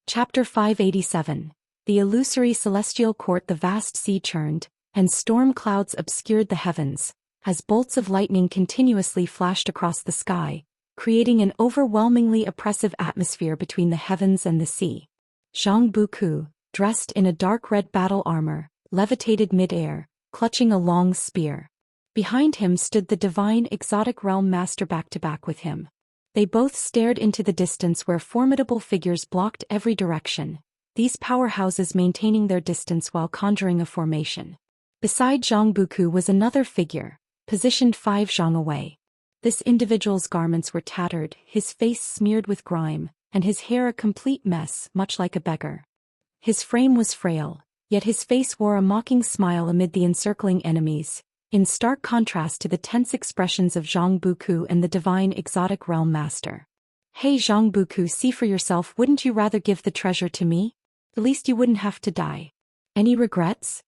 Chapter 587. The illusory celestial court. The vast sea churned, and storm clouds obscured the heavens, as bolts of lightning continuously flashed across the sky, creating an overwhelmingly oppressive atmosphere between the heavens and the sea. Zhang Buku, dressed in a dark red battle armor, levitated mid-air, clutching a long spear. Behind him stood the divine exotic realm master back-to-back with him. They both stared into the distance where formidable figures blocked every direction, these powerhouses maintaining their distance while conjuring a formation. Beside Zhang Buku was another figure, positioned 5 zhang away. This individual's garments were tattered, his face smeared with grime, and his hair a complete mess, much like a beggar. His frame was frail, yet his face wore a mocking smile amid the encircling enemies, in stark contrast to the tense expressions of Zhang Buku and the divine exotic realm master. "Hey Zhang Buku, see for yourself, wouldn't you rather give the treasure to me? At least you wouldn't have to die. Any regrets?"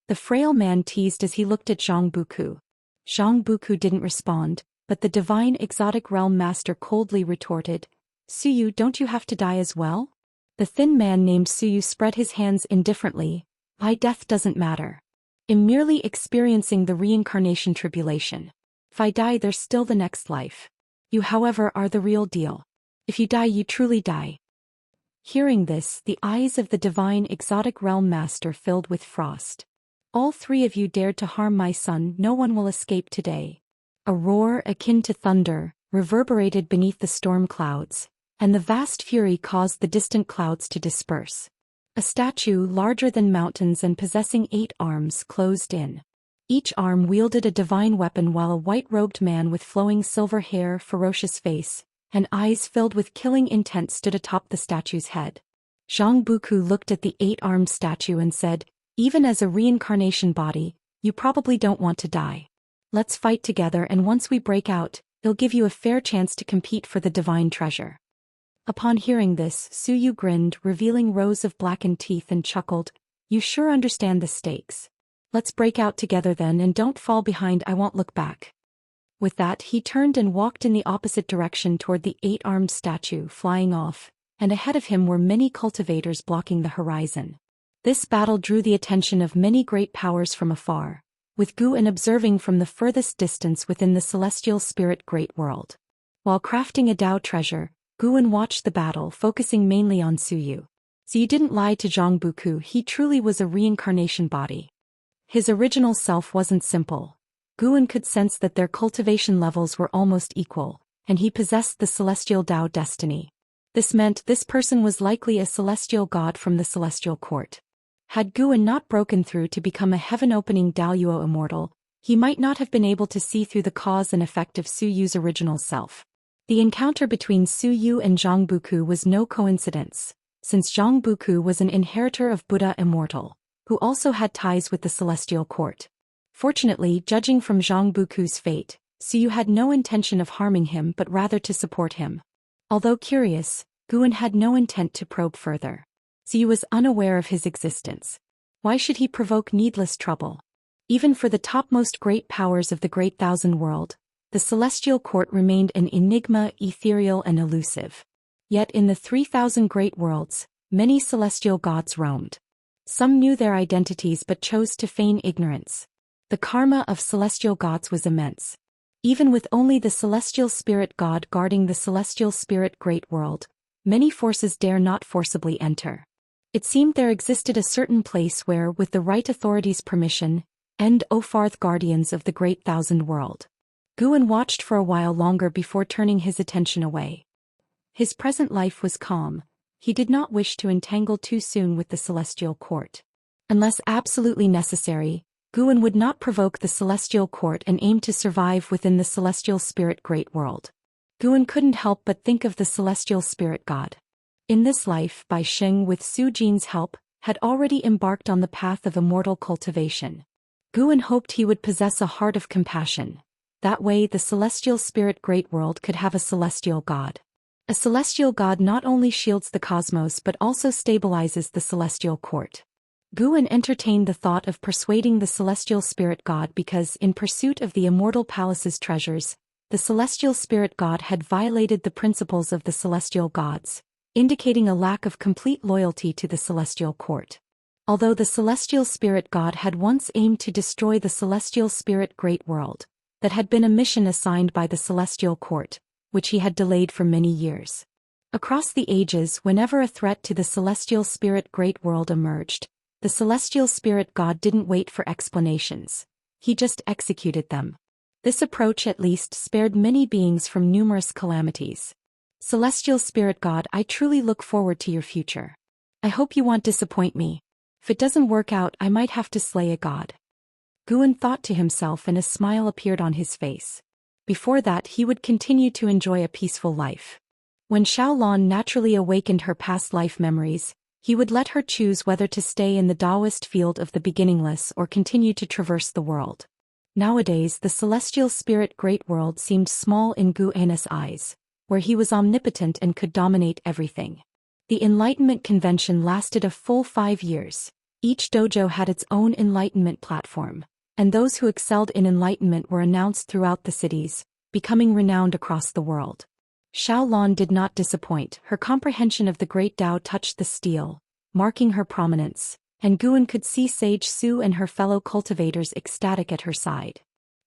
The frail man teased as he looked at Zhang Buku. Zhang Buku didn't respond, but the divine exotic realm master coldly retorted, "Suyu, don't you have to die as well?" The thin man named Suyu spread his hands indifferently. "My death doesn't matter. I'm merely experiencing the reincarnation tribulation. If I die, there's still the next life. You, however, are the real deal. If you die, you truly die." Hearing this, the eyes of the divine exotic realm master filled with frost. "All 3 of you dared to harm my son, no one will escape today." A roar akin to thunder reverberated beneath the storm clouds, and the vast fury caused the distant clouds to disperse. A statue larger than mountains and possessing 8 arms closed in. Each arm wielded a divine weapon while a white-robed man with flowing silver hair, ferocious face, and eyes filled with killing intent stood atop the statue's head. Zhang Buku looked at the 8-armed statue and said, "Even as a reincarnation body, you probably don't want to die. Let's fight together, and once we break out, it'll give you a fair chance to compete for the divine treasure." Upon hearing this, Suyu grinned, revealing rows of blackened teeth, and chuckled, "You sure understand the stakes. Let's break out together then, and don't fall behind, I won't look back." With that, he turned and walked in the opposite direction toward the 8-armed statue, flying off, and ahead of him were many cultivators blocking the horizon. This battle drew the attention of many great powers from afar, with Guan observing from the furthest distance within the celestial spirit great world. While crafting a Dao treasure, Guan watched the battle, focusing mainly on Suyu. Suyu didn't lie to Zhang Buku, he truly was a reincarnation body. His original self wasn't simple. Guan could sense that their cultivation levels were almost equal, and he possessed the celestial Dao destiny. This meant this person was likely a celestial god from the celestial court. Had Guan not broken through to become a heaven-opening Daoist immortal, he might not have been able to see through the cause and effect of Suyu's original self. The encounter between Suyu and Zhang Buku was no coincidence, since Zhang Buku was an inheritor of Buddha Immortal, who also had ties with the celestial court. Fortunately, judging from Zhang Buku's fate, Suyu had no intention of harming him but rather to support him. Although curious, Guan had no intent to probe further. Suyu was unaware of his existence. Why should he provoke needless trouble? Even for the topmost great powers of the Great Thousand World, the celestial court remained an enigma, ethereal and elusive. Yet in the 3,000 great worlds, many celestial gods roamed. Some knew their identities but chose to feign ignorance. The karma of celestial gods was immense. Even with only the celestial spirit god guarding the celestial spirit great world, many forces dare not forcibly enter. It seemed there existed a certain place where, with the right authorities' permission, end Opharth guardians of the Great Thousand World. Guan watched for a while longer before turning his attention away. His present life was calm. He did not wish to entangle too soon with the celestial court. Unless absolutely necessary, Guan would not provoke the celestial court and aim to survive within the celestial spirit great world. Guan couldn't help but think of the celestial spirit god. In this life, Bai Sheng, with Su Jin's help, had already embarked on the path of immortal cultivation. Guan hoped he would possess a heart of compassion. That way the celestial spirit great world could have a celestial god. A celestial god not only shields the cosmos but also stabilizes the celestial court. Guan entertained the thought of persuading the celestial spirit god because, in pursuit of the immortal palace's treasures, the celestial spirit god had violated the principles of the celestial gods, indicating a lack of complete loyalty to the celestial court. Although the celestial spirit god had once aimed to destroy the celestial spirit great world, that had been a mission assigned by the celestial court, which he had delayed for many years. Across the ages, whenever a threat to the celestial spirit great world emerged, the celestial spirit god didn't wait for explanations. He just executed them. This approach at least spared many beings from numerous calamities. Celestial spirit god, I truly look forward to your future. I hope you won't disappoint me. If it doesn't work out, I might have to slay a god. Guan thought to himself, and a smile appeared on his face. Before that, he would continue to enjoy a peaceful life. When Xiaolan naturally awakened her past life memories, he would let her choose whether to stay in the Daoist field of the beginningless or continue to traverse the world. Nowadays, the celestial spirit great world seemed small in Guan's eyes, where he was omnipotent and could dominate everything. The Enlightenment Convention lasted a full 5 years. Each dojo had its own enlightenment platform, and those who excelled in enlightenment were announced throughout the cities, becoming renowned across the world. Xiaolan did not disappoint. Her comprehension of the great Tao touched the steel, marking her prominence, and Guan could see Sage Su and her fellow cultivators ecstatic at her side.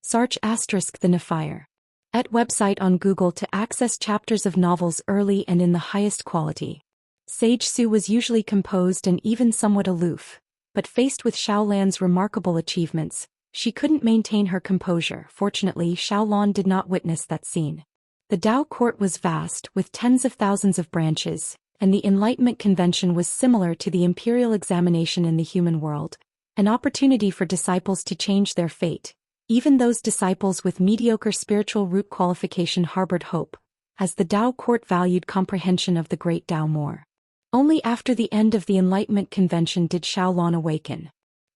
Sarch *the Nefire. At website on Google to access chapters of novels early and in the highest quality. Sage Su was usually composed and even somewhat aloof, but faced with Xiaolan's remarkable achievements, she couldn't maintain her composure. Fortunately, Xiaolan did not witness that scene. The Tao court was vast, with tens of thousands of branches, and the Enlightenment Convention was similar to the imperial examination in the human world, an opportunity for disciples to change their fate. Even those disciples with mediocre spiritual root qualification harbored hope, as the Tao court valued comprehension of the great Tao more. Only after the end of the Enlightenment Convention did Xiaolan awaken.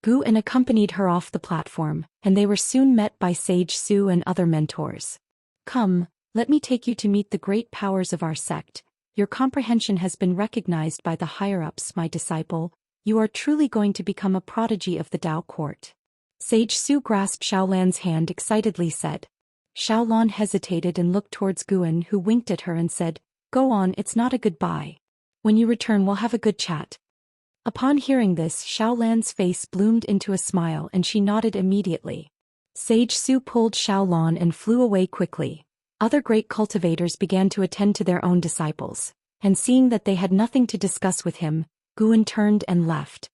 Guan accompanied her off the platform, and they were soon met by Sage Su and other mentors. Come, let me take you to meet the great powers of our sect. Your comprehension has been recognized by the higher-ups, my disciple. You are truly going to become a prodigy of the Tao court. Sage Su grasped Xiaolan's hand excitedly said. Xiaolan hesitated and looked towards Guan, who winked at her and said, Go on, it's not a goodbye. When you return we'll have a good chat. Upon hearing this, Xiaolan's face bloomed into a smile and she nodded immediately. Sage Su pulled Xiaolan and flew away quickly. Other great cultivators began to attend to their own disciples, and seeing that they had nothing to discuss with him, Guan turned and left.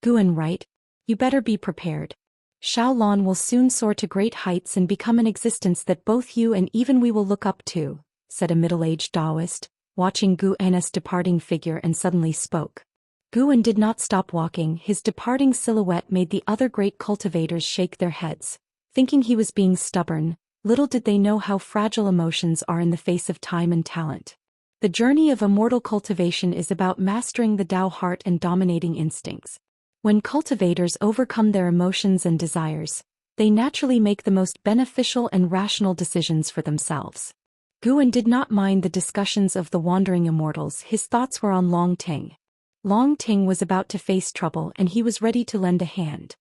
Guan, right? You better be prepared. Xiaolan will soon soar to great heights and become an existence that both you and even we will look up to, said a middle-aged Daoist, watching Guan's departing figure, and suddenly spoke. Guan did not stop walking. His departing silhouette made the other great cultivators shake their heads, thinking he was being stubborn. Little did they know how fragile emotions are in the face of time and talent. The journey of immortal cultivation is about mastering the Tao heart and dominating instincts. When cultivators overcome their emotions and desires, they naturally make the most beneficial and rational decisions for themselves. Guan did not mind the discussions of the wandering immortals. His thoughts were on Long Ting. Long Ting was about to face trouble and he was ready to lend a hand.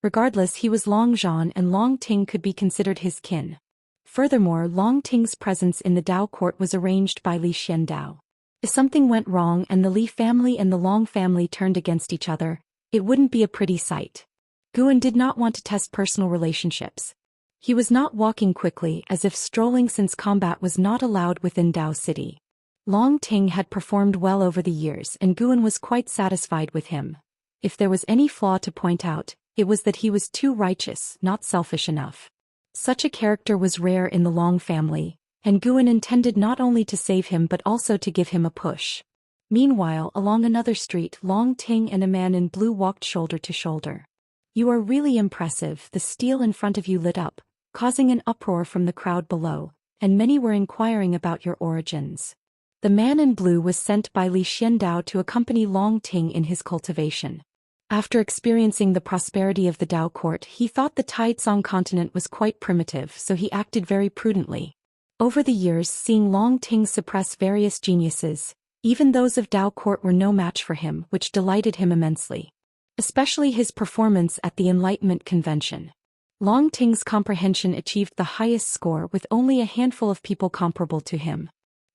Regardless, he was Long Zhan and Long Ting could be considered his kin. Furthermore, Long Ting's presence in the Tao court was arranged by Li Xiandao. If something went wrong and the Li family and the Long family turned against each other, it wouldn't be a pretty sight. Guan did not want to test personal relationships. He was not walking quickly, as if strolling, since combat was not allowed within Tao City. Long Ting had performed well over the years and Guan was quite satisfied with him. If there was any flaw to point out, it was that he was too righteous, not selfish enough. Such a character was rare in the Long family, and Guan intended not only to save him but also to give him a push. Meanwhile, along another street, Long Ting and a man in blue walked shoulder to shoulder. You are really impressive. The steel in front of you lit up, causing an uproar from the crowd below, and many were inquiring about your origins. The man in blue was sent by Li Xiandao to accompany Long Ting in his cultivation. After experiencing the prosperity of the Tao court, he thought the Taizong continent was quite primitive, so he acted very prudently. Over the years, seeing Long Ting suppress various geniuses, even those of Tao court were no match for him, which delighted him immensely. Especially his performance at the Enlightenment Convention. Long Ting's comprehension achieved the highest score with only a handful of people comparable to him.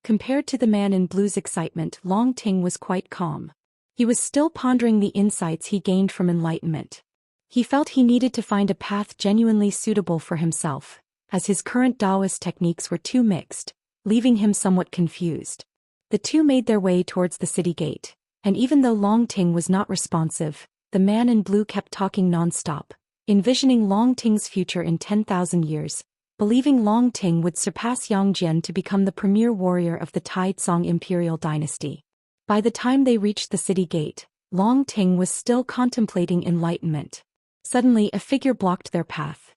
Compared to the man in blue's excitement, Long Ting was quite calm. He was still pondering the insights he gained from enlightenment. He felt he needed to find a path genuinely suitable for himself, as his current Daoist techniques were too mixed, leaving him somewhat confused. The two made their way towards the city gate, and even though Long Ting was not responsive, the man in blue kept talking non-stop, envisioning Long Ting's future in 10,000 years, believing Long Ting would surpass Xianxia to become the premier warrior of the Tai-Tsong imperial dynasty. By the time they reached the city gate, Long Ting was still contemplating enlightenment. Suddenly a figure blocked their path.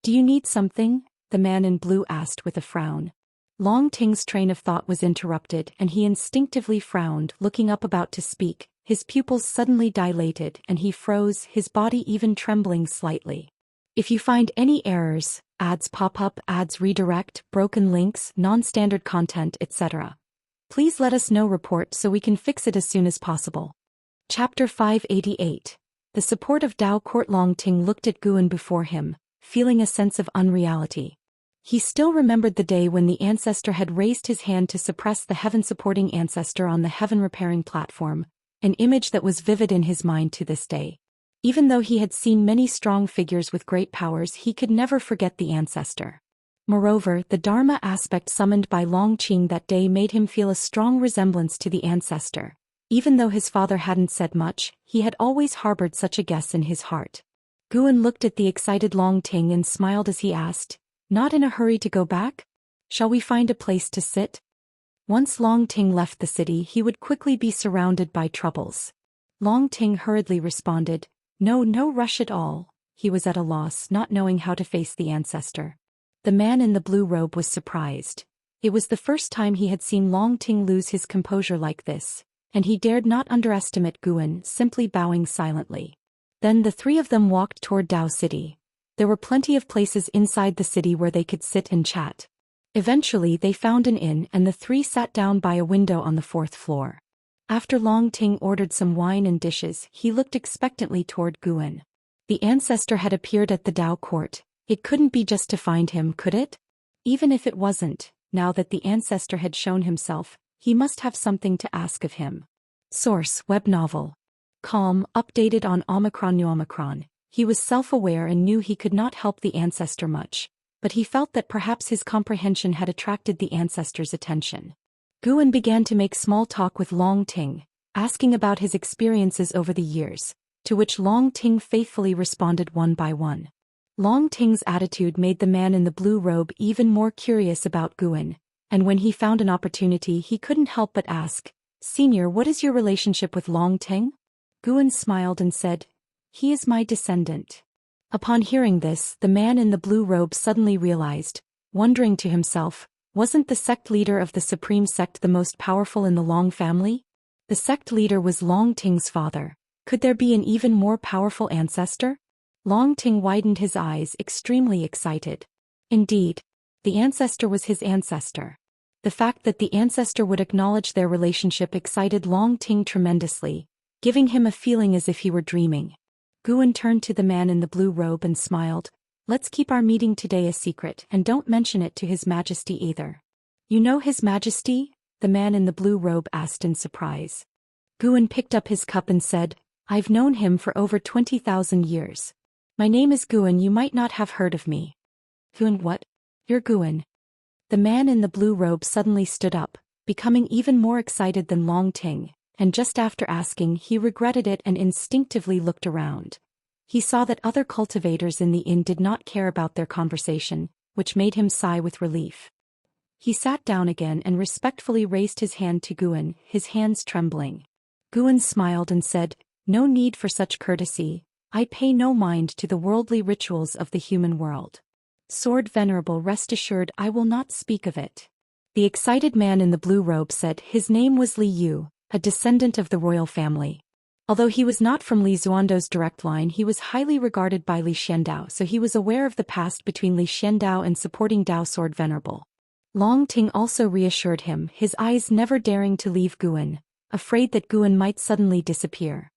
"Do you need something?" the man in blue asked with a frown. Long Ting's train of thought was interrupted and he instinctively frowned, looking up about to speak. His pupils suddenly dilated and he froze, his body even trembling slightly. "If you find any errors, ads pop up, ads redirect, broken links, non-standard content, etc., please let us know. Report so we can fix it as soon as possible." Chapter 588. The support of Dao Court. Long Ting looked at Guan before him, feeling a sense of unreality. He still remembered the day when the ancestor had raised his hand to suppress the heaven-supporting ancestor on the heaven-repairing platform, an image that was vivid in his mind to this day. Even though he had seen many strong figures with great powers, he could never forget the ancestor. Moreover, the Dharma aspect summoned by Long Qing that day made him feel a strong resemblance to the ancestor. Even though his father hadn't said much, he had always harbored such a guess in his heart. Guan looked at the excited Long Ting and smiled as he asked, "Not in a hurry to go back? Shall we find a place to sit?" Once Long Ting left the city, he would quickly be surrounded by troubles. Long Ting hurriedly responded, "No, no rush at all." He was at a loss, not knowing how to face the ancestor. The man in the blue robe was surprised. It was the first time he had seen Long Ting lose his composure like this, and he dared not underestimate Guan, simply bowing silently. Then the three of them walked toward Dao City. There were plenty of places inside the city where they could sit and chat. Eventually they found an inn and the three sat down by a window on the 4th floor. After Long Ting ordered some wine and dishes, he looked expectantly toward Guan. The ancestor had appeared at the Dao court. It couldn't be just to find him, could it? Even if it wasn't, now that the ancestor had shown himself, he must have something to ask of him. Source: web novel. Calm, updated on Omicron. New Omicron. He was self-aware and knew he could not help the ancestor much, but he felt that perhaps his comprehension had attracted the ancestor's attention. Guan began to make small talk with Long Ting, asking about his experiences over the years, to which Long Ting faithfully responded one by one. Long Ting's attitude made the man in the blue robe even more curious about Guan, and when he found an opportunity he couldn't help but ask, "Senior, what is your relationship with Long Ting?" Guan smiled and said, "He is my descendant." Upon hearing this, the man in the blue robe suddenly realized, wondering to himself, wasn't the sect leader of the supreme sect the most powerful in the Long family? The sect leader was Long Ting's father. Could there be an even more powerful ancestor? Long Ting widened his eyes, extremely excited. Indeed, the ancestor was his ancestor. The fact that the ancestor would acknowledge their relationship excited Long Ting tremendously, giving him a feeling as if he were dreaming. Guan turned to the man in the blue robe and smiled, "Let's keep our meeting today a secret and don't mention it to His Majesty either." "You know His Majesty?" the man in the blue robe asked in surprise. Guan picked up his cup and said, "I've known him for over 20,000 years. My name is Guan, you might not have heard of me." "Guan what? You're Guan." The man in the blue robe suddenly stood up, becoming even more excited than Long Ting, and just after asking he regretted it and instinctively looked around. He saw that other cultivators in the inn did not care about their conversation, which made him sigh with relief. He sat down again and respectfully raised his hand to Guan, his hands trembling. Guan smiled and said, "No need for such courtesy. I pay no mind to the worldly rituals of the human world. Sword Venerable, rest assured I will not speak of it." The excited man in the blue robe said his name was Li Yu, a descendant of the royal family. Although he was not from Li Xuando's direct line, he was highly regarded by Li Xiandao, so he was aware of the past between Li Xiandao and supporting Dao Sword Venerable. Long Ting also reassured him, his eyes never daring to leave Guan, afraid that Guan might suddenly disappear.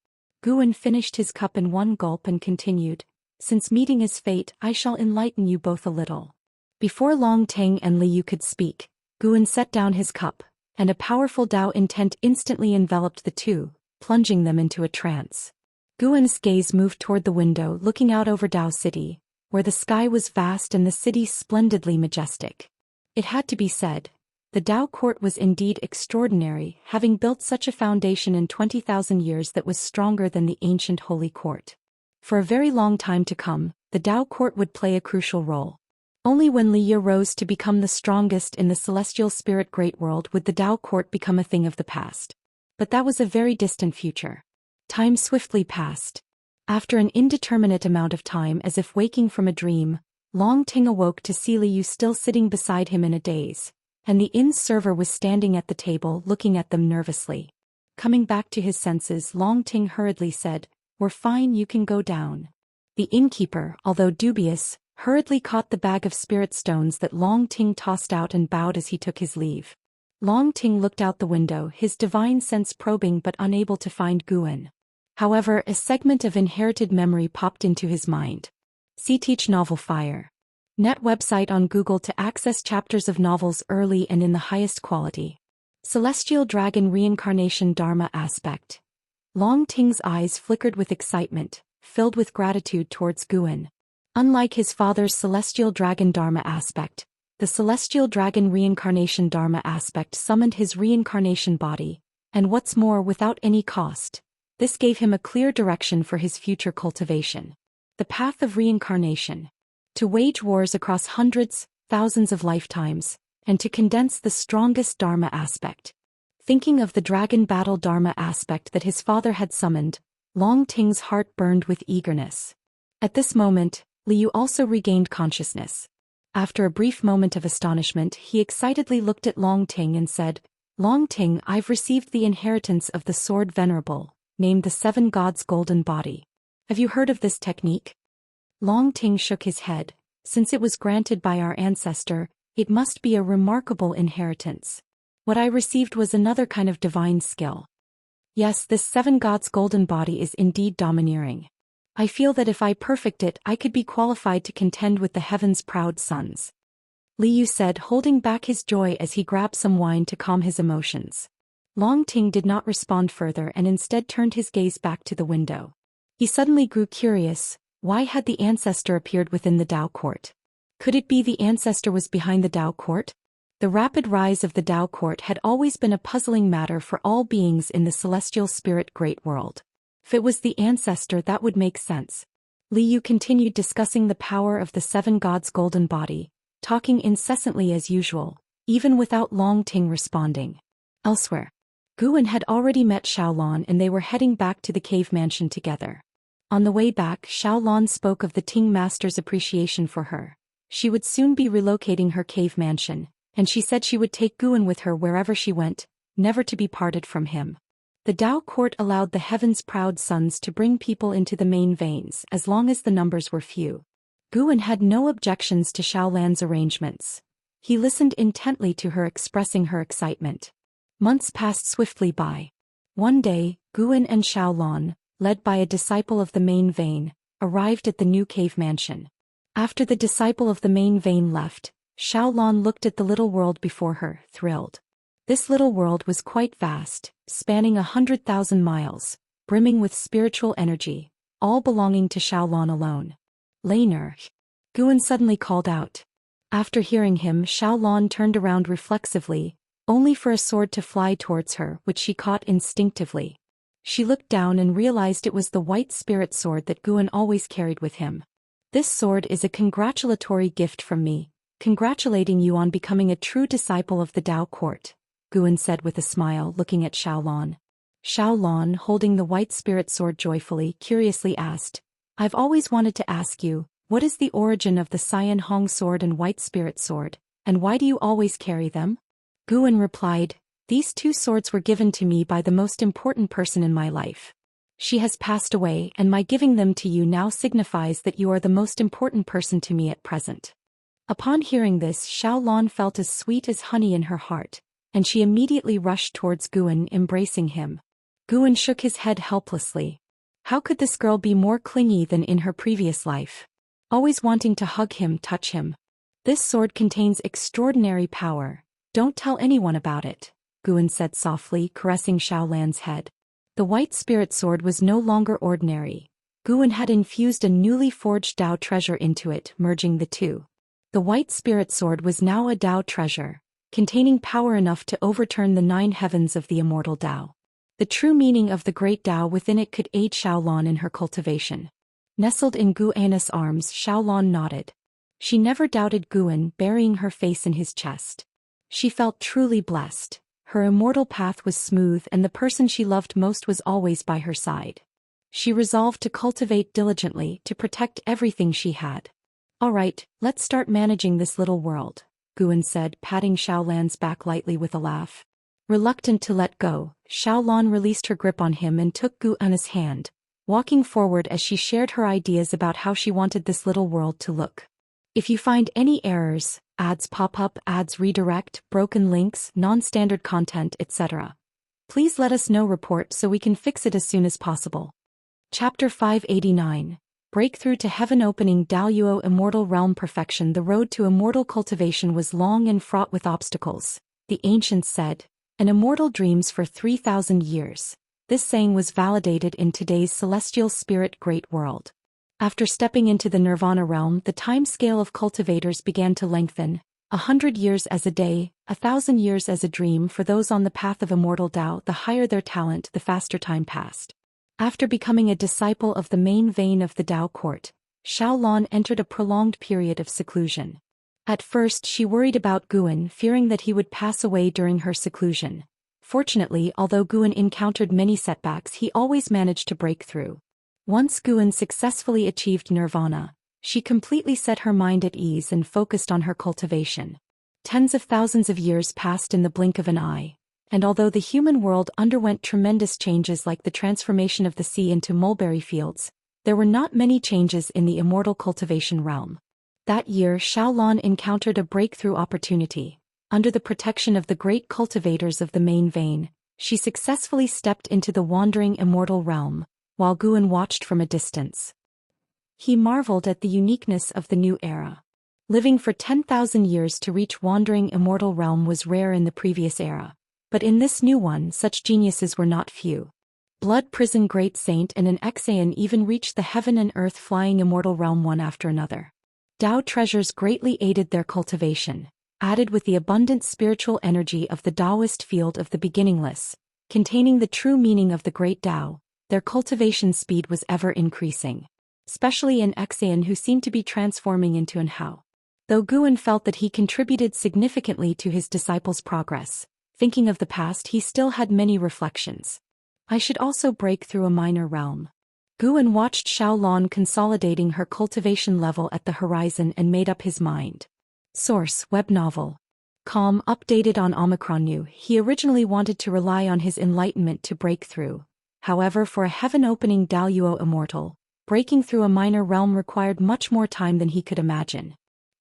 Guan finished his cup in one gulp and continued, "Since meeting is fate, I shall enlighten you both a little." Before Long Ting and Li Yu could speak, Guan set down his cup, and a powerful Dao intent instantly enveloped the two, plunging them into a trance. Guan's gaze moved toward the window looking out over Dao City, where the sky was vast and the city splendidly majestic. It had to be said, the Dao court was indeed extraordinary, having built such a foundation in 20,000 years that was stronger than the ancient holy court. For a very long time to come, the Dao court would play a crucial role. Only when Liya rose to become the strongest in the celestial spirit great world would the Dao court become a thing of the past. But that was a very distant future. Time swiftly passed. After an indeterminate amount of time, as if waking from a dream, Long Ting awoke to see Liu still sitting beside him in a daze, and the inn's server was standing at the table looking at them nervously. Coming back to his senses, Long Ting hurriedly said, "We're fine, you can go down." The innkeeper, although dubious, hurriedly caught the bag of spirit stones that Long Ting tossed out and bowed as he took his leave. Long Ting looked out the window, his divine sense probing but unable to find Guan. However, a segment of inherited memory popped into his mind. See Teach Novel Fire. Net website on Google to access chapters of novels early and in the highest quality. Celestial Dragon Reincarnation Dharma Aspect. Long Ting's eyes flickered with excitement, filled with gratitude towards Guan. Unlike his father's Celestial Dragon Dharma Aspect, the Celestial Dragon Reincarnation Dharma Aspect summoned his reincarnation body, and what's more, without any cost. This gave him a clear direction for his future cultivation. The path of reincarnation. To wage wars across hundreds, thousands of lifetimes, and to condense the strongest Dharma aspect. Thinking of the Dragon Battle Dharma aspect that his father had summoned, Long Ting's heart burned with eagerness. At this moment, Liu also regained consciousness. After a brief moment of astonishment, he excitedly looked at Long Ting and said, "Long Ting, I've received the inheritance of the sword venerable, named the Seven Gods' Golden Body. Have you heard of this technique?" Long Ting shook his head. Since it was granted by our ancestor, it must be a remarkable inheritance. What I received was another kind of divine skill. Yes, this Seven Gods' Golden Body is indeed domineering. I feel that if I perfect it, I could be qualified to contend with the heaven's proud sons. Liu said, holding back his joy as he grabbed some wine to calm his emotions. Long Ting did not respond further and instead turned his gaze back to the window. He suddenly grew curious. Why had the ancestor appeared within the Dao court? Could it be the ancestor was behind the Dao court? The rapid rise of the Dao court had always been a puzzling matter for all beings in the celestial spirit great world. If it was the ancestor, that would make sense. Liu continued discussing the power of the Seven Gods' Golden Body, talking incessantly as usual, even without Long Ting responding. Elsewhere, Guan had already met Xiaolon and they were heading back to the cave mansion together. On the way back, Xiaolon spoke of the Ting Master's appreciation for her. She would soon be relocating her cave mansion, and she said she would take Guan with her wherever she went, never to be parted from him. The Dao court allowed the heaven's proud sons to bring people into the main veins as long as the numbers were few. Guan had no objections to Xiaolan's arrangements. He listened intently to her expressing her excitement. Months passed swiftly by. One day, Guan and Xiaolon, led by a disciple of the main vein, arrived at the new cave mansion. After the disciple of the main vein left, Xiaolon looked at the little world before her, thrilled. This little world was quite vast, spanning 100,000 miles, brimming with spiritual energy, all belonging to Xiaolon alone. Later, Guan suddenly called out. After hearing him, Xiaolon turned around reflexively, only for a sword to fly towards her, which she caught instinctively. She looked down and realized it was the white spirit sword that Guan always carried with him. "This sword is a congratulatory gift from me, congratulating you on becoming a true disciple of the Dao court," Guan said with a smile, looking at Xiaolon. Xiaolon, holding the white spirit sword joyfully, curiously asked, "I've always wanted to ask you, what is the origin of the Cyan Hong sword and white spirit sword, and why do you always carry them?" Guan replied, "These two swords were given to me by the most important person in my life. She has passed away, and my giving them to you now signifies that you are the most important person to me at present." Upon hearing this, Xiaolon felt as sweet as honey in her heart, and she immediately rushed towards Guan, embracing him. Guan shook his head helplessly. How could this girl be more clingy than in her previous life? Always wanting to hug him, touch him. "This sword contains extraordinary power. Don't tell anyone about it," Guan said softly, caressing Xiaolan's head. The white spirit sword was no longer ordinary. Guan had infused a newly forged Dao treasure into it, merging the two. The white spirit sword was now a Dao treasure, containing power enough to overturn the 9 heavens of the immortal Dao. The true meaning of the great Dao within it could aid Xiaolan in her cultivation. Nestled in Guan's arms, Xiaolan nodded. She never doubted Guan, burying her face in his chest. She felt truly blessed. Her immortal path was smooth and the person she loved most was always by her side. She resolved to cultivate diligently to protect everything she had. All right, let's start managing this little world, Guan said, patting Xiaolan's back lightly with a laugh. Reluctant to let go, Xiaolan released her grip on him and took Guan's hand, walking forward as she shared her ideas about how she wanted this little world to look. If you find any errors, ads pop up, ads redirect, broken links, non-standard content, etc., please let us know. Report so we can fix it as soon as possible. Chapter 589. Breakthrough to Heaven. Opening Daoist Immortal Realm Perfection. The road to immortal cultivation was long and fraught with obstacles. The ancients said, "An immortal dreams for 3,000 years." This saying was validated in today's celestial spirit great world. After stepping into the Nirvana realm, the time scale of cultivators began to lengthen. 100 years as a day, 1,000 years as a dream. For those on the path of immortal Dao, the higher their talent, the faster time passed. After becoming a disciple of the main vein of the Dao court, Xiaolan entered a prolonged period of seclusion. At first she worried about Guan, fearing that he would pass away during her seclusion. Fortunately, although Guan encountered many setbacks, he always managed to break through. Once Guan successfully achieved nirvana, she completely set her mind at ease and focused on her cultivation. Tens of thousands of years passed in the blink of an eye, and although the human world underwent tremendous changes like the transformation of the sea into mulberry fields, there were not many changes in the immortal cultivation realm. That year Xiaolan encountered a breakthrough opportunity. Under the protection of the great cultivators of the main vein, she successfully stepped into the wandering immortal realm, while Guan watched from a distance. He marveled at the uniqueness of the new era. Living for 10,000 years to reach wandering immortal realm was rare in the previous era, but in this new one such geniuses were not few. Blood Prison Great Saint and an Xian even reached the heaven and earth flying immortal realm one after another. Dao treasures greatly aided their cultivation, added with the abundant spiritual energy of the Daoist field of the beginningless, containing the true meaning of the great Dao. Their cultivation speed was ever increasing, especially in Xian, who seemed to be transforming into an Hao. Though Guan felt that he contributed significantly to his disciples' progress, thinking of the past he still had many reflections. I should also break through a minor realm. Guan watched Xiaolan consolidating her cultivation level at the horizon and made up his mind. Source: web novel. Com. Updated on Omicron. New. He originally wanted to rely on his enlightenment to break through. However, for a heaven-opening Daoist immortal, breaking through a minor realm required much more time than he could imagine.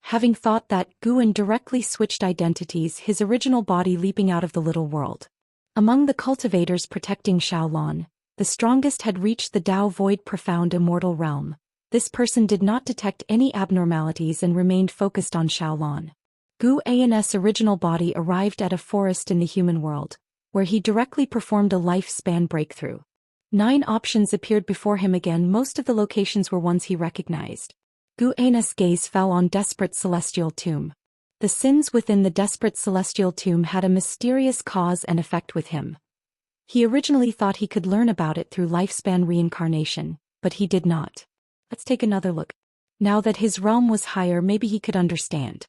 Having thought that, Guan directly switched identities, his original body leaping out of the little world. Among the cultivators protecting Xiaolan, the strongest had reached the Dao Void Profound Immortal Realm. This person did not detect any abnormalities and remained focused on Xiaolan. Guan's original body arrived at a forest in the human world, where he directly performed a lifespan breakthrough. 9 options appeared before him again. Most of the locations were ones he recognized. Guan's gaze fell on Desperate Celestial Tomb. The sins within the Desperate Celestial Tomb had a mysterious cause and effect with him. He originally thought he could learn about it through lifespan reincarnation, but he did not. Let's take another look. Now that his realm was higher, maybe he could understand.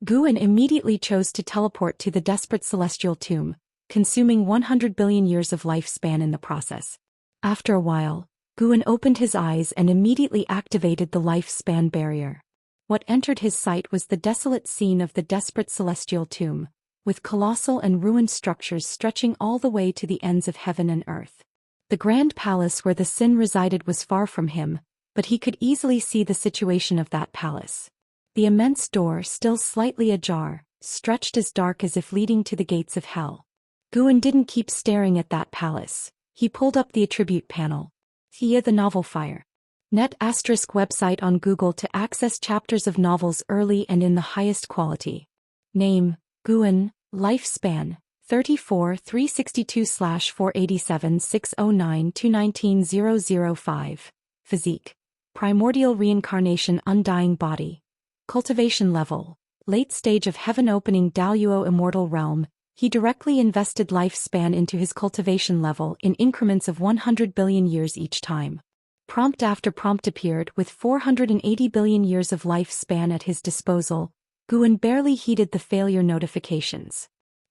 Guan immediately chose to teleport to the Desperate Celestial Tomb, consuming 100 billion years of lifespan in the process. After a while, Guan opened his eyes and immediately activated the lifespan barrier. What entered his sight was the desolate scene of the Desperate Celestial Tomb, with colossal and ruined structures stretching all the way to the ends of heaven and earth. The grand palace where the Sin resided was far from him, but he could easily see the situation of that palace. The immense door, still slightly ajar, stretched as dark as if leading to the gates of hell. Guan didn't keep staring at that palace. He pulled up the attribute panel. Via the novel Fire. Net ** website on Google to access chapters of novels early and in the highest quality. Name: Guan. Lifespan: 34 362/487 609 219005. Physique. Primordial reincarnation, undying body. Cultivation level. Late stage of heaven opening Daoist immortal realm. He directly invested lifespan into his cultivation level in increments of 100 billion years each time. Prompt after prompt appeared with 480 billion years of lifespan at his disposal. Guan barely heeded the failure notifications.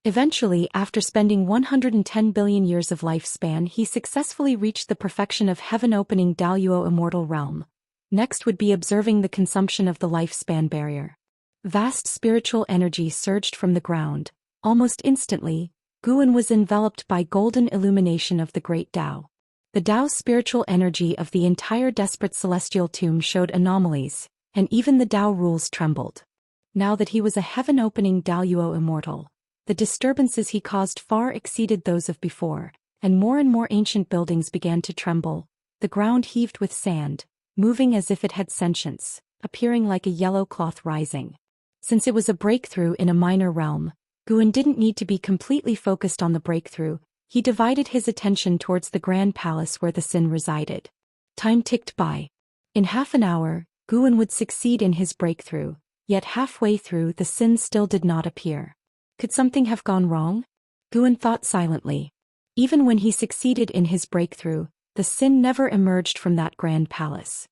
Eventually, after spending 110 billion years of lifespan, he successfully reached the perfection of heaven-opening Daoist immortal realm. Next would be observing the consumption of the lifespan barrier. Vast spiritual energy surged from the ground. Almost instantly, Guan was enveloped by golden illumination of the great Tao. The Tao's spiritual energy of the entire desperate celestial tomb showed anomalies, and even the Tao rules trembled. Now that he was a heaven-opening Daoist immortal, the disturbances he caused far exceeded those of before, and more ancient buildings began to tremble. The ground heaved with sand, moving as if it had sentience, appearing like a yellow cloth rising. Since it was a breakthrough in a minor realm, Guan didn't need to be completely focused on the breakthrough. He divided his attention towards the grand palace where the Sin resided. Time ticked by. In half an hour, Guan would succeed in his breakthrough, yet halfway through the Sin still did not appear. Could something have gone wrong? Guan thought silently. Even when he succeeded in his breakthrough, the Sin never emerged from that grand palace.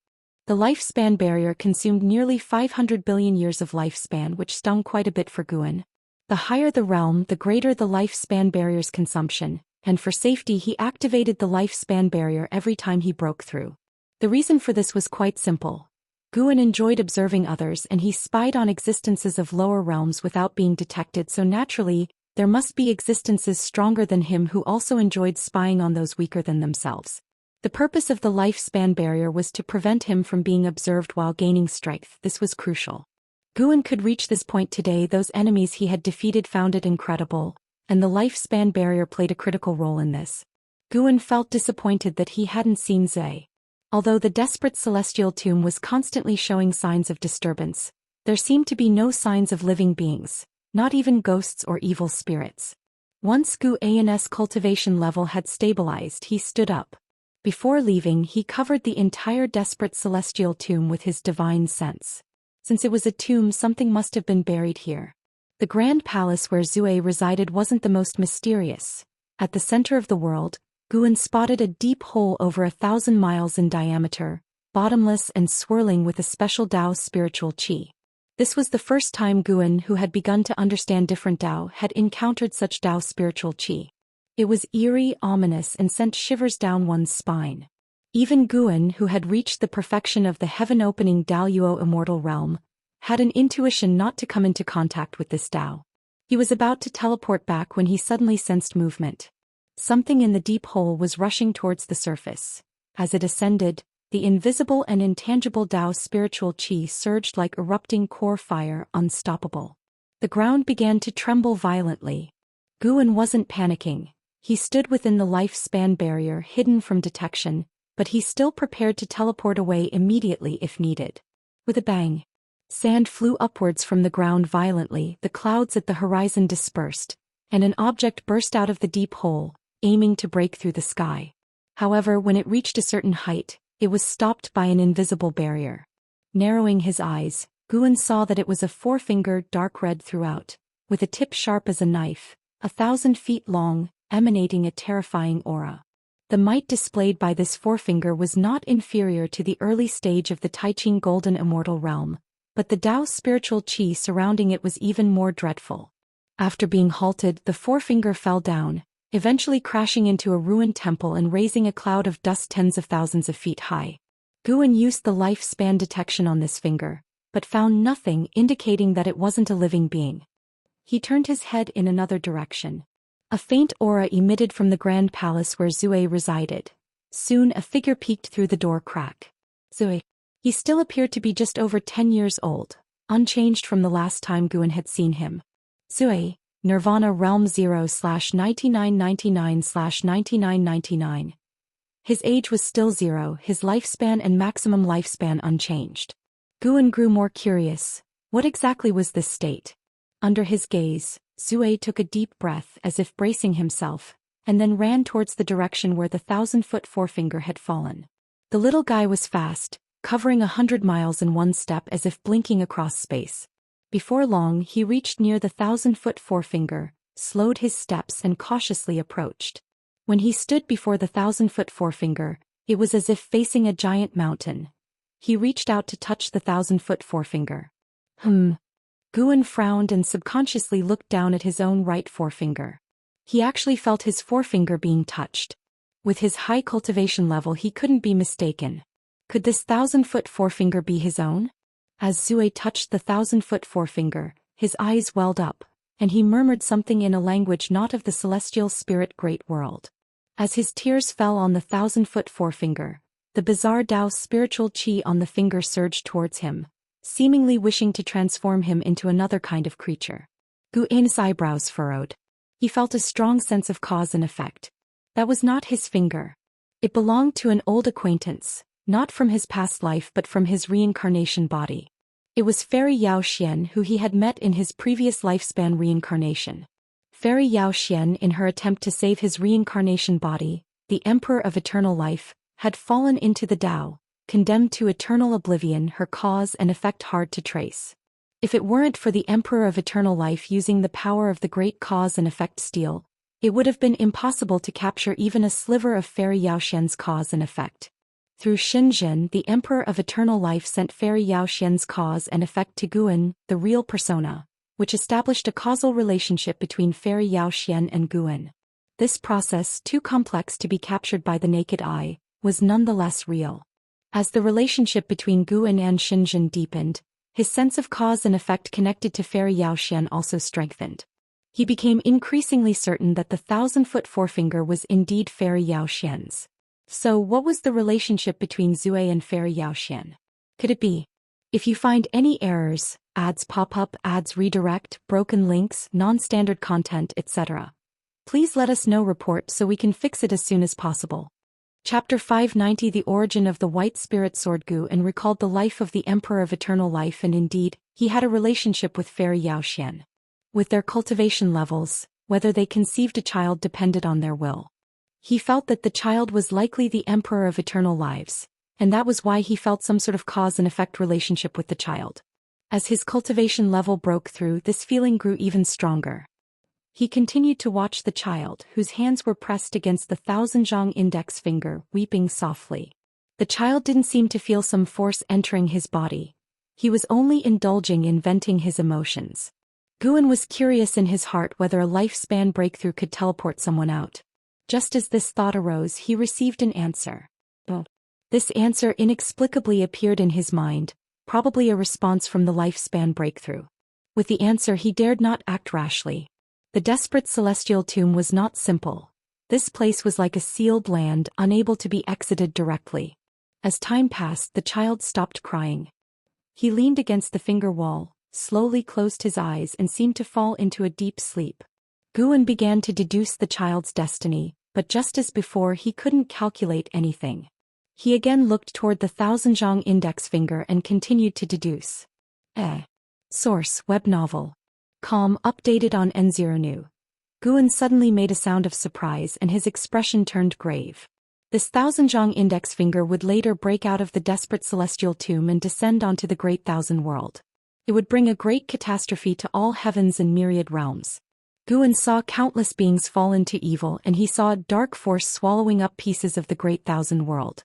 The lifespan barrier consumed nearly 500 billion years of lifespan, which stung quite a bit for Guan. The higher the realm, the greater the lifespan barrier's consumption, and for safety he activated the lifespan barrier every time he broke through. The reason for this was quite simple. Guan enjoyed observing others and he spied on existences of lower realms without being detected, so naturally, there must be existences stronger than him who also enjoyed spying on those weaker than themselves. The purpose of the lifespan barrier was to prevent him from being observed while gaining strength. This was crucial. Guan could reach this point today. Those enemies he had defeated found it incredible, and the lifespan barrier played a critical role in this. Guan felt disappointed that he hadn't seen Zhe. Although the desperate celestial tomb was constantly showing signs of disturbance, there seemed to be no signs of living beings, not even ghosts or evil spirits. Once Guan's cultivation level had stabilized, he stood up. Before leaving, he covered the entire desperate celestial tomb with his divine sense. Since it was a tomb, something must have been buried here. The grand palace where Zhou resided wasn't the most mysterious. At the center of the world, Guan spotted a deep hole over 1,000 miles in diameter, bottomless and swirling with a special Tao spiritual qi. This was the first time Guan, who had begun to understand different Tao, had encountered such Tao spiritual qi. It was eerie, ominous, and sent shivers down one's spine. Even Guan, who had reached the perfection of the heaven-opening Daoist immortal realm, had an intuition not to come into contact with this Tao. He was about to teleport back when he suddenly sensed movement. Something in the deep hole was rushing towards the surface. As it ascended, the invisible and intangible Tao spiritual qi surged like erupting core fire, unstoppable. The ground began to tremble violently. Guan wasn't panicking. He stood within the lifespan barrier, hidden from detection, but he still prepared to teleport away immediately if needed. With a bang, sand flew upwards from the ground violently, the clouds at the horizon dispersed, and an object burst out of the deep hole, aiming to break through the sky. However, when it reached a certain height, it was stopped by an invisible barrier. Narrowing his eyes, Guan saw that it was a forefinger, dark red throughout, with a tip sharp as a knife, 1,000 feet long, emanating a terrifying aura. The might displayed by this forefinger was not inferior to the early stage of the Taiqing Golden Immortal Realm, but the Tao spiritual qi surrounding it was even more dreadful. After being halted, the forefinger fell down, eventually crashing into a ruined temple and raising a cloud of dust tens of thousands of feet high. Guan used the lifespan detection on this finger, but found nothing indicating that it wasn't a living being. He turned his head in another direction. A faint aura emitted from the grand palace where Zhou resided. Soon a figure peeked through the door crack. Zhou. He still appeared to be just over 10 years old, unchanged from the last time Guan had seen him. Zhou, Nirvana Realm 0/9999/9999. His age was still 0, his lifespan and maximum lifespan unchanged. Guan grew more curious. What exactly was this state? Under his gaze, Zhou took a deep breath as if bracing himself, and then ran towards the direction where the 1,000-foot forefinger had fallen. The little guy was fast, covering 100 miles in one step as if blinking across space. Before long he reached near the 1,000-foot forefinger, slowed his steps and cautiously approached. When he stood before the 1,000-foot forefinger, it was as if facing a giant mountain. He reached out to touch the 1,000-foot forefinger. Guan frowned and subconsciously looked down at his own right forefinger. He actually felt his forefinger being touched. With his high cultivation level he couldn't be mistaken. Could this 1,000-foot forefinger be his own? As Zhou touched the 1,000-foot forefinger, his eyes welled up, and he murmured something in a language not of the celestial spirit great world. As his tears fell on the 1,000-foot forefinger, the bizarre Daoist spiritual qi on the finger surged towards him, seemingly wishing to transform him into another kind of creature. Guan's eyebrows furrowed. He felt a strong sense of cause and effect. That was not his finger. It belonged to an old acquaintance, not from his past life but from his reincarnation body. It was Fairy Zhou Xian who he had met in his previous lifespan reincarnation. Fairy Zhou Xian, in her attempt to save his reincarnation body, the Emperor of Eternal Life, had fallen into the Tao, condemned to eternal oblivion, her cause and effect hard to trace. If it weren't for the Emperor of Eternal Life using the power of the great cause and effect steel, it would have been impossible to capture even a sliver of Fairy Zhou Xian's cause and effect. Through Xinzhen, the Emperor of Eternal Life sent Fairy Zhou Xian's cause and effect to Guan, the real persona, which established a causal relationship between Fairy Zhou Xian and Guan. This process, too complex to be captured by the naked eye, was nonetheless real. As the relationship between Guan and Xinzhen deepened, his sense of cause and effect connected to Fairy Zhou Xian also strengthened. He became increasingly certain that the 1,000-foot forefinger was indeed Fairy Zhou Xian's. So what was the relationship between Zhou and Fairy Zhou Xian? Could it be? If you find any errors, ads pop up, ads redirect, broken links, non-standard content, etc., please let us know. Report so we can fix it as soon as possible. Chapter 590 The Origin of the White Spirit Sword. Guan recalled the life of the Emperor of Eternal Life, and indeed, he had a relationship with Fairy Zhou Xian. With their cultivation levels, whether they conceived a child depended on their will. He felt that the child was likely the Emperor of Eternal Lives, and that was why he felt some sort of cause and effect relationship with the child. As his cultivation level broke through, this feeling grew even stronger. He continued to watch the child, whose hands were pressed against the 1,000-zhang index finger, weeping softly. The child didn't seem to feel some force entering his body. He was only indulging in venting his emotions. Guan was curious in his heart whether a lifespan breakthrough could teleport someone out. Just as this thought arose, he received an answer. This answer inexplicably appeared in his mind, probably a response from the lifespan breakthrough. With the answer he dared not act rashly. The desperate celestial tomb was not simple. This place was like a sealed land, unable to be exited directly. As time passed, the child stopped crying. He leaned against the finger wall, slowly closed his eyes and seemed to fall into a deep sleep. Guan began to deduce the child's destiny, but just as before he couldn't calculate anything. He again looked toward the 1,000-zhang index finger and continued to deduce. Source: web novel. Calm updated on N0 New. Guan suddenly made a sound of surprise and his expression turned grave. This 1,000-zhang index finger would later break out of the desperate celestial tomb and descend onto the great thousand world. It would bring a great catastrophe to all heavens and myriad realms. Guan saw countless beings fall into evil, and he saw a dark force swallowing up pieces of the great thousand world.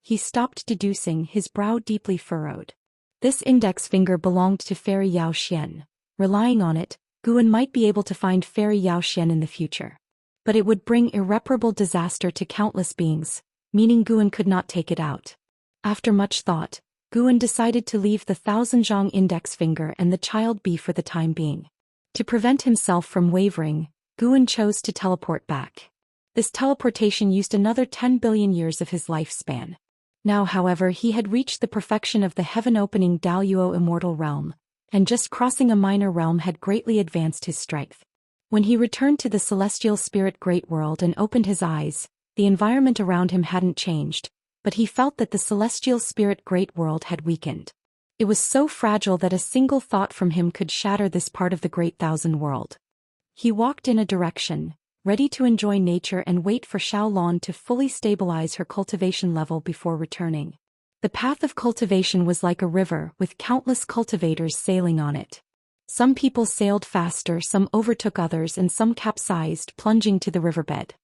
He stopped deducing, his brow deeply furrowed. This index finger belonged to Fairy Zhou Xian. Relying on it, Guan might be able to find Fairy Zhou Xian in the future. But it would bring irreparable disaster to countless beings, meaning Guan could not take it out. After much thought, Guan decided to leave the 1,000-zhang index finger and the child be for the time being. To prevent himself from wavering, Guan chose to teleport back. This teleportation used another 10 billion years of his lifespan. Now, however, he had reached the perfection of the heaven-opening Daoist Immortal realm, and just crossing a minor realm had greatly advanced his strength. When he returned to the celestial spirit great world and opened his eyes, the environment around him hadn't changed, but he felt that the celestial spirit great world had weakened. It was so fragile that a single thought from him could shatter this part of the great thousand world. He walked in a direction, ready to enjoy nature and wait for Xiaolan to fully stabilize her cultivation level before returning. The path of cultivation was like a river with countless cultivators sailing on it. Some people sailed faster, some overtook others, and some capsized, plunging to the riverbed.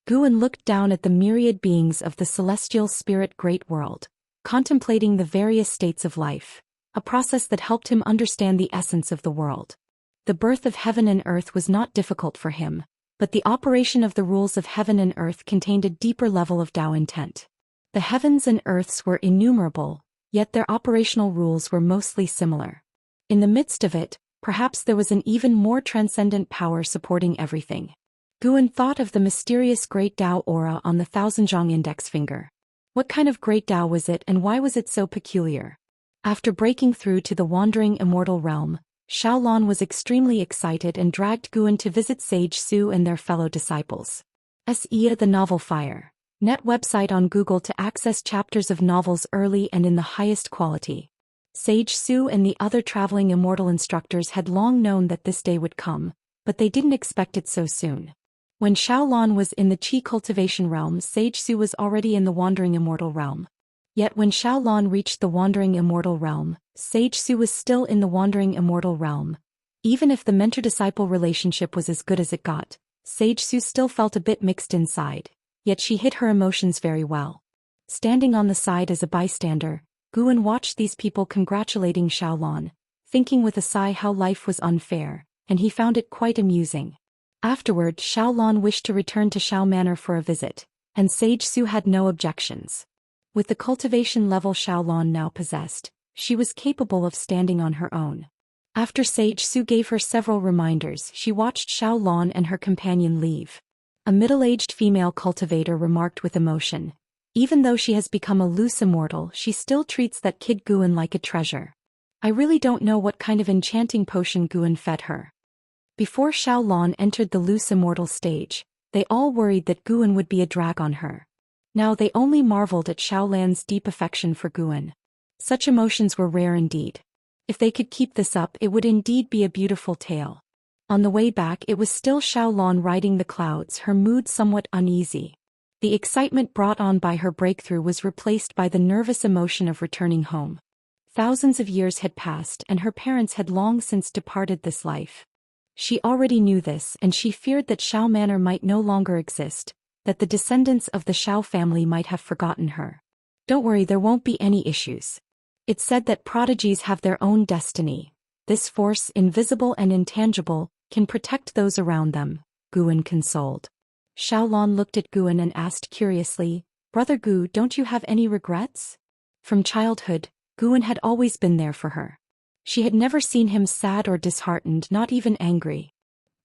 Guan looked down at the myriad beings of the celestial spirit great world, contemplating the various states of life, a process that helped him understand the essence of the world. The birth of heaven and earth was not difficult for him, but the operation of the rules of heaven and earth contained a deeper level of Tao intent. The heavens and earths were innumerable, yet their operational rules were mostly similar. In the midst of it, perhaps there was an even more transcendent power supporting everything. Guan thought of the mysterious Great Tao aura on the Thousandjiang index finger. What kind of Great Tao was it, and why was it so peculiar? After breaking through to the wandering immortal realm, Xiaolan was extremely excited and dragged Guan to visit Sage Su and their fellow disciples. Xianxia the Novel Fire. Net website on Google to access chapters of novels early and in the highest quality. Sage Su and the other traveling immortal instructors had long known that this day would come, but they didn't expect it so soon. When Xiaolan was in the Qi cultivation realm, Sage Su was already in the wandering immortal realm. Yet when Xiaolan reached the wandering immortal realm, Sage Su was still in the wandering immortal realm. Even if the mentor-disciple relationship was as good as it got, Sage Su still felt a bit mixed inside, yet she hid her emotions very well. Standing on the side as a bystander, Guan watched these people congratulating Xiaolan, thinking with a sigh how life was unfair, and he found it quite amusing. Afterward, Xiaolan wished to return to Xiao Manor for a visit, and Sage Su had no objections. With the cultivation level Xiaolan now possessed, she was capable of standing on her own. After Sage Su gave her several reminders, she watched Xiaolan and her companion leave. A middle-aged female cultivator remarked with emotion, "Even though she has become a loose immortal, she still treats that kid Guan like a treasure. I really don't know what kind of enchanting potion Guan fed her." Before Xiaolan entered the loose immortal stage, they all worried that Guan would be a drag on her. Now they only marveled at Xiaolan's deep affection for Guan. Such emotions were rare indeed. If they could keep this up, it would indeed be a beautiful tale. On the way back, it was still Xiaolan riding the clouds, her mood somewhat uneasy. The excitement brought on by her breakthrough was replaced by the nervous emotion of returning home. Thousands of years had passed and her parents had long since departed this life. She already knew this, and she feared that Xiao Manor might no longer exist, that the descendants of the Xiao family might have forgotten her. "Don't worry, there won't be any issues. It's said that prodigies have their own destiny. This force, invisible and intangible, can protect those around them," Guan consoled. Xiaolan looked at Guan and asked curiously, "Brother Gu, don't you have any regrets?" From childhood, Guan had always been there for her. She had never seen him sad or disheartened, not even angry.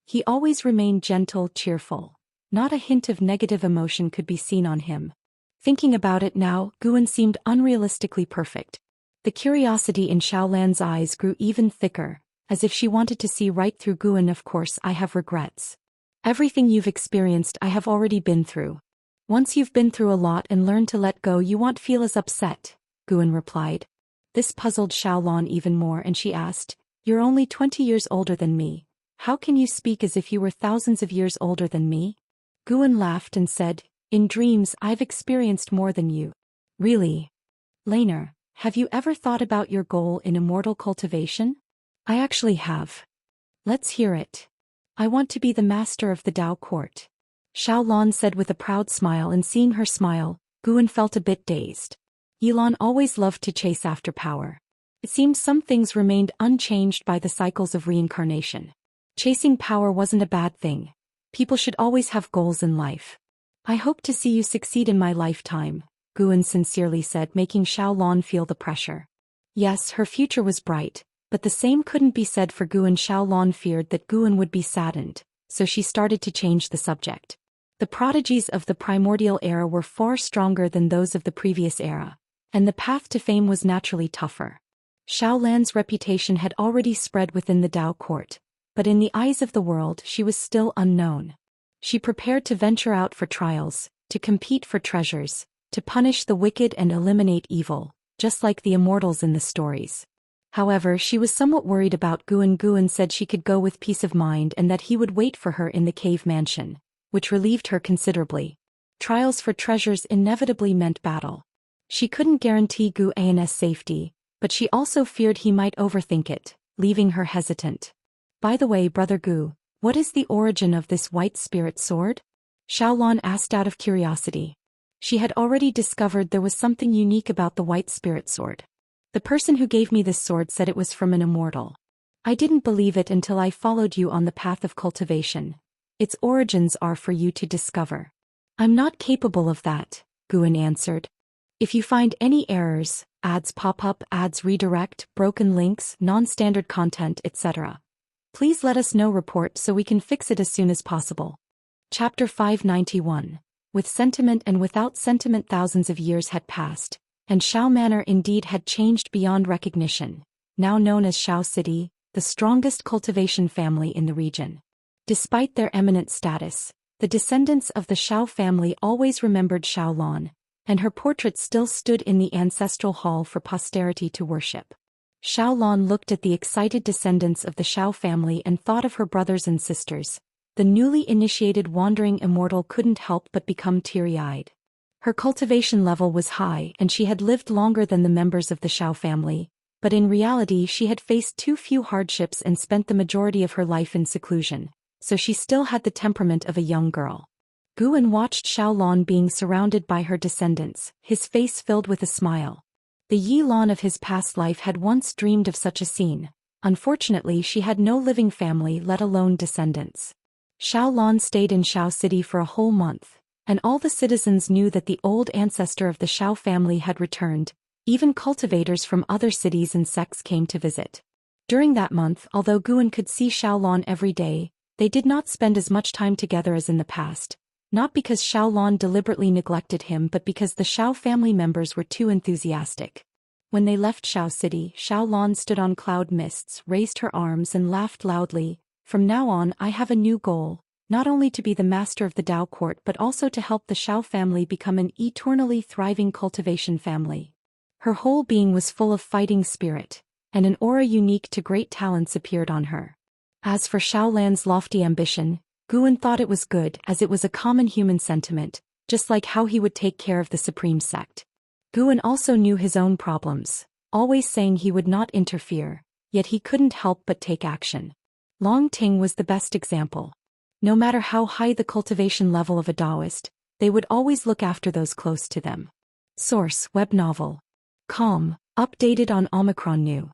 He always remained gentle, cheerful. Not a hint of negative emotion could be seen on him. Thinking about it now, Guan seemed unrealistically perfect. The curiosity in Xiaolan's eyes grew even thicker, as if she wanted to see right through Guan. "Of course I have regrets. Everything you've experienced I have already been through. Once you've been through a lot and learned to let go, you won't feel as upset," Guan replied. This puzzled Xiaolan even more, and she asked, "You're only 20 years older than me. How can you speak as if you were thousands of years older than me?" Guan laughed and said, "In dreams I've experienced more than you." "Really? Laner, have you ever thought about your goal in immortal cultivation?" "I actually have." "Let's hear it. I want to be the master of the Tao court," Xiaolan said with a proud smile, and seeing her smile, Guan felt a bit dazed. Yilan always loved to chase after power. It seemed some things remained unchanged by the cycles of reincarnation. Chasing power wasn't a bad thing. People should always have goals in life. "I hope to see you succeed in my lifetime," Guan sincerely said, making Xiaolan feel the pressure. Yes, her future was bright, but the same couldn't be said for Guan. Xiaolan feared that Guan would be saddened, so she started to change the subject. The prodigies of the primordial era were far stronger than those of the previous era, and the path to fame was naturally tougher. Xiaolan's reputation had already spread within the Tao court, but in the eyes of the world she was still unknown. She prepared to venture out for trials, to compete for treasures, to punish the wicked and eliminate evil, just like the immortals in the stories. However, she was somewhat worried about Guan. Guan said she could go with peace of mind and that he would wait for her in the cave mansion, which relieved her considerably. Trials for treasures inevitably meant battle. She couldn't guarantee Guan's safety, but she also feared he might overthink it, leaving her hesitant. By the way, Brother Gu, what is the origin of this white spirit sword? Xiaolon asked out of curiosity. She had already discovered there was something unique about the white spirit sword. The person who gave me this sword said it was from an immortal. I didn't believe it until I followed you on the path of cultivation. Its origins are for you to discover. I'm not capable of that, Guan answered. If you find any errors, ads pop up, ads redirect, broken links, non-standard content, etc., please let us know. Report so we can fix it as soon as possible. Chapter 591. With sentiment and without sentiment, thousands of years had passed, and Shao Manor indeed had changed beyond recognition, now known as Shao City, the strongest cultivation family in the region. Despite their eminent status, the descendants of the Shao family always remembered Xiaolon, and her portrait still stood in the ancestral hall for posterity to worship. Xiaolon looked at the excited descendants of the Shao family and thought of her brothers and sisters. The newly initiated wandering immortal couldn't help but become teary-eyed. Her cultivation level was high and she had lived longer than the members of the Shao family, but in reality she had faced too few hardships and spent the majority of her life in seclusion, so she still had the temperament of a young girl. Guan watched Xiaolon being surrounded by her descendants, his face filled with a smile. The Yi Lan of his past life had once dreamed of such a scene. Unfortunately, she had no living family, let alone descendants. Xiaolon stayed in Shao City for a whole month, and all the citizens knew that the old ancestor of the Shao family had returned. Even cultivators from other cities and sects came to visit. During that month, although Guan could see Xiaolon every day, they did not spend as much time together as in the past, not because Xiaolon deliberately neglected him but because the Shao family members were too enthusiastic. When they left Shao City, Xiaolon stood on cloud mists, raised her arms and laughed loudly. From now on I have a new goal, not only to be the master of the Dao court but also to help the Shao family become an eternally thriving cultivation family. Her whole being was full of fighting spirit, and an aura unique to great talents appeared on her. As for Xiaolan's lofty ambition, Guan thought it was good as it was a common human sentiment, just like how he would take care of the supreme sect. Guan also knew his own problems, always saying he would not interfere, yet he couldn't help but take action. Long Ting was the best example. No matter how high the cultivation level of a Daoist, they would always look after those close to them. Source: web novel. Calm, updated on Omicron New.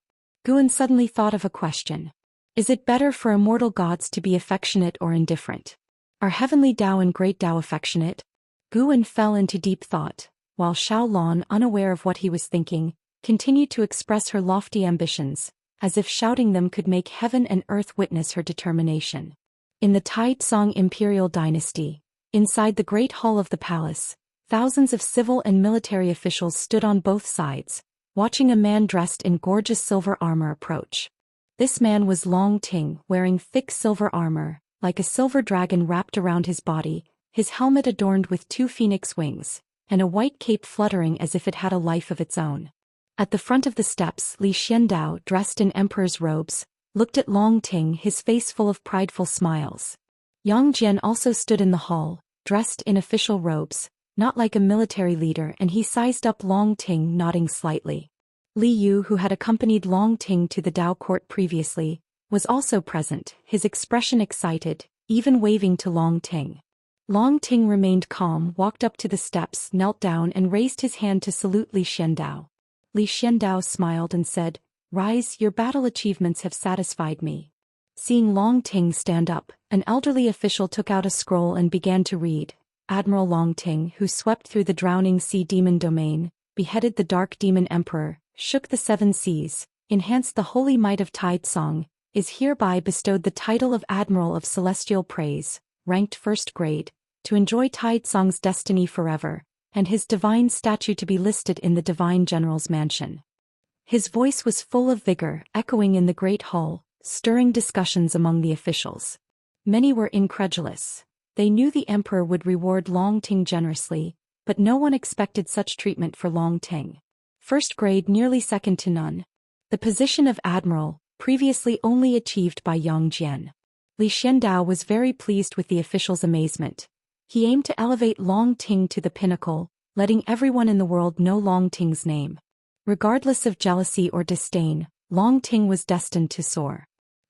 Guan suddenly thought of a question. Is it better for immortal gods to be affectionate or indifferent? Are heavenly Dao and great Dao affectionate? Guan fell into deep thought, while Xiaolon, unaware of what he was thinking, continued to express her lofty ambitions, as if shouting them could make heaven and earth witness her determination. In the Taizong imperial dynasty, inside the great hall of the palace, thousands of civil and military officials stood on both sides, watching a man dressed in gorgeous silver armor approach. This man was Long Ting, wearing thick silver armor, like a silver dragon wrapped around his body, his helmet adorned with two phoenix wings, and a white cape fluttering as if it had a life of its own. At the front of the steps, Li Xiandao, dressed in emperor's robes, looked at Long Ting, his face full of prideful smiles. Yang Jian also stood in the hall, dressed in official robes, not like a military leader, and he sized up Long Ting, nodding slightly. Li Yu, who had accompanied Long Ting to the Dao court previously, was also present, his expression excited, even waving to Long Ting. Long Ting remained calm, walked up to the steps, knelt down and raised his hand to salute Li Xiandao. Li Xiandao smiled and said, "Rise, your battle achievements have satisfied me." Seeing Long Ting stand up, an elderly official took out a scroll and began to read. Admiral Long Ting, who swept through the drowning sea demon domain, beheaded the dark demon emperor, shook the seven seas, enhanced the holy might of Taizong, is hereby bestowed the title of Admiral of Celestial Praise, ranked first grade, to enjoy Taizong's destiny forever, and his divine statue to be listed in the Divine General's mansion. His voice was full of vigor, echoing in the great hall, stirring discussions among the officials. Many were incredulous. They knew the emperor would reward Long Ting generously, but no one expected such treatment for Long Ting. First grade, nearly second to none. the position of admiral, previously only achieved by Yang Jian. Li Xiandao was very pleased with the official's amazement. He aimed to elevate Long Ting to the pinnacle, letting everyone in the world know Long Ting's name. Regardless of jealousy or disdain, Long Ting was destined to soar.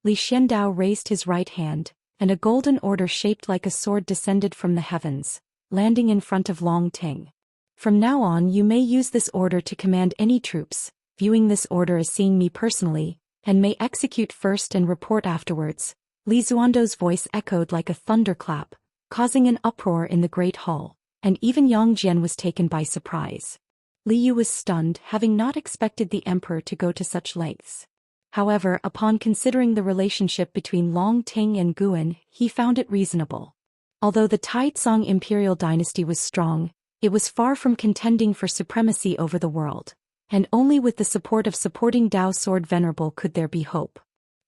Li Xiandao raised his right hand, and a golden order shaped like a sword descended from the heavens, landing in front of Long Ting. From now on you may use this order to command any troops, viewing this order as seeing me personally, and may execute first and report afterwards. Li Xuando's voice echoed like a thunderclap, causing an uproar in the great hall, and even Yang Jian was taken by surprise. Li Yu was stunned, having not expected the emperor to go to such lengths. However, upon considering the relationship between Long Ting and Guan, he found it reasonable. Although the Taizong imperial dynasty was strong, it was far from contending for supremacy over the world, and only with the support of supporting Dao Sword Venerable could there be hope.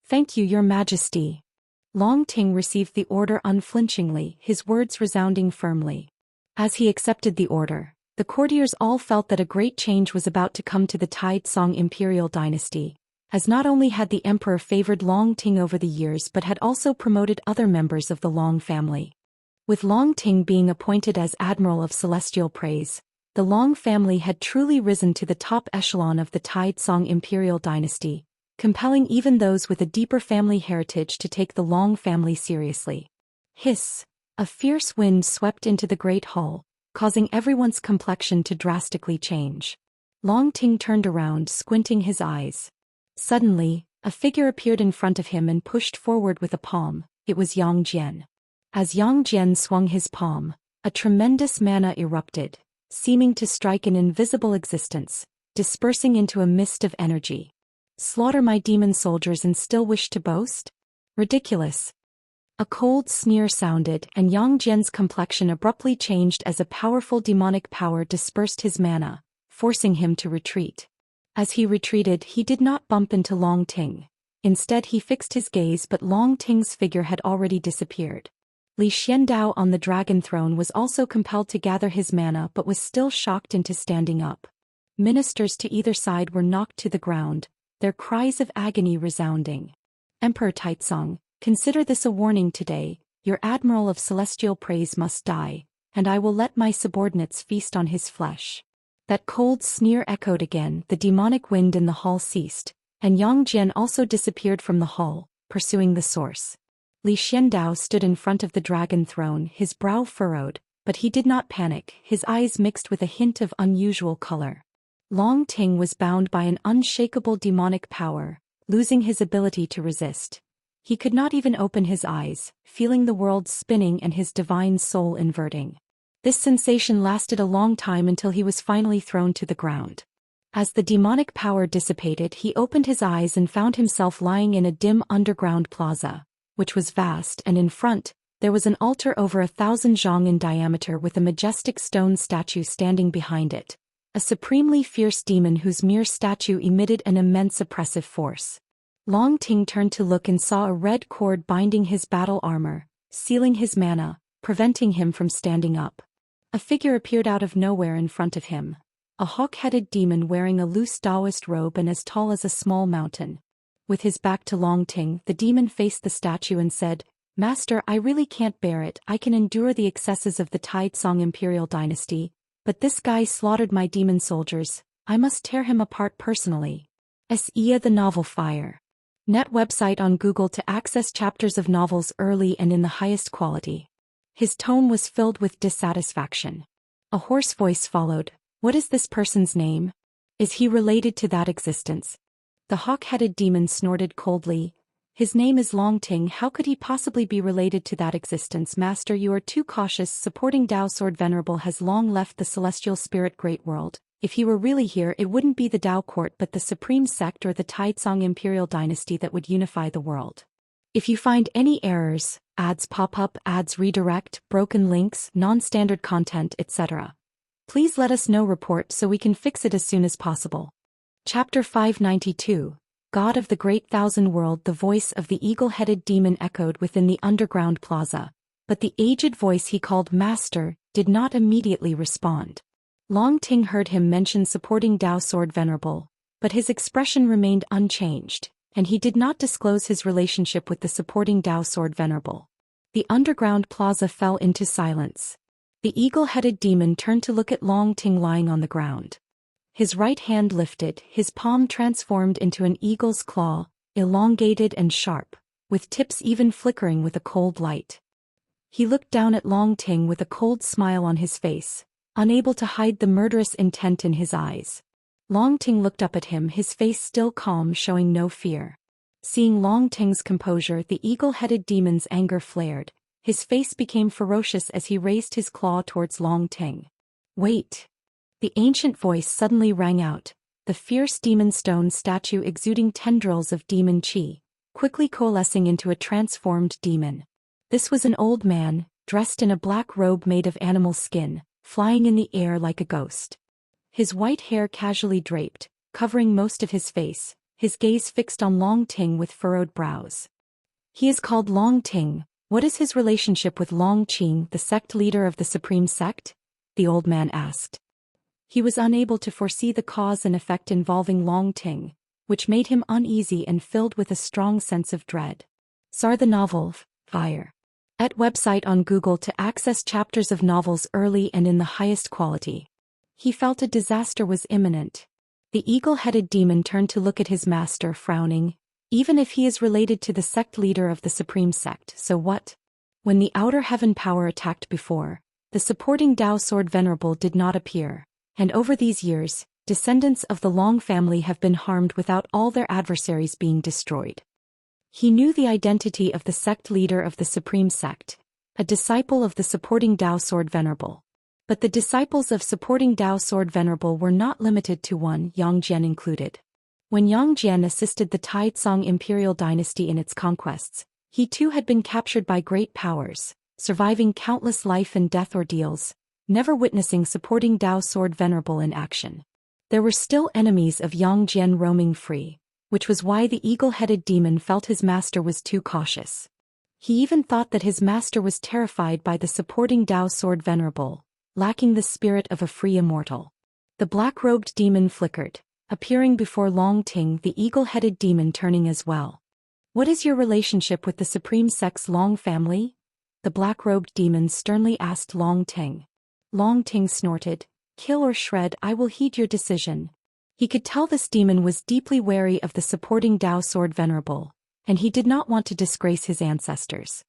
"Thank you, Your Majesty." Long Ting received the order unflinchingly, his words resounding firmly. As he accepted the order, the courtiers all felt that a great change was about to come to the Taizong imperial dynasty, as not only had the emperor favored Long Ting over the years but had also promoted other members of the Long family. With Long Ting being appointed as Admiral of Celestial Praise, the Long family had truly risen to the top echelon of the Taizong imperial dynasty, compelling even those with a deeper family heritage to take the Long family seriously. Hiss! A fierce wind swept into the great hall, causing everyone's complexion to drastically change. Long Ting turned around, squinting his eyes. Suddenly, a figure appeared in front of him and pushed forward with a palm. It was Yang Jian. As Yang Jian swung his palm, a tremendous mana erupted, seeming to strike an invisible existence, dispersing into a mist of energy. "Slaughter my demon soldiers and still wish to boast? Ridiculous." A cold sneer sounded, and Yang Jian's complexion abruptly changed as a powerful demonic power dispersed his mana, forcing him to retreat. As he retreated, he did not bump into Long Ting. Instead he fixed his gaze, but Long Ting's figure had already disappeared. Li Xiandao on the dragon throne was also compelled to gather his mana but was still shocked into standing up. Ministers to either side were knocked to the ground, their cries of agony resounding. "Emperor Taizong, consider this a warning today. Your Admiral of Celestial Praise must die, and I will let my subordinates feast on his flesh." That cold sneer echoed again. The demonic wind in the hall ceased, and Yang Jian also disappeared from the hall, pursuing the source. Li Xiandao stood in front of the dragon throne, his brow furrowed, but he did not panic, his eyes mixed with a hint of unusual color. Long Ting was bound by an unshakable demonic power, losing his ability to resist. He could not even open his eyes, feeling the world spinning and his divine soul inverting. This sensation lasted a long time until he was finally thrown to the ground. As the demonic power dissipated, he opened his eyes and found himself lying in a dim underground plaza, which was vast, and in front, there was an altar over 1,000 zhang in diameter with a majestic stone statue standing behind it, a supremely fierce demon whose mere statue emitted an immense oppressive force. Long Ting turned to look and saw a red cord binding his battle armor, sealing his mana, preventing him from standing up. A figure appeared out of nowhere in front of him, a hawk-headed demon wearing a loose Daoist robe and as tall as a small mountain. With his back to Long Ting, the demon faced the statue and said, "Master, I really can't bear it. I can endure the excesses of the Taizong imperial dynasty, but this guy slaughtered my demon soldiers. I must tear him apart personally." Sia the Novel Fire. Net website on Google to access chapters of novels early and in the highest quality. His tone was filled with dissatisfaction. A hoarse voice followed. "What is this person's name? Is he related to that existence?" The hawk-headed demon snorted coldly. "His name is Long Ting. How could he possibly be related to that existence? Master, you are too cautious. Supporting Dao Sword Venerable has long left the celestial spirit great world. If he were really here, it wouldn't be the Dao Court but the supreme sect or the Taizong imperial dynasty that would unify the world. If you find any errors, ads pop up, ads redirect, broken links, non-standard content, etc., please let us know. Report so we can fix it as soon as possible." Chapter 592, God of the Great Thousand World. The voice of the eagle-headed demon echoed within the underground plaza, but the aged voice he called Master did not immediately respond. Long Ting heard him mention supporting Dao Sword Venerable, But his expression remained unchanged, and he did not disclose his relationship with the supporting Dao Sword Venerable. The underground plaza fell into silence. The eagle-headed demon turned to look at Long Ting lying on the ground. His right hand lifted, his palm transformed into an eagle's claw, elongated and sharp, with tips even flickering with a cold light. He looked down at Long Ting with a cold smile on his face, unable to hide the murderous intent in his eyes. Long Ting looked up at him, his face still calm, showing no fear. Seeing Long Ting's composure, the eagle-headed demon's anger flared. His face became ferocious as he raised his claw towards Long Ting. "Wait!" The ancient voice suddenly rang out, the fierce demon stone statue exuding tendrils of demon chi, quickly coalescing into a transformed demon. This was an old man, dressed in a black robe made of animal skin, flying in the air like a ghost. His white hair casually draped, covering most of his face, his gaze fixed on Long Ting with furrowed brows. "He is called Long Ting. What is his relationship with Long Qing, the sect leader of the Supreme Sect?" the old man asked. He was unable to foresee the cause and effect involving Long Ting, which made him uneasy and filled with a strong sense of dread. Sar the novel, Fire. At website on Google to access chapters of novels early and in the highest quality. He felt a disaster was imminent. The eagle-headed demon turned to look at his master, frowning. Even if he is related to the sect leader of the Supreme Sect, so what? When the outer heaven power attacked before, the supporting Dao Sword Venerable did not appear, and over these years, descendants of the Long family have been harmed without all their adversaries being destroyed. He knew the identity of the sect leader of the Supreme Sect, a disciple of the supporting Dao Sword Venerable. But the disciples of supporting Dao Sword Venerable were not limited to one, Yang Jian included. When Yang Jian assisted the Taizong imperial dynasty in its conquests, he too had been captured by great powers, surviving countless life and death ordeals, never witnessing supporting Dao Sword Venerable in action. There were still enemies of Yang Jian roaming free, which was why the eagle-headed demon felt his master was too cautious. He even thought that his master was terrified by the supporting Dao Sword Venerable, lacking the spirit of a free immortal. The black-robed demon flickered, appearing before Long Ting, the eagle-headed demon turning as well. "What is your relationship with the Supreme Sect's Long family?" the black-robed demon sternly asked Long Ting. Long Ting snorted, "Kill or shred, I will heed your decision." He could tell this demon was deeply wary of the supporting Dao Sword Venerable, and he did not want to disgrace his ancestors.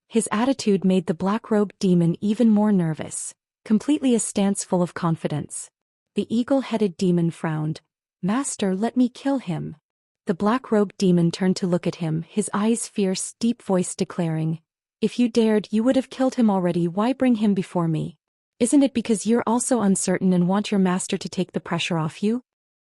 His attitude made the black-robed demon even more nervous, completely a stance full of confidence. The eagle-headed demon frowned. "Master, let me kill him." The black-robed demon turned to look at him, his eyes fierce, deep voice declaring, "If you dared, you would have killed him already. Why bring him before me? Isn't it because you're also uncertain and want your master to take the pressure off you?"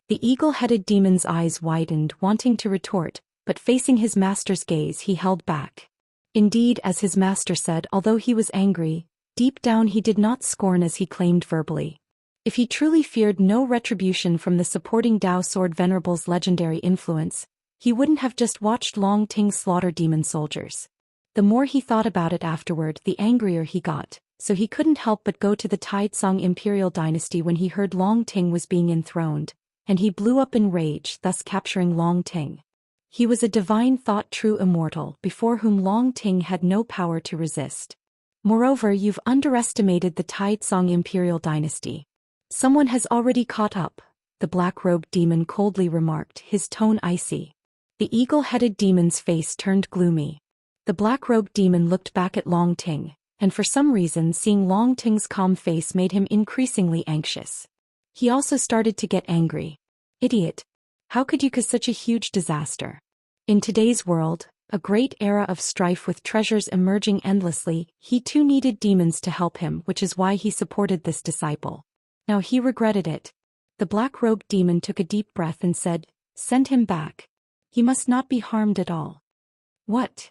The eagle-headed demon's eyes widened, wanting to retort, but facing his master's gaze he held back. Indeed, as his master said, although he was angry, deep down he did not scorn as he claimed verbally. If he truly feared no retribution from the supporting Dao Sword Venerable's legendary influence, he wouldn't have just watched Long Ting slaughter demon soldiers. The more he thought about it afterward, the angrier he got, so he couldn't help but go to the Taizong imperial dynasty when he heard Long Ting was being enthroned, and he blew up in rage, thus capturing Long Ting. He was a divine thought true immortal, before whom Long Ting had no power to resist. Moreover, you've underestimated the Taizong imperial dynasty. Someone has already caught up, the black-robed demon coldly remarked, his tone icy. The eagle-headed demon's face turned gloomy. The black-robed demon looked back at Long Ting, and for some reason seeing Long Ting's calm face made him increasingly anxious. He also started to get angry. "Idiot! How could you cause such a huge disaster?" In today's world, a great era of strife with treasures emerging endlessly, he too needed demons to help him, which is why he supported this disciple. Now he regretted it. The black-robed demon took a deep breath and said, "Send him back. He must not be harmed at all." "What?"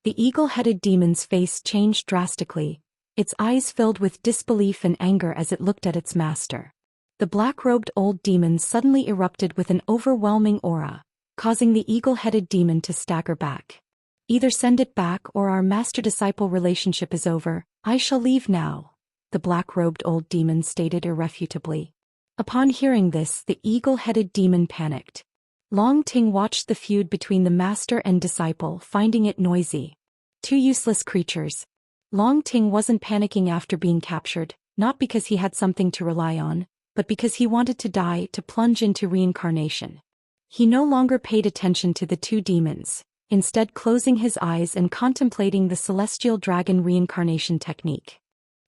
The eagle-headed demon's face changed drastically, its eyes filled with disbelief and anger as it looked at its master. The black-robed old demon suddenly erupted with an overwhelming aura, causing the eagle-headed demon to stagger back. "Either send it back or our master-disciple relationship is over. I shall leave now," the black-robed old demon stated irrefutably. Upon hearing this, the eagle-headed demon panicked. Long Ting watched the feud between the master and disciple, finding it noisy. Two useless creatures. Long Ting wasn't panicking after being captured, not because he had something to rely on, but because he wanted to die to plunge into reincarnation. He no longer paid attention to the two demons, instead closing his eyes and contemplating the celestial dragon reincarnation technique.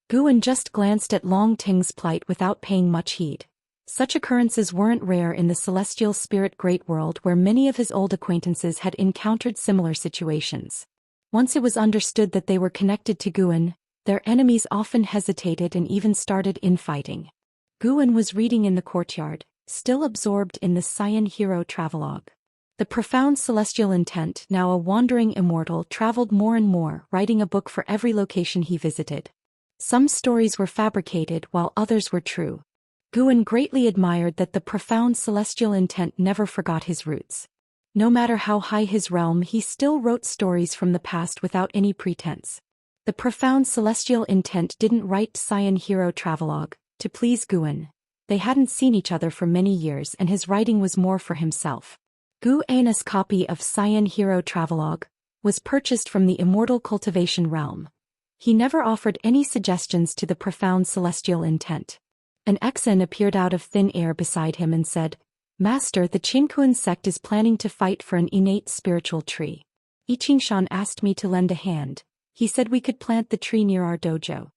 Guan just glanced at Long Ting's plight without paying much heed. Such occurrences weren't rare in the celestial spirit great world where many of his old acquaintances had encountered similar situations. Once it was understood that they were connected to Guan, their enemies often hesitated and even started infighting. Guan was reading in the courtyard, still absorbed in the Xian hero travelogue. The profound celestial intent, now a wandering immortal, traveled more and more, writing a book for every location he visited. Some stories were fabricated while others were true. Guan greatly admired that the profound celestial intent never forgot his roots. No matter how high his realm, he still wrote stories from the past without any pretense. The profound celestial intent didn't write Xian hero travelogue to please Guan. They hadn't seen each other for many years and his writing was more for himself. Guan's copy of Xian hero travelogue was purchased from the Immortal Cultivation realm. He never offered any suggestions to the profound celestial intent. An Exan appeared out of thin air beside him and said, "Master, the Qinkuan sect is planning to fight for an innate spiritual tree. Xianxia asked me to lend a hand. He said we could plant the tree near our dojo."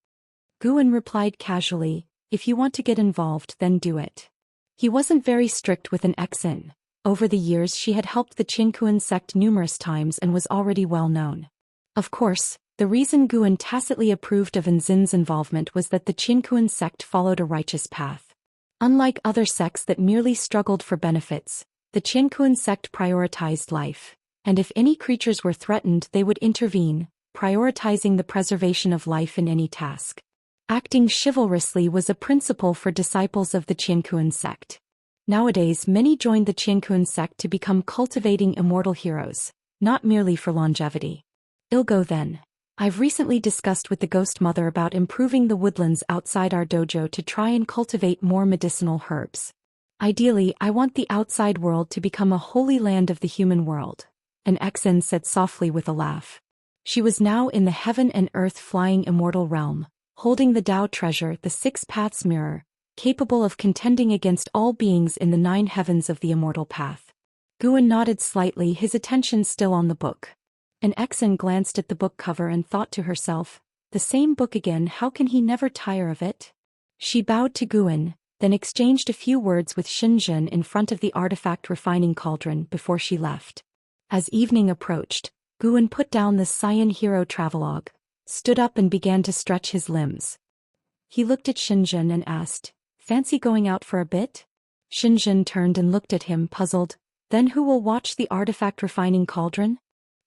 Guan replied casually, "If you want to get involved, then do it." He wasn't very strict with an Exan. Over the years she had helped the Qinkuan sect numerous times and was already well known. Of course, the reason Guan tacitly approved of Nzin's involvement was that the Qinkuan sect followed a righteous path. Unlike other sects that merely struggled for benefits, the Qinkuan sect prioritized life, and if any creatures were threatened they would intervene, prioritizing the preservation of life in any task. Acting chivalrously was a principle for disciples of the Qinkuan sect. Nowadays many joined the Qinkuan sect to become cultivating immortal heroes, not merely for longevity. Ilgo then. I've recently discussed with the Ghost Mother about improving the woodlands outside our dojo to try and cultivate more medicinal herbs. Ideally, I want the outside world to become a holy land of the human world, an Exan said softly with a laugh. She was now in the heaven and earth flying immortal realm, holding the Tao treasure, the Six Paths mirror, capable of contending against all beings in the 9 heavens of the immortal path. Guan nodded slightly, his attention still on the book. An Exan glanced at the book cover and thought to herself, the same book again, how can he never tire of it? She bowed to Guan, then exchanged a few words with Xianxia in front of the artifact refining cauldron before she left. As evening approached, Guan put down the Xian hero travelogue, stood up and began to stretch his limbs. He looked at Xianxia and asked, "Fancy going out for a bit?" Xianxia turned and looked at him, puzzled. "Then who will watch the artifact refining cauldron?"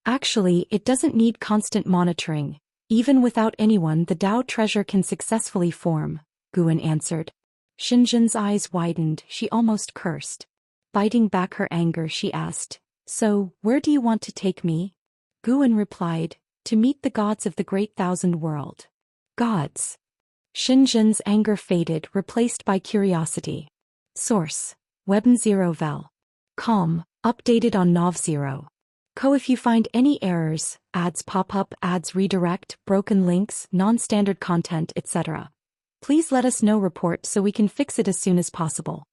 "Actually, it doesn't need constant monitoring. Even without anyone, the Tao treasure can successfully form," Guan answered. Xianxia's eyes widened, she almost cursed. Biting back her anger, she asked, "So, where do you want to take me?" Guan replied, "To meet the gods of the Great Thousand World." Gods. Xianxia's anger faded, replaced by curiosity. Source: Webn0vel. Com. Updated on Nov0. If you find any errors, ads pop up, ads redirect, broken links, non-standard content, etc., please let us know. Report so we can fix it as soon as possible.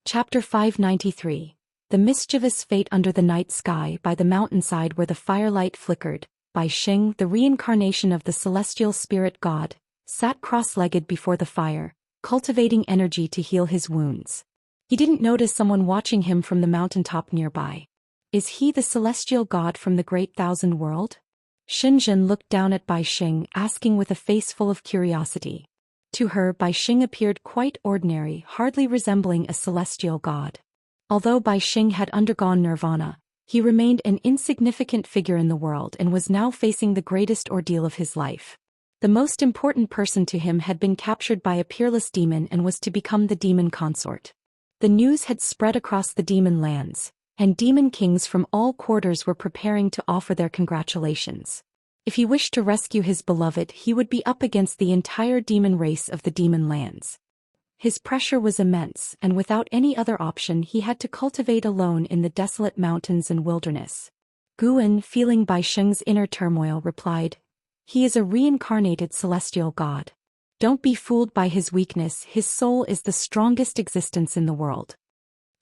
Chapter 593. The Mischievous Fate Under the Night Sky. By the mountainside where the firelight flickered, Bai Xing, the reincarnation of the celestial spirit god, sat cross-legged before the fire, cultivating energy to heal his wounds. He didn't notice someone watching him from the mountaintop nearby. Is he the celestial god from the Great Thousand World? Xianxia looked down at Bai Xing, asking with a face full of curiosity. To her, Bai Xing appeared quite ordinary, hardly resembling a celestial god. Although Bai Xing had undergone nirvana, he remained an insignificant figure in the world and was now facing the greatest ordeal of his life. The most important person to him had been captured by a peerless demon and was to become the demon consort. The news had spread across the demon lands, and demon kings from all quarters were preparing to offer their congratulations. If he wished to rescue his beloved, he would be up against the entire demon race of the demon lands. His pressure was immense, and without any other option he had to cultivate alone in the desolate mountains and wilderness. Guan, feeling Bai Sheng's inner turmoil, replied, "He is a reincarnated celestial god. Don't be fooled by his weakness, his soul is the strongest existence in the world."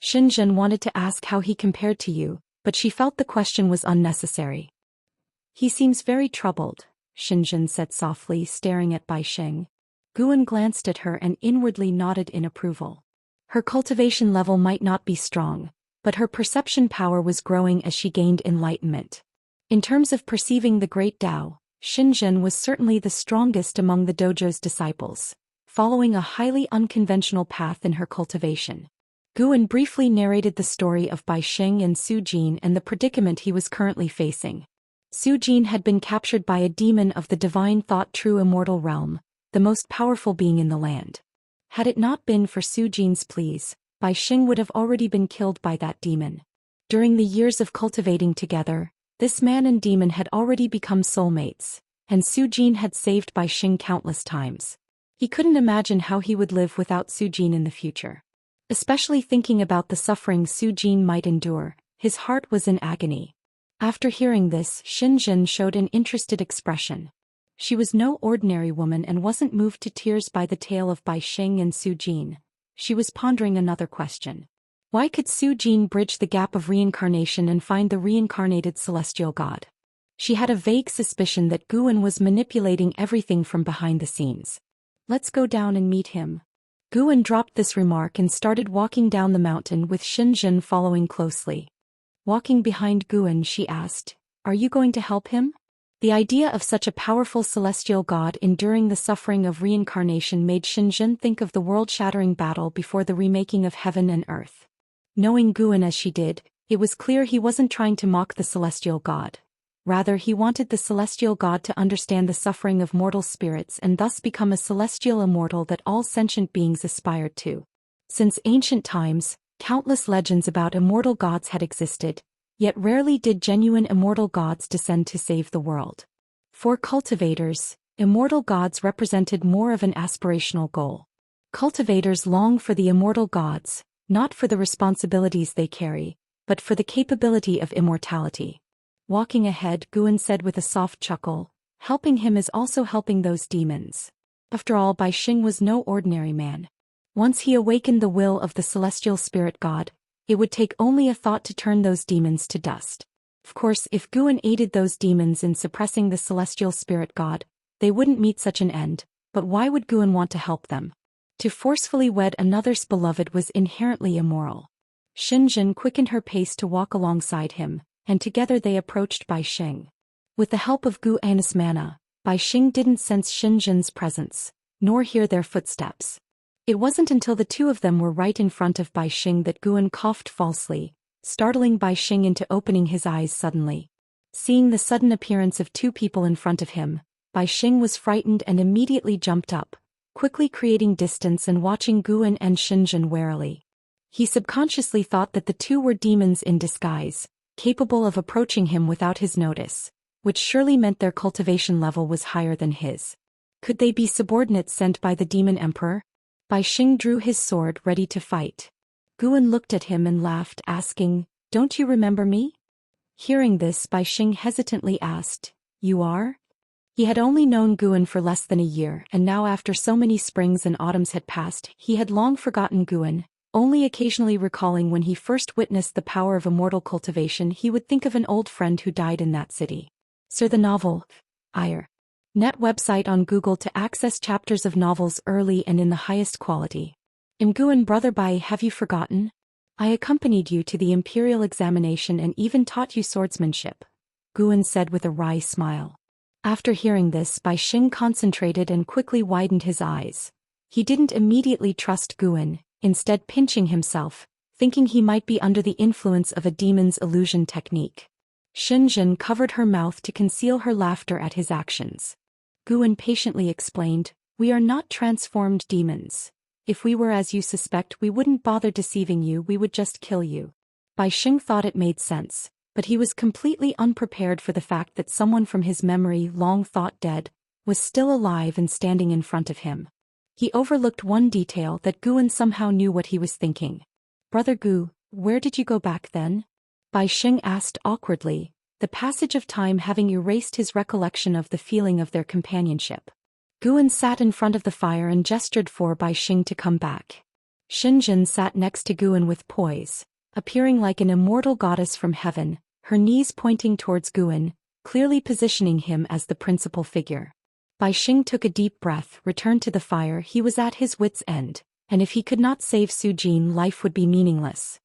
Xinzhen wanted to ask how he compared to you, but she felt the question was unnecessary. "He seems very troubled," Xinzhen said softly, staring at Bai Sheng. Guan glanced at her and inwardly nodded in approval. Her cultivation level might not be strong, but her perception power was growing as she gained enlightenment. In terms of perceiving the great Tao, Xinzhen was certainly the strongest among the dojo's disciples, following a highly unconventional path in her cultivation. Guan briefly narrated the story of Bai Sheng and Su Jin and the predicament he was currently facing. Su Jin had been captured by a demon of the divine thought true immortal realm, the most powerful being in the land. Had it not been for Su Jin's pleas, Bai Sheng would have already been killed by that demon. During the years of cultivating together, this man and demon had already become soulmates, and Su Jin had saved Bai Sheng countless times. He couldn't imagine how he would live without Su Jin in the future. Especially thinking about the suffering Su Jin might endure, his heart was in agony. After hearing this, Xinzhen showed an interested expression. She was no ordinary woman and wasn't moved to tears by the tale of Bai Sheng and Su Jin. She was pondering another question. Why could Su Jin bridge the gap of reincarnation and find the reincarnated celestial god? She had a vague suspicion that Guan was manipulating everything from behind the scenes. "Let's go down and meet him." Guan dropped this remark and started walking down the mountain with Xinzhen following closely. Walking behind Guan, she asked, "Are you going to help him?" The idea of such a powerful celestial god enduring the suffering of reincarnation made Xinzhen think of the world-shattering battle before the remaking of heaven and earth. Knowing Guan as she did, it was clear he wasn't trying to mock the celestial god. Rather, he wanted the celestial god to understand the suffering of mortal spirits and thus become a celestial immortal that all sentient beings aspired to. Since ancient times, countless legends about immortal gods had existed, yet rarely did genuine immortal gods descend to save the world. For cultivators, immortal gods represented more of an aspirational goal. Cultivators long for the immortal gods, not for the responsibilities they carry, but for the capability of immortality. Walking ahead, Guan said with a soft chuckle, "Helping him is also helping those demons." After all, Bai Sheng was no ordinary man. Once he awakened the will of the celestial spirit god, it would take only a thought to turn those demons to dust. Of course, if Guan aided those demons in suppressing the celestial spirit god, they wouldn't meet such an end, but why would Guan want to help them? To forcefully wed another's beloved was inherently immoral. Xinzhen quickened her pace to walk alongside him, and together they approached Bai Sheng. With the help of Guan's mana, Bai Sheng didn't sense Xinzhen's presence, nor hear their footsteps. It wasn't until the two of them were right in front of Bai Sheng that Guan coughed falsely, startling Bai Sheng into opening his eyes suddenly. Seeing the sudden appearance of two people in front of him, Bai Sheng was frightened and immediately jumped up, quickly creating distance and watching Guan and Xinzhen warily. He subconsciously thought that the two were demons in disguise, capable of approaching him without his notice, which surely meant their cultivation level was higher than his. Could they be subordinates sent by the demon emperor? Bai Sheng drew his sword ready to fight. Guan looked at him and laughed, asking, "Don't you remember me?" Hearing this, Bai Sheng hesitantly asked, "You are?" He had only known Guan for less than a year, and now after so many springs and autumns had passed, he had long forgotten Guan, only occasionally recalling when he first witnessed the power of immortal cultivation. He would think of an old friend who died in that city. Sir, the novel, IR. Net website on Google to access chapters of novels early and in the highest quality. Guan, brother Bai, have you forgotten? I accompanied you to the imperial examination and even taught you swordsmanship, Guan said with a wry smile. After hearing this, Bai Sheng concentrated and quickly widened his eyes. He didn't immediately trust Guan, instead pinching himself, thinking he might be under the influence of a demon's illusion technique. Xinzhen covered her mouth to conceal her laughter at his actions. Guan patiently explained, "We are not transformed demons. If we were as you suspect, we wouldn't bother deceiving you, we would just kill you." Bai Sheng thought it made sense, but he was completely unprepared for the fact that someone from his memory long thought dead was still alive and standing in front of him. He overlooked one detail that Guan somehow knew what he was thinking. "Brother Gu, where did you go back then?" Bai Xing asked awkwardly, the passage of time having erased his recollection of the feeling of their companionship. Guan sat in front of the fire and gestured for Bai Xing to come back. Xinjin sat next to Guan with poise, appearing like an immortal goddess from heaven, her knees pointing towards Guan, clearly positioning him as the principal figure. Bai Xing took a deep breath, returned to the fire. He was at his wit's end, and if he could not save Su Jin, life would be meaningless.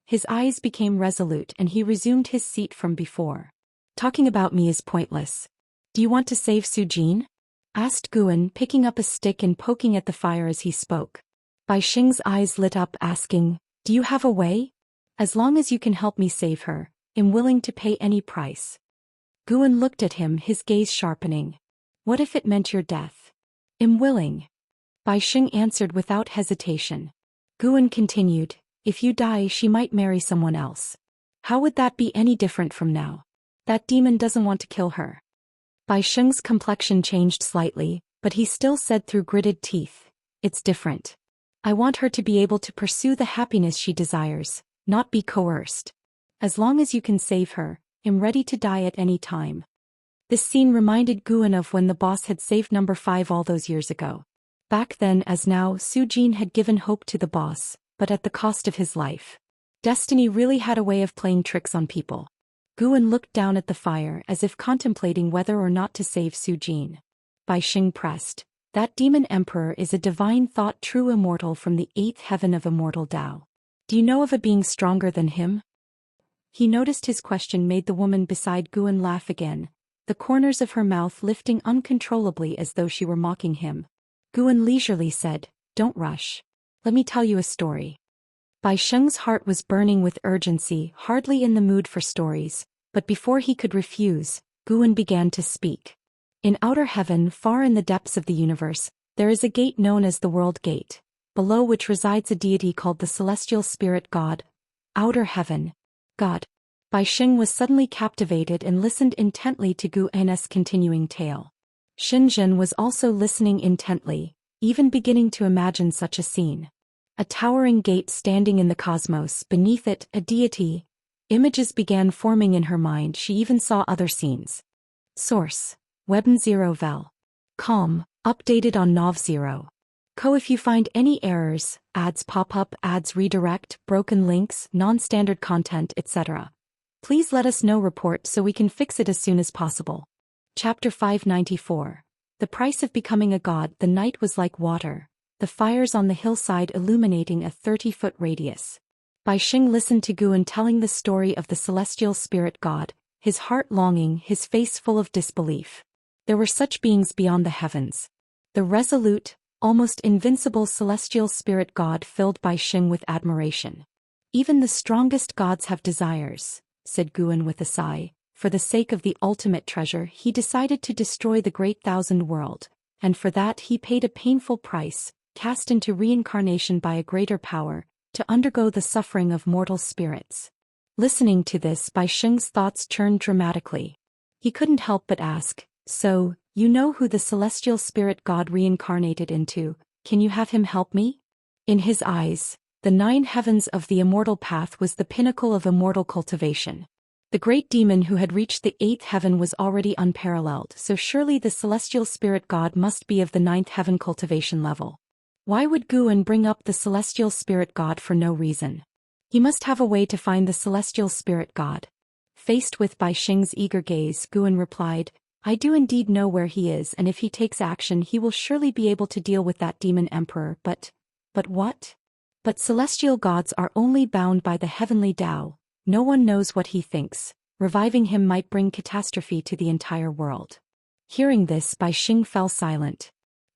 His eyes became resolute and he resumed his seat from before. "Talking about me is pointless. Do you want to save Su Jin?" asked Guan, picking up a stick and poking at the fire as he spoke. Bai Xing's eyes lit up, asking, "Do you have a way?" "As long as you can help me save her, I'm willing to pay any price." Guan looked at him, his gaze sharpening. "What if it meant your death?" "I'm willing," Bai Xing answered without hesitation. Guan continued, "If you die, she might marry someone else. How would that be any different from now? That demon doesn't want to kill her." Bai Xing's complexion changed slightly, but he still said through gritted teeth, "It's different. I want her to be able to pursue the happiness she desires, not be coerced. As long as you can save her, I'm ready to die at any time." This scene reminded Guan of when the boss had saved number 5 all those years ago. Back then as now, Su Jin had given hope to the boss, but at the cost of his life. Destiny really had a way of playing tricks on people. Guan looked down at the fire as if contemplating whether or not to save Su Jin. Bai Xing pressed, "That demon emperor is a divine thought, true immortal from the 8th heaven of immortal Dao. Do you know of a being stronger than him?" He noticed his question made the woman beside Guan laugh again, the corners of her mouth lifting uncontrollably as though she were mocking him. Guan leisurely said, "Don't rush. Let me tell you a story." Bai Sheng's heart was burning with urgency, hardly in the mood for stories, but before he could refuse, Guan began to speak. "In outer heaven, far in the depths of the universe, there is a gate known as the World Gate, below which resides a deity called the Celestial Spirit God. Outer heaven. God." Bai Xing was suddenly captivated and listened intently to Guan's continuing tale. Xinjin was also listening intently, even beginning to imagine such a scene. A towering gate standing in the cosmos, beneath it, a deity. Images began forming in her mind. She even saw other scenes. Source: Webn 0 Vel. Com. Updated on Nov 0. Co. If you find any errors, ads pop up, ads redirect, broken links, non-standard content, etc., please let us know. Report so we can fix it as soon as possible. Chapter 594. The price of becoming a god. The night was like water, the fires on the hillside illuminating a 30-foot radius. Bai Xing listened to Guan telling the story of the celestial spirit god, his heart longing, his face full of disbelief. There were such beings beyond the heavens. The resolute, almost invincible celestial spirit god filled Bai Xing with admiration. "Even the strongest gods have desires," said Guan with a sigh. For the sake of the ultimate treasure, he decided to destroy the great thousand world, and for that he paid a painful price, cast into reincarnation by a greater power, to undergo the suffering of mortal spirits. Listening to this, Bai Xing's thoughts churned dramatically. He couldn't help but ask, "So, you know who the celestial spirit god reincarnated into? Can you have him help me?" In his eyes, the 9 heavens of the immortal path was the pinnacle of immortal cultivation. The great demon who had reached the 8th heaven was already unparalleled, so surely the celestial spirit god must be of the 9th heaven cultivation level. Why would Guan bring up the celestial spirit god for no reason? He must have a way to find the celestial spirit god. Faced with Bai Xing's eager gaze, Guan replied, "I do indeed know where he is, and if he takes action he will surely be able to deal with that demon emperor, but what? But celestial gods are only bound by the heavenly Tao. No one knows what he thinks. Reviving him might bring catastrophe to the entire world." Hearing this, Bai Xing fell silent.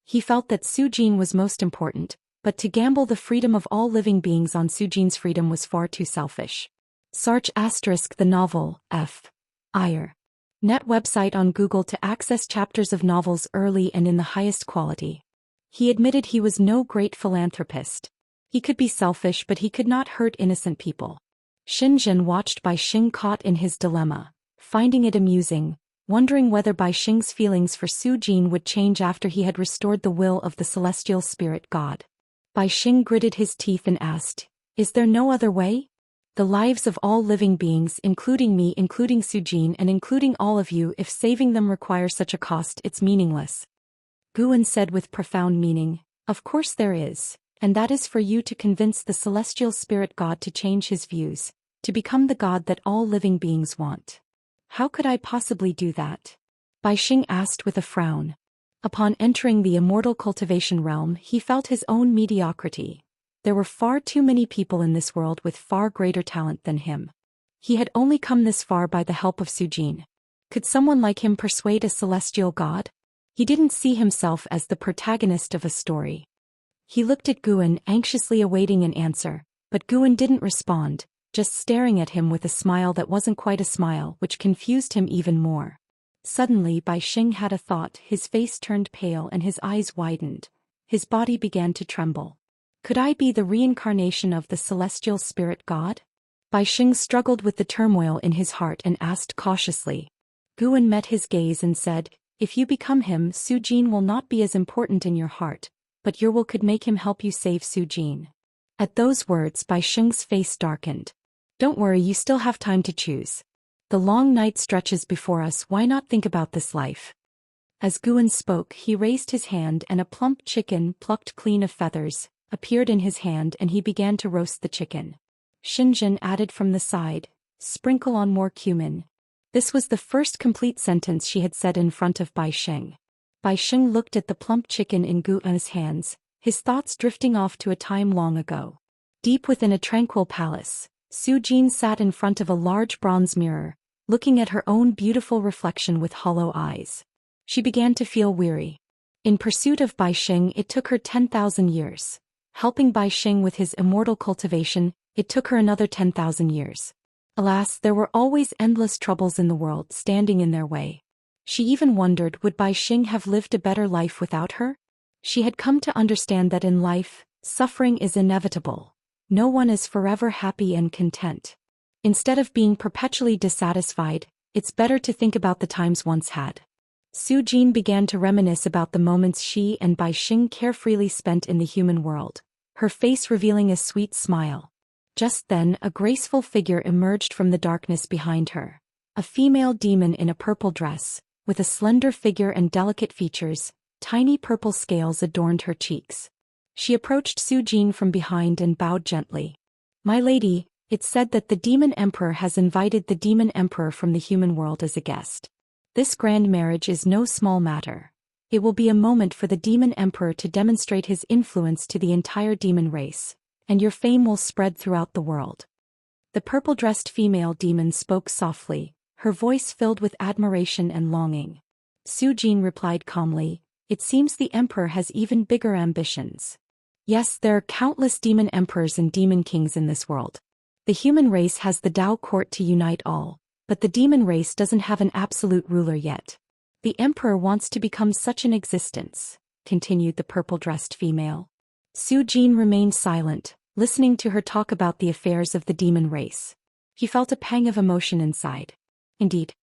He felt that Su Jin was most important, but to gamble the freedom of all living beings on Su Jin's freedom was far too selfish. Search * the novel, F. Ire. Net website on Google to access chapters of novels early and in the highest quality. He admitted he was no great philanthropist. He could be selfish, but he could not hurt innocent people. Xinjin watched Bai Xing caught in his dilemma, finding it amusing, wondering whether Bai Xing's feelings for Su Jin would change after he had restored the will of the celestial spirit god. Bai Xing gritted his teeth and asked, "Is there no other way? The lives of all living beings, including me, including Su Jin, and including all of you, if saving them requires such a cost, it's meaningless." Guan said with profound meaning, "Of course there is, and that is for you to convince the celestial spirit god to change his views, to become the god that all living beings want." "How could I possibly do that?" Bai Xing asked with a frown. Upon entering the immortal cultivation realm, he felt his own mediocrity. There were far too many people in this world with far greater talent than him. He had only come this far by the help of Su Jin. Could someone like him persuade a celestial god? He didn't see himself as the protagonist of a story. He looked at Guan, anxiously awaiting an answer, but Guan didn't respond, just staring at him with a smile that wasn't quite a smile, which confused him even more. Suddenly Bai Xing had a thought, his face turned pale and his eyes widened. His body began to tremble. Could I be the reincarnation of the celestial spirit god? Bai Xing struggled with the turmoil in his heart and asked cautiously. Guan met his gaze and said, "If you become him, Su Jin will not be as important in your heart, but your will could make him help you save Su Jin." At those words Bai Xing's face darkened. "Don't worry, you still have time to choose. The long night stretches before us, why not think about this life?" As Guan spoke, he raised his hand and a plump chicken, plucked clean of feathers, appeared in his hand and he began to roast the chicken. Xinzhen added from the side, "Sprinkle on more cumin." This was the first complete sentence she had said in front of Bai Xing. Bai Xing looked at the plump chicken in Guan's hands, his thoughts drifting off to a time long ago. Deep within a tranquil palace, Su Jin sat in front of a large bronze mirror, looking at her own beautiful reflection with hollow eyes. She began to feel weary. In pursuit of Bai Xing it took her 10,000 years. Helping Bai Xing with his immortal cultivation, it took her another 10,000 years. Alas, there were always endless troubles in the world standing in their way. She even wondered, would Bai Xing have lived a better life without her? She had come to understand that in life, suffering is inevitable. No one is forever happy and content. Instead of being perpetually dissatisfied, it's better to think about the times once had. Su Jin began to reminisce about the moments she and Bai Xing carefreely spent in the human world, her face revealing a sweet smile. Just then, a graceful figure emerged from the darkness behind her. A female demon in a purple dress, with a slender figure and delicate features, tiny purple scales adorned her cheeks. She approached Su Jin from behind and bowed gently. "My lady, it's said that the Demon Emperor has invited the Demon Emperor from the human world as a guest. This grand marriage is no small matter. It will be a moment for the Demon Emperor to demonstrate his influence to the entire demon race, and your fame will spread throughout the world." The purple-dressed female demon spoke softly, her voice filled with admiration and longing. Su Jin replied calmly, "It seems the Emperor has even bigger ambitions. Yes, there are countless demon emperors and demon kings in this world. The human race has the Dao court to unite all, but the demon race doesn't have an absolute ruler yet. The Emperor wants to become such an existence," continued the purple-dressed female. Su Jin remained silent, listening to her talk about the affairs of the demon race. He felt a pang of emotion inside. Indeed,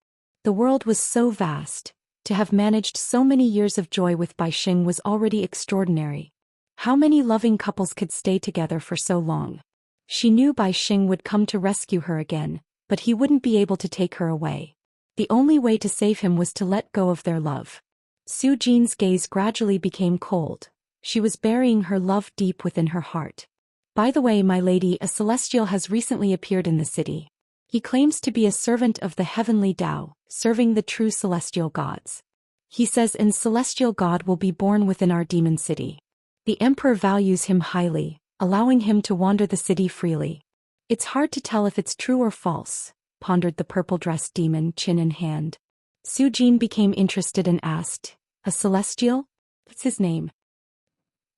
the world was so vast. To have managed so many years of joy with Bai Xing was already extraordinary. How many loving couples could stay together for so long? She knew Bai Xing would come to rescue her again, but he wouldn't be able to take her away. The only way to save him was to let go of their love. Su Jin's gaze gradually became cold. She was burying her love deep within her heart. "By the way, my lady, a celestial has recently appeared in the city. He claims to be a servant of the heavenly Dao, serving the true celestial gods. He says a celestial god will be born within our demon city. The Emperor values him highly, allowing him to wander the city freely. It's hard to tell if it's true or false," pondered the purple-dressed demon, chin in hand. Su Jin became interested and asked, "A celestial? What's his name?"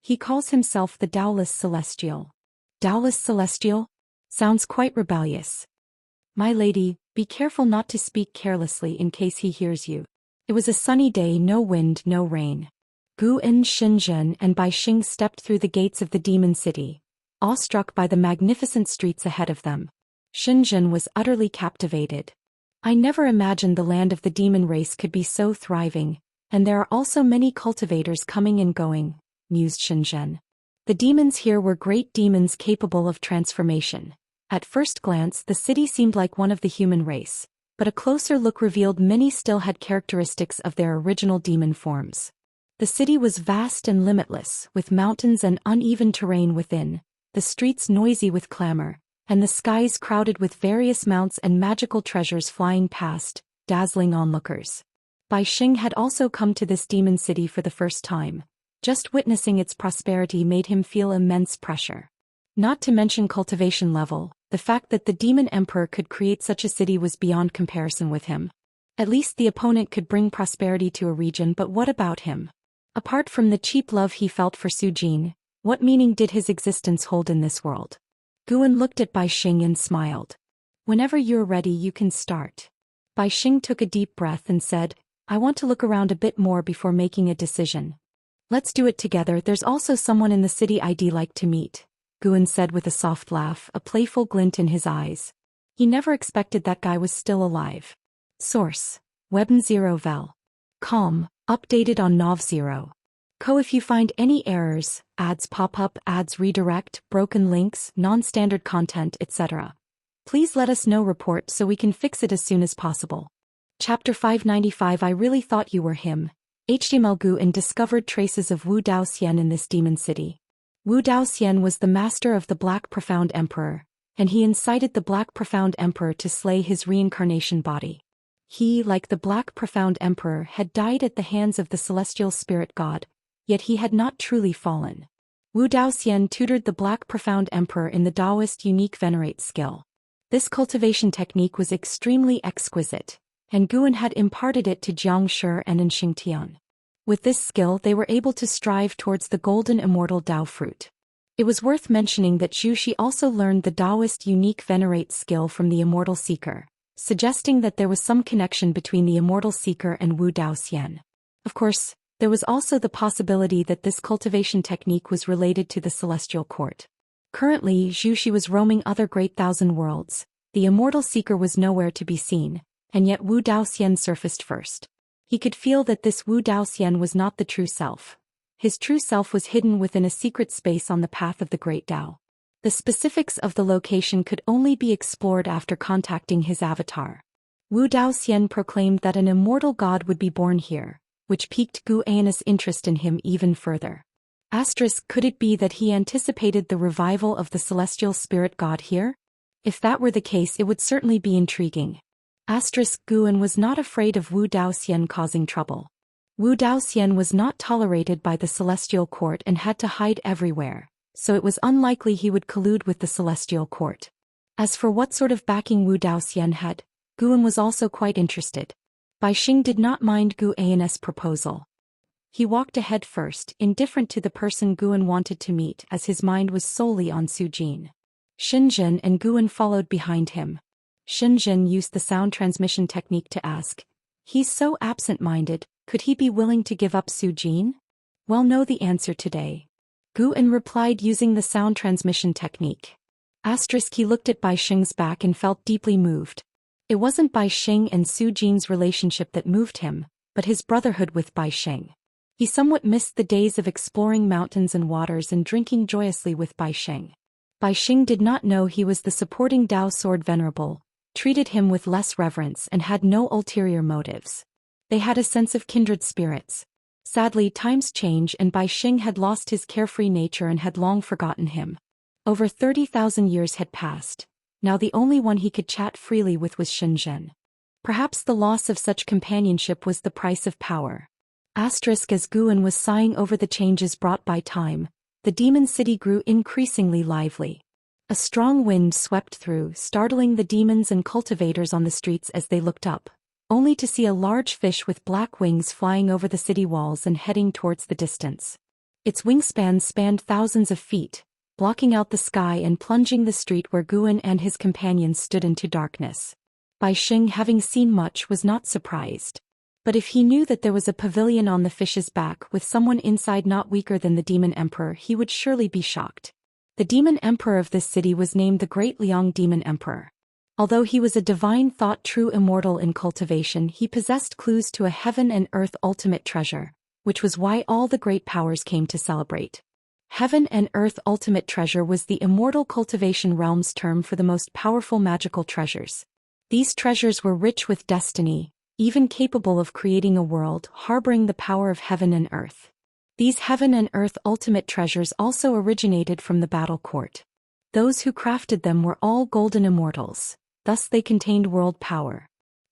"He calls himself the Daoist Celestial." "Daoist Celestial? Sounds quite rebellious." "My lady, be careful not to speak carelessly in case he hears you." It was a sunny day, no wind, no rain. Guan, Xinzhen, and Bai Xing stepped through the gates of the demon city, awestruck by the magnificent streets ahead of them. Xinzhen was utterly captivated. I never imagined the land of the demon race could be so thriving, and there are also many cultivators coming and going, mused Xianxia. The demons here were great demons capable of transformation. At first glance, the city seemed like one of the human race, but a closer look revealed many still had characteristics of their original demon forms. The city was vast and limitless, with mountains and uneven terrain within, the streets noisy with clamor, and the skies crowded with various mounts and magical treasures flying past, dazzling onlookers. Bai Xing had also come to this demon city for the first time. Just witnessing its prosperity made him feel immense pressure. Not to mention cultivation level, the fact that the demon emperor could create such a city was beyond comparison with him. At least the opponent could bring prosperity to a region, but what about him? Apart from the cheap love he felt for Su Jin, what meaning did his existence hold in this world? Guan looked at Bai Xing and smiled. Whenever you're ready, you can start. Bai Xing took a deep breath and said, I want to look around a bit more before making a decision. Let's do it together. There's also someone in the city I'd like to meet, Guan said with a soft laugh, a playful glint in his eyes. He never expected that guy was still alive. Source: Webn 0 Vel. Com, updated on Nov 0. Co. If you find any errors, ads pop up, ads redirect, broken links, non-standard content, etc., please let us know. Report so we can fix it as soon as possible. Chapter 595. I really thought you were him. HTML. Guan discovered traces of Wu Daoxian in this demon city. Wu Daoxian was the master of the Black Profound Emperor, and he incited the Black Profound Emperor to slay his reincarnation body. He, like the Black Profound Emperor, had died at the hands of the celestial spirit god, yet he had not truly fallen. Wu Daoxian tutored the Black Profound Emperor in the Daoist unique venerate skill. This cultivation technique was extremely exquisite, and Guan had imparted it to Xianxia and Xianxia. With this skill they were able to strive towards the golden immortal Dao fruit. It was worth mentioning that Zhou Xian also learned the Daoist unique venerate skill from the Immortal Seeker, suggesting that there was some connection between the Immortal Seeker and Wu Daoxian. Of course, there was also the possibility that this cultivation technique was related to the Celestial Court. Currently, Zhou Xian was roaming other great thousand worlds. The Immortal Seeker was nowhere to be seen, and yet Wu Daoxian surfaced first. He could feel that this Wu Daoxian was not the true self. His true self was hidden within a secret space on the path of the Great Dao. The specifics of the location could only be explored after contacting his avatar. Wu Daoxian proclaimed that an immortal god would be born here, which piqued Guan's interest in him even further. Could it be that he anticipated the revival of the celestial spirit god here? If that were the case, it would certainly be intriguing. Guan was not afraid of Wu Daoxian causing trouble. Wu Daoxian was not tolerated by the celestial court and had to hide everywhere, so it was unlikely he would collude with the celestial court. As for what sort of backing Wu Daoxian had, Guan was also quite interested. Bai Xing did not mind Guan's proposal. He walked ahead first, indifferent to the person Guan wanted to meet, as his mind was solely on Su Jin. Xianxia and Guan followed behind him. Xianxia used the sound transmission technique to ask, "He's so absent-minded, could he be willing to give up Su Jin?" "We'll know the answer today." Guan replied using the sound transmission technique. He looked at Bai Xing's back and felt deeply moved. It wasn't Bai Xing and Su Jin's relationship that moved him, but his brotherhood with Bai Xing. He somewhat missed the days of exploring mountains and waters and drinking joyously with Bai Xing. Bai Xing did not know he was the supporting Dao Sword Venerable, treated him with less reverence and had no ulterior motives. They had a sense of kindred spirits. Sadly, times change and Bai Xing had lost his carefree nature and had long forgotten him. Over 30,000 years had passed. Now the only one he could chat freely with was Xianxia. Perhaps the loss of such companionship was the price of power. As Guan was sighing over the changes brought by time, the demon city grew increasingly lively. A strong wind swept through, startling the demons and cultivators on the streets as they looked up, only to see a large fish with black wings flying over the city walls and heading towards the distance. Its wingspan spanned thousands of feet, blocking out the sky and plunging the street where Guan and his companions stood into darkness. Bai Xing, having seen much, was not surprised. But if he knew that there was a pavilion on the fish's back with someone inside not weaker than the Demon Emperor, he would surely be shocked. The Demon Emperor of this city was named the Great Liang Demon Emperor. Although he was a divine thought true immortal in cultivation, he possessed clues to a heaven and earth ultimate treasure, which was why all the great powers came to celebrate. Heaven and earth ultimate treasure was the immortal cultivation realm's term for the most powerful magical treasures. These treasures were rich with destiny, even capable of creating a world harboring the power of heaven and earth. These heaven and earth ultimate treasures also originated from the battle court. Those who crafted them were all golden immortals, thus they contained world power.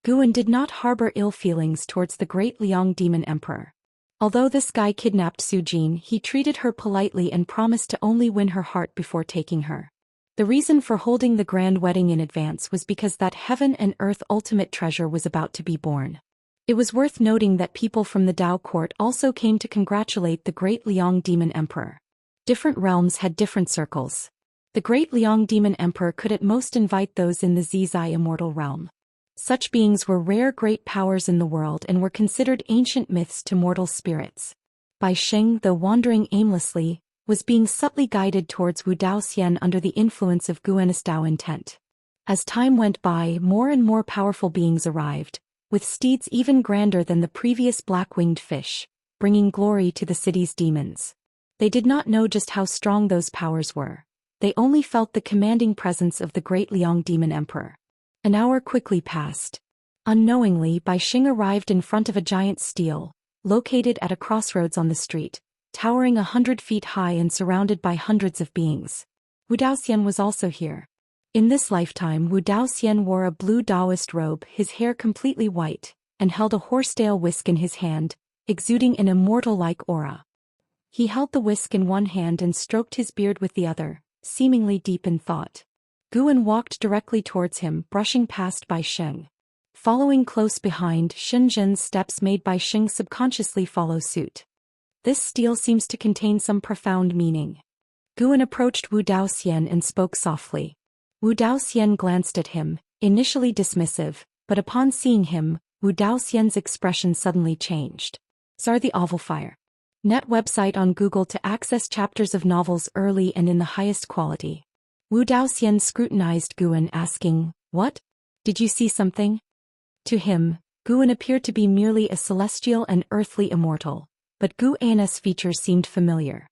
Guan did not harbor ill feelings towards the great Liang demon emperor. Although this guy kidnapped Su Jin, he treated her politely and promised to only win her heart before taking her. The reason for holding the grand wedding in advance was because that heaven and earth ultimate treasure was about to be born. It was worth noting that people from the Dao court also came to congratulate the great Liang demon emperor. Different realms had different circles. The great Liang demon emperor could at most invite those in the Zizai immortal realm. Such beings were rare great powers in the world and were considered ancient myths to mortal spirits. Bai Xing, though wandering aimlessly, was being subtly guided towards Wu Dao Xian under the influence of Guan's Dao intent. As time went by, more and more powerful beings arrived, with steeds even grander than the previous black-winged fish, bringing glory to the city's demons. They did not know just how strong those powers were. They only felt the commanding presence of the great Liang demon emperor. An hour quickly passed. Unknowingly, Bai Xing arrived in front of a giant stele, located at a crossroads on the street, towering 100 feet high and surrounded by hundreds of beings. Wu Daoxian was also here. In this lifetime, Wu Daoxian wore a blue Daoist robe, his hair completely white, and held a horsetail whisk in his hand, exuding an immortal-like aura. He held the whisk in one hand and stroked his beard with the other, seemingly deep in thought. Guan walked directly towards him, brushing past Bai Xing. Following close behind, Xinzhen's steps made Bai Xing subconsciously follow suit. This stele seems to contain some profound meaning. Guan approached Wu Daoxian and spoke softly. Wu Daoxian glanced at him, initially dismissive, but upon seeing him, Wu Daoxian's expression suddenly changed. Zar the Ovalfire. Net website on Google to access chapters of novels early and in the highest quality. Wu Daoxian scrutinized Guan, asking, "What? Did you see something?" To him, Guan appeared to be merely a celestial and earthly immortal, but Guan's features seemed familiar.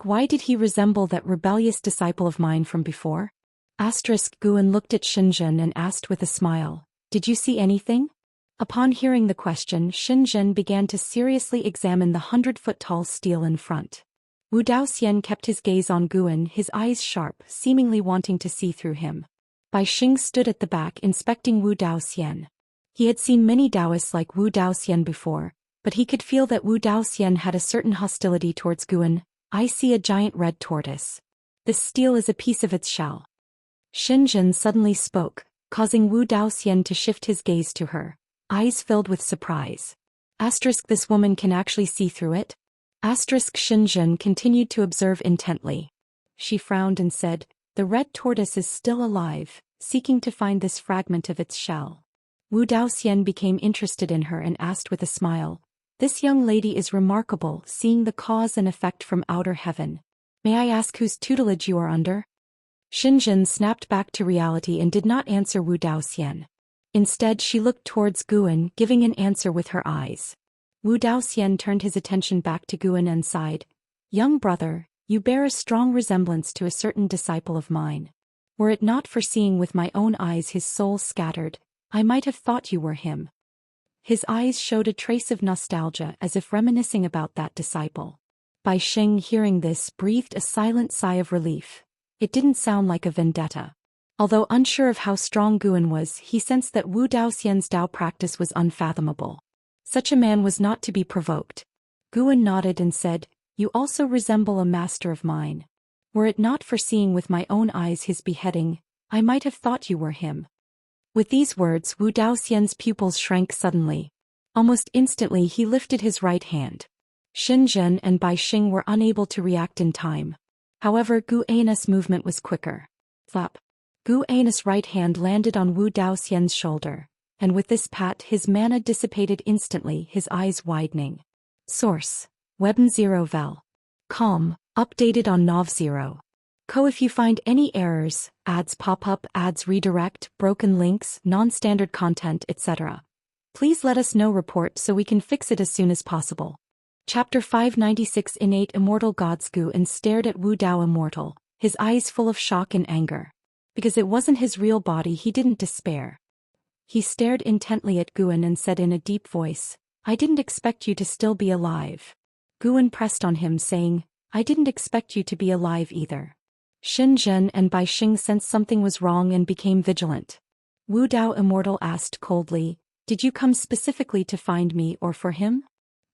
Why did he resemble that rebellious disciple of mine from before? Guan looked at Xinzhen and asked with a smile, "Did you see anything?" Upon hearing the question, Xinzhen began to seriously examine the 100-foot-tall stele in front. Wu Daoxian kept his gaze on Guan, his eyes sharp, seemingly wanting to see through him. Bai Xing stood at the back inspecting Wu Daoxian. He had seen many Daoists like Wu Daoxian before, but he could feel that Wu Daoxian had a certain hostility towards Guan. "I see a giant red tortoise. This stele is a piece of its shell." Xinzhen suddenly spoke, causing Wu Daoxian to shift his gaze to her, eyes filled with surprise. This woman can actually see through it? Xinzhen continued to observe intently. She frowned and said, "The red tortoise is still alive, seeking to find this fragment of its shell." Wu Daoxian became interested in her and asked with a smile, "This young lady is remarkable, seeing the cause and effect from outer heaven. May I ask whose tutelage you are under?" Xinzhen snapped back to reality and did not answer Wu Daoxian. Instead, she looked towards Guan, giving an answer with her eyes. Wu Daoxian turned his attention back to Guan and sighed, "Young brother, you bear a strong resemblance to a certain disciple of mine. Were it not for seeing with my own eyes his soul scattered, I might have thought you were him." His eyes showed a trace of nostalgia as if reminiscing about that disciple. Bai Xing, hearing this, breathed a silent sigh of relief. It didn't sound like a vendetta. Although unsure of how strong Guan was, he sensed that Wu Daoxian's Dao practice was unfathomable. Such a man was not to be provoked. Guan nodded and said, "You also resemble a master of mine. Were it not for seeing with my own eyes his beheading, I might have thought you were him." With these words, Wu Daoxian's pupils shrank suddenly. Almost instantly he lifted his right hand. Xinzhen and Bai Xing were unable to react in time. However, Guan's movement was quicker. Flap. Guan's right hand landed on Wu Daoxian's shoulder, and with this pat his mana dissipated instantly, his eyes widening. Source: Webn 0 Vel. Com, updated on Nov 0. If you find any errors, ads pop up, ads redirect, broken links, non-standard content, etc. Please let us know report so we can fix it as soon as possible. Chapter 596 Innate Immortal Gods. Guan stared at Wu Dao Immortal, his eyes full of shock and anger. Because it wasn't his real body, he didn't despair. He stared intently at Guan and said in a deep voice, "I didn't expect you to still be alive." Guan pressed on him saying, "I didn't expect you to be alive either." Xianxia and Bai Xing sensed something was wrong and became vigilant. Wu Dao Immortal asked coldly, "Did you come specifically to find me or for him?"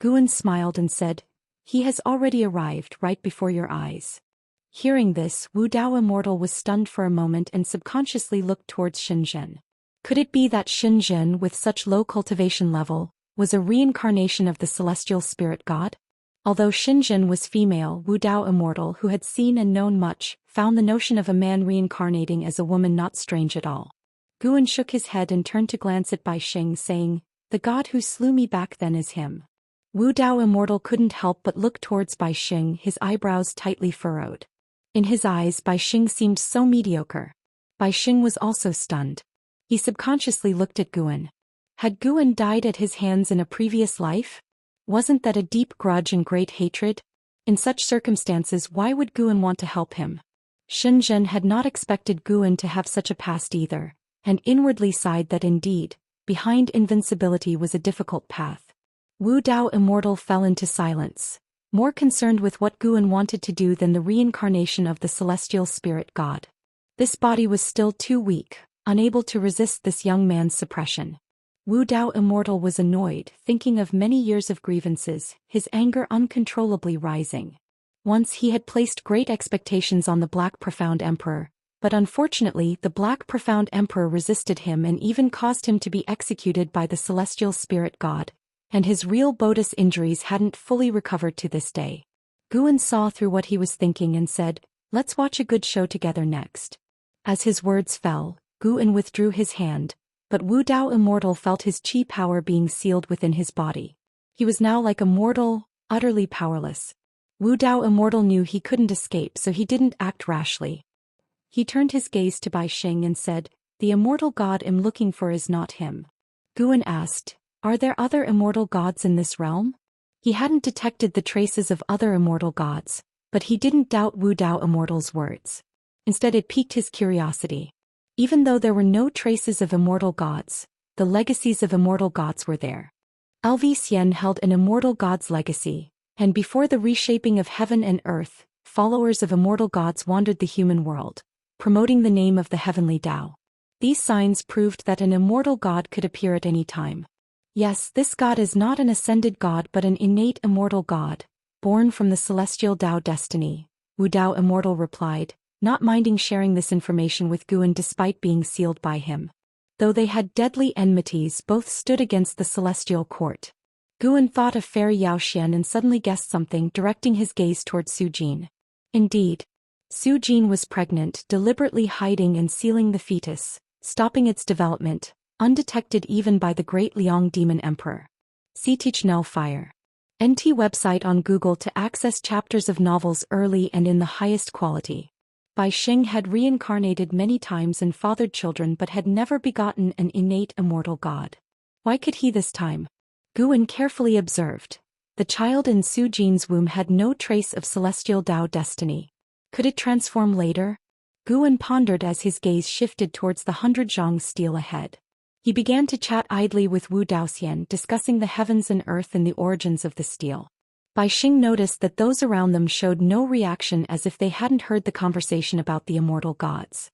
Guan smiled and said, "He has already arrived right before your eyes." Hearing this, Wu Dao Immortal was stunned for a moment and subconsciously looked towards Xianxia. Could it be that Xianxia, with such low cultivation level, was a reincarnation of the celestial spirit god? Although Xianxia was female, Wu Dao Immortal, who had seen and known much, found the notion of a man reincarnating as a woman not strange at all. Guan shook his head and turned to glance at Bai Xing, saying, "The god who slew me back then is him." Wu Dao Immortal couldn't help but look towards Bai Xing, his eyebrows tightly furrowed. In his eyes, Bai Xing seemed so mediocre. Bai Xing was also stunned. He subconsciously looked at Guan. Had Guan died at his hands in a previous life? Wasn't that a deep grudge and great hatred? In such circumstances, why would Guan want to help him? Xianxia had not expected Guan to have such a past either, and inwardly sighed that indeed, behind invincibility was a difficult path. Wu Dao Immortal fell into silence, more concerned with what Guan wanted to do than the reincarnation of the celestial spirit god. This body was still too weak, unable to resist this young man's suppression. Wu Dao Immortal was annoyed, thinking of many years of grievances, his anger uncontrollably rising. Once he had placed great expectations on the Black Profound Emperor, but unfortunately the Black Profound Emperor resisted him and even caused him to be executed by the celestial spirit god, and his real Bodis injuries hadn't fully recovered to this day. Guan saw through what he was thinking and said, "Let's watch a good show together next." As his words fell, Guan withdrew his hand, but Wu Dao Immortal felt his qi power being sealed within his body. He was now like a mortal, utterly powerless. Wu Dao Immortal knew he couldn't escape, so he didn't act rashly. He turned his gaze to Bai Xing and said, "The immortal god I'm looking for is not him." Guan asked, "Are there other immortal gods in this realm?" He hadn't detected the traces of other immortal gods, but he didn't doubt Wu Dao Immortal's words. Instead, it piqued his curiosity. Even though there were no traces of immortal gods, the legacies of immortal gods were there. Zhou Xian held an immortal god's legacy, and before the reshaping of heaven and earth, followers of immortal gods wandered the human world, promoting the name of the heavenly Tao. These signs proved that an immortal god could appear at any time. Yes, this god is not an ascended god but an innate immortal god, born from the celestial Tao destiny, Wu Dao Immortal replied, not minding sharing this information with Guan despite being sealed by him. Though they had deadly enmities, both stood against the celestial court. Guan thought of fairy Zhou Xian and suddenly guessed something, directing his gaze towards Su Jin. Indeed, Su Jin was pregnant, deliberately hiding and sealing the fetus, stopping its development, undetected even by the great Liang Demon Emperor. See Teach Now Fire. NT website on Google to access chapters of novels early and in the highest quality. Bai Xing had reincarnated many times and fathered children but had never begotten an innate immortal god. Why could he this time? Guan carefully observed. The child in Su Jin's womb had no trace of celestial Tao destiny. Could it transform later? Guan pondered as his gaze shifted towards the 100 zhang stele ahead. He began to chat idly with Wu Daoxian, discussing the heavens and earth and the origins of the stele. Bai Xing noticed that those around them showed no reaction, as if they hadn't heard the conversation about the immortal gods.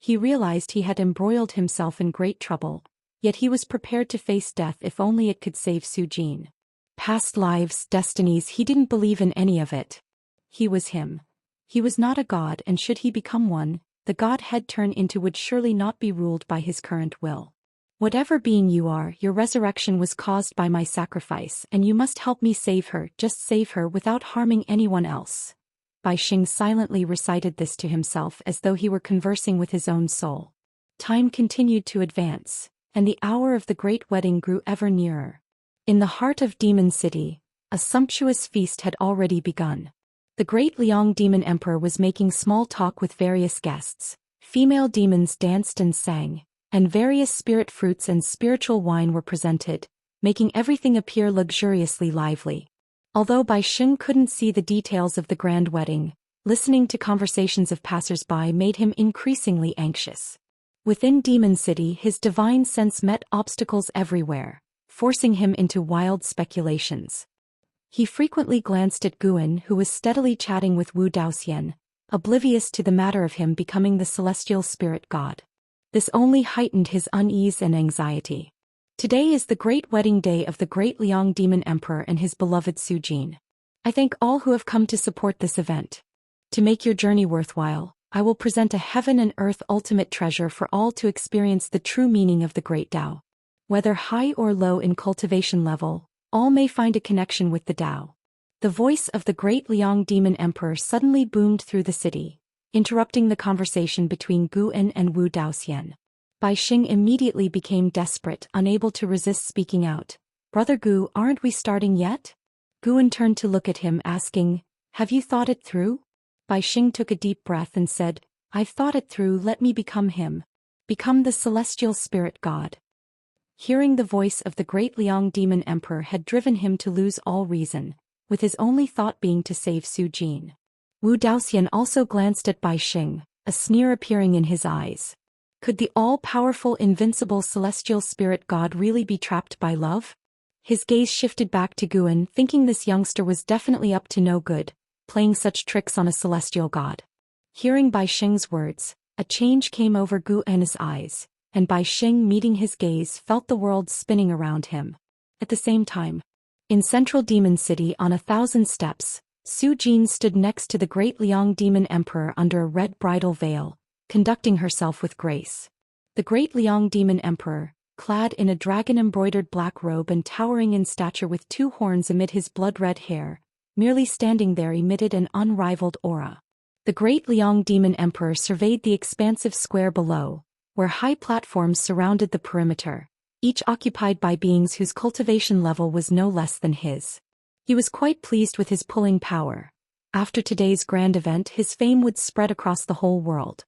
He realized he had embroiled himself in great trouble, yet he was prepared to face death if only it could save Su Jin. Past lives, destinies, he didn't believe in any of it. He was him. He was not a god, and should he become one, the god he'd turn into would surely not be ruled by his current will. Whatever being you are, your resurrection was caused by my sacrifice, and you must help me save her, just save her without harming anyone else. Bai Xing silently recited this to himself as though he were conversing with his own soul. Time continued to advance, and the hour of the great wedding grew ever nearer. In the heart of Demon City, a sumptuous feast had already begun. The great Liang demon emperor was making small talk with various guests. Female demons danced and sang, and various spirit fruits and spiritual wine were presented, making everything appear luxuriously lively. Although Bai Sheng couldn't see the details of the grand wedding, listening to conversations of passers-by made him increasingly anxious. Within Demon City, his divine sense met obstacles everywhere, forcing him into wild speculations. He frequently glanced at Guan, who was steadily chatting with Wu Daoxian, oblivious to the matter of him becoming the celestial spirit god. This only heightened his unease and anxiety. Today is the great wedding day of the great Liang demon emperor and his beloved Su Jin. I thank all who have come to support this event. To make your journey worthwhile, I will present a heaven and earth ultimate treasure for all to experience the true meaning of the great Tao. Whether high or low in cultivation level, all may find a connection with the Tao. The voice of the great Liang demon emperor suddenly boomed through the city, interrupting the conversation between Guan and Wu Daoxian. Bai Sheng immediately became desperate, unable to resist speaking out. "Brother Gu, aren't we starting yet?" Guan turned to look at him, asking, "Have you thought it through?" Bai Sheng took a deep breath and said, "I've thought it through, let me become him. Become the celestial spirit god." Hearing the voice of the great Liang demon emperor had driven him to lose all reason, with his only thought being to save Su Jin. Wu Daoxian also glanced at Bai Sheng, a sneer appearing in his eyes. Could the all-powerful invincible celestial spirit god really be trapped by love? His gaze shifted back to Guan, thinking this youngster was definitely up to no good, playing such tricks on a celestial god. Hearing Bai Sheng's words, a change came over Guan's eyes, and Bai Sheng, meeting his gaze, felt the world spinning around him. At the same time, in central Demon City on 1,000 steps, Su Jin stood next to the great Liang demon emperor under a red bridal veil, conducting herself with grace. The great Liang demon emperor, clad in a dragon-embroidered black robe and towering in stature with 2 horns amid his blood-red hair, merely standing there emitted an unrivaled aura. The great Liang demon emperor surveyed the expansive square below, where high platforms surrounded the perimeter, each occupied by beings whose cultivation level was no less than his. He was quite pleased with his pulling power. After today's grand event, his fame would spread across the whole world.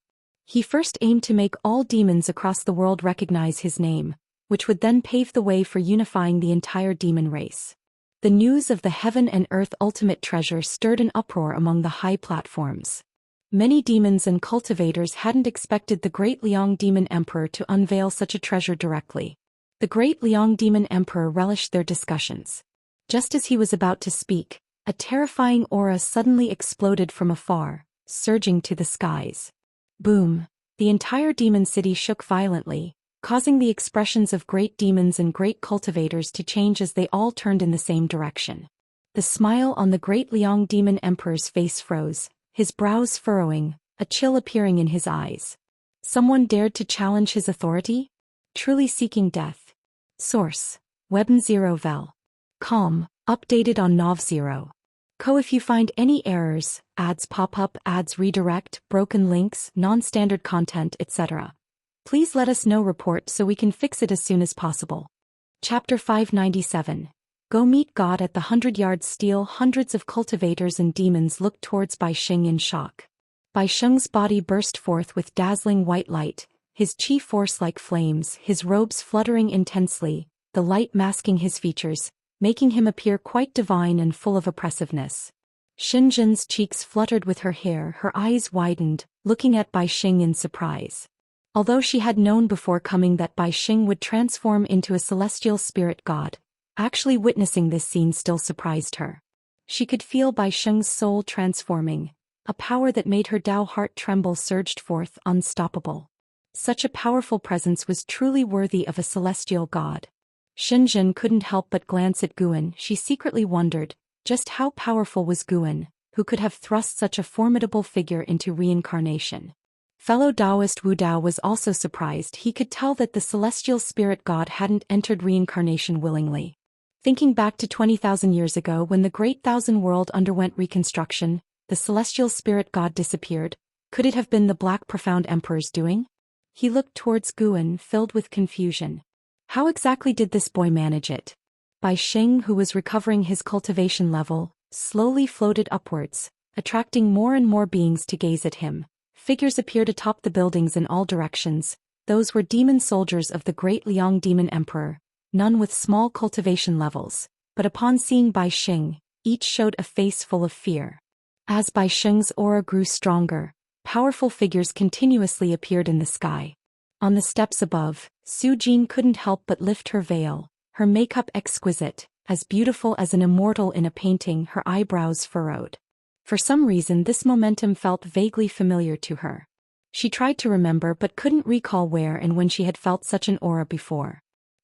He first aimed to make all demons across the world recognize his name, which would then pave the way for unifying the entire demon race. The news of the heaven and earth ultimate treasure stirred an uproar among the high platforms. Many demons and cultivators hadn't expected the great Liang demon emperor to unveil such a treasure directly. The great Liang demon emperor relished their discussions. Just as he was about to speak, a terrifying aura suddenly exploded from afar, surging to the skies. Boom! The entire demon city shook violently, causing the expressions of great demons and great cultivators to change as they all turned in the same direction. The smile on the great Liang demon emperor's face froze, his brows furrowing, a chill appearing in his eyes. Someone dared to challenge his authority? Truly seeking death. Source: Webn0vel. Com, updated on Nov0. Co. If you find any errors, ads pop up, ads redirect, broken links, non-standard content, etc., please let us know. Report so we can fix it as soon as possible. Chapter 597. Go meet God at the 100-yard steel. Hundreds of cultivators and demons looked towards Bai Sheng in shock. Bai Sheng's body burst forth with dazzling white light, his chi force like flames, his robes fluttering intensely, the light masking his features, making him appear quite divine and full of oppressiveness. Xinjin's cheeks fluttered with her hair, her eyes widened, looking at Bai Sheng in surprise. Although she had known before coming that Bai Sheng would transform into a celestial spirit god, actually witnessing this scene still surprised her. She could feel Bai Sheng's soul transforming, a power that made her Tao heart tremble surged forth, unstoppable. Such a powerful presence was truly worthy of a celestial god. Xinjin couldn't help but glance at Guan. She secretly wondered, just how powerful was Guan, who could have thrust such a formidable figure into reincarnation. Fellow Daoist Wu Dao was also surprised. He could tell that the celestial spirit god hadn't entered reincarnation willingly. Thinking back to 20,000 years ago when the Great Thousand World underwent reconstruction, the celestial spirit god disappeared. Could it have been the Black Profound Emperor's doing? He looked towards Guan, filled with confusion. How exactly did this boy manage it? Bai Sheng, who was recovering his cultivation level, slowly floated upwards, attracting more and more beings to gaze at him. Figures appeared atop the buildings in all directions. Those were demon soldiers of the great Liang Demon Emperor, none with small cultivation levels. But upon seeing Bai Xing, each showed a face full of fear. As Bai Xing's aura grew stronger, powerful figures continuously appeared in the sky. On the steps above, Su Jin couldn't help but lift her veil, her makeup exquisite, as beautiful as an immortal in a painting, her eyebrows furrowed. For some reason this momentum felt vaguely familiar to her. She tried to remember but couldn't recall where and when she had felt such an aura before.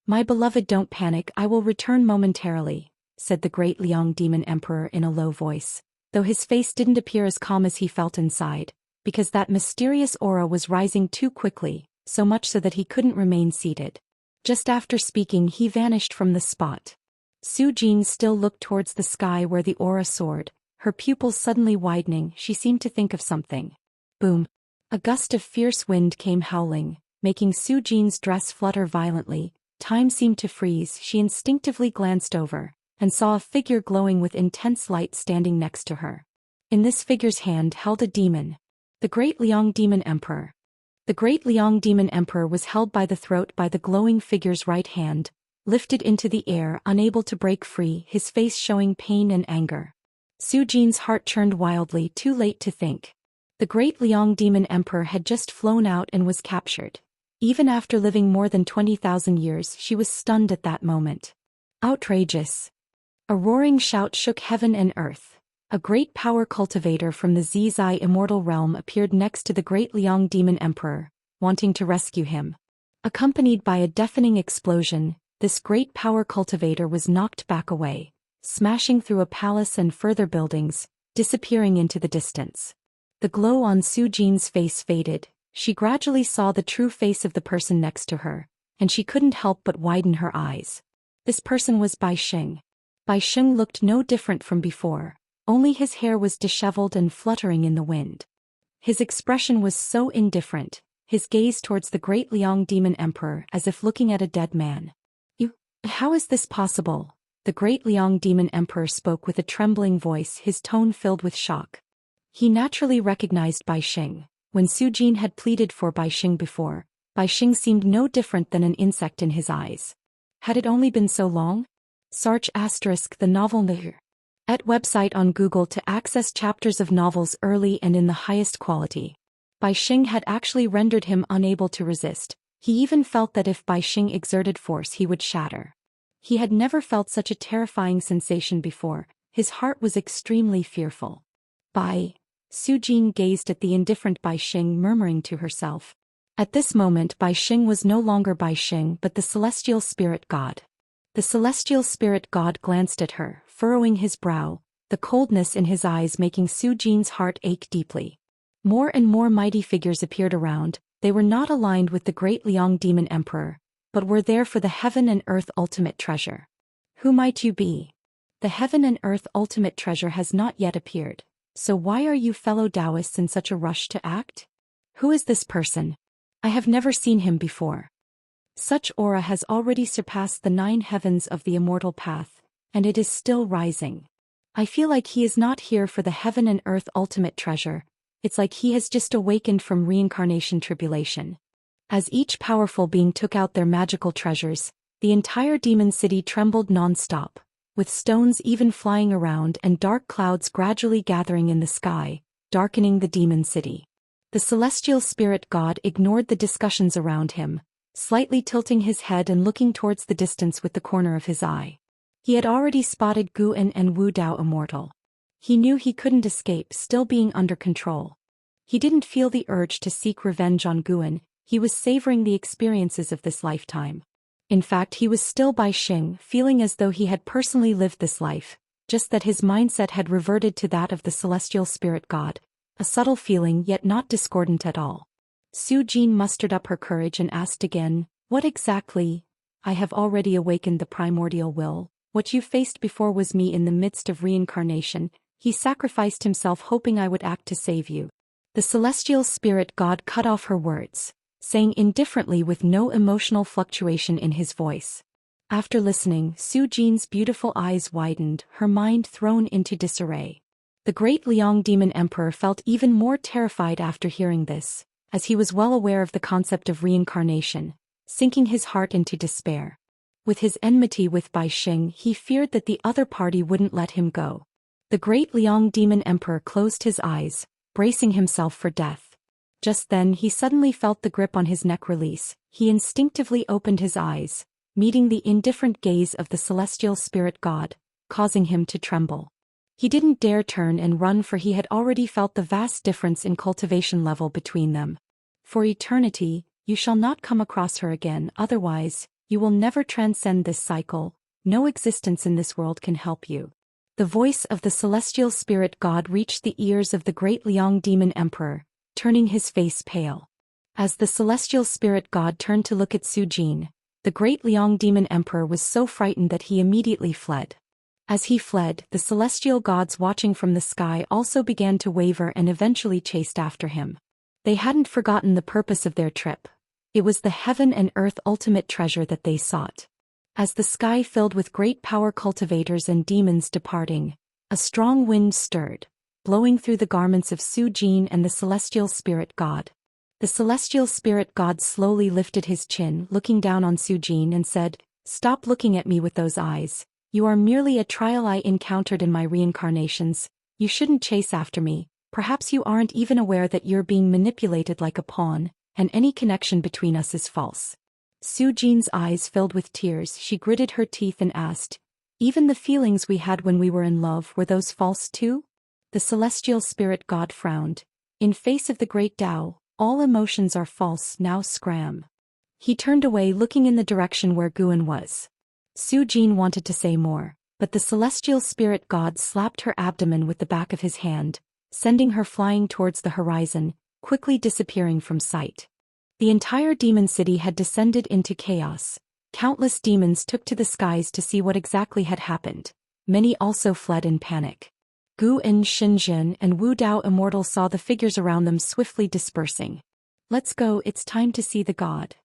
"My beloved, don't panic, I will return momentarily," said the great Liang Demon Emperor in a low voice, though his face didn't appear as calm as he felt inside, because that mysterious aura was rising too quickly, so much so that he couldn't remain seated. Just after speaking he vanished from the spot. Su Jin still looked towards the sky where the aura soared, her pupils suddenly widening. She seemed to think of something. Boom! A gust of fierce wind came howling, making Su Jin's dress flutter violently. Time seemed to freeze. She instinctively glanced over, and saw a figure glowing with intense light standing next to her. In this figure's hand held a demon. The great Liang Demon Emperor. The great Liang Demon Emperor was held by the throat by the glowing figure's right hand, lifted into the air, unable to break free, his face showing pain and anger. Su Jin's heart churned wildly, too late to think. The great Liang Demon Emperor had just flown out and was captured. Even after living more than 20,000 years, she was stunned at that moment. Outrageous! A roaring shout shook heaven and earth. A great power cultivator from the Zizai Immortal realm appeared next to the great Liang Demon Emperor, wanting to rescue him. Accompanied by a deafening explosion, this great power cultivator was knocked back away, smashing through a palace and further buildings, disappearing into the distance. The glow on Su Jin's face faded. She gradually saw the true face of the person next to her, and she couldn't help but widen her eyes. This person was Bai Xing. Bai Xing looked no different from before, only his hair was disheveled and fluttering in the wind. His expression was so indifferent, his gaze towards the great Liang Demon Emperor as if looking at a dead man. How is this possible?" The great Liang Demon Emperor spoke with a trembling voice, his tone filled with shock. He naturally recognized Bai Xing. When Su Jin had pleaded for Bai Xing before, Bai Xing seemed no different than an insect in his eyes. Had it only been so long? Sarch * the novel Nahir. At website on Google to access chapters of novels early and in the highest quality. Bai Xing had actually rendered him unable to resist. He even felt that if Bai Xing exerted force he would shatter. He had never felt such a terrifying sensation before. His heart was extremely fearful. Su Jin gazed at the indifferent Bai Xing, murmuring to herself. At this moment Bai Xing was no longer Bai Xing but the celestial spirit god. The celestial spirit god glanced at her, furrowing his brow, the coldness in his eyes making Su Jin's heart ache deeply. More and more mighty figures appeared around. They were not aligned with the great Liang Demon Emperor, but were there for the heaven and earth ultimate treasure. Who might you be? The heaven and earth ultimate treasure has not yet appeared. So why are you fellow Daoists in such a rush to act? Who is this person? I have never seen him before. Such aura has already surpassed the 9 heavens of the immortal path, and it is still rising. I feel like he is not here for the heaven and earth ultimate treasure. It's like he has just awakened from reincarnation tribulation. As each powerful being took out their magical treasures, the entire demon city trembled non-stop, with stones even flying around and dark clouds gradually gathering in the sky, darkening the demon city. The celestial spirit god ignored the discussions around him, slightly tilting his head and looking towards the distance with the corner of his eye. He had already spotted Guan and Wu Dao Immortal. He knew he couldn't escape, still being under control. He didn't feel the urge to seek revenge on Guan. He was savoring the experiences of this lifetime. In fact, he was still Bai Xing, feeling as though he had personally lived this life, just that his mindset had reverted to that of the celestial spirit god, a subtle feeling yet not discordant at all. Su Jin mustered up her courage and asked again, "What exactly?" "I have already awakened the primordial will. What you faced before was me in the midst of reincarnation. He sacrificed himself hoping I would act to save you." The celestial spirit god cut off her words, saying indifferently with no emotional fluctuation in his voice. After listening, Su Jin's beautiful eyes widened, her mind thrown into disarray. The great Liang demon emperor felt even more terrified after hearing this, as he was well aware of the concept of reincarnation, sinking his heart into despair. With his enmity with Bai Xing, he feared that the other party wouldn't let him go. The great Liang demon emperor closed his eyes, bracing himself for death. Just then he suddenly felt the grip on his neck release. He instinctively opened his eyes, meeting the indifferent gaze of the celestial spirit god, causing him to tremble. He didn't dare turn and run, for he had already felt the vast difference in cultivation level between them. For eternity, you shall not come across her again, otherwise, you will never transcend this cycle. No existence in this world can help you. The voice of the celestial spirit god reached the ears of the great Liang demon emperor, turning his face pale. As the celestial spirit god turned to look at Zhou Xian, the great Liang demon emperor was so frightened that he immediately fled. As he fled, the celestial gods watching from the sky also began to waver and eventually chased after him. They hadn't forgotten the purpose of their trip. It was the heaven and earth ultimate treasure that they sought. As the sky filled with great power cultivators and demons departing, a strong wind stirred, blowing through the garments of Zhou Xian and the celestial spirit god. The celestial spirit god slowly lifted his chin, looking down on Zhou Xian, and said, "Stop looking at me with those eyes. You are merely a trial I encountered in my reincarnations. You shouldn't chase after me. Perhaps you aren't even aware that you're being manipulated like a pawn, and any connection between us is false." Zhou Xian's eyes filled with tears. She gritted her teeth and asked, "Even the feelings we had when we were in love, were those false too?" The celestial spirit god frowned. "In face of the great Tao, all emotions are false. Now scram." He turned away, looking in the direction where Guan was. Zhou Xian wanted to say more, but the celestial spirit god slapped her abdomen with the back of his hand, sending her flying towards the horizon, quickly disappearing from sight. The entire demon city had descended into chaos. Countless demons took to the skies to see what exactly had happened. Many also fled in panic. Gu and Xianxia and Wu Dao Immortal saw the figures around them swiftly dispersing. "Let's go, it's time to see the god,"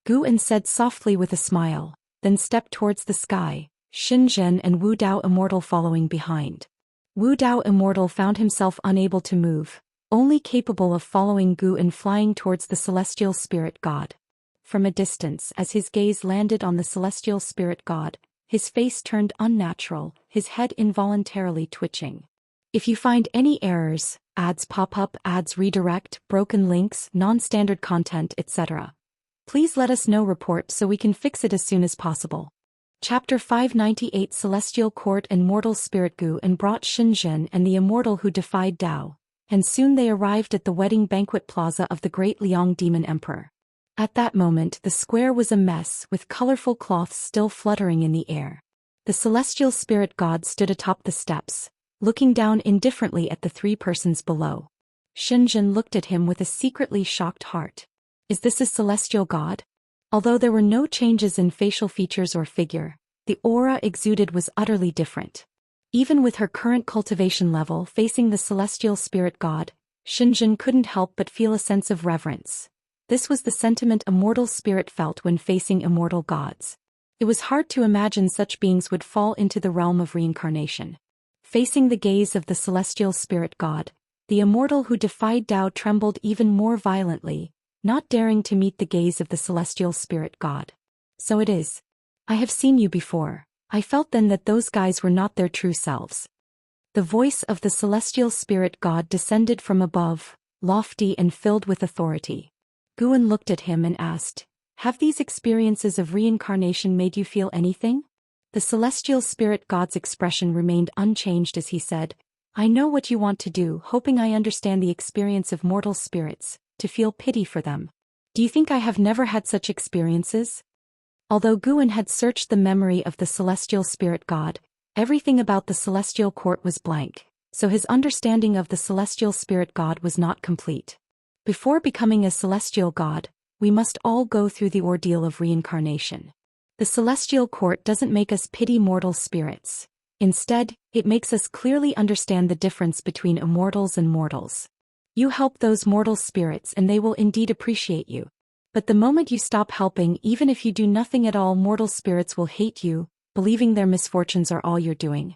Guan said softly with a smile, then stepped towards the sky, Xianxia and Wu Dao Immortal following behind. Wu Dao Immortal found himself unable to move, only capable of following Gu and flying towards the celestial spirit god. From a distance, as his gaze landed on the celestial spirit god, his face turned unnatural, his head involuntarily twitching. If you find any errors, ads pop up, ads redirect, broken links, non-standard content, etc., please let us know. Report so we can fix it as soon as possible. Chapter 598 Celestial Court and Mortal Spirit. Gu and brought Xianxia and the Immortal who defied Tao, and soon they arrived at the wedding banquet plaza of the great Liang demon emperor. At that moment the square was a mess, with colorful cloths still fluttering in the air. The celestial spirit god stood atop the steps, looking down indifferently at the three persons below. Xianxia looked at him with a secretly shocked heart. Is this a celestial god? Although there were no changes in facial features or figure, the aura exuded was utterly different. Even with her current cultivation level facing the celestial spirit god, Xianxia couldn't help but feel a sense of reverence. This was the sentiment a mortal spirit felt when facing immortal gods. It was hard to imagine such beings would fall into the realm of reincarnation. Facing the gaze of the celestial spirit god, the immortal who defied Tao trembled even more violently, not daring to meet the gaze of the celestial spirit god. "So it is. I have seen you before. I felt then that those guys were not their true selves." The voice of the celestial spirit god descended from above, lofty and filled with authority. Guan looked at him and asked, "Have these experiences of reincarnation made you feel anything?" The celestial spirit god's expression remained unchanged as he said, "I know what you want to do, hoping I understand the experience of mortal spirits, to feel pity for them. Do you think I have never had such experiences?" Although Guan had searched the memory of the celestial spirit god, everything about the celestial court was blank, so his understanding of the celestial spirit god was not complete. Before becoming a celestial god, we must all go through the ordeal of reincarnation. The celestial court doesn't make us pity mortal spirits. Instead, it makes us clearly understand the difference between immortals and mortals. You help those mortal spirits and they will indeed appreciate you. But the moment you stop helping, even if you do nothing at all, mortal spirits will hate you, believing their misfortunes are all you're doing.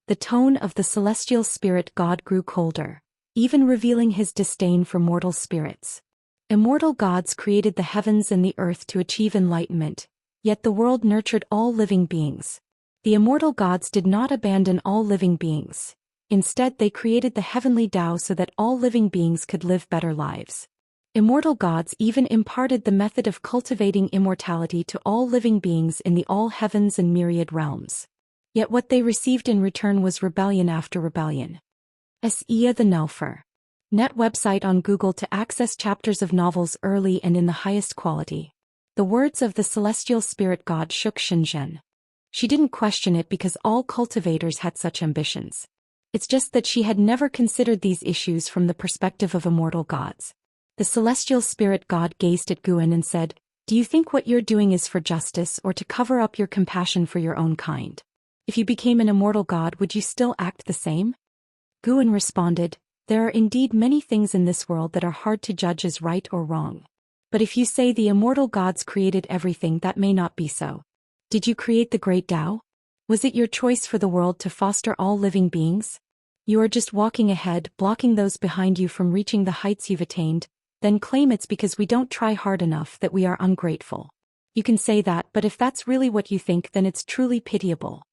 The tone of the celestial spirit god grew colder, even revealing his disdain for mortal spirits. Immortal gods created the heavens and the earth to achieve enlightenment, yet the world nurtured all living beings. The immortal gods did not abandon all living beings. Instead, they created the heavenly Tao so that all living beings could live better lives. Immortal gods even imparted the method of cultivating immortality to all living beings in the all heavens and myriad realms. Yet what they received in return was rebellion after rebellion. Xianxia the Nelfer. Net website on Google to access chapters of novels early and in the highest quality. The words of the celestial spirit god shook Xianxia. She didn't question it because all cultivators had such ambitions. It's just that she had never considered these issues from the perspective of immortal gods. The celestial spirit god gazed at Guan and said, "Do you think what you're doing is for justice or to cover up your compassion for your own kind? If you became an immortal god, would you still act the same?" Guan responded, "There are indeed many things in this world that are hard to judge as right or wrong. But if you say the immortal gods created everything, that may not be so. Did you create the great Tao? Was it your choice for the world to foster all living beings? You are just walking ahead, blocking those behind you from reaching the heights you've attained, then claim it's because we don't try hard enough that we are ungrateful. You can say that, but if that's really what you think, then it's truly pitiable."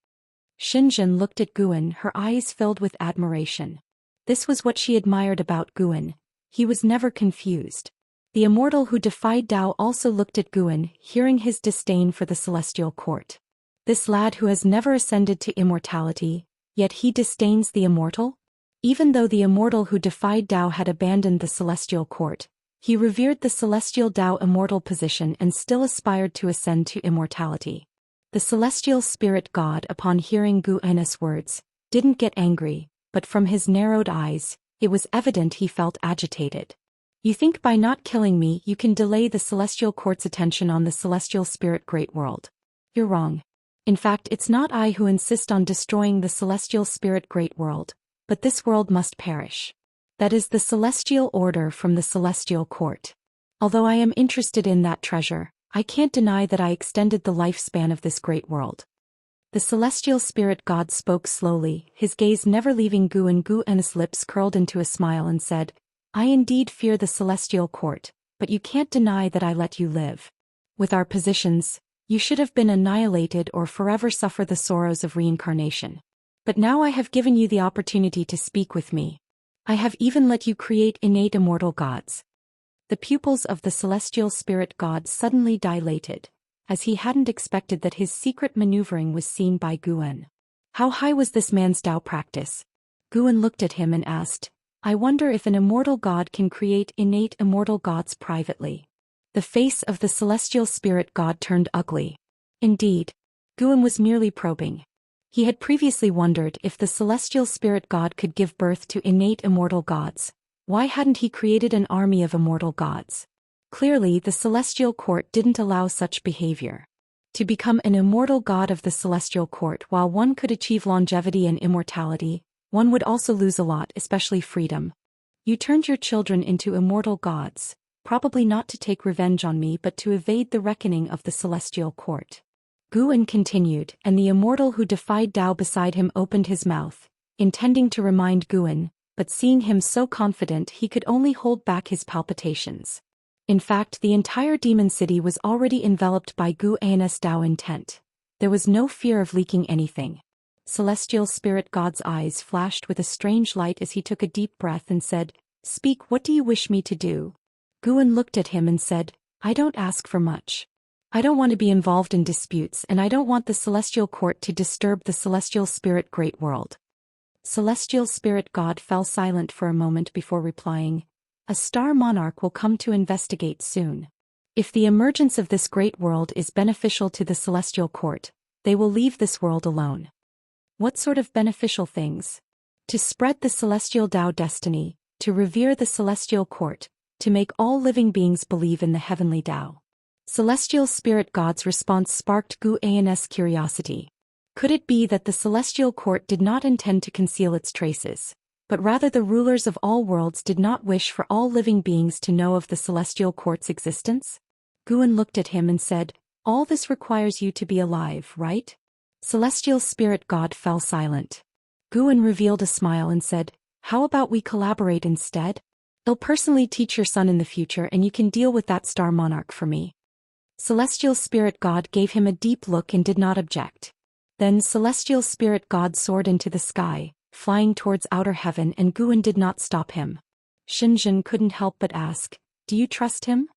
Xianxia looked at Guan, her eyes filled with admiration. This was what she admired about Guan. He was never confused. The immortal who defied Tao also looked at Guan, hearing his disdain for the celestial court. This lad who has never ascended to immortality, yet he disdains the immortal? Even though the immortal who defied Tao had abandoned the celestial court, he revered the celestial Tao immortal position and still aspired to ascend to immortality. The celestial spirit god, upon hearing Guan's words, didn't get angry, but from his narrowed eyes, it was evident he felt agitated. "You think by not killing me you can delay the celestial court's attention on the celestial spirit great world. You're wrong. In fact, it's not I who insist on destroying the celestial spirit great world, but this world must perish. That is the celestial order from the celestial court. Although I am interested in that treasure, I can't deny that I extended the lifespan of this great world." The celestial spirit god spoke slowly, his gaze never leaving Guan. Guan's lips curled into a smile and said, "I indeed fear the celestial court, but you can't deny that I let you live. With our positions, you should have been annihilated or forever suffer the sorrows of reincarnation. But now I have given you the opportunity to speak with me. I have even let you create innate immortal gods." The pupils of the celestial spirit god suddenly dilated, as he hadn't expected that his secret maneuvering was seen by Guan. How high was this man's Tao practice? Guan looked at him and asked, "I wonder if an immortal god can create innate immortal gods privately." The face of the celestial spirit god turned ugly. Indeed, Guan was merely probing. He had previously wondered if the celestial spirit god could give birth to innate immortal gods. Why hadn't he created an army of immortal gods? Clearly, the celestial court didn't allow such behavior. To become an immortal god of the celestial court, while one could achieve longevity and immortality, one would also lose a lot, especially freedom. You turned your children into immortal gods, probably not to take revenge on me but to evade the reckoning of the celestial court. Guan continued, and the immortal who defied Tao beside him opened his mouth, intending to remind Guan, but seeing him so confident he could only hold back his palpitations. In fact, the entire demon city was already enveloped by Guan's Tao intent. There was no fear of leaking anything. Celestial spirit god's eyes flashed with a strange light as he took a deep breath and said, "Speak, what do you wish me to do?" Guan looked at him and said, "I don't ask for much. I don't want to be involved in disputes, and I don't want the celestial court to disturb the celestial spirit great world." Celestial spirit god fell silent for a moment before replying, "A star monarch will come to investigate soon. If the emergence of this great world is beneficial to the celestial court, they will leave this world alone." What sort of beneficial things? To spread the celestial Tao destiny, to revere the celestial court, to make all living beings believe in the heavenly Tao. Celestial spirit god's response sparked Guan's curiosity. Could it be that the celestial court did not intend to conceal its traces, but rather the rulers of all worlds did not wish for all living beings to know of the celestial court's existence? Guan looked at him and said, "All this requires you to be alive, right?" Celestial spirit god fell silent. Guan revealed a smile and said, "How about we collaborate instead? I'll personally teach your son in the future and you can deal with that star monarch for me." Celestial Spirit God gave him a deep look and did not object. Then Celestial Spirit God soared into the sky, flying towards outer heaven, and Guan did not stop him. Xianxia couldn't help but ask, "Do you trust him?"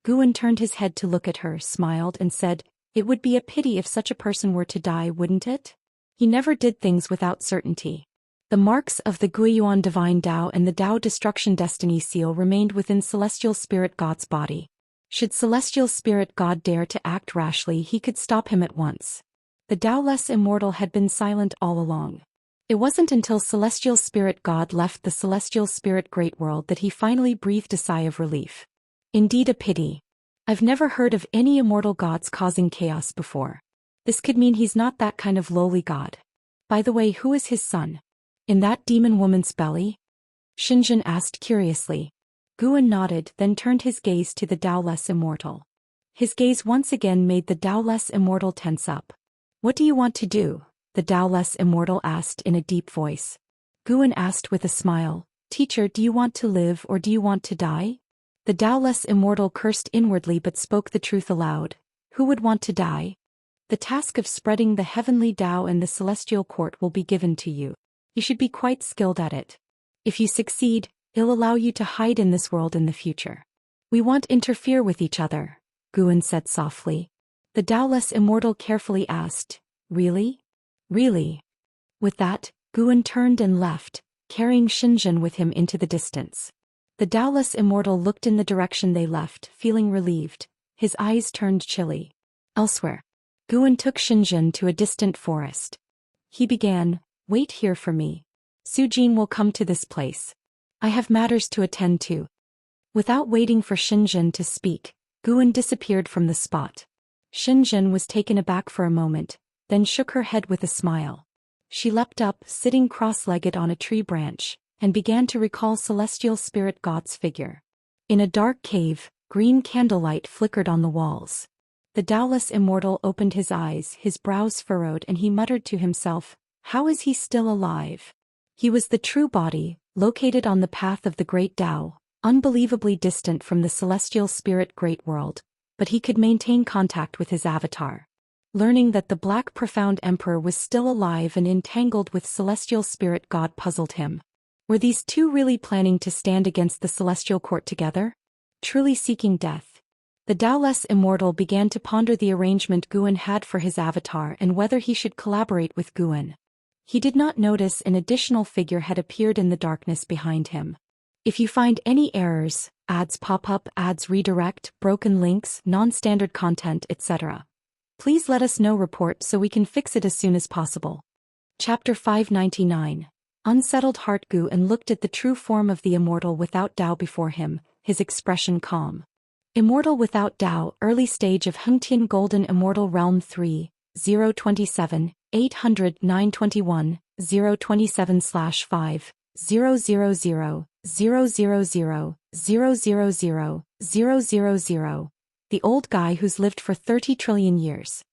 Guan turned his head to look at her, smiled and said, "It would be a pity if such a person were to die, wouldn't it? He never did things without certainty." The marks of the Guiyuan Divine Tao and the Tao Destruction Destiny Seal remained within Celestial Spirit God's body. Should Celestial Spirit God dare to act rashly, he could stop him at once. The Taoless Immortal had been silent all along. It wasn't until Celestial Spirit God left the Celestial Spirit Great World that he finally breathed a sigh of relief. Indeed a pity. I've never heard of any immortal gods causing chaos before. This could mean he's not that kind of lowly god. By the way, who is his son? In that demon woman's belly? Xianxia asked curiously. Guan nodded, then turned his gaze to the Taoless Immortal. His gaze once again made the Taoless Immortal tense up. "What do you want to do?" the Taoless Immortal asked in a deep voice. Guan asked with a smile, "Teacher, do you want to live or do you want to die?" The Taoless Immortal cursed inwardly but spoke the truth aloud. "Who would want to die? The task of spreading the heavenly Tao and the celestial court will be given to you. You should be quite skilled at it. If you succeed, it'll allow you to hide in this world in the future." "We won't interfere with each other," Guan said softly. The Taoless Immortal carefully asked, "Really? Really?" With that, Guan turned and left, carrying Xianxia with him into the distance. The Taoless Immortal looked in the direction they left, feeling relieved. His eyes turned chilly. Elsewhere, Guan took Xianxia to a distant forest. He began, "Wait here for me. Sujin will come to this place. I have matters to attend to." Without waiting for Xianxia to speak, Guan disappeared from the spot. Xianxia was taken aback for a moment, then shook her head with a smile. She leapt up, sitting cross-legged on a tree branch, and began to recall Celestial Spirit God's figure. In a dark cave, green candlelight flickered on the walls. The Taoless Immortal opened his eyes, his brows furrowed, and he muttered to himself, "How is he still alive?" He was the true body, located on the path of the Great Tao, unbelievably distant from the Celestial Spirit Great World, but he could maintain contact with his avatar. Learning that the Black Profound Emperor was still alive and entangled with Celestial Spirit God puzzled him. Were these two really planning to stand against the Celestial Court together? Truly seeking death? The Taoless Immortal began to ponder the arrangement Guan had for his avatar and whether he should collaborate with Guan. He did not notice an additional figure had appeared in the darkness behind him. If you find any errors, ads pop up, ads redirect, broken links, non-standard content, etc., please let us know. Report so we can fix it as soon as possible. Chapter 599. Unsettled heart. Guan looked at the true form of the Immortal without Tao before him, his expression calm. Immortal without Tao, early stage of Hengtian Golden Immortal Realm 3, 027, 800 921, 027/5, 000, 000, 000, 000. The old guy who's lived for 30 trillion years.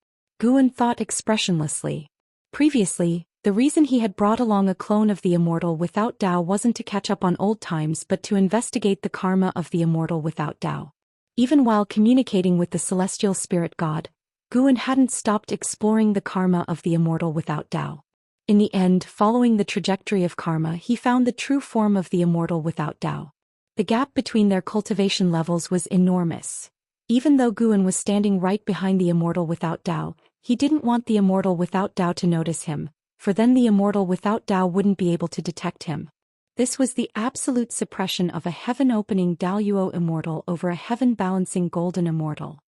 Guan thought expressionlessly. Previously, the reason he had brought along a clone of the Immortal without Tao wasn't to catch up on old times but to investigate the karma of the Immortal without Tao. Even while communicating with the Celestial Spirit God, Guan hadn't stopped exploring the karma of the Immortal without Tao. In the end, following the trajectory of karma, he found the true form of the Immortal without Tao. The gap between their cultivation levels was enormous. Even though Guan was standing right behind the Immortal without Tao, he didn't want the Immortal without Tao to notice him, for then the Immortal without Tao wouldn't be able to detect him. This was the absolute suppression of a heaven-opening Daoyuo Immortal over a heaven-balancing Golden Immortal.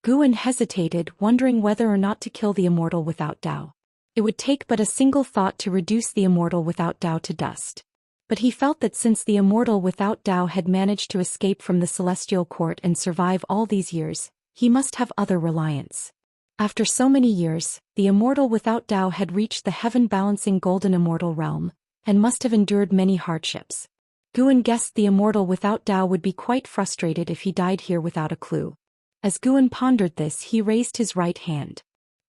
Guan hesitated, wondering whether or not to kill the Immortal without Tao. It would take but a single thought to reduce the Immortal without Tao to dust. But he felt that since the Immortal without Tao had managed to escape from the Celestial Court and survive all these years, he must have other reliance. After so many years, the Immortal without Tao had reached the heaven-balancing Golden Immortal realm, and must have endured many hardships. Guan guessed the Immortal without Tao would be quite frustrated if he died here without a clue. As Guan pondered this, he raised his right hand.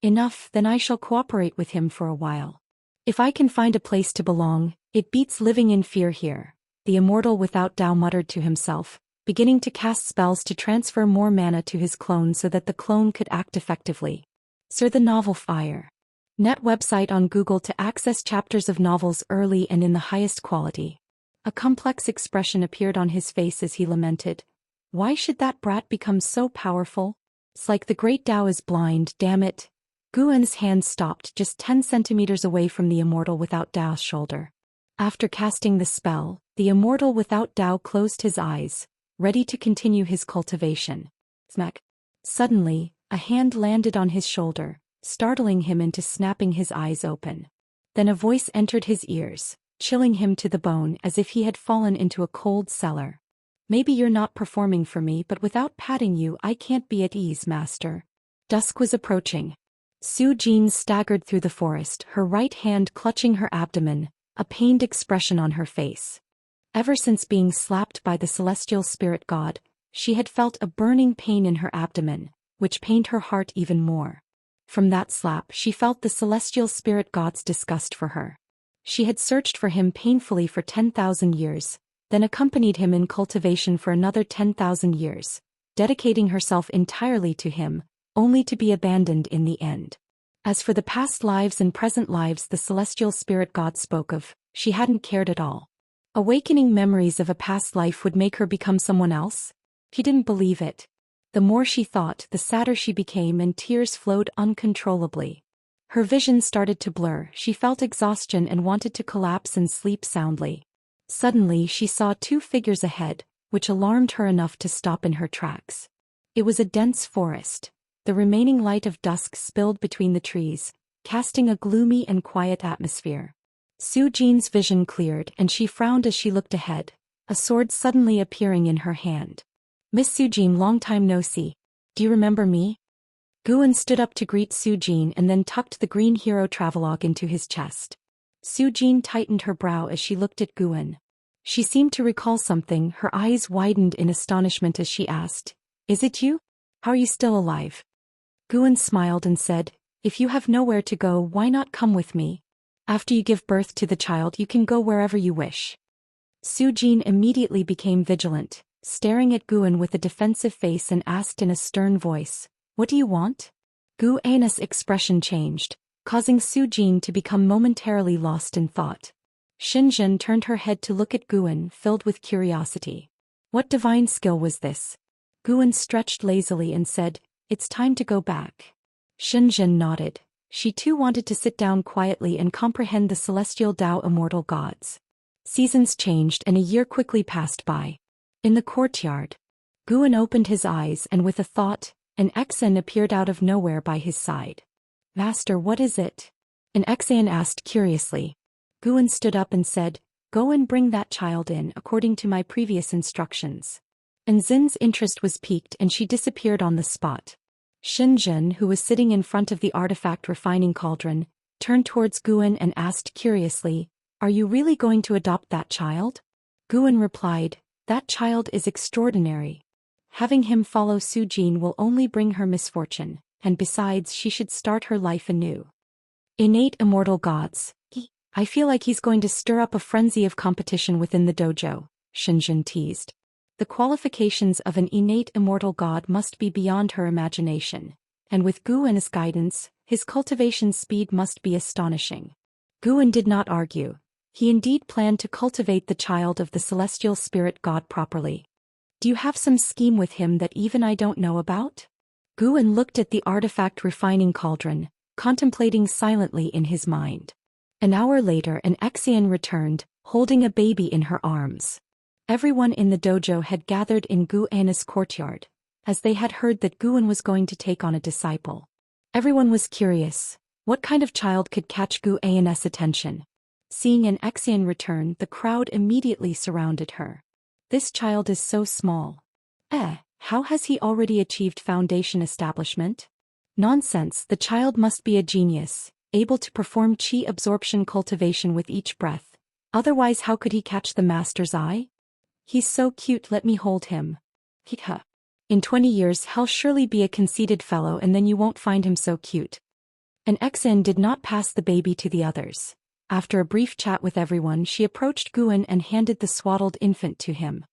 "Enough, then I shall cooperate with him for a while." If I can find a place to belong, it beats living in fear here, the immortal without Dao muttered to himself, beginning to cast spells to transfer more mana to his clone so that the clone could act effectively. Sir, the novel Fire. Net website on Google to access chapters of novels early and in the highest quality. A complex expression appeared on his face as he lamented. Why should that brat become so powerful? It's like the great Dao is blind, damn it. Guan's hand stopped just 10 centimeters away from the immortal without Dao's shoulder. After casting the spell, the immortal without Dao closed his eyes, ready to continue his cultivation. Smack. Suddenly, a hand landed on his shoulder, startling him into snapping his eyes open. Then a voice entered his ears, chilling him to the bone as if he had fallen into a cold cellar. Maybe you're not performing for me, but without patting you I can't be at ease, master. Dusk was approaching. Zhou Xian staggered through the forest, her right hand clutching her abdomen, a pained expression on her face. Ever since being slapped by the celestial spirit god, she had felt a burning pain in her abdomen, which pained her heart even more. From that slap she felt the celestial spirit god's disgust for her. She had searched for him painfully for 10,000 years, then accompanied him in cultivation for another 10,000 years, dedicating herself entirely to him, only to be abandoned in the end. As for the past lives and present lives the celestial spirit god spoke of, she hadn't cared at all. Awakening memories of a past life would make her become someone else? She didn't believe it. The more she thought, the sadder she became, and tears flowed uncontrollably. Her vision started to blur, she felt exhaustion and wanted to collapse and sleep soundly. Suddenly she saw two figures ahead, which alarmed her enough to stop in her tracks. It was a dense forest. The remaining light of dusk spilled between the trees, casting a gloomy and quiet atmosphere. Zhou Xian's vision cleared and she frowned as she looked ahead, a sword suddenly appearing in her hand. Miss Zhou Xian, long time no see. Do you remember me? Guan stood up to greet Zhou Xian and then tucked the green hero travelogue into his chest. Zhou Xian tightened her brow as she looked at Guan. She seemed to recall something, her eyes widened in astonishment as she asked, "Is it you? How are you still alive?" Guan smiled and said, "If you have nowhere to go, why not come with me? After you give birth to the child you can go wherever you wish." Zhou Xian immediately became vigilant, staring at Guan with a defensive face and asked in a stern voice, "What do you want?" Guan's expression changed, causing Zhou Xian to become momentarily lost in thought. Xianxia turned her head to look at Guan, filled with curiosity. What divine skill was this? Guan stretched lazily and said, "It's time to go back." Xianxia nodded. She too wanted to sit down quietly and comprehend the celestial Dao immortal gods. Seasons changed and a year quickly passed by. In the courtyard, Guan opened his eyes and with a thought, an Xian appeared out of nowhere by his side. "Master, what is it?" An Xian asked curiously. Guan stood up and said, "Go and bring that child in according to my previous instructions." And Zin's interest was piqued and she disappeared on the spot. Xianxia, who was sitting in front of the artifact refining cauldron, turned towards Guan and asked curiously, "Are you really going to adopt that child?" Guan replied, "That child is extraordinary. Having him follow Zhou Xian will only bring her misfortune, and besides she should start her life anew." Innate immortal gods. I feel like he's going to stir up a frenzy of competition within the dojo, Xianxia teased. The qualifications of an innate immortal god must be beyond her imagination, and with Guan's guidance, his cultivation speed must be astonishing. Guan did not argue. He indeed planned to cultivate the child of the celestial spirit god properly. "Do you have some scheme with him that even I don't know about?" Guan looked at the artifact refining cauldron, contemplating silently in his mind. An hour later an Xian returned, holding a baby in her arms. Everyone in the dojo had gathered in Guan's courtyard, as they had heard that Guan was going to take on a disciple. Everyone was curious. What kind of child could catch Guan's attention? Seeing an Xian return, the crowd immediately surrounded her. "This child is so small. How has he already achieved foundation establishment?" "Nonsense, the child must be a genius, able to perform qi absorption cultivation with each breath. Otherwise how could he catch the master's eye?" "He's so cute, let me hold him." "In 20 years he'll surely be a conceited fellow and then you won't find him so cute." An Xian did not pass the baby to the others. After a brief chat with everyone, she approached Guan and handed the swaddled infant to him.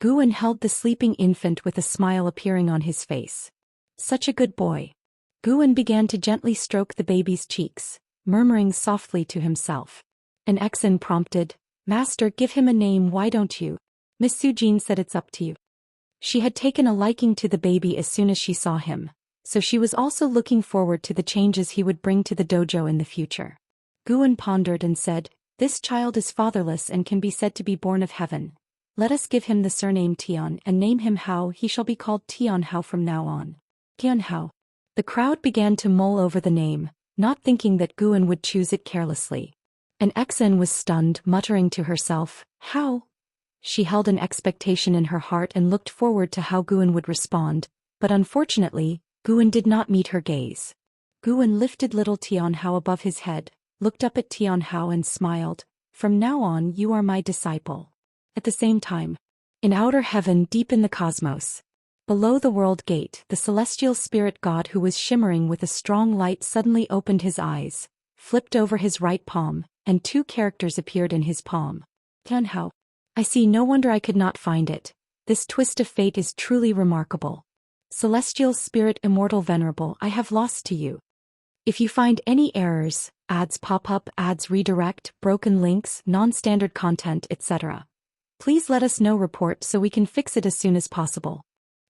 Guan held the sleeping infant with a smile appearing on his face. Such a good boy. Guan began to gently stroke the baby's cheeks, murmuring softly to himself. An Exan prompted, "Master, give him a name, why don't you?" Miss Sujin said, "It's up to you." She had taken a liking to the baby as soon as she saw him, so she was also looking forward to the changes he would bring to the dojo in the future. Guan pondered and said, "This child is fatherless and can be said to be born of heaven. Let us give him the surname Tian and name him Hao. He shall be called Tian Hao from now on." Tian Hao. The crowd began to mull over the name, not thinking that Guan would choose it carelessly. An Exan was stunned, muttering to herself, "How?" She held an expectation in her heart and looked forward to how Guan would respond, but unfortunately, Guan did not meet her gaze. Guan lifted little Tian Hao above his head, looked up at Tian Hao and smiled, "From now on you are my disciple." At the same time, in outer heaven deep in the cosmos, below the world gate, the celestial spirit god who was shimmering with a strong light suddenly opened his eyes, flipped over his right palm, and two characters appeared in his palm. Tian Hao. I see, no wonder I could not find it. This twist of fate is truly remarkable. Celestial Spirit Immortal Venerable, I have lost to you. If you find any errors, ads pop up, ads redirect, broken links, non-standard content, etc., please let us know, report so we can fix it as soon as possible.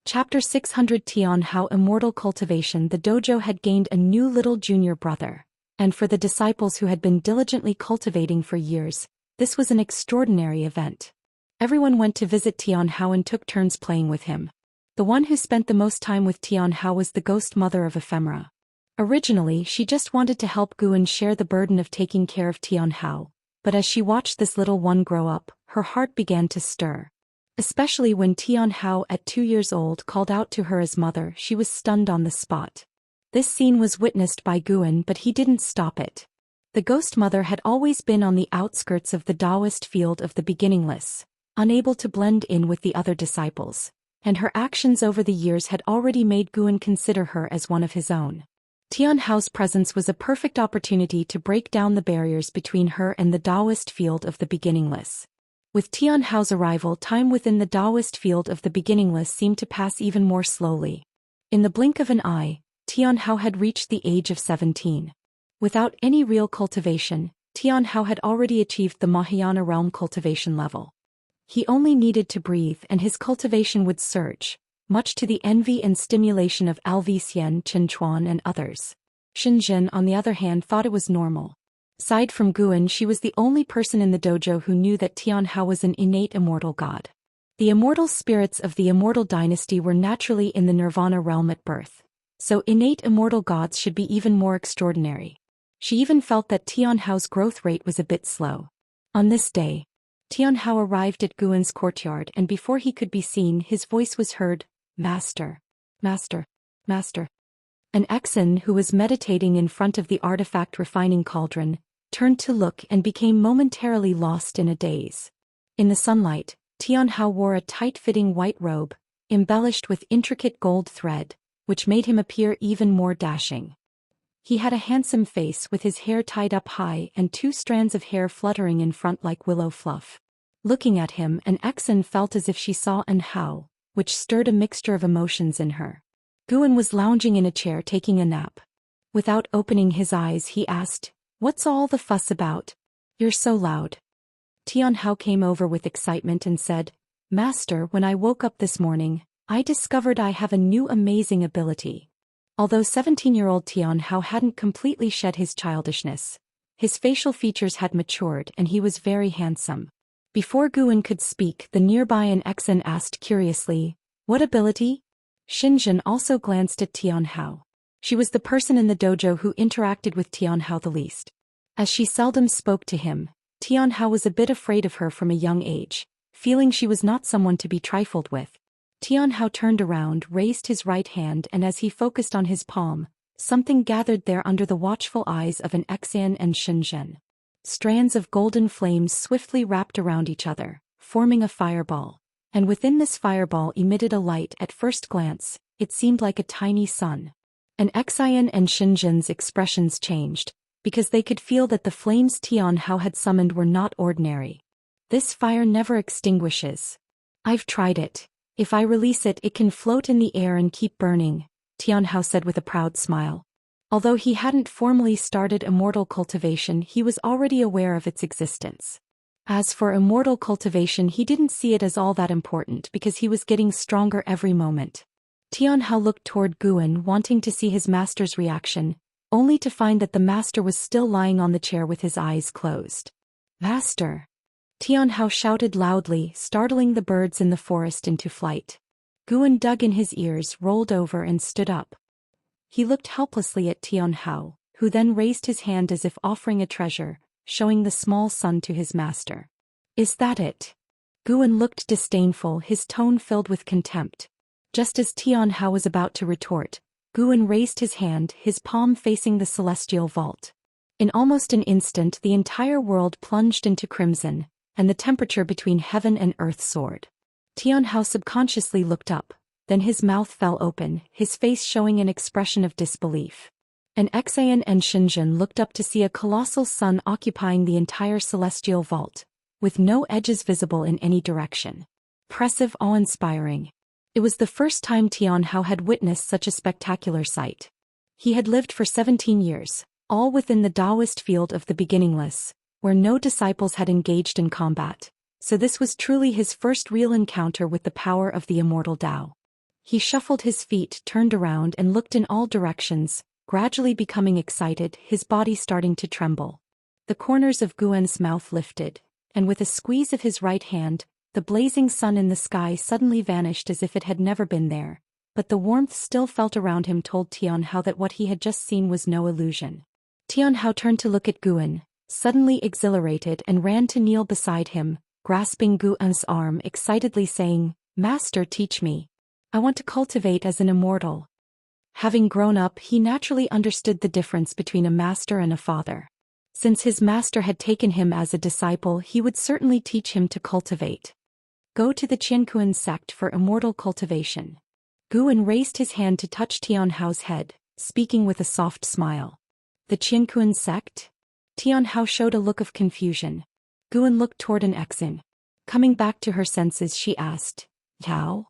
Chapter 600 Tian Hao Immortal Cultivation. The dojo had gained a new little junior brother, and for the disciples who had been diligently cultivating for years, this was an extraordinary event. Everyone went to visit Tian Hao and took turns playing with him. The one who spent the most time with Tian Hao was the ghost mother of Ephemera. Originally, she just wanted to help Guan share the burden of taking care of Tian Hao, but as she watched this little one grow up, her heart began to stir. Especially when Tian Hao, at 2 years old, called out to her as mother, she was stunned on the spot. This scene was witnessed by Guan, but he didn't stop it. The ghost mother had always been on the outskirts of the Daoist field of the beginningless, unable to blend in with the other disciples, and her actions over the years had already made Guan consider her as one of his own. Tian Hao's presence was a perfect opportunity to break down the barriers between her and the Daoist field of the beginningless. With Tian Hao's arrival, time within the Daoist field of the beginningless seemed to pass even more slowly. In the blink of an eye, Tian Hao had reached the age of 17. Without any real cultivation, Tian Hao had already achieved the Mahayana realm cultivation level. He only needed to breathe and his cultivation would surge, much to the envy and stimulation of Xian, Chen Chuan and others. Xianxia, on the other hand, thought it was normal. Aside from Guan, she was the only person in the dojo who knew that Tian Hao was an innate immortal god. The immortal spirits of the immortal dynasty were naturally in the nirvana realm at birth, so innate immortal gods should be even more extraordinary. She even felt that Tian Hao's growth rate was a bit slow. On this day, Tian Hao arrived at Guan's courtyard, and before he could be seen, his voice was heard, "Master, Master, Master." An Exan who was meditating in front of the artifact refining cauldron turned to look and became momentarily lost in a daze. In the sunlight, Tian Hao wore a tight-fitting white robe, embellished with intricate gold thread, which made him appear even more dashing. He had a handsome face with his hair tied up high and 2 strands of hair fluttering in front like willow fluff. Looking at him, an Exan felt as if she saw an Hao, which stirred a mixture of emotions in her. Guan was lounging in a chair taking a nap. Without opening his eyes, he asked, "What's all the fuss about? You're so loud." Tian Hao came over with excitement and said, "Master, when I woke up this morning, I discovered I have a new amazing ability." Although 17-year-old Tian Hao hadn't completely shed his childishness, his facial features had matured and he was very handsome. Before Guan could speak, the nearby an Exan asked curiously, "What ability?" Xianxia also glanced at Tian Hao. She was the person in the dojo who interacted with Tian Hao the least. As she seldom spoke to him, Tian Hao was a bit afraid of her from a young age, feeling she was not someone to be trifled with. Tian Hao turned around, raised his right hand, and as he focused on his palm, something gathered there under the watchful eyes of an Exan and Xianxia. Strands of golden flames swiftly wrapped around each other, forming a fireball, and within this fireball emitted a light. At first glance, it seemed like a tiny sun. An Exan and Xianxia's expressions changed, because they could feel that the flames Tianhao had summoned were not ordinary. This fire never extinguishes. I've tried it. If I release it, it can float in the air and keep burning, Tianhao said with a proud smile. Although he hadn't formally started immortal cultivation, he was already aware of its existence. As for immortal cultivation, he didn't see it as all that important because he was getting stronger every moment. Tianhao looked toward Guan, wanting to see his master's reaction, only to find that the master was still lying on the chair with his eyes closed. Master! Tianhao shouted loudly, startling the birds in the forest into flight. Guan dug in his ears, rolled over and stood up. He looked helplessly at Tianhao, who then raised his hand as if offering a treasure, showing the small sun to his master. Is that it? Guan looked disdainful, his tone filled with contempt. Just as Tianhao was about to retort, Guan raised his hand, his palm facing the celestial vault. In almost an instant, the entire world plunged into crimson, and the temperature between heaven and earth soared. Tianhao subconsciously looked up, then his mouth fell open, his face showing an expression of disbelief. And Xian and Xinzhen looked up to see a colossal sun occupying the entire celestial vault, with no edges visible in any direction. Impressive, awe-inspiring. It was the first time Tianhao had witnessed such a spectacular sight. He had lived for 17 years, all within the Daoist field of the beginningless, where no disciples had engaged in combat, so this was truly his first real encounter with the power of the immortal Dao. He shuffled his feet, turned around and looked in all directions, gradually becoming excited, his body starting to tremble. The corners of Guan's mouth lifted, and with a squeeze of his right hand, the blazing sun in the sky suddenly vanished as if it had never been there, but the warmth still felt around him told Tianhao that what he had just seen was no illusion. Tianhao turned to look at Guan, suddenly exhilarated, and ran to kneel beside him, grasping Guan's arm excitedly saying, "Master, teach me. I want to cultivate as an immortal." Having grown up, he naturally understood the difference between a master and a father. Since his master had taken him as a disciple, he would certainly teach him to cultivate. Go to the Qianquan sect for immortal cultivation. Guan raised his hand to touch Tianhao's head, speaking with a soft smile. The Qianquan sect? Tianhao showed a look of confusion. Guan looked toward an Xin. Coming back to her senses, she asked, Yao?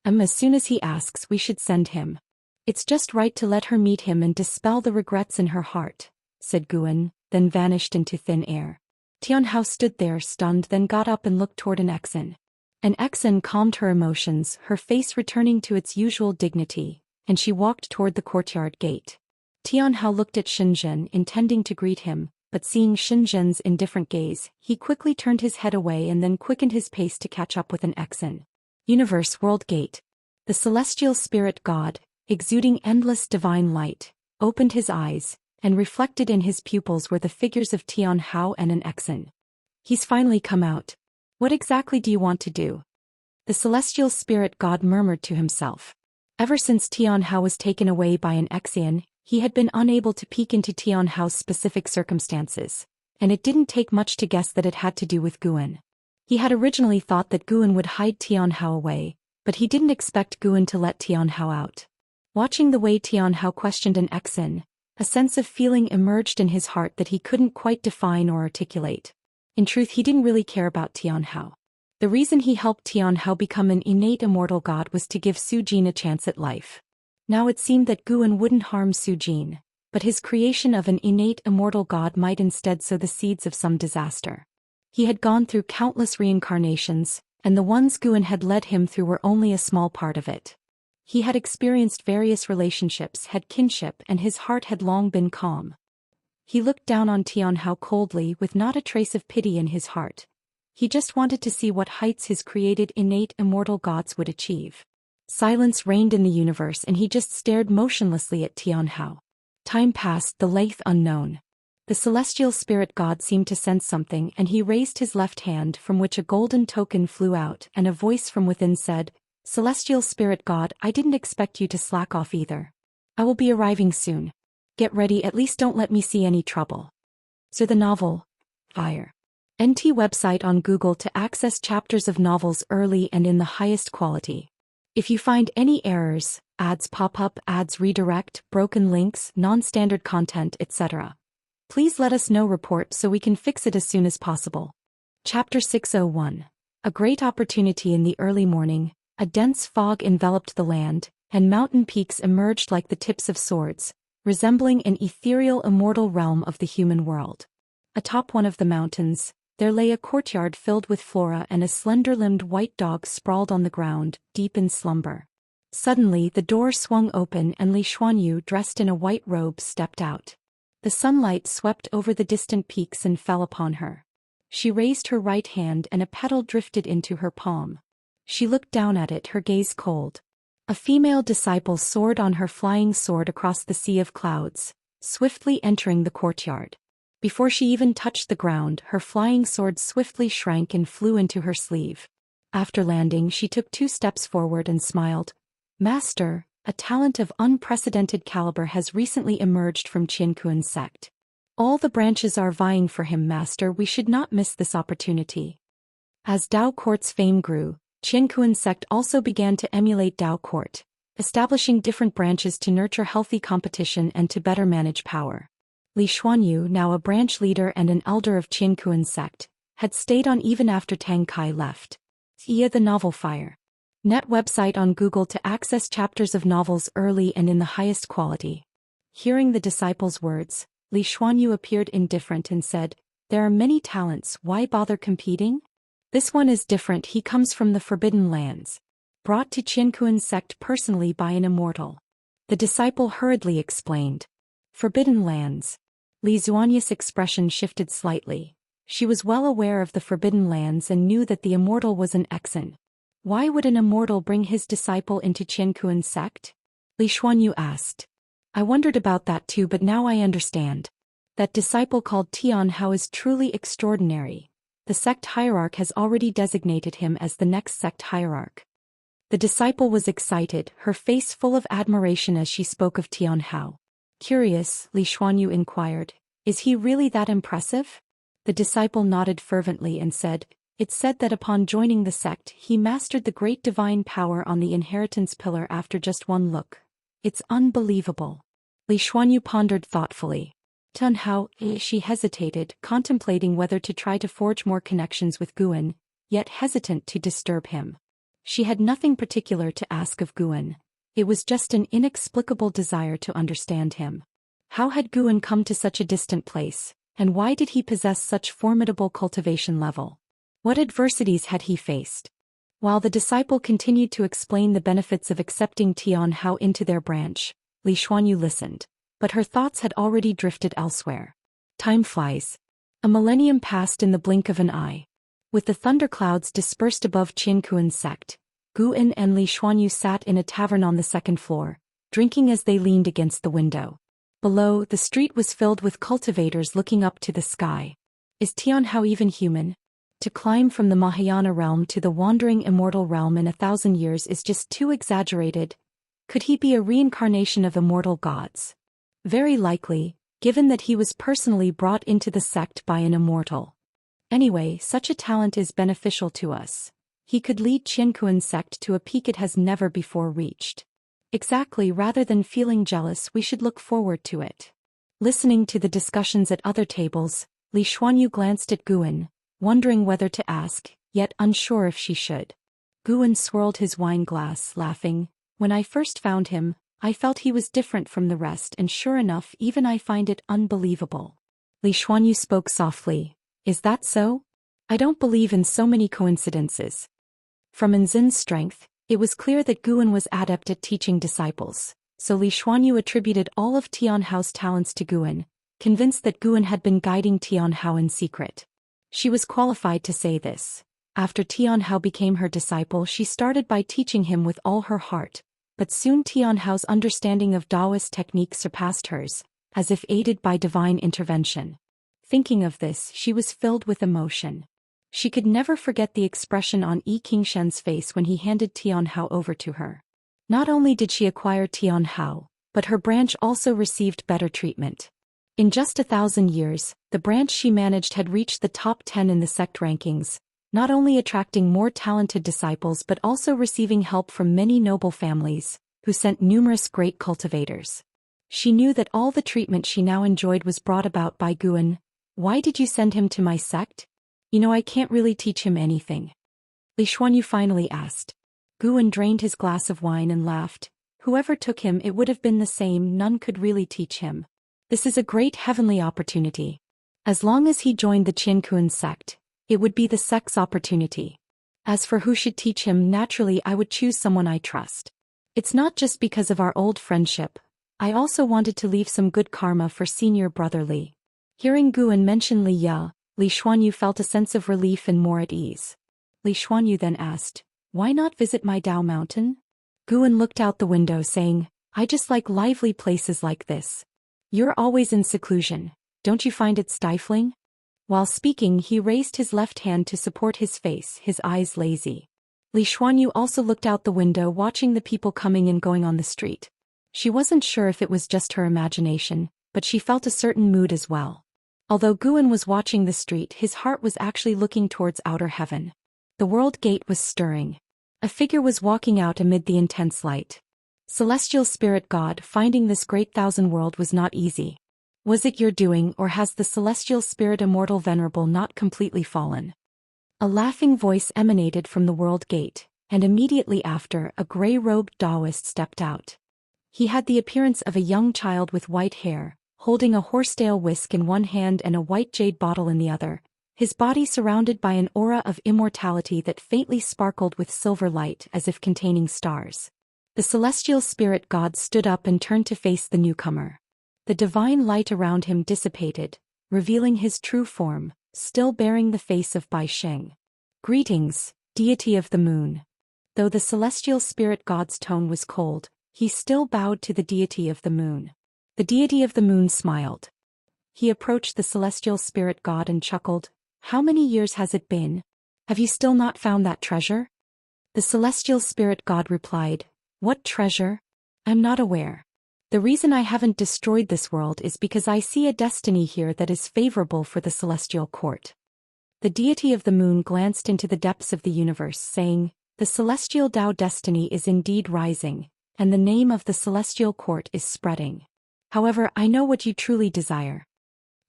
As soon as he asks, we should send him. It's just right to let her meet him and dispel the regrets in her heart, said Guan, then vanished into thin air. Tianhao stood there stunned, then got up and looked toward an Xin. An Xin calmed her emotions, her face returning to its usual dignity, and she walked toward the courtyard gate. Tianhao looked at Xinzhen, intending to greet him, but seeing Xinzhen's indifferent gaze, he quickly turned his head away and then quickened his pace to catch up with an Xin. Universe World Gate. The celestial spirit god, exuding endless divine light, opened his eyes, and reflected in his pupils were the figures of Tianhao and an Xin. He's finally come out. What exactly do you want to do? The celestial spirit god murmured to himself. Ever since Tianhao was taken away by an Xian, he had been unable to peek into Tianhao's specific circumstances, and it didn't take much to guess that it had to do with Guan. He had originally thought that Guan would hide Tianhao away, but he didn't expect Guan to let Tianhao out. Watching the way Tianhao questioned an Xin, a sense of feeling emerged in his heart that he couldn't quite define or articulate. In truth, he didn't really care about Tianhao. The reason he helped Tianhao become an innate immortal god was to give Su Jin a chance at life. Now it seemed that Guan wouldn't harm Su Jin, but his creation of an innate immortal god might instead sow the seeds of some disaster. He had gone through countless reincarnations, and the ones Guan had led him through were only a small part of it. He had experienced various relationships, had kinship, and his heart had long been calm. He looked down on Tianhao coldly with not a trace of pity in his heart. He just wanted to see what heights his created innate immortal gods would achieve. Silence reigned in the universe and he just stared motionlessly at Tianhao. Time passed, the length unknown. The celestial spirit god seemed to sense something and he raised his left hand from which a golden token flew out and a voice from within said, Celestial spirit god, I didn't expect you to slack off either. I will be arriving soon. Get ready, at least don't let me see any trouble. So the novel, Fire. NT website on Google to access chapters of novels early and in the highest quality. If you find any errors, ads pop up, ads redirect, broken links, non-standard content, etc., Please let us know report so we can fix it as soon as possible. Chapter 601. A great opportunity. In the early morning, a dense fog enveloped the land, and mountain peaks emerged like the tips of swords, resembling an ethereal immortal realm of the human world. Atop one of the mountains, there lay a courtyard filled with flora, and a slender-limbed white dog sprawled on the ground, deep in slumber. Suddenly the door swung open and Li Xuanyu, dressed in a white robe, stepped out. The sunlight swept over the distant peaks and fell upon her. She raised her right hand and a petal drifted into her palm. She looked down at it, her gaze cold. A female disciple soared on her flying sword across the sea of clouds, swiftly entering the courtyard. Before she even touched the ground, her flying sword swiftly shrank and flew into her sleeve. After landing, she took 2 steps forward and smiled. Master, a talent of unprecedented caliber has recently emerged from Qiankuan's sect. All the branches are vying for him, Master. We should not miss this opportunity. As Dao Court's fame grew, Qiankuan's sect also began to emulate Dao Court, establishing different branches to nurture healthy competition and to better manage power. Li Xuanyu, now a branch leader and an elder of Qiankuan's sect, had stayed on even after Tang Kai left. Via the Novel Fire. Net website on Google to access chapters of novels early and in the highest quality. Hearing the disciple's words, Li Xuanyu appeared indifferent and said, "There are many talents, why bother competing? This one is different, he comes from the Forbidden Lands. Brought to Qiankuan's sect personally by an immortal." The disciple hurriedly explained. Forbidden Lands. Li Xuanyu's expression shifted slightly. She was well aware of the Forbidden Lands and knew that the immortal was an Exan. Why would an immortal bring his disciple into Qiankuan's sect? Li Xuanyu asked. I wondered about that too, but now I understand. That disciple called Tian Hao is truly extraordinary. The sect hierarch has already designated him as the next sect hierarch. The disciple was excited, her face full of admiration as she spoke of Tian Hao. Curious, Li Xuanyu inquired, is he really that impressive? The disciple nodded fervently and said, it's said that upon joining the sect he mastered the great divine power on the inheritance pillar after just one look. It's unbelievable. Li Xuanyu pondered thoughtfully. Tian Hao, she hesitated, contemplating whether to try to forge more connections with Guan, yet hesitant to disturb him. She had nothing particular to ask of Guan. It was just an inexplicable desire to understand him. How had Guan come to such a distant place, and why did he possess such formidable cultivation level? What adversities had he faced? While the disciple continued to explain the benefits of accepting Tian Hao into their branch, Li Xuanyu listened, but her thoughts had already drifted elsewhere. Time flies. A millennium passed in the blink of an eye. With the thunderclouds dispersed above Qiankuan's sect, Guan and Li Xuanyu sat in a tavern on the second floor, drinking as they leaned against the window. Below, the street was filled with cultivators looking up to the sky. Is Tian Hao even human? To climb from the Mahayana realm to the wandering immortal realm in 1,000 years is just too exaggerated. Could he be a reincarnation of immortal gods? Very likely, given that he was personally brought into the sect by an immortal. Anyway, such a talent is beneficial to us. He could lead Qiankuan's sect to a peak it has never before reached. Exactly, rather than feeling jealous, we should look forward to it. Listening to the discussions at other tables, Li Xuanyu glanced at Guan, wondering whether to ask, yet unsure if she should. Guan swirled his wine glass, laughing. When I first found him, I felt he was different from the rest, and sure enough, even I find it unbelievable. Li Xuanyu spoke softly. Is that so? I don't believe in so many coincidences. From Nzin's strength, it was clear that Guan was adept at teaching disciples, so Li Xuanyu attributed all of Tian Hao's talents to Guan, convinced that Guan had been guiding Tian Hao in secret. She was qualified to say this. After Tian Hao became her disciple, she started by teaching him with all her heart, but soon Tian Hao's understanding of Daoist technique surpassed hers, as if aided by divine intervention. Thinking of this, she was filled with emotion. She could never forget the expression on Yi Qingshen's face when he handed Tian Hao over to her. Not only did she acquire Tian Hao, but her branch also received better treatment. In just 1,000 years, the branch she managed had reached the top 10 in the sect rankings, not only attracting more talented disciples but also receiving help from many noble families, who sent numerous great cultivators. She knew that all the treatment she now enjoyed was brought about by Guan. Why did you send him to my sect? You know I can't really teach him anything. Li Xuanyu finally asked. Guan drained his glass of wine and laughed. Whoever took him it would have been the same, none could really teach him. This is a great heavenly opportunity. As long as he joined the Qianquan sect, it would be the sect's opportunity. As for who should teach him, naturally I would choose someone I trust. It's not just because of our old friendship. I also wanted to leave some good karma for senior brother Li. Hearing Guan mention Li Ya, Li Xuanyu felt a sense of relief and more at ease. Li Xuanyu then asked, why not visit my Dao mountain? Guan looked out the window saying, I just like lively places like this. You're always in seclusion, don't you find it stifling? While speaking he raised his left hand to support his face, his eyes lazy. Li Xuanyu also looked out the window watching the people coming and going on the street. She wasn't sure if it was just her imagination, but she felt a certain mood as well. Although Guan was watching the street, his heart was actually looking towards outer heaven. The world gate was stirring. A figure was walking out amid the intense light. Celestial Spirit God, finding this great thousand world was not easy. Was it your doing, or has the Celestial Spirit Immortal Venerable not completely fallen? A laughing voice emanated from the world gate, and immediately after, a gray-robed Daoist stepped out. He had the appearance of a young child with white hair, holding a horsetail whisk in one hand and a white jade bottle in the other, his body surrounded by an aura of immortality that faintly sparkled with silver light as if containing stars. The Celestial Spirit God stood up and turned to face the newcomer. The divine light around him dissipated, revealing his true form, still bearing the face of Bai Sheng. Greetings, deity of the moon. Though the Celestial Spirit God's tone was cold, he still bowed to the deity of the moon. The deity of the moon smiled. He approached the Celestial Spirit God and chuckled. How many years has it been? Have you still not found that treasure? The Celestial Spirit God replied, What treasure? I'm not aware. The reason I haven't destroyed this world is because I see a destiny here that is favorable for the Celestial Court. The deity of the moon glanced into the depths of the universe, saying, The Celestial Tao destiny is indeed rising, and the name of the Celestial Court is spreading. However, I know what you truly desire.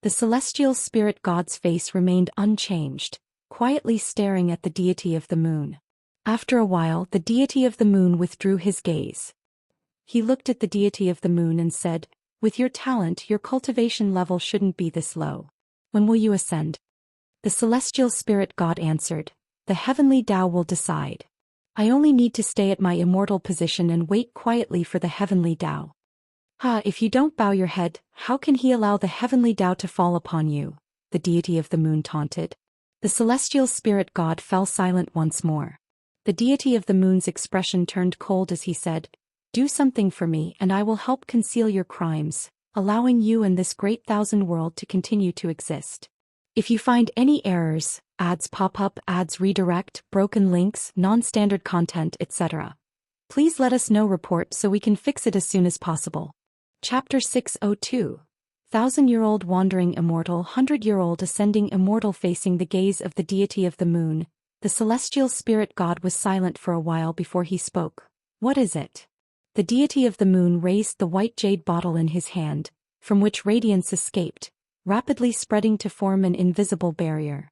The Celestial Spirit God's face remained unchanged, quietly staring at the deity of the moon. After a while, the deity of the moon withdrew his gaze. He looked at the deity of the moon and said, With your talent, your cultivation level shouldn't be this low. When will you ascend? The Celestial Spirit God answered, The heavenly Tao will decide. I only need to stay at my immortal position and wait quietly for the heavenly Tao. If you don't bow your head, how can he allow the heavenly Tao to fall upon you? The deity of the moon taunted. The Celestial Spirit God fell silent once more. The deity of the moon's expression turned cold as he said, Do something for me and I will help conceal your crimes, allowing you and this great thousand world to continue to exist. If you find any errors, ads pop up, ads redirect, broken links, non-standard content, etc., please let us know. Report so we can fix it as soon as possible. Chapter 602. 1,000-year-old wandering immortal, 100-year-old ascending immortal. Facing the gaze of the deity of the moon, the Celestial Spirit God was silent for a while before he spoke. What is it? The deity of the moon raised the white jade bottle in his hand, from which radiance escaped, rapidly spreading to form an invisible barrier.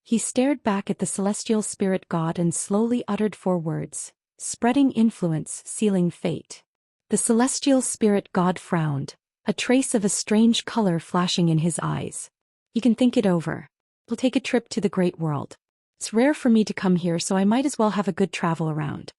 He stared back at the Celestial Spirit God and slowly uttered 4 words, Spreading influence, sealing fate. The Celestial Spirit God frowned, a trace of a strange color flashing in his eyes. You can think it over. We'll take a trip to the great world. It's rare for me to come here, so I might as well have a good travel around.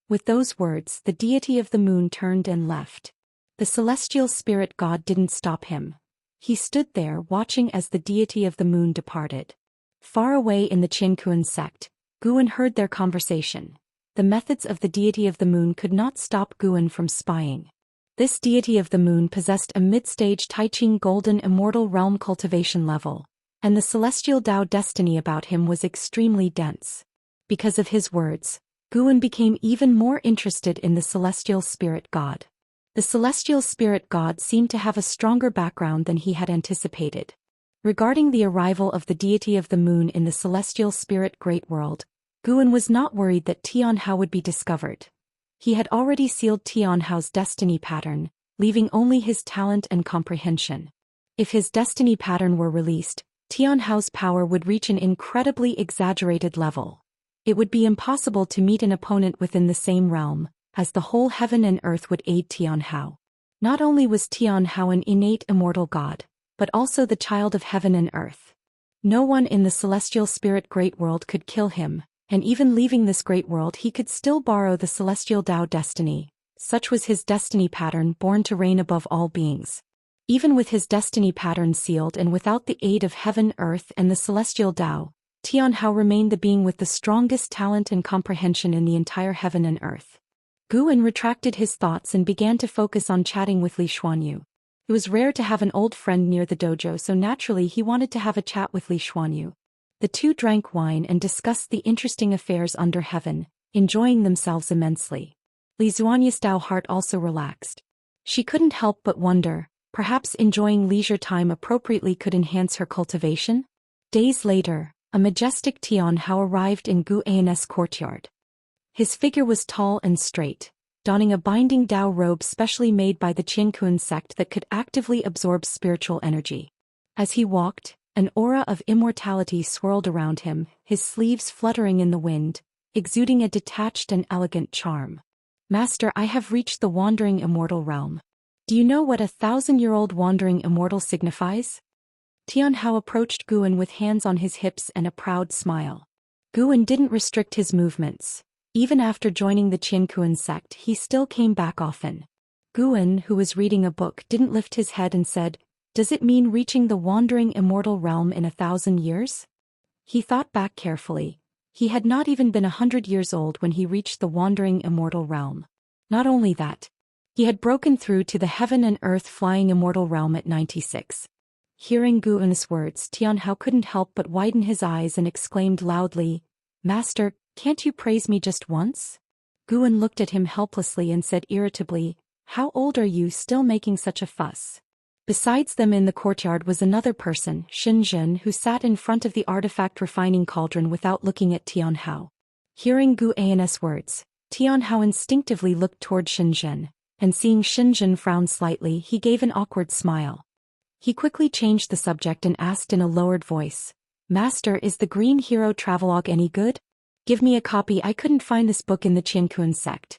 With those words, the deity of the moon turned and left. The Celestial Spirit God didn't stop him. He stood there watching as the deity of the moon departed. Far away in the Qianquan sect, Guan heard their conversation. The methods of the deity of the moon could not stop Guan from spying. This deity of the moon possessed a mid-stage Taiqing golden immortal realm cultivation level, and the celestial Tao destiny about him was extremely dense. Because of his words, Guan became even more interested in the Celestial Spirit God. The Celestial Spirit God seemed to have a stronger background than he had anticipated. Regarding the arrival of the deity of the moon in the Celestial Spirit Great World, Guan was not worried that Tianhao would be discovered. He had already sealed Tianhao's destiny pattern, leaving only his talent and comprehension. If his destiny pattern were released, Tianhao's power would reach an incredibly exaggerated level. It would be impossible to meet an opponent within the same realm, as the whole heaven and earth would aid Tianhao. Not only was Tianhao an innate immortal god, but also the child of heaven and earth. No one in the celestial spirit great world could kill him, and even leaving this great world he could still borrow the celestial Tao destiny. Such was his destiny pattern, born to reign above all beings. Even with his destiny pattern sealed and without the aid of heaven, earth, and the celestial Tao, Tianhao remained the being with the strongest talent and comprehension in the entire heaven and earth. Guan retracted his thoughts and began to focus on chatting with Li Xuanyu. It was rare to have an old friend near the dojo, so naturally he wanted to have a chat with Li Xuanyu. The two drank wine and discussed the interesting affairs under heaven, enjoying themselves immensely. Li Xuanyu's Tao heart also relaxed. She couldn't help but wonder, perhaps enjoying leisure time appropriately could enhance her cultivation? Days later, a majestic Tianhao arrived in Guan's courtyard. His figure was tall and straight, donning a binding Tao robe specially made by the Qiankun sect that could actively absorb spiritual energy. As he walked, an aura of immortality swirled around him, his sleeves fluttering in the wind, exuding a detached and elegant charm. "Master, I have reached the wandering immortal realm. Do you know what a 1,000-year-old wandering immortal signifies?" Tianhao approached Guan with hands on his hips and a proud smile. Guan didn't restrict his movements. Even after joining the Qiankun sect, he still came back often. Guan, who was reading a book, didn't lift his head and said, "Does it mean reaching the wandering immortal realm in 1,000 years?" He thought back carefully. He had not even been 100 years old when he reached the wandering immortal realm. Not only that, he had broken through to the heaven and earth flying immortal realm at 96. Hearing Guan's words, Tianhao couldn't help but widen his eyes and exclaimed loudly, "Master, can't you praise me just once?" Guan looked at him helplessly and said irritably, "How old are you, still making such a fuss?" Besides them in the courtyard was another person, Xinzhen, who sat in front of the artifact refining cauldron without looking at Tianhao. Hearing Guan's words, Tianhao instinctively looked toward Xinzhen, and seeing Xinzhen frown slightly, he gave an awkward smile. He quickly changed the subject and asked in a lowered voice, "Master, is the Green Hero Travelogue any good? Give me a copy, I couldn't find this book in the Qiankun sect."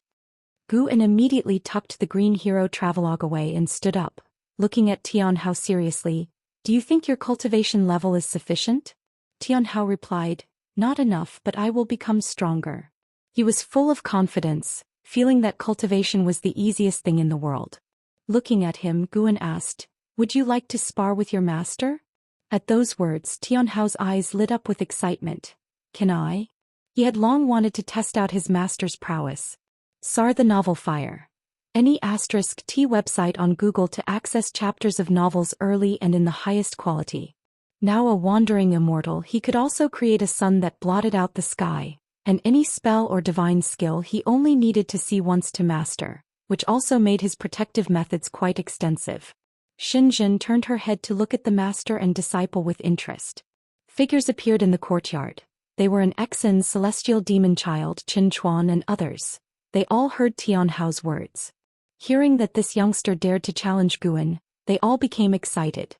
Guan immediately tucked the Green Hero Travelogue away and stood up, looking at Tianhao seriously. "Do you think your cultivation level is sufficient?" Tianhao replied, "Not enough, but I will become stronger." He was full of confidence, feeling that cultivation was the easiest thing in the world. Looking at him, Guan asked, "Would you like to spar with your master?" At those words, Tianhao's eyes lit up with excitement. "Can I?" He had long wanted to test out his master's prowess. Sar the Novel Fire. Any *T website on Google to access chapters of novels early and in the highest quality. Now a wandering immortal, he could also create a sun that blotted out the sky, and any spell or divine skill he only needed to see once to master, which also made his protective methods quite extensive. Xinzhen turned her head to look at the master and disciple with interest. Figures appeared in the courtyard. They were an Exen's celestial demon child, Qin Chuan, and others. They all heard Tianhao's words. Hearing that this youngster dared to challenge Guan, they all became excited.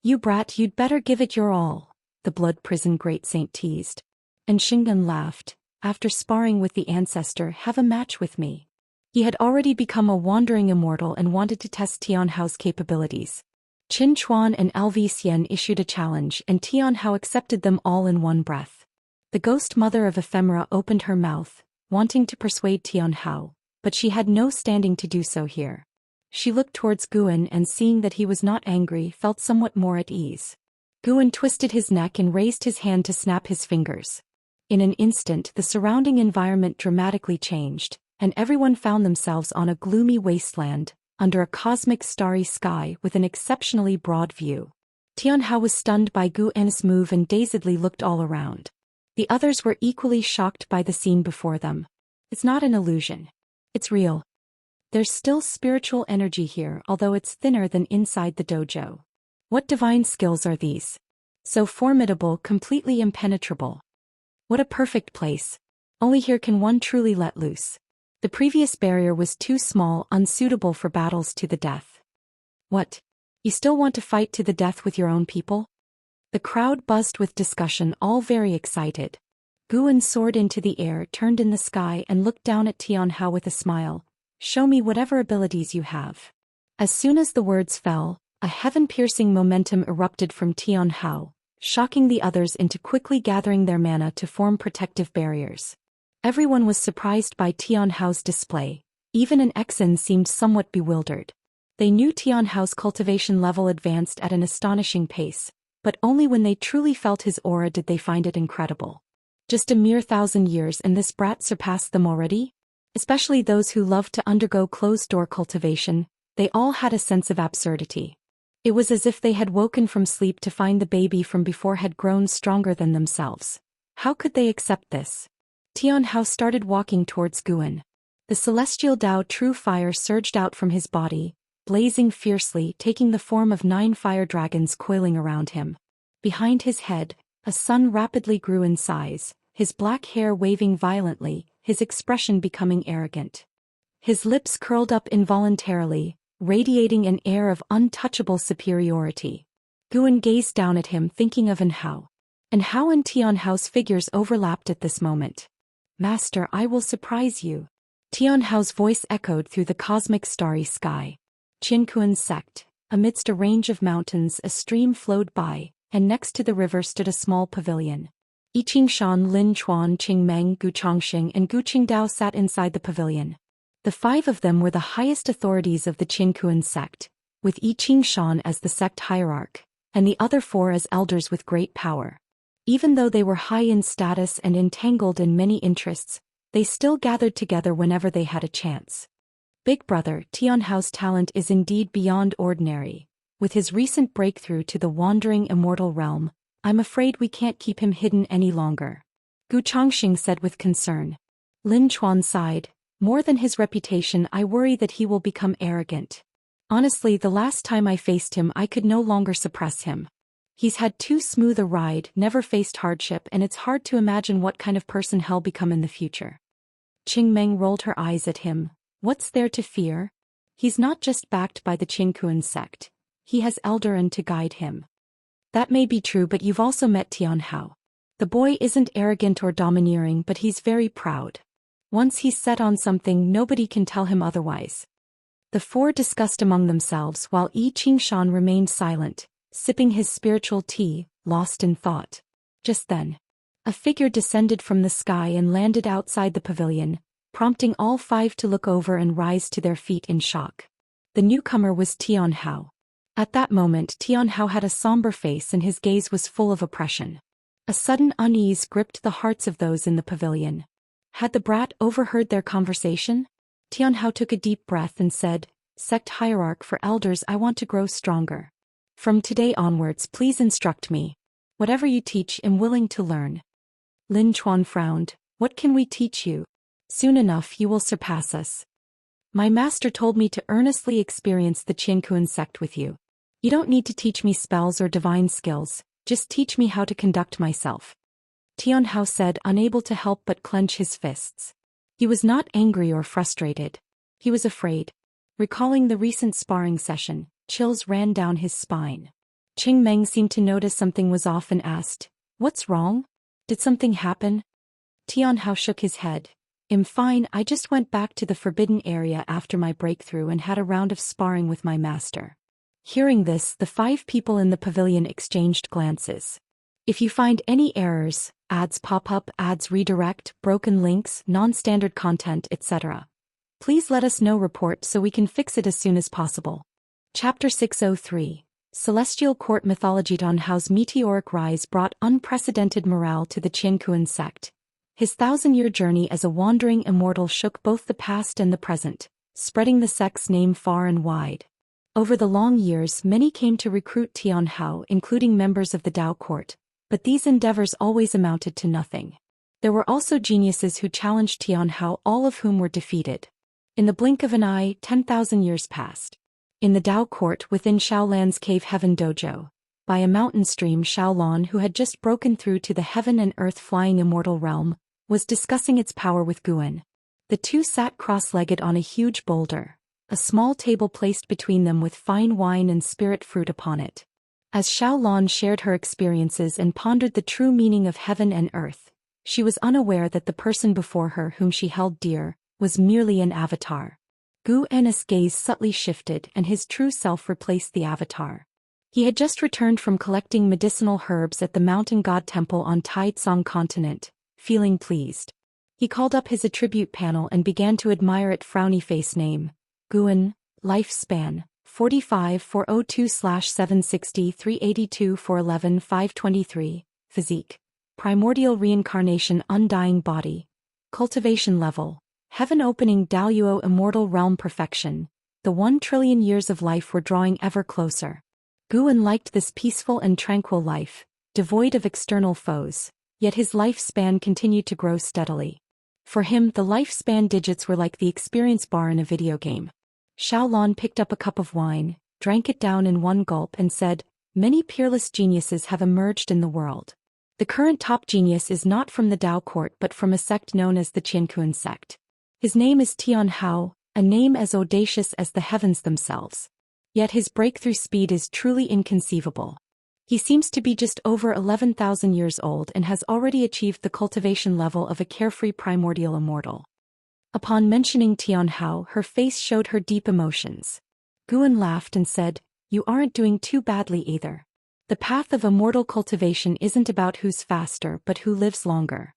"You brat, you'd better give it your all," the blood prison great saint teased. And Xingan laughed, "After sparring with the ancestor, have a match with me." He had already become a wandering immortal and wanted to test Tianhao's capabilities. Qin Chuan and Lv Xian issued a challenge, and Tianhao accepted them all in one breath. The ghost mother of ephemera opened her mouth, wanting to persuade Tianhao, but she had no standing to do so here. She looked towards Guan and seeing that he was not angry, felt somewhat more at ease. Guan twisted his neck and raised his hand to snap his fingers. In an instant, the surrounding environment dramatically changed, and everyone found themselves on a gloomy wasteland, under a cosmic starry sky with an exceptionally broad view. Tianhao was stunned by Guan's move and dazedly looked all around. The others were equally shocked by the scene before them. It's not an illusion. It's real. There's still spiritual energy here, although it's thinner than inside the dojo. What divine skills are these? So formidable, completely impenetrable. What a perfect place. Only here can one truly let loose. The previous barrier was too small, unsuitable for battles to the death. What? You still want to fight to the death with your own people? The crowd buzzed with discussion, all very excited. Guan soared into the air, turned in the sky and looked down at Tianhao with a smile. Show me whatever abilities you have. As soon as the words fell, a heaven-piercing momentum erupted from Tianhao, shocking the others into quickly gathering their mana to form protective barriers. Everyone was surprised by Tianhao's display. Even an Exan seemed somewhat bewildered. They knew Tianhao's cultivation level advanced at an astonishing pace, but only when they truly felt his aura did they find it incredible. Just a mere 1,000 years and this brat surpassed them already? Especially those who loved to undergo closed-door cultivation, they all had a sense of absurdity. It was as if they had woken from sleep to find the baby from before had grown stronger than themselves. How could they accept this? Tianhao started walking towards Guan. The celestial Dao true fire surged out from his body, blazing fiercely, taking the form of 9 fire dragons coiling around him. Behind his head, a sun rapidly grew in size, his black hair waving violently, his expression becoming arrogant. His lips curled up involuntarily, radiating an air of untouchable superiority. Guan gazed down at him, thinking of Anhao. Anhao and Tianhao's figures overlapped at this moment. Master, I will surprise you. Tianhao's voice echoed through the cosmic starry sky. Qinkuan's sect. Amidst a range of mountains a stream flowed by, and next to the river stood a small pavilion. Yi Qingshan, Lin Chuan, Qingmeng, Gu Chongxing and Gu Qingdao sat inside the pavilion. The 5 of them were the highest authorities of the Qinkuan sect, with Yi Qingshan as the sect hierarch, and the other 4 as elders with great power. Even though they were high in status and entangled in many interests, they still gathered together whenever they had a chance. Big brother, Tianhao's talent is indeed beyond ordinary. With his recent breakthrough to the wandering immortal realm, I'm afraid we can't keep him hidden any longer. Gu Chongxing said with concern. Lin Chuan sighed. More than his reputation, I worry that he will become arrogant. Honestly, the last time I faced him I could no longer suppress him. He's had too smooth a ride, never faced hardship, and it's hard to imagine what kind of person he'll become in the future. Qingmeng rolled her eyes at him. What's there to fear? He's not just backed by the Qinkuan sect. He has Eldarin to guide him. That may be true, but you've also met Tianhao. The boy isn't arrogant or domineering, but he's very proud. Once he's set on something, nobody can tell him otherwise. The 4 discussed among themselves while Yi Qingshan remained silent, sipping his spiritual tea, lost in thought. Just then, a figure descended from the sky and landed outside the pavilion, prompting all 5 to look over and rise to their feet in shock. The newcomer was Tianhao. At that moment, Tianhao had a somber face and his gaze was full of oppression. A sudden unease gripped the hearts of those in the pavilion. Had the brat overheard their conversation? Tianhao took a deep breath and said, Sect hierarch for elders, I want to grow stronger. From today onwards, please instruct me. Whatever you teach, I'm willing to learn. Lin Chuan frowned. What can we teach you? Soon enough you will surpass us. My master told me to earnestly experience the Qinkuan sect with you. You don't need to teach me spells or divine skills, just teach me how to conduct myself. Tianhao said, unable to help but clench his fists. He was not angry or frustrated. He was afraid. Recalling the recent sparring session, chills ran down his spine. Qingmeng seemed to notice something was off and asked, What's wrong? Did something happen? Tianhao shook his head. I'm fine, I just went back to the forbidden area after my breakthrough and had a round of sparring with my master. Hearing this, the 5 people in the pavilion exchanged glances. If you find any errors, ads pop up, ads redirect, broken links, non-standard content, etc., please let us know. Report so we can fix it as soon as possible. Chapter 603. Celestial Court Mythology. Tianhao's meteoric rise brought unprecedented morale to the Qinkuan sect. His 1,000-year journey as a wandering immortal shook both the past and the present, spreading the sect's name far and wide. Over the long years, many came to recruit Tianhao, including members of the Dao court, but these endeavors always amounted to nothing. There were also geniuses who challenged Tianhao, all of whom were defeated. In the blink of an eye, 10,000 years passed. In the Dao court within Shaolan's Cave Heaven Dojo, by a mountain stream, Shaolan, who had just broken through to the heaven and earth flying immortal realm, was discussing its power with Guan. The two sat cross-legged on a huge boulder, a small table placed between them with fine wine and spirit fruit upon it. As Xiaolan shared her experiences and pondered the true meaning of heaven and earth, she was unaware that the person before her whom she held dear was merely an avatar. Gu En's gaze subtly shifted and his true self replaced the avatar. He had just returned from collecting medicinal herbs at the mountain god temple on Taitsong continent, feeling pleased. He called up his attribute panel and began to admire it. Frowny face name, Guan, lifespan, 45 402/760 382 411 523, physique, primordial reincarnation undying body, cultivation level, heaven opening Daoist immortal realm perfection, the 1 trillion years of life were drawing ever closer. Guan liked this peaceful and tranquil life, devoid of external foes, yet his lifespan continued to grow steadily. For him, the lifespan digits were like the experience bar in a video game. Xiaolan picked up a cup of wine, drank it down in one gulp and said, "Many peerless geniuses have emerged in the world. The current top genius is not from the Dao court but from a sect known as the Qianquan sect. His name is Tian Hao, a name as audacious as the heavens themselves. Yet his breakthrough speed is truly inconceivable. He seems to be just over 11,000 years old and has already achieved the cultivation level of a carefree primordial immortal." Upon mentioning Tian Hao, her face showed her deep emotions. Guan laughed and said, "You aren't doing too badly either. The path of immortal cultivation isn't about who's faster but who lives longer."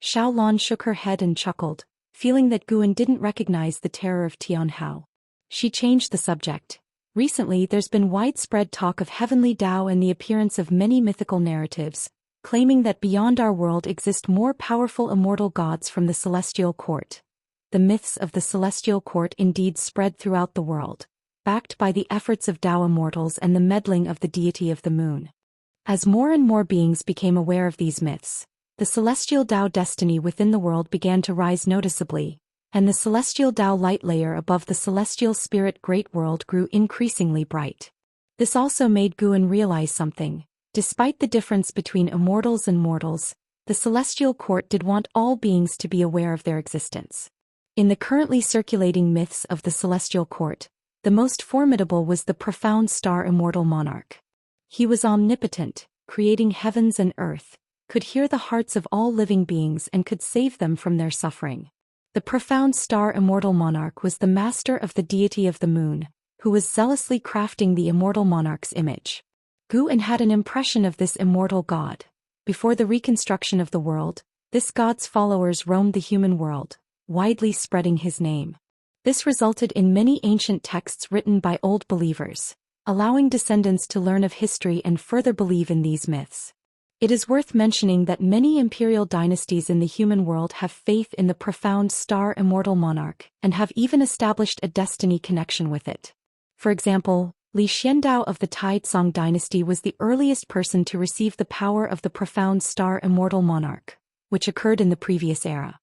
Xiaolan shook her head and chuckled, feeling that Guan didn't recognize the terror of Tian Hao. She changed the subject. Recently there's been widespread talk of heavenly Dao and the appearance of many mythical narratives, claiming that beyond our world exist more powerful immortal gods from the celestial court. The myths of the celestial court indeed spread throughout the world, backed by the efforts of Dao immortals and the meddling of the deity of the moon. As more and more beings became aware of these myths, the celestial Dao destiny within the world began to rise noticeably, and the celestial Dao light layer above the celestial spirit great world grew increasingly bright. This also made Guan realize something. Despite the difference between immortals and mortals, the celestial court did want all beings to be aware of their existence. In the currently circulating myths of the celestial court, the most formidable was the profound star immortal monarch. He was omnipotent, creating heavens and earth, could hear the hearts of all living beings and could save them from their suffering. The profound star immortal monarch was the master of the deity of the moon, who was zealously crafting the immortal monarch's image. Guan had an impression of this immortal god. Before the reconstruction of the world, this god's followers roamed the human world, widely spreading his name. This resulted in many ancient texts written by old believers, allowing descendants to learn of history and further believe in these myths. It is worth mentioning that many imperial dynasties in the human world have faith in the profound star immortal monarch and have even established a destiny connection with it. For example, Li Xiandao of the Taitsong dynasty was the earliest person to receive the power of the profound star immortal monarch, which occurred in the previous era.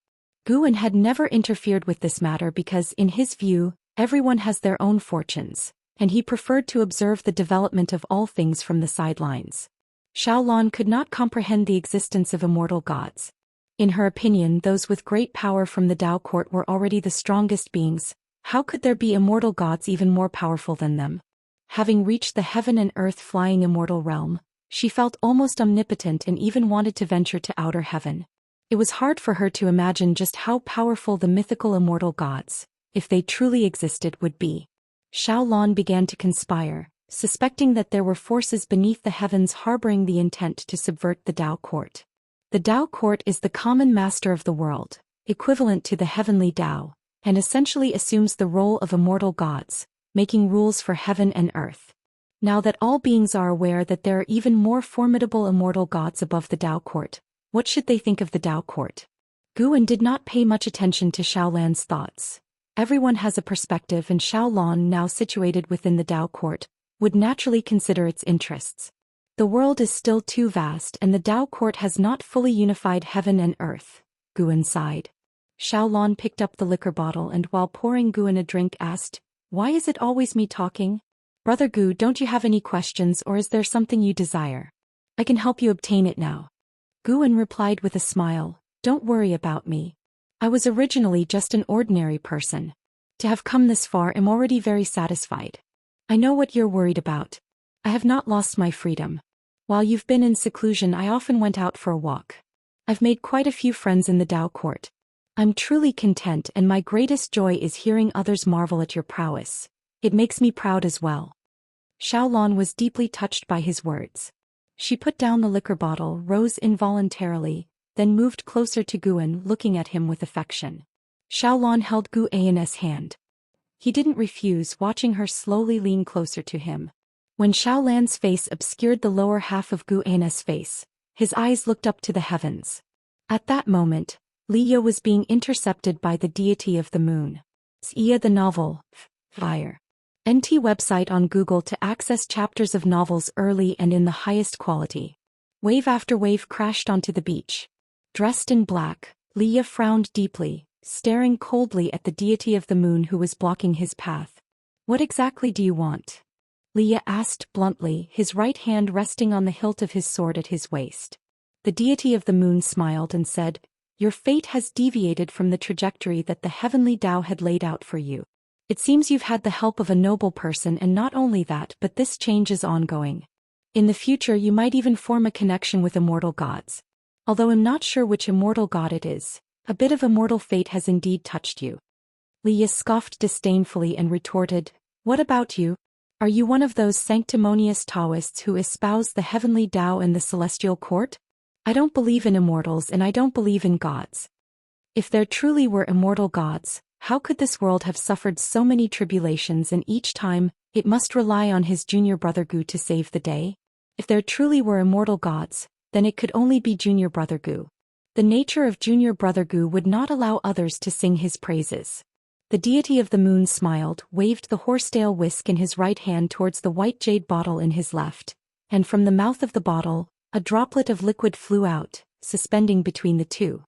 Guan had never interfered with this matter because, in his view, everyone has their own fortunes, and he preferred to observe the development of all things from the sidelines. Xiaolan could not comprehend the existence of immortal gods. In her opinion, those with great power from the Dao court were already the strongest beings. How could there be immortal gods even more powerful than them? Having reached the heaven and earth flying immortal realm, she felt almost omnipotent and even wanted to venture to outer heaven. It was hard for her to imagine just how powerful the mythical immortal gods, if they truly existed, would be. Xiaolan began to conspire, suspecting that there were forces beneath the heavens harboring the intent to subvert the Dao court. The Dao court is the common master of the world, equivalent to the heavenly Dao, and essentially assumes the role of immortal gods, making rules for heaven and earth. Now that all beings are aware that there are even more formidable immortal gods above the Dao court, what should they think of the Dao court? Guan did not pay much attention to Xiaolan's thoughts. Everyone has a perspective, and Xiaolan, now situated within the Dao court, would naturally consider its interests. The world is still too vast and the Dao court has not fully unified heaven and earth, Guan sighed. Xiaolan picked up the liquor bottle and while pouring Guan a drink asked, "Why is it always me talking? Brother Gu, don't you have any questions or is there something you desire? I can help you obtain it now." Guan replied with a smile, "Don't worry about me. I was originally just an ordinary person. To have come this far, I'm already very satisfied. I know what you're worried about. I have not lost my freedom. While you've been in seclusion, I often went out for a walk. I've made quite a few friends in the Dao court. I'm truly content, and my greatest joy is hearing others marvel at your prowess. It makes me proud as well. Xiaolan was deeply touched by his words. She put down the liquor bottle, rose involuntarily, then moved closer to Guan, looking at him with affection. Xiaolan held Gu An's hand. He didn't refuse, watching her slowly lean closer to him. When Xiaolan's face obscured the lower half of Gu An's face, his eyes looked up to the heavens. At that moment, Liya was being intercepted by the deity of the moon. Xia the novel, Fire. NT website on Google to access chapters of novels early and in the highest quality. Wave after wave crashed onto the beach. Dressed in black, Liya frowned deeply, staring coldly at the deity of the moon who was blocking his path. What exactly do you want? Liya asked bluntly, his right hand resting on the hilt of his sword at his waist. The deity of the moon smiled and said, "Your fate has deviated from the trajectory that the heavenly Tao had laid out for you. It seems you've had the help of a noble person, and not only that, but this change is ongoing. In the future you might even form a connection with immortal gods. Although I'm not sure which immortal god it is, a bit of immortal fate has indeed touched you." Liya scoffed disdainfully and retorted, "What about you? Are you one of those sanctimonious Daoists who espouse the heavenly Tao and the celestial court? I don't believe in immortals, and I don't believe in gods. If there truly were immortal gods, how could this world have suffered so many tribulations, and each time, it must rely on his junior brother Gu to save the day? If there truly were immortal gods, then it could only be junior brother Gu. The nature of junior brother Gu would not allow others to sing his praises." The deity of the moon smiled, waved the horsetail whisk in his right hand towards the white jade bottle in his left, and from the mouth of the bottle, a droplet of liquid flew out, suspending between the two.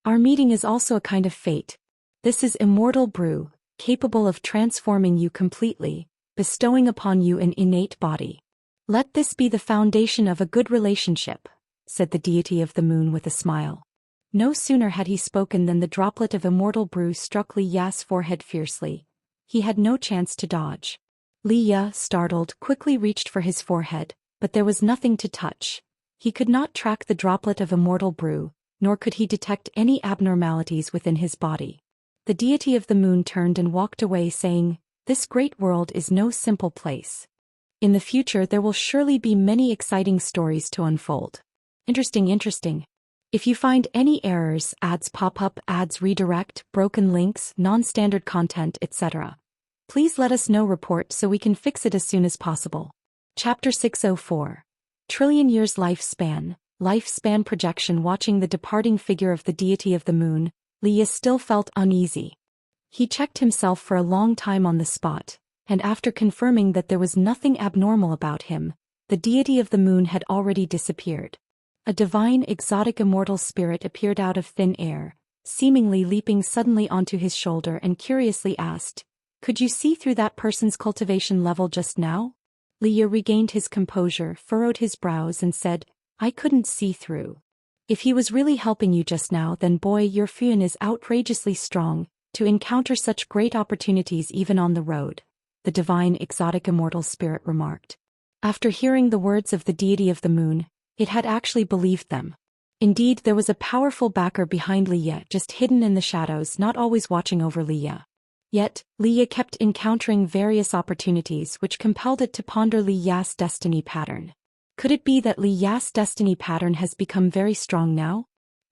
"Our meeting is also a kind of fate. This is immortal brew, capable of transforming you completely, bestowing upon you an innate body. Let this be the foundation of a good relationship," said the deity of the moon with a smile. No sooner had he spoken than the droplet of immortal brew struck Li Ya's forehead fiercely. He had no chance to dodge. Li Ya, startled, quickly reached for his forehead, but there was nothing to touch. He could not track the droplet of immortal brew, nor could he detect any abnormalities within his body. The deity of the moon turned and walked away, saying, "This great world is no simple place. In the future there will surely be many exciting stories to unfold." Interesting. If you find any errors, ads pop up, ads redirect, broken links, non-standard content, etc., please let us know, report, so we can fix it as soon as possible. Chapter 604. Trillion Years Lifespan Projection. Watching the departing figure of the deity of the moon, Liya still felt uneasy. He checked himself for a long time on the spot, and after confirming that there was nothing abnormal about him, the deity of the moon had already disappeared. A divine, exotic immortal spirit appeared out of thin air, seemingly leaping suddenly onto his shoulder, and curiously asked, "Could you see through that person's cultivation level just now?" Liya regained his composure, furrowed his brows, and said, "I couldn't see through. If he was really helping you just now, then boy, your Fuan is outrageously strong, to encounter such great opportunities even on the road," the divine, exotic immortal spirit remarked. After hearing the words of the deity of the moon, it had actually believed them. Indeed, there was a powerful backer behind Liya, just hidden in the shadows, not always watching over Liya. Yet, Liya kept encountering various opportunities which compelled it to ponder Liya's destiny pattern. Could it be that Liya's destiny pattern has become very strong now?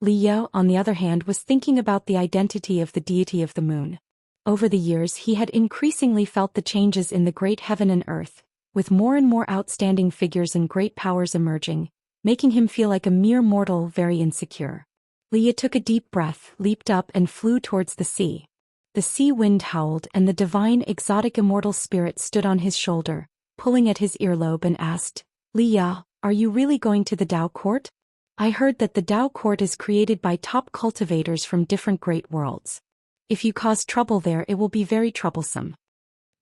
Liya, on the other hand, was thinking about the identity of the deity of the moon. Over the years he had increasingly felt the changes in the great heaven and earth, with more and more outstanding figures and great powers emerging, making him feel like a mere mortal, very insecure. Liya took a deep breath, leaped up, and flew towards the sea. The sea wind howled, and the divine, exotic immortal spirit stood on his shoulder, pulling at his earlobe, and asked, "Liya, are you really going to the Dao court? I heard that the Dao court is created by top cultivators from different great worlds. If you cause trouble there, it will be very troublesome."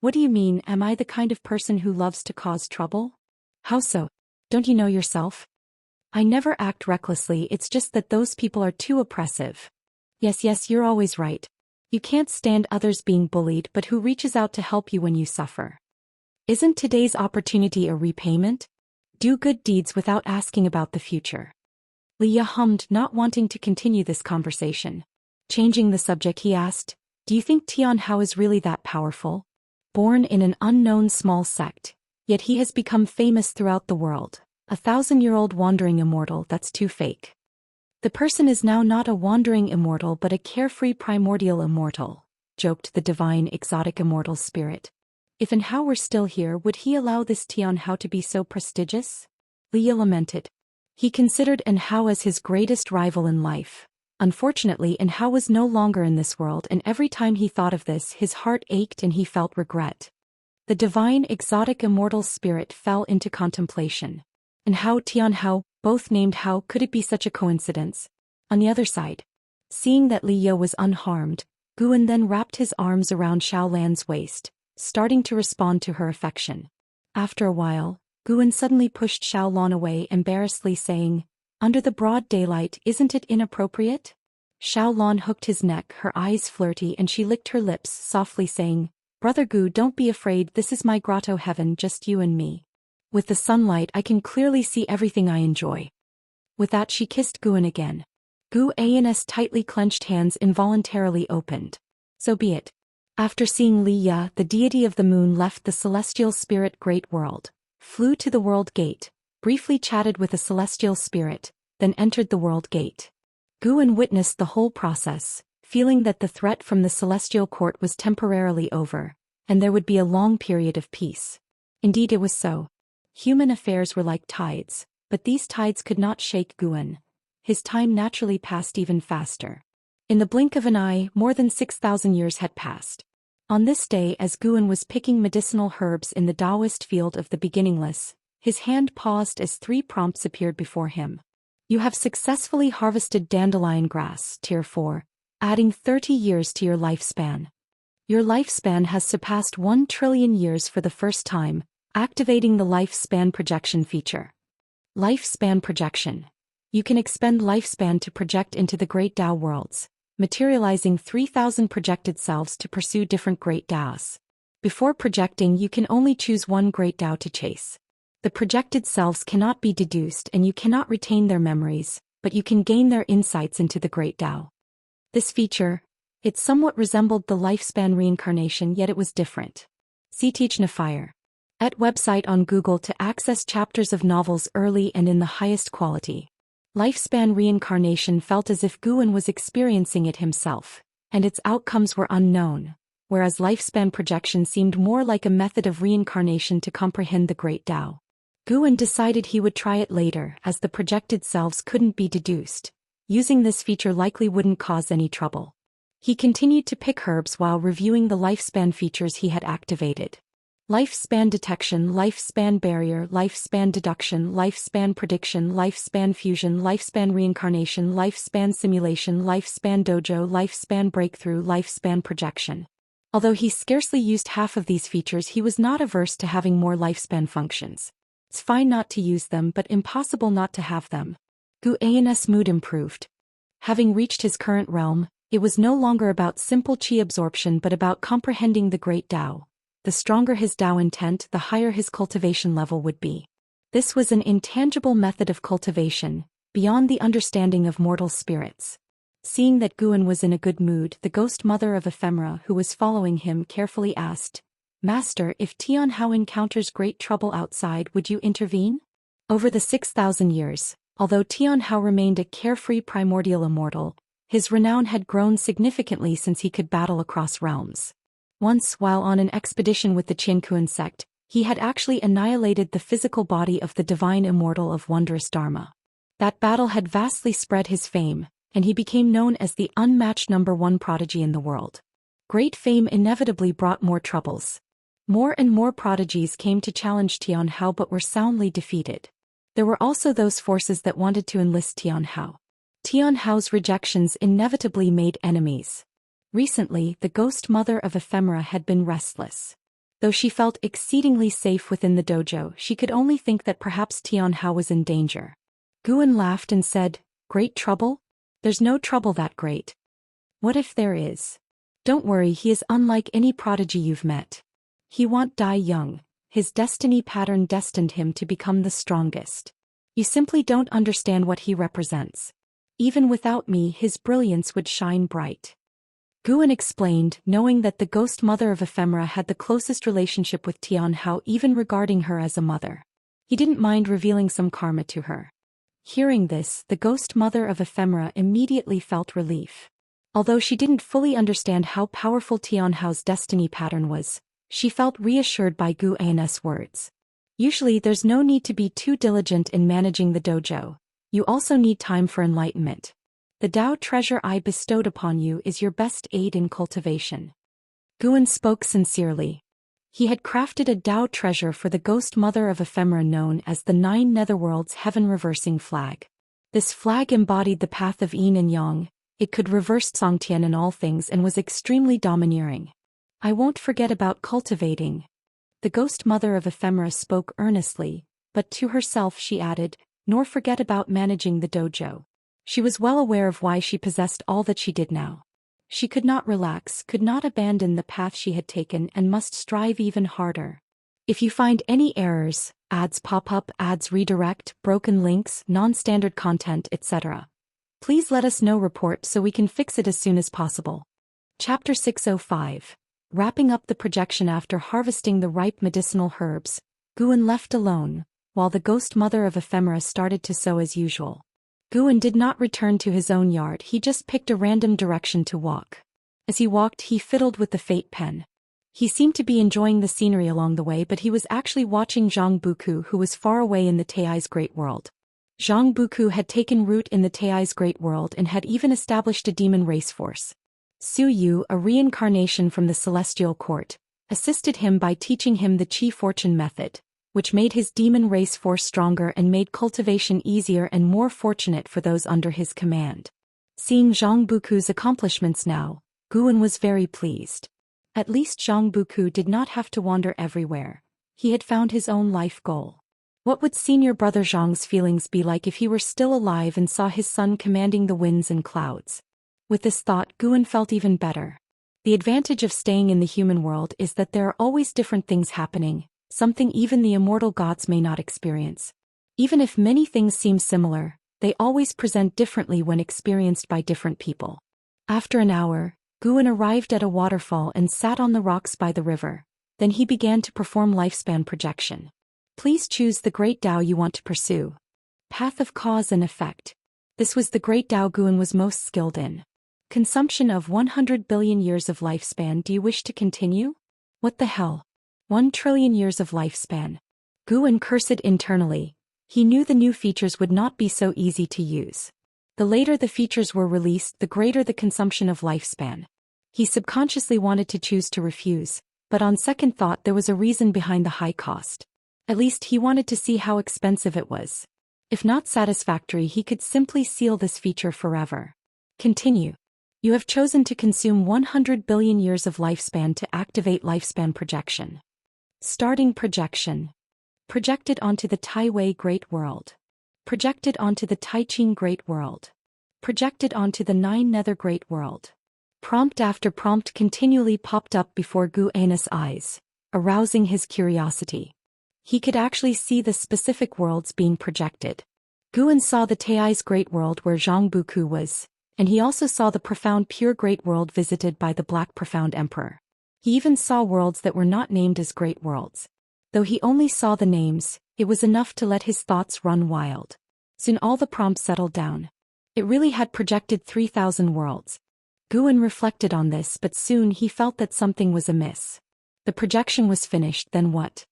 "What do you mean? Am I the kind of person who loves to cause trouble?" "How so? Don't you know yourself? I never act recklessly, it's just that those people are too oppressive." Yes, you're always right. You can't stand others being bullied, but who reaches out to help you when you suffer? Isn't today's opportunity a repayment? Do good deeds without asking about the future. Liya hummed, not wanting to continue this conversation. Changing the subject, he asked, do you think Tianhao is really that powerful? Born in an unknown small sect, yet he has become famous throughout the world. 1,000-year-old wandering immortal, that's too fake. The person is now not a wandering immortal but a carefree primordial immortal, joked the divine exotic immortal spirit. If Anhao were still here, would he allow this Tianhao to be so prestigious? Liya lamented. He considered Anhao as his greatest rival in life. Unfortunately, Anhao was no longer in this world, and every time he thought of this, his heart ached and he felt regret. The divine exotic immortal spirit fell into contemplation. Anhao, Tianhao, both named Hao, could it be such a coincidence? On the other side, seeing that Liya was unharmed, Guan then wrapped his arms around Xiaolan's waist, starting to respond to her affection. After a while, Guan suddenly pushed Xiaolan away, embarrassedly saying, under the broad daylight, isn't it inappropriate? Xiaolan hooked his neck, her eyes flirty, and she licked her lips, softly saying, Brother Gu, don't be afraid, this is my grotto heaven, just you and me. With the sunlight I can clearly see everything I enjoy. With that she kissed Guan again. Guan's tightly clenched hands involuntarily opened. So be it. After seeing Liya, the deity of the moon left the celestial spirit great world, flew to the world gate, briefly chatted with a celestial spirit, then entered the world gate. Guan witnessed the whole process, feeling that the threat from the celestial court was temporarily over, and there would be a long period of peace. Indeed it was so. Human affairs were like tides, but these tides could not shake Guan. His time naturally passed even faster. In the blink of an eye, more than 6,000 years had passed. On this day, as Guan was picking medicinal herbs in the Daoist field of the beginningless, his hand paused as 3 prompts appeared before him. You have successfully harvested dandelion grass, Tier 4, adding 30 years to your lifespan. Your lifespan has surpassed 1 trillion years for the first time, activating the lifespan projection feature. Lifespan projection. You can expend lifespan to project into the Great Tao worlds, materializing 3,000 projected selves to pursue different Great Taos. Before projecting, you can only choose one Great Tao to chase. The projected selves cannot be deduced and you cannot retain their memories, but you can gain their insights into the Great Tao. This feature, it somewhat resembled the lifespan reincarnation, yet it was different. See Teach Fire. At website on Google to access chapters of novels early and in the highest quality. Lifespan reincarnation felt as if Guan was experiencing it himself, and its outcomes were unknown, whereas lifespan projection seemed more like a method of reincarnation to comprehend the Great Tao. Guan decided he would try it later, as the projected selves couldn't be deduced. Using this feature likely wouldn't cause any trouble. He continued to pick herbs while reviewing the lifespan features he had activated. Lifespan detection, lifespan barrier, lifespan deduction, lifespan prediction, lifespan fusion, lifespan reincarnation, lifespan simulation, lifespan dojo, lifespan breakthrough, lifespan projection. Although he scarcely used half of these features, he was not averse to having more lifespan functions. It's fine not to use them, but impossible not to have them. Guan's mood improved. Having reached his current realm, it was no longer about simple qi absorption but about comprehending the Great Tao. The stronger his Tao intent, the higher his cultivation level would be. This was an intangible method of cultivation, beyond the understanding of mortal spirits. Seeing that Guan was in a good mood, the ghost mother of ephemera who was following him carefully asked, Master, if Tianhao encounters great trouble outside, would you intervene? Over the 6,000 years, although Tianhao remained a carefree primordial immortal, his renown had grown significantly since he could battle across realms. Once, while on an expedition with the Qiankuan sect, he had actually annihilated the physical body of the divine immortal of wondrous Dharma. That battle had vastly spread his fame, and he became known as the unmatched #1 prodigy in the world. Great fame inevitably brought more troubles. More and more prodigies came to challenge Tianhao but were soundly defeated. There were also those forces that wanted to enlist Tianhao. Tianhao's rejections inevitably made enemies. Recently, the ghost mother of ephemera had been restless. Though she felt exceedingly safe within the dojo, she could only think that perhaps Tianhao was in danger. Guan laughed and said, Great trouble? There's no trouble that great. What if there is? Don't worry, he is unlike any prodigy you've met. He won't die young. His destiny pattern destined him to become the strongest. You simply don't understand what he represents. Even without me, his brilliance would shine bright. Guan explained, knowing that the ghost mother of Ephemera had the closest relationship with Tianhao, even regarding her as a mother. He didn't mind revealing some karma to her. Hearing this, the ghost mother of Ephemera immediately felt relief. Although she didn't fully understand how powerful Tianhao's destiny pattern was, she felt reassured by Guan's words. Usually there's no need to be too diligent in managing the dojo. You also need time for enlightenment. The Dao treasure I bestowed upon you is your best aid in cultivation. Guan spoke sincerely. He had crafted a Dao treasure for the ghost mother of Ephemera known as the Nine Netherworlds Heaven-Reversing Flag. This flag embodied the path of yin and yang. It could reverse Songtian in all things and was extremely domineering. I won't forget about cultivating. The ghost mother of Ephemera spoke earnestly, but to herself she added, nor forget about managing the dojo. She was well aware of why she possessed all that she did now. She could not relax, could not abandon the path she had taken, and must strive even harder. If you find any errors, ads pop up, ads redirect, broken links, non-standard content, etc., please let us know. Report so we can fix it as soon as possible. Chapter 605. Wrapping up the projection. After harvesting the ripe medicinal herbs, Guan left alone, while the ghost mother of Ephemera started to sow as usual. Guan did not return to his own yard, he just picked a random direction to walk. As he walked, he fiddled with the fate pen. He seemed to be enjoying the scenery along the way, but he was actually watching Zhang Buku, who was far away in the Tai's Great World. Zhang Buku had taken root in the Tai's Great World and had even established a demon race force. Su Yu, a reincarnation from the Celestial Court, assisted him by teaching him the Qi Fortune method, which made his demon race force stronger and made cultivation easier and more fortunate for those under his command. Seeing Zhang Buku's accomplishments now, Guan was very pleased. At least Zhang Buku did not have to wander everywhere. He had found his own life goal. What would senior brother Zhang's feelings be like if he were still alive and saw his son commanding the winds and clouds? With this thought, Guan felt even better. The advantage of staying in the human world is that there are always different things happening, something even the immortal gods may not experience. Even if many things seem similar, they always present differently when experienced by different people. After an hour, Guan arrived at a waterfall and sat on the rocks by the river. Then he began to perform lifespan projection. Please choose the great Tao you want to pursue. Path of cause and effect. This was the great Tao Guan was most skilled in. Consumption of 100 billion years of lifespan. Do you wish to continue? What the hell? 1 trillion years of lifespan. Guan cursed internally. He knew the new features would not be so easy to use. The later the features were released, the greater the consumption of lifespan. He subconsciously wanted to choose to refuse, but on second thought there was a reason behind the high cost. At least he wanted to see how expensive it was. If not satisfactory, he could simply seal this feature forever. Continue. You have chosen to consume 100 billion years of lifespan to activate lifespan projection. Starting projection. Projected onto the Taiwei Great World. Projected onto the Taiqing Great World. Projected onto the Nine Nether Great World. Prompt after prompt continually popped up before Guan's eyes, arousing his curiosity. He could actually see the specific worlds being projected. Guan saw the Tai's Great World where Zhang Buku was, and he also saw the profound pure Great World visited by the Black Profound Emperor. He even saw worlds that were not named as Great Worlds. Though he only saw the names, it was enough to let his thoughts run wild. Soon all the prompts settled down. It really had projected 3,000 worlds. Guan reflected on this, but soon he felt that something was amiss. The projection was finished, then what?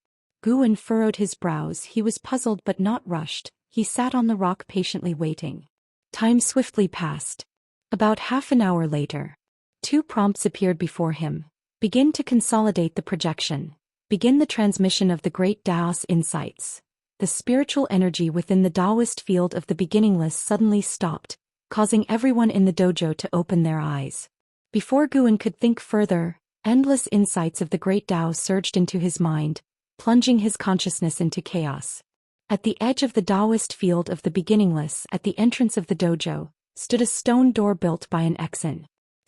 Guan furrowed his brows. He was puzzled but not rushed. He sat on the rock patiently waiting. Time swiftly passed. About half an hour later, 2 prompts appeared before him. Begin to consolidate the projection. Begin the transmission of the great Daoist insights. The spiritual energy within the Daoist field of the beginningless suddenly stopped, causing everyone in the dojo to open their eyes. Before Guan could think further, endless insights of the great Tao surged into his mind, plunging his consciousness into chaos. At the edge of the Daoist field of the beginningless, at the entrance of the dojo, stood a stone door built by an Exin.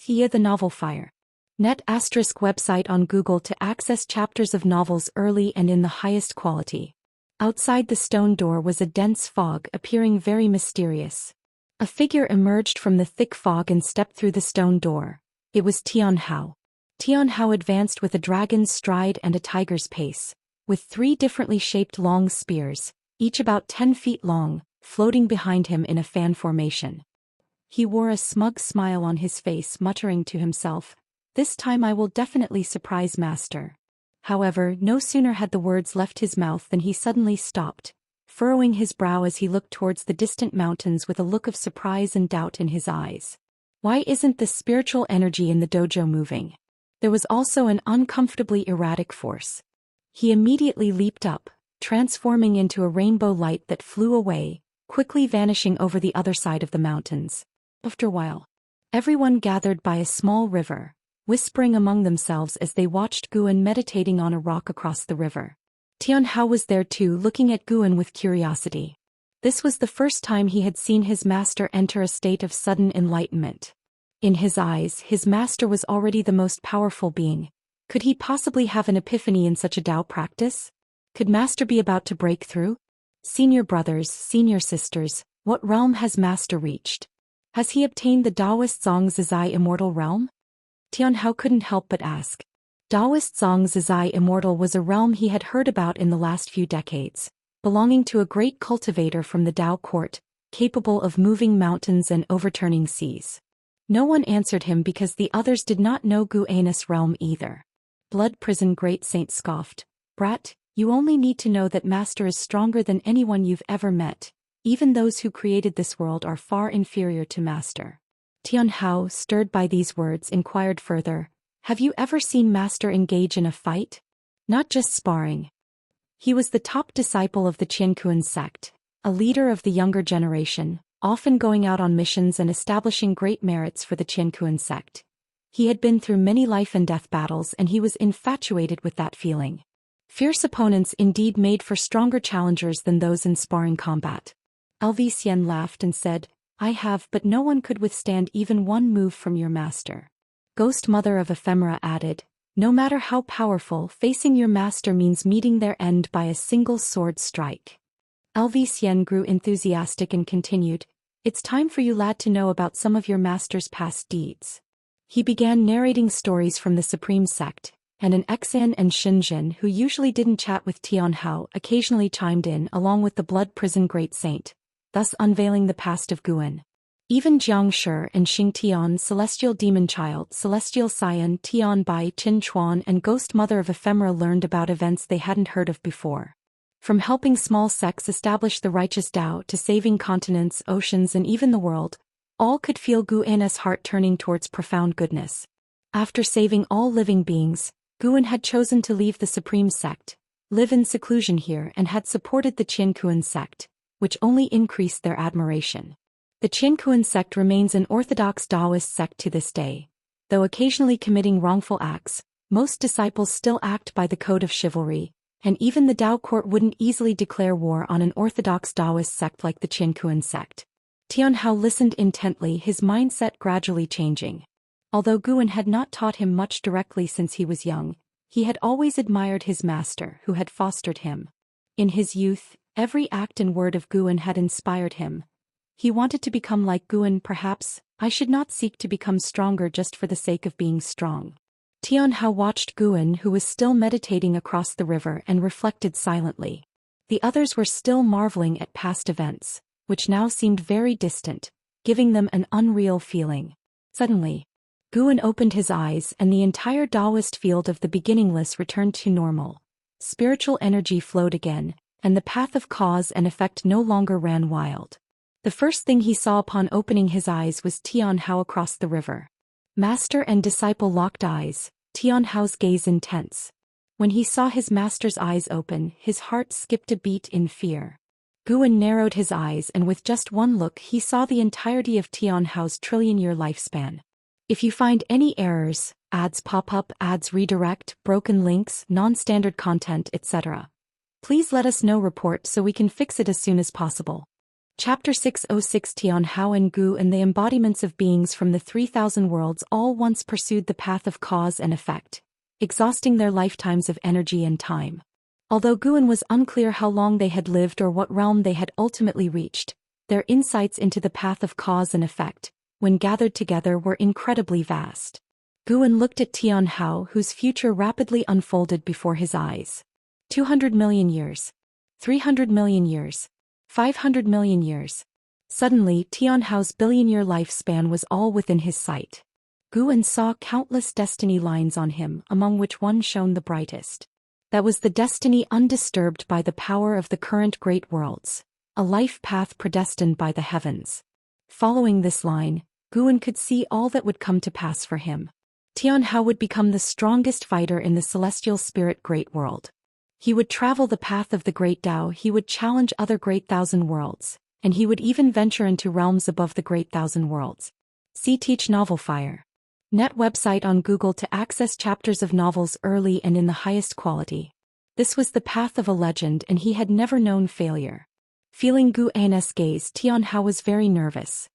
Via the Novel Fire. Net ** website on Google to access chapters of novels early and in the highest quality. Outside the stone door was a dense fog appearing very mysterious. A figure emerged from the thick fog and stepped through the stone door. It was Tian Hao. Tian Hao advanced with a dragon's stride and a tiger's pace, with 3 differently shaped long spears, each about 10 feet long, floating behind him in a fan formation. He wore a smug smile on his face, muttering to himself, "This time I will definitely surprise Master." However, no sooner had the words left his mouth than he suddenly stopped, furrowing his brow as he looked towards the distant mountains with a look of surprise and doubt in his eyes. Why isn't the spiritual energy in the dojo moving? There was also an uncomfortably erratic force. He immediately leaped up, transforming into a rainbow light that flew away, quickly vanishing over the other side of the mountains. After a while, everyone gathered by a small river, whispering among themselves as they watched Guan meditating on a rock across the river. Tian Hao was there too, looking at Guan with curiosity. This was the first time he had seen his master enter a state of sudden enlightenment. In his eyes, his master was already the most powerful being. Could he possibly have an epiphany in such a Tao practice? Could master be about to break through? Senior brothers, senior sisters, what realm has master reached? Has he obtained the Daoist Zhang Immortal realm? Tian Hao couldn't help but ask. Daoist Zhang Immortal was a realm he had heard about in the last few decades, belonging to a great cultivator from the Dao court, capable of moving mountains and overturning seas. No one answered him because the others did not know Guanus' realm either. Blood Prison Great Saint scoffed, "Brat, you only need to know that Master is stronger than anyone you've ever met. Even those who created this world are far inferior to Master." Tian Hao, stirred by these words, inquired further, "Have you ever seen Master engage in a fight? Not just sparring." He was the top disciple of the Qianquan sect, a leader of the younger generation, often going out on missions and establishing great merits for the Qianquan sect. He had been through many life and death battles and he was infatuated with that feeling. Fierce opponents indeed made for stronger challengers than those in sparring combat. Zhou Xian laughed and said, "I have, but no one could withstand even one move from your master." Ghost Mother of Ephemera added, "No matter how powerful, facing your master means meeting their end by a single sword strike." Zhou Xian grew enthusiastic and continued, "It's time for you lad to know about some of your master's past deeds." He began narrating stories from the Supreme Sect, and an Xian and Xinjin who usually didn't chat with Tian Hao occasionally chimed in along with the Blood Prison Great Saint, thus unveiling the past of Guan. Even Jiang Shi and Xing Tian, Celestial Demon Child, Celestial Scion, Tian Bai, Qin Chuan and Ghost Mother of Ephemera learned about events they hadn't heard of before. From helping small sects establish the righteous Tao to saving continents, oceans and even the world, all could feel Guan's heart turning towards profound goodness. After saving all living beings, Guan had chosen to leave the Supreme Sect, live in seclusion here and had supported the Qianquan sect, which only increased their admiration. The Qianquan sect remains an orthodox Daoist sect to this day. Though occasionally committing wrongful acts, most disciples still act by the code of chivalry, and even the Dao court wouldn't easily declare war on an orthodox Daoist sect like the Qianquan sect. Tian Hao listened intently, his mindset gradually changing. Although Guan had not taught him much directly since he was young, he had always admired his master who had fostered him. In his youth, every act and word of Guan had inspired him. He wanted to become like Guan. Perhaps I should not seek to become stronger just for the sake of being strong. Tian Hao watched Guan, who was still meditating across the river, and reflected silently. The others were still marveling at past events, which now seemed very distant, giving them an unreal feeling. Suddenly, Guan opened his eyes and the entire Daoist field of the beginningless returned to normal. Spiritual energy flowed again, and the path of cause and effect no longer ran wild. The first thing he saw upon opening his eyes was Tian Hao across the river. Master and disciple locked eyes, Tian Hao's gaze intense. When he saw his master's eyes open, his heart skipped a beat in fear. Guan narrowed his eyes and with just one look he saw the entirety of Tian Hao's trillion-year lifespan. If you find any errors, ads pop up, ads redirect, broken links, non-standard content, etc., please let us know. Report so we can fix it as soon as possible. Chapter 606 Tian Hao and Gu and the embodiments of beings from the 3,000 worlds all once pursued the path of cause and effect, exhausting their lifetimes of energy and time. Although Guan was unclear how long they had lived or what realm they had ultimately reached, their insights into the path of cause and effect, when gathered together, were incredibly vast. Guan looked at Tian Hao, whose future rapidly unfolded before his eyes. 200 million years. 300 million years. 500 million years. Suddenly, Tian Hao's billion-year lifespan was all within his sight. Guan saw countless destiny lines on him, among which one shone the brightest. That was the destiny undisturbed by the power of the current great worlds, a life path predestined by the heavens. Following this line, Guan could see all that would come to pass for him. Tian Hao would become the strongest fighter in the celestial spirit great world. He would travel the path of the great Tao, he would challenge other great thousand worlds, and he would even venture into realms above the great thousand worlds. See Teach Novel Fire. Net website on Google to access chapters of novels early and in the highest quality. This was the path of a legend, and he had never known failure. Feeling Gu An's gaze, Tian Hao was very nervous.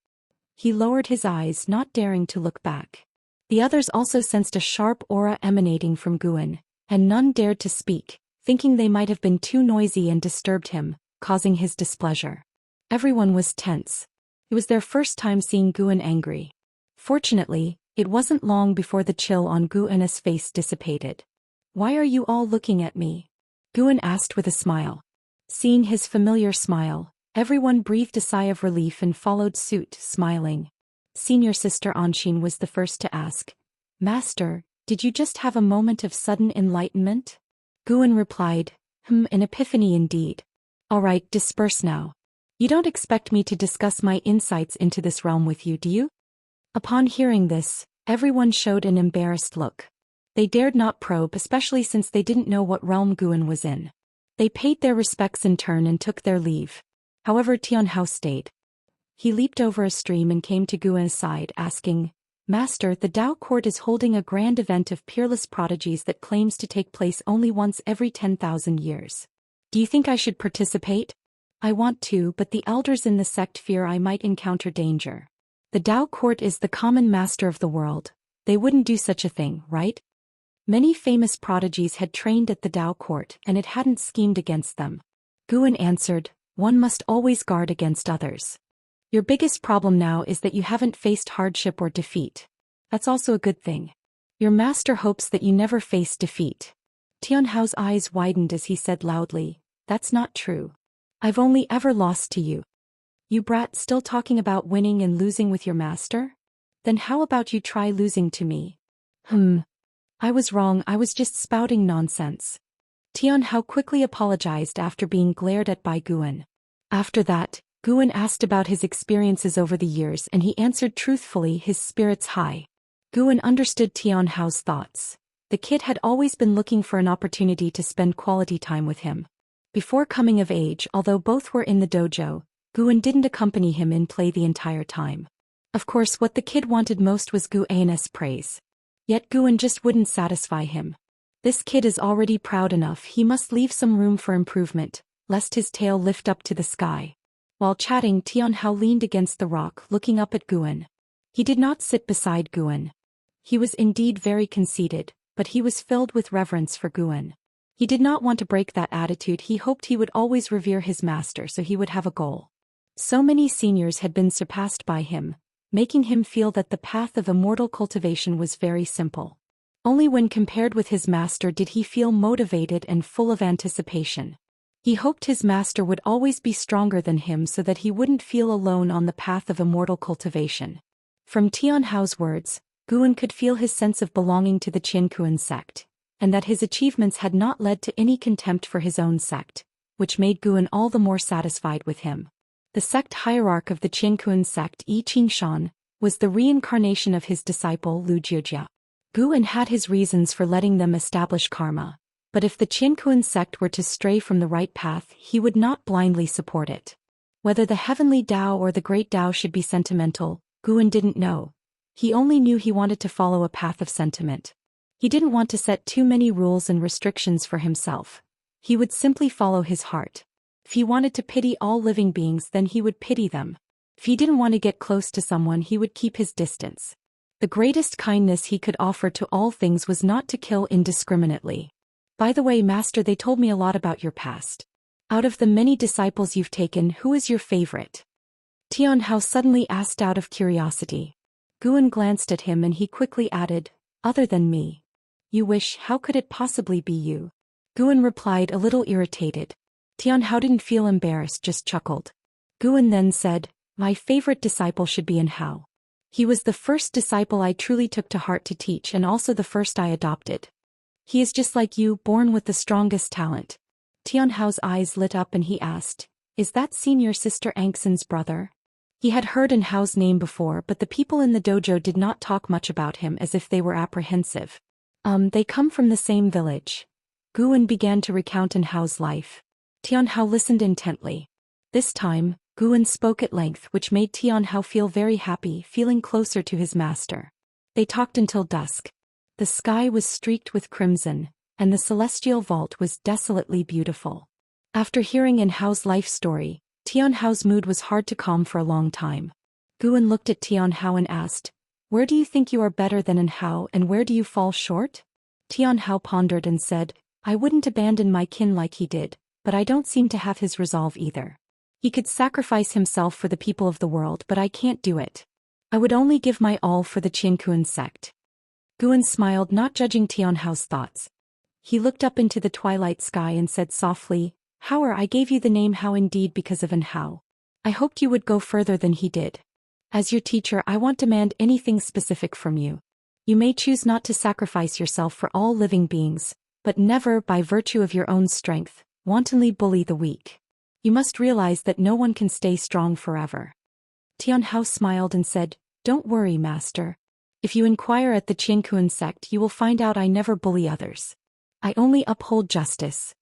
He lowered his eyes, not daring to look back. The others also sensed a sharp aura emanating from Guan, and none dared to speak, thinking they might have been too noisy and disturbed him, causing his displeasure. Everyone was tense. It was their first time seeing Guan angry. Fortunately, it wasn't long before the chill on Guan's face dissipated. "Why are you all looking at me?" Guan asked with a smile. Seeing his familiar smile, everyone breathed a sigh of relief and followed suit, smiling. Senior Sister Anshin was the first to ask, "Master, did you just have a moment of sudden enlightenment?" Guan replied, an epiphany indeed. All right, disperse now. You don't expect me to discuss my insights into this realm with you, do you? Upon hearing this, everyone showed an embarrassed look. They dared not probe, especially since they didn't know what realm Guan was in. They paid their respects in turn and took their leave. However, Tian Hao stayed. He leaped over a stream and came to Guan's side, asking, "Master, the Dao Court is holding a grand event of peerless prodigies that claims to take place only once every 10,000 years. Do you think I should participate?" "I want to, but the elders in the sect fear I might encounter danger. The Dao Court is the common master of the world. They wouldn't do such a thing, right?" Many famous prodigies had trained at the Dao Court, and it hadn't schemed against them. Guan answered, "One must always guard against others. Your biggest problem now is that you haven't faced hardship or defeat. That's also a good thing. Your master hopes that you never face defeat." Tian Hao's eyes widened as he said loudly, "That's not true. I've only ever lost to you." "You brat, still talking about winning and losing with your master? Then how about you try losing to me?" I was wrong, I was just spouting nonsense." Tian Hao quickly apologized after being glared at by Guan. After that, Guan asked about his experiences over the years, and he answered truthfully, his spirits high. Guan understood Tian Hao's thoughts. The kid had always been looking for an opportunity to spend quality time with him. Before coming of age, although both were in the dojo, Guan didn't accompany him in play the entire time. Of course, what the kid wanted most was Guan's praise. Yet Guan just wouldn't satisfy him. This kid is already proud enough, he must leave some room for improvement, lest his tail lift up to the sky. While chatting, Tian Hao leaned against the rock, looking up at Guan. He did not sit beside Guan. He was indeed very conceited, but he was filled with reverence for Guan. He did not want to break that attitude. He hoped he would always revere his master, so he would have a goal. So many seniors had been surpassed by him, making him feel that the path of immortal cultivation was very simple. Only when compared with his master did he feel motivated and full of anticipation. He hoped his master would always be stronger than him so that he wouldn't feel alone on the path of immortal cultivation. From Tian Hao's words, Guan could feel his sense of belonging to the Qianquan sect, and that his achievements had not led to any contempt for his own sect, which made Guan all the more satisfied with him. The sect hierarch of the Qianquan sect, Xianxia, was the reincarnation of his disciple Lu Jiujia. Guan had his reasons for letting them establish karma, but if the Qianquan sect were to stray from the right path, he would not blindly support it. Whether the heavenly Tao or the great Tao should be sentimental, Guan didn't know. He only knew he wanted to follow a path of sentiment. He didn't want to set too many rules and restrictions for himself. He would simply follow his heart. If he wanted to pity all living beings, then he would pity them. If he didn't want to get close to someone, he would keep his distance. The greatest kindness he could offer to all things was not to kill indiscriminately. By the way, Master, they told me a lot about your past. Out of the many disciples you've taken, who is your favorite? Tianhao suddenly asked out of curiosity. Guan glanced at him and he quickly added, other than me. You wish, how could it possibly be you? Guan replied, a little irritated. Tianhao didn't feel embarrassed, just chuckled. Guan then said, my favorite disciple should be Hao. He was the first disciple I truly took to heart to teach and also the first I adopted. He is just like you, born with the strongest talent. Tianhao's eyes lit up and he asked, is that senior sister Angxin's brother? He had heard Hao's name before, but the people in the dojo did not talk much about him, as if they were apprehensive. They come from the same village. Guan began to recount Hao's life. Tianhao listened intently. This time, Guan spoke at length, which made Tianhao feel very happy, feeling closer to his master. They talked until dusk. The sky was streaked with crimson, and the celestial vault was desolately beautiful. After hearing Hao's life story, Tianhao's mood was hard to calm for a long time. Guan looked at Tianhao and asked, where do you think you are better than Hao and where do you fall short? Tianhao pondered and said, I wouldn't abandon my kin like he did, but I don't seem to have his resolve either. He could sacrifice himself for the people of the world, but I can't do it. I would only give my all for the Qiankuan sect. Guan smiled, not judging Tianhao's thoughts. He looked up into the twilight sky and said softly, Hao, I gave you the name Hao indeed because of Hao. I hoped you would go further than he did. As your teacher, I won't demand anything specific from you. You may choose not to sacrifice yourself for all living beings, but never, by virtue of your own strength, wantonly bully the weak. You must realize that no one can stay strong forever. Tianhao smiled and said, don't worry, Master. If you inquire at the Qiankuan sect, you will find out I never bully others. I only uphold justice.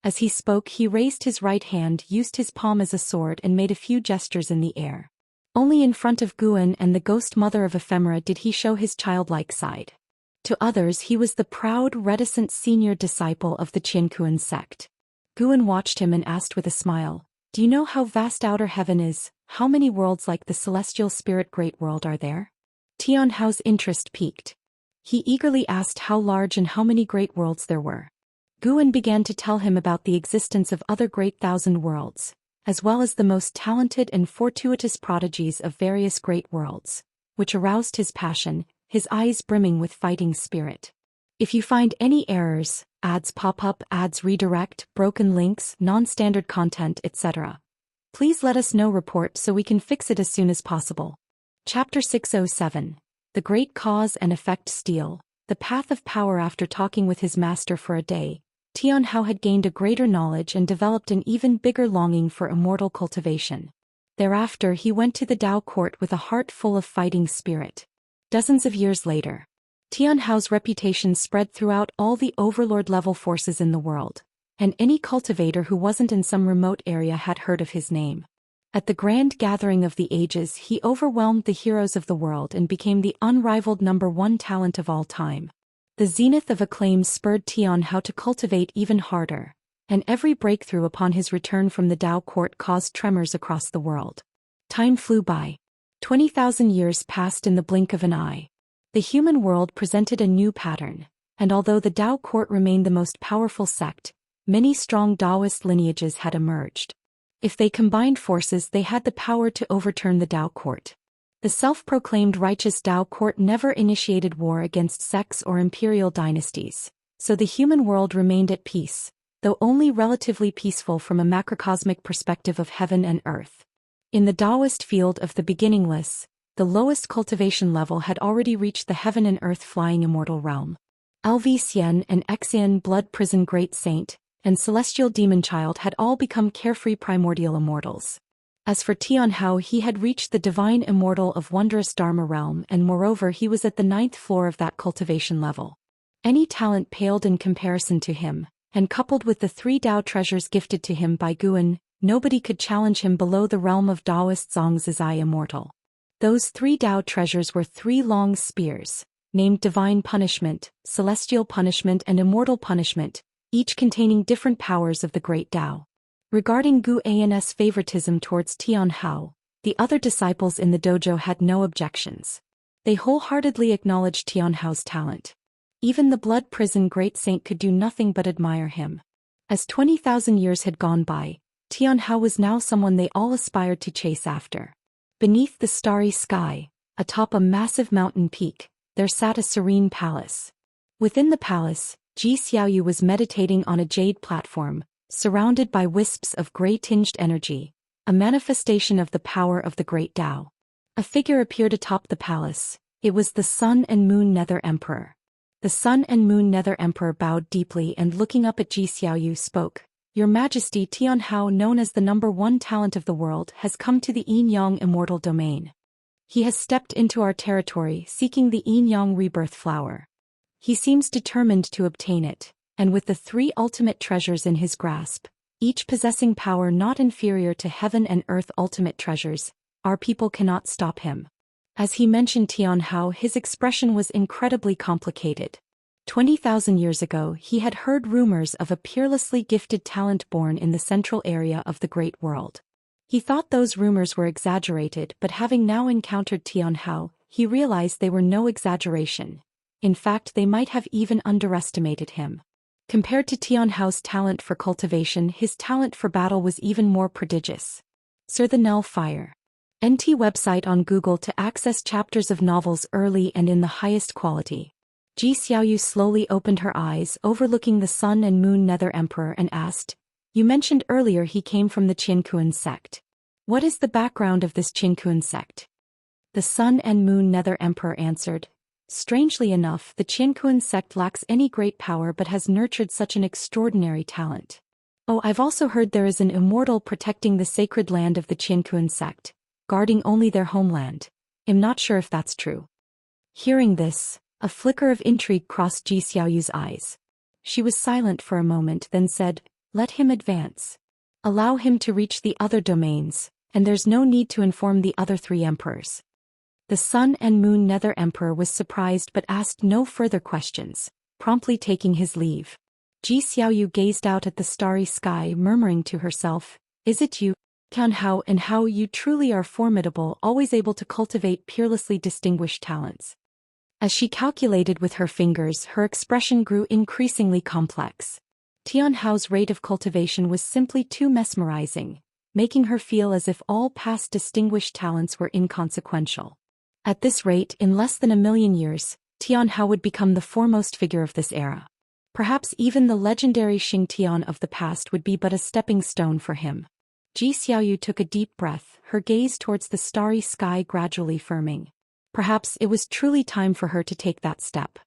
As he spoke, he raised his right hand, used his palm as a sword and made a few gestures in the air. Only in front of Guan and the ghost mother of ephemera did he show his childlike side. To others he was the proud, reticent senior disciple of the Qiankuan sect. Guan watched him and asked with a smile, do you know how vast outer heaven is? How many worlds like the celestial spirit great world are there? Tianhao's interest piqued. He eagerly asked how large and how many great worlds there were. Guan began to tell him about the existence of other great thousand worlds, as well as the most talented and fortuitous prodigies of various great worlds, which aroused his passion, his eyes brimming with fighting spirit. If you find any errors, ads pop up, ads redirect, broken links, non-standard content, etc., please let us know, report so we can fix it as soon as possible. Chapter 607. The Great Cause and Effect Steel, the Path of Power. After talking with his master for a day, Tianhao had gained a greater knowledge and developed an even bigger longing for immortal cultivation. Thereafter he went to the Dao court with a heart full of fighting spirit. Dozens of years later, Tianhao's reputation spread throughout all the overlord-level forces in the world, and any cultivator who wasn't in some remote area had heard of his name. At the grand gathering of the ages, he overwhelmed the heroes of the world and became the unrivaled #1 talent of all time. The zenith of acclaim spurred Tianhao to cultivate even harder, and every breakthrough upon his return from the Dao court caused tremors across the world. Time flew by. 20,000 years passed in the blink of an eye. The human world presented a new pattern, and although the Dao court remained the most powerful sect, many strong Daoist lineages had emerged. If they combined forces, they had the power to overturn the Dao court. The self-proclaimed righteous Dao court never initiated war against sects or imperial dynasties, so the human world remained at peace, though only relatively peaceful from a macrocosmic perspective of heaven and earth. In the Daoist field of the beginningless, the lowest cultivation level had already reached the heaven and earth flying immortal realm. Zhou Xian and Xian blood prison great saint, and celestial demon child had all become carefree primordial immortals. As for Tianhao, he had reached the divine immortal of wondrous Dharma realm, and moreover he was at the 9th floor of that cultivation level. Any talent paled in comparison to him, and coupled with the 3 Dao treasures gifted to him by Guan, nobody could challenge him below the realm of Daoist Zhongzhi Immortal. Those 3 Dao treasures were 3 long spears, named Divine Punishment, Celestial Punishment and Immortal Punishment, each containing different powers of the Great Dao. Regarding Gu An's favoritism towards Tian Hao, the other disciples in the dojo had no objections. They wholeheartedly acknowledged Tian Hao's talent. Even the blood prison great saint could do nothing but admire him. As 20,000 years had gone by, Tian Hao was now someone they all aspired to chase after. Beneath the starry sky, atop a massive mountain peak, there sat a serene palace. Within the palace, Zhou Xian was meditating on a jade platform, surrounded by wisps of gray-tinged energy, a manifestation of the power of the great Tao. A figure appeared atop the palace. It was the Sun and Moon Nether Emperor. The Sun and Moon Nether Emperor bowed deeply and looking up at Zhou Xian spoke. Your Majesty, Tian Hao, known as the #1 talent of the world, has come to the Yin-Yang Immortal domain. He has stepped into our territory seeking the Yin-Yang rebirth flower. He seems determined to obtain it, and with the 3 ultimate treasures in his grasp, each possessing power not inferior to heaven and earth ultimate treasures, our people cannot stop him. As he mentioned Tian Hao, his expression was incredibly complicated. 20,000 years ago he had heard rumors of a peerlessly gifted talent born in the central area of the great world. He thought those rumors were exaggerated, but having now encountered Tian Hao, he realized they were no exaggeration. In fact, they might have even underestimated him. Compared to Tian Hao's talent for cultivation, his talent for battle was even more prodigious. Sir the Nell Fire. NT website on Google to access chapters of novels early and in the highest quality. Zhou Xian slowly opened her eyes, overlooking the Sun and Moon Nether Emperor, and asked, You mentioned earlier he came from the Qinkuan sect. What is the background of this Qinkuan sect? The Sun and Moon Nether Emperor answered, Strangely enough, the Qinkuan sect lacks any great power but has nurtured such an extraordinary talent. Oh, I've also heard there is an immortal protecting the sacred land of the Qinkuan sect, guarding only their homeland. I'm not sure if that's true. Hearing this, a flicker of intrigue crossed Zhou Xiaoyu's eyes. She was silent for a moment, then said, Let him advance. Allow him to reach the other domains, and there's no need to inform the other 3 emperors. The Sun and Moon Nether Emperor was surprised but asked no further questions, promptly taking his leave. Zhou Xiaoyu gazed out at the starry sky, murmuring to herself, Is it you, Tian Hao, and how you truly are formidable, always able to cultivate peerlessly distinguished talents. As she calculated with her fingers, her expression grew increasingly complex. Tian Hao's rate of cultivation was simply too mesmerizing, making her feel as if all past distinguished talents were inconsequential. At this rate, in less than 1,000,000 years, Tian Hao would become the foremost figure of this era. Perhaps even the legendary Xing Tian of the past would be but a stepping stone for him. Zhou Xiaoyu took a deep breath, her gaze towards the starry sky gradually firming. Perhaps it was truly time for her to take that step.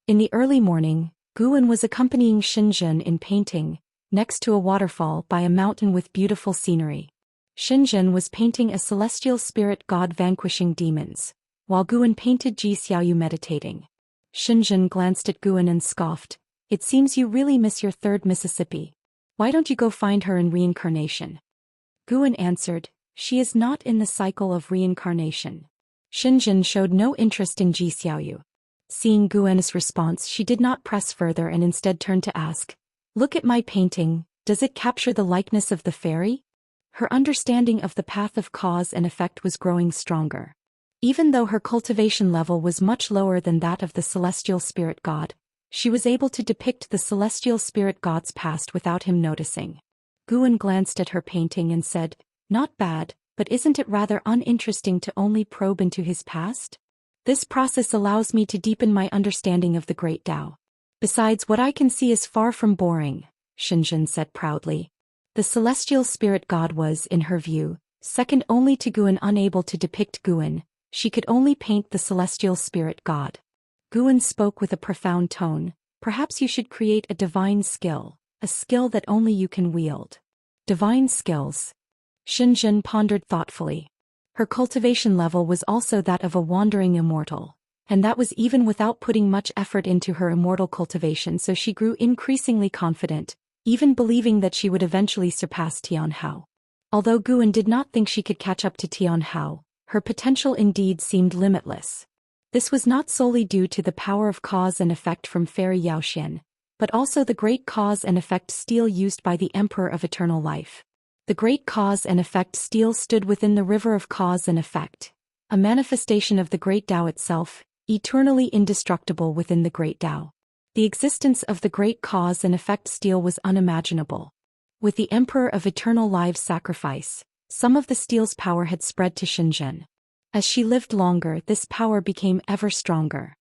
In the early morning, Guan was accompanying Shenzhen in painting, next to a waterfall by a mountain with beautiful scenery. Shenzhen was painting a celestial spirit god vanquishing demons, while Guan painted Zhou Xiaoyu meditating. Shenzhen glanced at Guan and scoffed, It seems you really miss your 3rd Mississippi. Why don't you go find her in reincarnation? Guan answered, She is not in the cycle of reincarnation. Shenzhen showed no interest in Zhou Xiaoyu. Seeing Guan's response, she did not press further and instead turned to ask, Look at my painting, does it capture the likeness of the fairy? Her understanding of the path of cause and effect was growing stronger. Even though her cultivation level was much lower than that of the celestial spirit god, she was able to depict the celestial spirit god's past without him noticing. Guan glanced at her painting and said, Not bad, but isn't it rather uninteresting to only probe into his past? This process allows me to deepen my understanding of the great Tao. Besides, what I can see is far from boring, Shenzhen said proudly. The celestial spirit god was, in her view, second only to Guan. Unable to depict Guan, she could only paint the celestial spirit god. Guan spoke with a profound tone, Perhaps you should create a divine skill, a skill that only you can wield. Divine skills. Shenzhen pondered thoughtfully. Her cultivation level was also that of a wandering immortal, and that was even without putting much effort into her immortal cultivation, so she grew increasingly confident, even believing that she would eventually surpass Tian Hao. Although Guan did not think she could catch up to Tian Hao, her potential indeed seemed limitless. This was not solely due to the power of cause and effect from Fairy Xian, but also the great cause and effect steel used by the Emperor of Eternal Life. The great cause and effect steel stood within the river of cause and effect, a manifestation of the great Tao itself, eternally indestructible within the great Tao. The existence of the great cause and effect steel was unimaginable. With the Emperor of Eternal Lives' sacrifice, some of the steel's power had spread to Xianxia. As she lived longer, this power became ever stronger.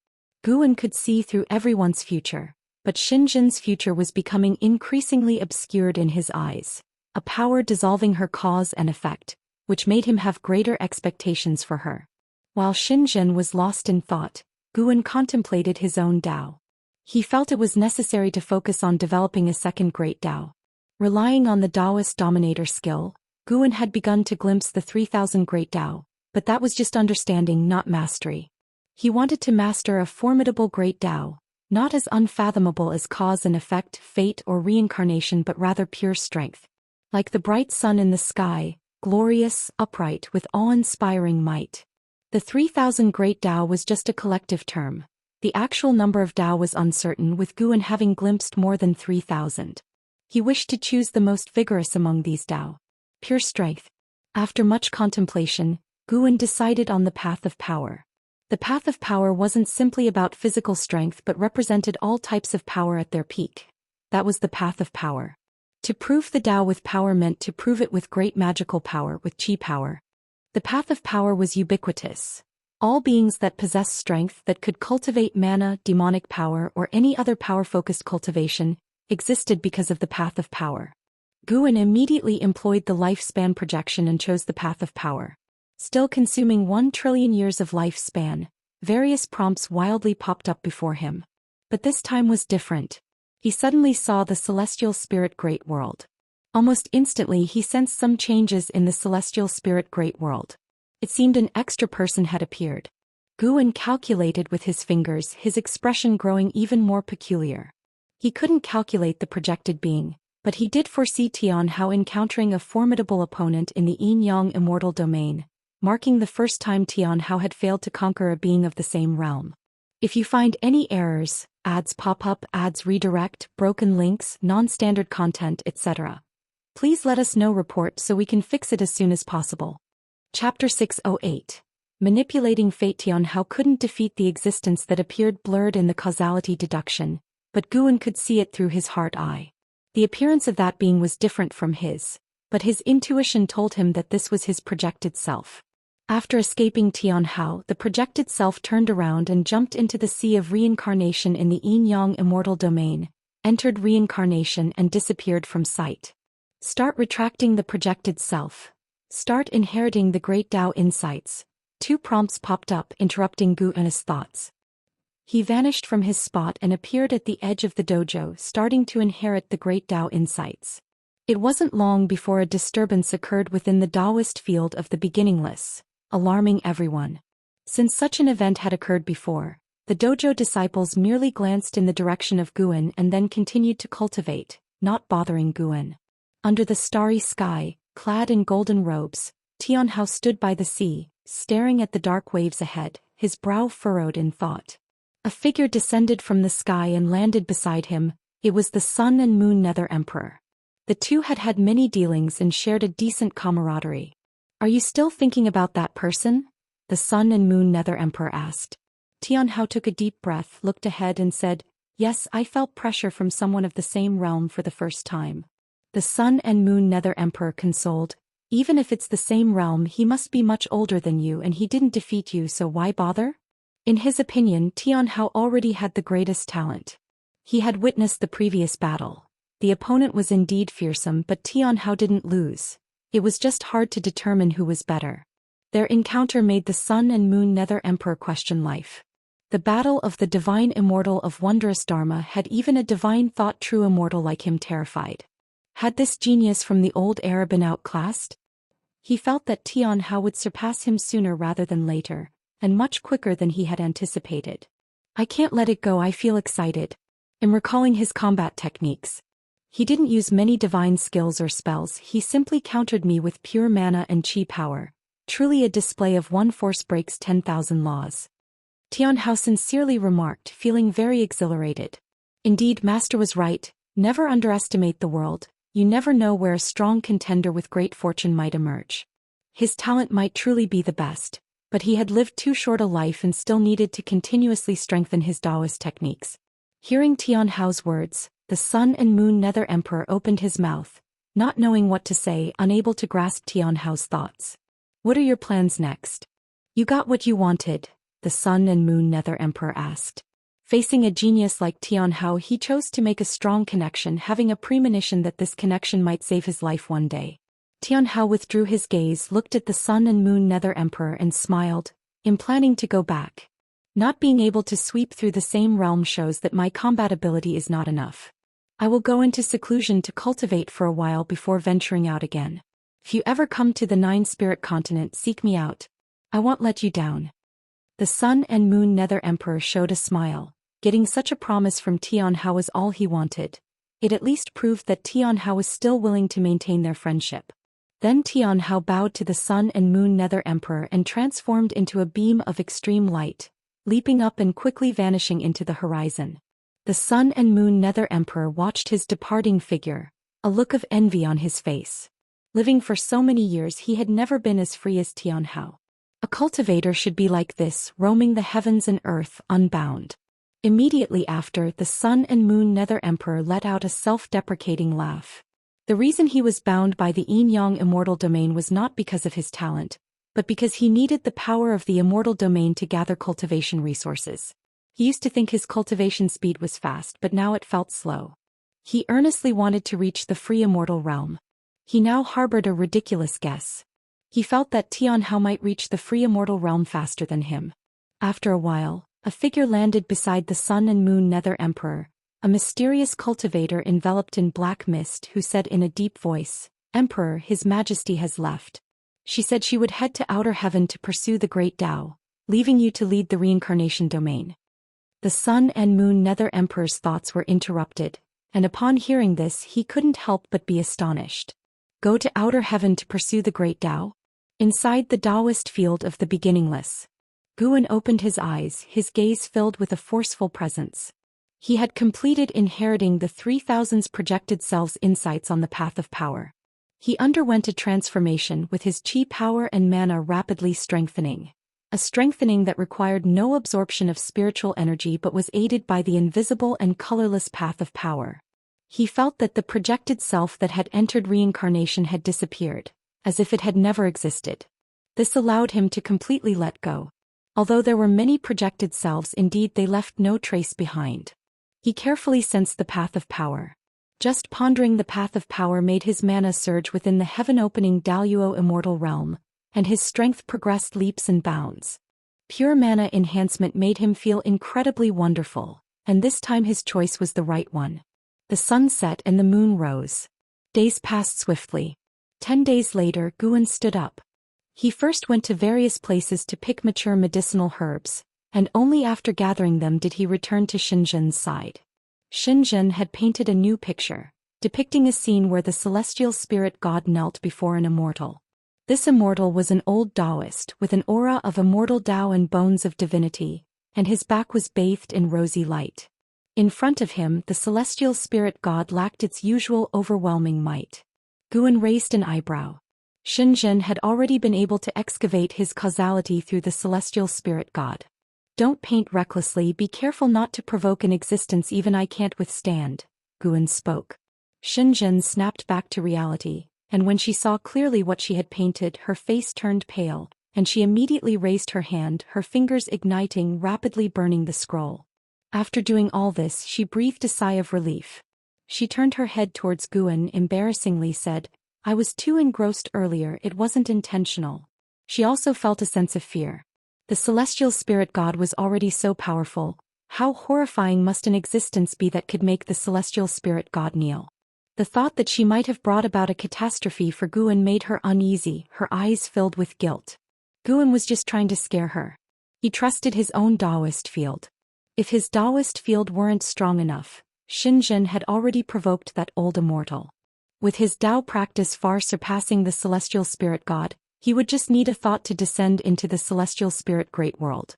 Guan could see through everyone's future, but Xianxia's future was becoming increasingly obscured in his eyes, a power dissolving her cause and effect, which made him have greater expectations for her. While Xianxia was lost in thought, Guan contemplated his own Tao. He felt it was necessary to focus on developing a second great Tao. Relying on the Daoist dominator skill, Guan had begun to glimpse the 3,000 great Tao, but that was just understanding, not mastery. He wanted to master a formidable great Tao, not as unfathomable as cause and effect, fate or reincarnation, but rather pure strength. Like the bright sun in the sky, glorious, upright, with awe-inspiring might. The 3,000 great Tao was just a collective term. The actual number of Tao was uncertain, with Guan having glimpsed more than 3,000. He wished to choose the most vigorous among these Tao. Pure strength. After much contemplation, Guan decided on the path of power. The path of power wasn't simply about physical strength but represented all types of power at their peak. That was the path of power. To prove the Tao with power meant to prove it with great magical power, with qi power. The path of power was ubiquitous. All beings that possessed strength that could cultivate mana, demonic power, or any other power-focused cultivation, existed because of the path of power. Guan immediately employed the lifespan projection and chose the path of power. Still consuming 1 trillion years of lifespan, various prompts wildly popped up before him. But this time was different. He suddenly saw the celestial spirit great world. Almost instantly he sensed some changes in the celestial spirit great world. It seemed an extra person had appeared. Guan calculated with his fingers, his expression growing even more peculiar. He couldn't calculate the projected being, but he did foresee Tianhao encountering a formidable opponent in the yin-yang immortal domain, marking the first time Tianhao had failed to conquer a being of the same realm. If you find any errors, ads pop up, ads redirect, broken links, non-standard content, etc., please let us know. Report so we can fix it as soon as possible. Chapter 608. Manipulating Fate. Tianhao couldn't defeat the existence that appeared blurred in the causality deduction, but Guan could see it through his heart eye. The appearance of that being was different from his, but his intuition told him that this was his projected self. After escaping Tianhao, the projected self turned around and jumped into the sea of reincarnation in the yin-yang immortal domain, entered reincarnation and disappeared from sight. Start retracting the projected self. Start inheriting the great Tao insights. 2 prompts popped up, interrupting Guan's thoughts. He vanished from his spot and appeared at the edge of the dojo, starting to inherit the great Tao insights. It wasn't long before a disturbance occurred within the Daoist field of the beginningless, alarming everyone. Since such an event had occurred before, the dojo disciples merely glanced in the direction of Guan and then continued to cultivate, not bothering Guan. Under the starry sky, clad in golden robes, Tianhao stood by the sea, staring at the dark waves ahead, his brow furrowed in thought. A figure descended from the sky and landed beside him. It was the Sun and Moon Nether Emperor. The two had had many dealings and shared a decent camaraderie. "Are you still thinking about that person?" the Sun and Moon Nether Emperor asked. Tianhao took a deep breath, looked ahead and said, "Yes, I felt pressure from someone of the same realm for the first time." The Sun and Moon Nether Emperor consoled, "Even if it's the same realm, he must be much older than you and he didn't defeat you, so why bother?" In his opinion, Tianhao already had the greatest talent. He had witnessed the previous battle. The opponent was indeed fearsome, but Tianhao didn't lose. It was just hard to determine who was better. Their encounter made the Sun and Moon Nether Emperor question life. The battle of the divine immortal of wondrous Dharma had even a divine thought true immortal like him terrified. Had this genius from the old era been outclassed? He felt that Tianhao would surpass him sooner rather than later, and much quicker than he had anticipated. "I can't let it go, I feel excited." In recalling his combat techniques, he didn't use many divine skills or spells, he simply countered me with pure mana and qi power. Truly a display of one force breaks 10,000 laws. Tianhao sincerely remarked, feeling very exhilarated. Indeed, Master was right, never underestimate the world. You never know where a strong contender with great fortune might emerge. His talent might truly be the best, but he had lived too short a life and still needed to continuously strengthen his Daoist techniques. Hearing Tian Hao's words, the Sun and Moon Nether Emperor opened his mouth, not knowing what to say, unable to grasp Tian Hao's thoughts. What are your plans next? You got what you wanted, the Sun and Moon Nether Emperor asked. Facing a genius like Tian Hao, he chose to make a strong connection, having a premonition that this connection might save his life one day. Tian Hao withdrew his gaze, looked at the Sun and Moon Nether Emperor and smiled, planning to go back. Not being able to sweep through the same realm shows that my combat ability is not enough. I will go into seclusion to cultivate for a while before venturing out again. If you ever come to the Nine Spirit Continent, seek me out. I won't let you down. The Sun and Moon Nether Emperor showed a smile. Getting such a promise from Tian Hao was all he wanted. It at least proved that Tian Hao was still willing to maintain their friendship. Then Tian Hao bowed to the Sun and Moon Nether Emperor and transformed into a beam of extreme light, leaping up and quickly vanishing into the horizon. The Sun and Moon Nether Emperor watched his departing figure, a look of envy on his face. Living for so many years, he had never been as free as Tian Hao. A cultivator should be like this, roaming the heavens and earth, unbound. Immediately after, the Sun and Moon Nether Emperor let out a self-deprecating laugh. The reason he was bound by the Yin-Yang Immortal domain was not because of his talent, but because he needed the power of the Immortal domain to gather cultivation resources. He used to think his cultivation speed was fast, but now it felt slow. He earnestly wanted to reach the free Immortal realm. He now harbored a ridiculous guess. He felt that Tian Hao might reach the free Immortal realm faster than him. After a while, a figure landed beside the Sun and Moon Nether Emperor, a mysterious cultivator enveloped in black mist who said in a deep voice, "Emperor, His Majesty has left." She said she would head to outer heaven to pursue the great Tao, leaving you to lead the reincarnation domain. The Sun and Moon Nether Emperor's thoughts were interrupted, and upon hearing this he couldn't help but be astonished. Go to outer heaven to pursue the great Tao? Inside the Daoist field of the beginningless. Guan opened his eyes, his gaze filled with a forceful presence. He had completed inheriting the 3000's projected selves insights on the path of power. He underwent a transformation with his chi power and mana rapidly strengthening. A strengthening that required no absorption of spiritual energy but was aided by the invisible and colorless path of power. He felt that the projected self that had entered reincarnation had disappeared, as if it had never existed. This allowed him to completely let go. Although there were many projected selves, indeed they left no trace behind. He carefully sensed the path of power. Just pondering the path of power made his mana surge within the heaven-opening Daoist Immortal realm, and his strength progressed leaps and bounds. Pure mana enhancement made him feel incredibly wonderful, and this time his choice was the right one. The sun set and the moon rose. Days passed swiftly. 10 days later, Guan stood up. He first went to various places to pick mature medicinal herbs, and only after gathering them did he return to Xianxia's side. Xianxia had painted a new picture, depicting a scene where the celestial spirit god knelt before an immortal. This immortal was an old Daoist with an aura of immortal Tao and bones of divinity, and his back was bathed in rosy light. In front of him, the celestial spirit god lacked its usual overwhelming might. Guan raised an eyebrow. Xianxia had already been able to excavate his causality through the celestial spirit god. Don't paint recklessly, be careful not to provoke an existence even I can't withstand, Guan spoke. Xianxia snapped back to reality, and when she saw clearly what she had painted, her face turned pale, and she immediately raised her hand, her fingers igniting, rapidly burning the scroll. After doing all this, she breathed a sigh of relief. She turned her head towards Guan, embarrassingly said, "I was too engrossed earlier, it wasn't intentional." She also felt a sense of fear. The celestial spirit god was already so powerful. How horrifying must an existence be that could make the celestial spirit god kneel? The thought that she might have brought about a catastrophe for Guan made her uneasy, her eyes filled with guilt. Guan was just trying to scare her. He trusted his own Daoist field. If his Daoist field weren't strong enough, Xianxia had already provoked that old immortal. With his Dao practice far surpassing the celestial spirit god, he would just need a thought to descend into the celestial spirit great world.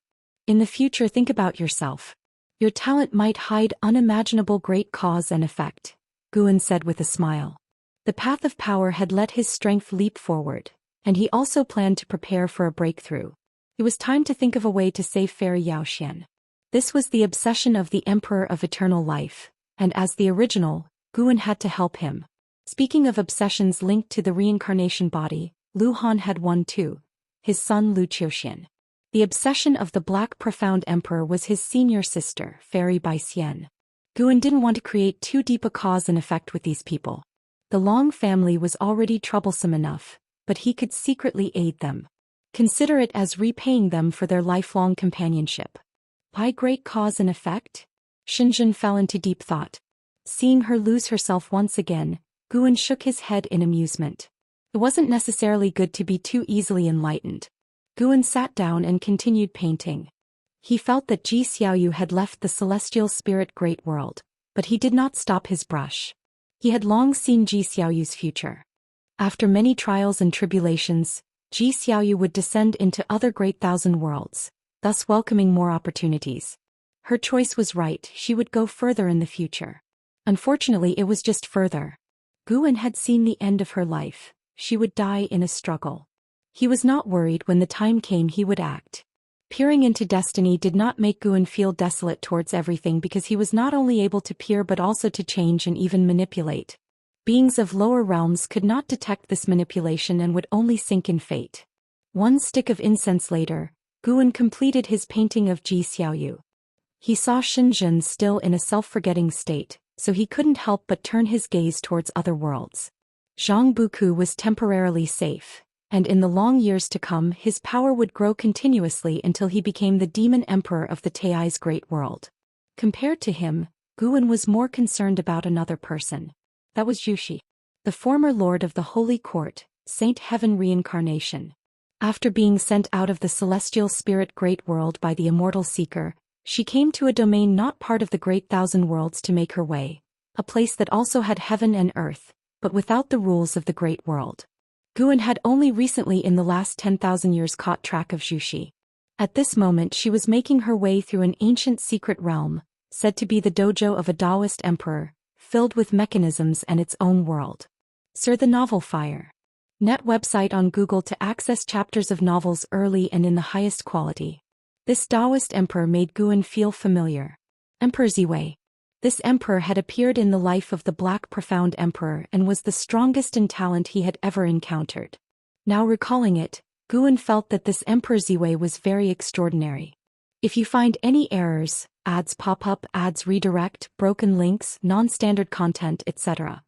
In the future, think about yourself. Your talent might hide unimaginable great cause and effect, Guan said with a smile. The path of power had let his strength leap forward, and he also planned to prepare for a breakthrough. It was time to think of a way to save fairy Zhou Xian. This was the obsession of the Emperor of Eternal Life, and as the original, Guan had to help him. Speaking of obsessions linked to the reincarnation body, Lu Han had one too, his son Zhou Xian. The obsession of the Black Profound Emperor was his senior sister, Fairy Bai Xian. Guan didn't want to create too deep a cause and effect with these people. The Long family was already troublesome enough, but he could secretly aid them. Consider it as repaying them for their lifelong companionship. By great cause and effect? Xinjun fell into deep thought. Seeing her lose herself once again, Guan shook his head in amusement. It wasn't necessarily good to be too easily enlightened. Guan sat down and continued painting. He felt that Ji Xiaoyu had left the celestial spirit great world, but he did not stop his brush. He had long seen Ji Xiaoyu's future. After many trials and tribulations, Ji Xiaoyu would descend into other great thousand worlds, thus welcoming more opportunities. Her choice was right, she would go further in the future. Unfortunately, it was just further. Guan had seen the end of her life. She would die in a struggle. He was not worried. When the time came, he would act. Peering into destiny did not make Guan feel desolate towards everything, because he was not only able to peer but also to change and even manipulate. Beings of lower realms could not detect this manipulation and would only sink in fate. One stick of incense later, Guan completed his painting of Ji Xiaoyu. He saw Xinjun still in a self-forgetting state, so he couldn't help but turn his gaze towards other worlds. Zhang Buku was temporarily safe, and in the long years to come his power would grow continuously until he became the demon emperor of the Tai's great world. Compared to him, Guan was more concerned about another person. That was Zhu, the former lord of the Holy Court, Saint Heaven reincarnation. After being sent out of the celestial spirit great world by the immortal seeker, she came to a domain not part of the great thousand worlds to make her way, a place that also had heaven and earth, but without the rules of the great world. Guan had only recently in the last 10,000 years caught track of Zhu. At this moment she was making her way through an ancient secret realm, said to be the dojo of a Daoist emperor, filled with mechanisms and its own world. Sir, the novel Fire. Net website on Google to access chapters of novels early and in the highest quality. This Daoist emperor made Guan feel familiar. Emperor Ziwei. This emperor had appeared in the life of the Black Profound Emperor and was the strongest in talent he had ever encountered. Now recalling it, Guan felt that this Emperor Ziwei was very extraordinary. If you find any errors, ads pop up, ads redirect, broken links, non-standard content, etc.,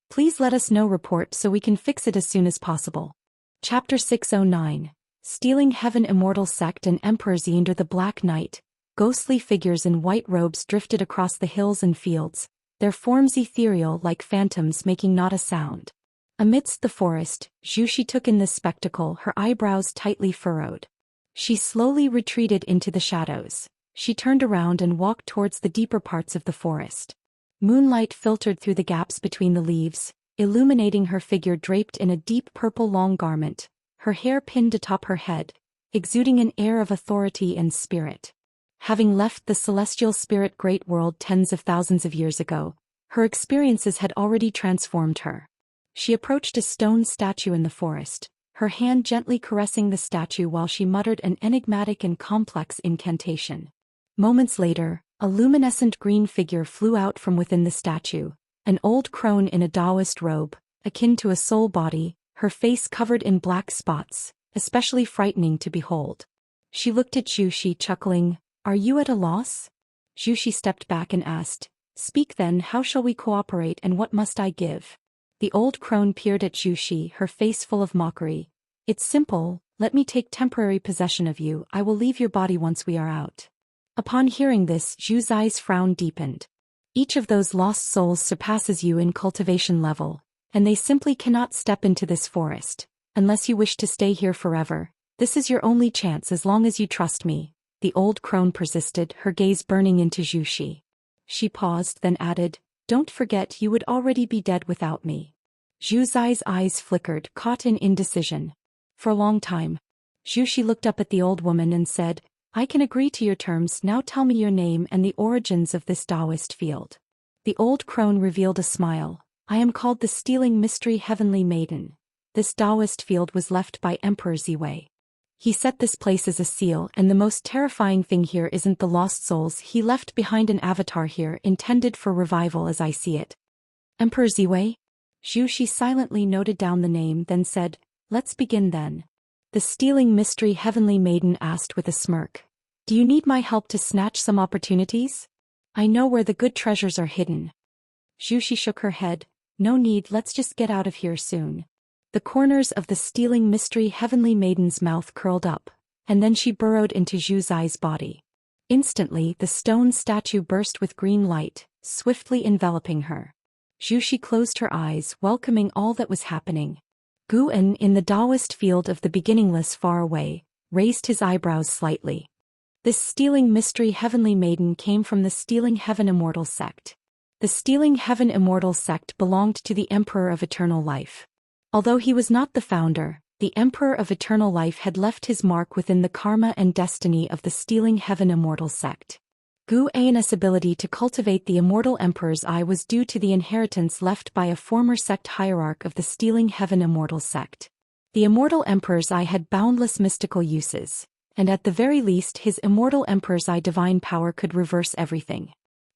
please let us know. Report so we can fix it as soon as possible. Chapter 609. Stealing Heaven. Immortal sect and Emperor Z. Under the Black Night, ghostly figures in white robes drifted across the hills and fields, their forms ethereal like phantoms making not a sound. Amidst the forest, Zhu took in this spectacle, her eyebrows tightly furrowed. She slowly retreated into the shadows. She turned around and walked towards the deeper parts of the forest. Moonlight filtered through the gaps between the leaves, illuminating her figure draped in a deep purple long garment, her hair pinned atop her head, exuding an air of authority and spirit. Having left the celestial spirit great world tens of thousands of years ago, her experiences had already transformed her. She approached a stone statue in the forest, her hand gently caressing the statue while she muttered an enigmatic and complex incantation. Moments later, a luminescent green figure flew out from within the statue, an old crone in a Daoist robe, akin to a soul body, her face covered in black spots, especially frightening to behold. She looked at Zhu, chuckling. "Are you at a loss?" Zhu stepped back and asked, "Speak then, how shall we cooperate and what must I give?" The old crone peered at Zhu, her face full of mockery. "It's simple, let me take temporary possession of you, I will leave your body once we are out." Upon hearing this, Zhu's eyes frown deepened. "Each of those lost souls surpasses you in cultivation level, and they simply cannot step into this forest, unless you wish to stay here forever. This is your only chance as long as you trust me," the old crone persisted, her gaze burning into Zhu. She paused, then added, "Don't forget you would already be dead without me." Zhu's eyes flickered, caught in indecision. For a long time, Zhu looked up at the old woman and said, "I can agree to your terms, now tell me your name and the origins of this Daoist field." The old crone revealed a smile. I am called the Stealing Mystery Heavenly Maiden. This Daoist field was left by Emperor Ziwei. He set this place as a seal, and the most terrifying thing here isn't the lost souls. He left behind an avatar here intended for revival as I see it. Emperor Ziwei? Zhou Xian silently noted down the name, then said, "Let's begin then." The Stealing Mystery Heavenly Maiden asked with a smirk. "Do you need my help to snatch some opportunities? I know where the good treasures are hidden." Zhou Xian shook her head. "No need, let's just get out of here soon." The corners of the Stealing Mystery Heavenly Maiden's mouth curled up, and then she burrowed into Zhu Zai's body. Instantly the stone statue burst with green light, swiftly enveloping her. Zhu Xian closed her eyes, welcoming all that was happening. Guan, in the Daoist field of the beginningless far away, raised his eyebrows slightly. This Stealing Mystery Heavenly Maiden came from the Stealing Heaven Immortal sect. The Stealing Heaven Immortal sect belonged to the Emperor of Eternal Life. Although he was not the founder, the Emperor of Eternal Life had left his mark within the karma and destiny of the Stealing Heaven Immortal sect. Guan's ability to cultivate the Immortal Emperor's eye was due to the inheritance left by a former sect hierarch of the Stealing Heaven Immortal sect. The Immortal Emperor's eye had boundless mystical uses, and at the very least his Immortal Emperor's eye divine power could reverse everything.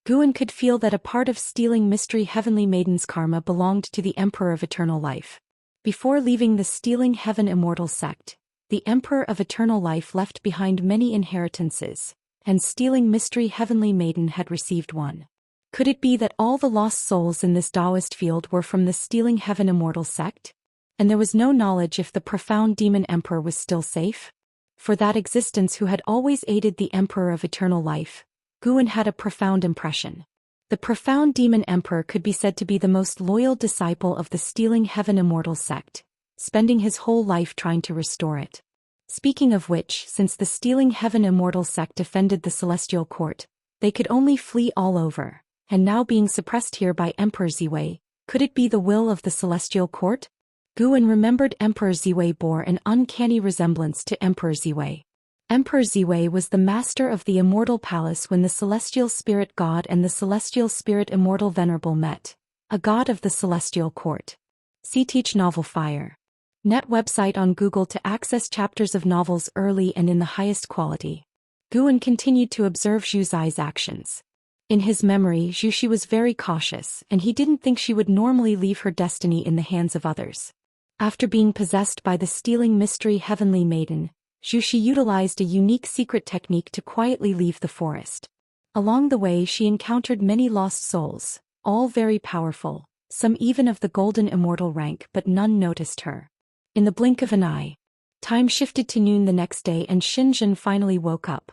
Guan could feel that a part of Stealing Mystery Heavenly Maiden's karma belonged to the Emperor of Eternal Life. Before leaving the Stealing Heaven Immortal sect, the Emperor of Eternal Life left behind many inheritances, and Stealing Mystery Heavenly Maiden had received one. Could it be that all the lost souls in this Daoist field were from the Stealing Heaven Immortal sect? And there was no knowledge if the profound demon emperor was still safe? For that existence who had always aided the Emperor of Eternal Life, Guan had a profound impression. The profound demon emperor could be said to be the most loyal disciple of the Stealing Heaven Immortal sect, spending his whole life trying to restore it. Speaking of which, since the Stealing Heaven Immortal sect defended the Celestial Court, they could only flee all over, and now being suppressed here by Emperor Ziwei, could it be the will of the Celestial Court? Guan remembered Emperor Ziwei bore an uncanny resemblance to Emperor Ziwei. Emperor Ziwei was the master of the Immortal Palace when the Celestial Spirit God and the Celestial Spirit Immortal Venerable met, a god of the Celestial Court. See Teach Novel Fire. Net website on Google to access chapters of novels early and in the highest quality. Guan continued to observe Zhu Zai's actions. In his memory, Zhu Xian was very cautious, and he didn't think she would normally leave her destiny in the hands of others. After being possessed by the Stealing Mystery Heavenly Maiden, Zhu Xian utilized a unique secret technique to quietly leave the forest. Along the way she encountered many lost souls, all very powerful, some even of the golden immortal rank, but none noticed her. In the blink of an eye, time shifted to noon the next day and Xianxia finally woke up.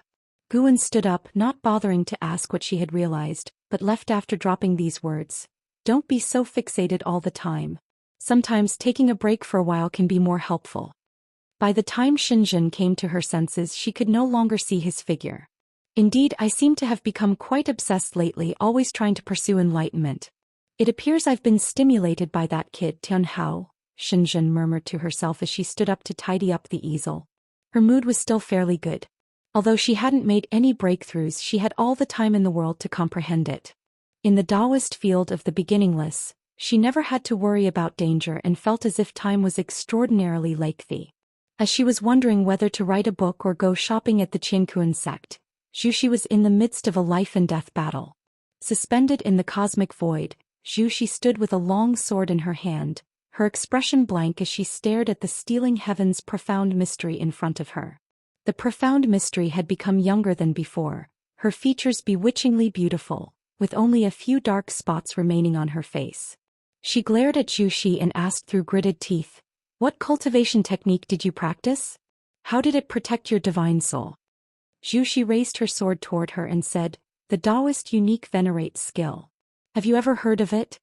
Guan stood up, not bothering to ask what she had realized, but left after dropping these words. "Don't be so fixated all the time. Sometimes taking a break for a while can be more helpful." By the time Xianxia came to her senses, she could no longer see his figure. "Indeed, I seem to have become quite obsessed lately, always trying to pursue enlightenment. It appears I've been stimulated by that kid Tian Hao," Xianxia murmured to herself as she stood up to tidy up the easel. Her mood was still fairly good. Although she hadn't made any breakthroughs, she had all the time in the world to comprehend it. In the Daoist field of the beginningless, she never had to worry about danger and felt as if time was extraordinarily lengthy. As she was wondering whether to write a book or go shopping at the Qiankuan sect, Zhu Xian was in the midst of a life-and-death battle. Suspended in the cosmic void, Zhu Xian stood with a long sword in her hand, her expression blank as she stared at the Stealing Heaven's profound mystery in front of her. The profound mystery had become younger than before, her features bewitchingly beautiful, with only a few dark spots remaining on her face. She glared at Zhu Xian and asked through gritted teeth, "What cultivation technique did you practice? How did it protect your divine soul?" Zhu Xian raised her sword toward her and said, "The Daoist unique venerate skill. Have you ever heard of it?"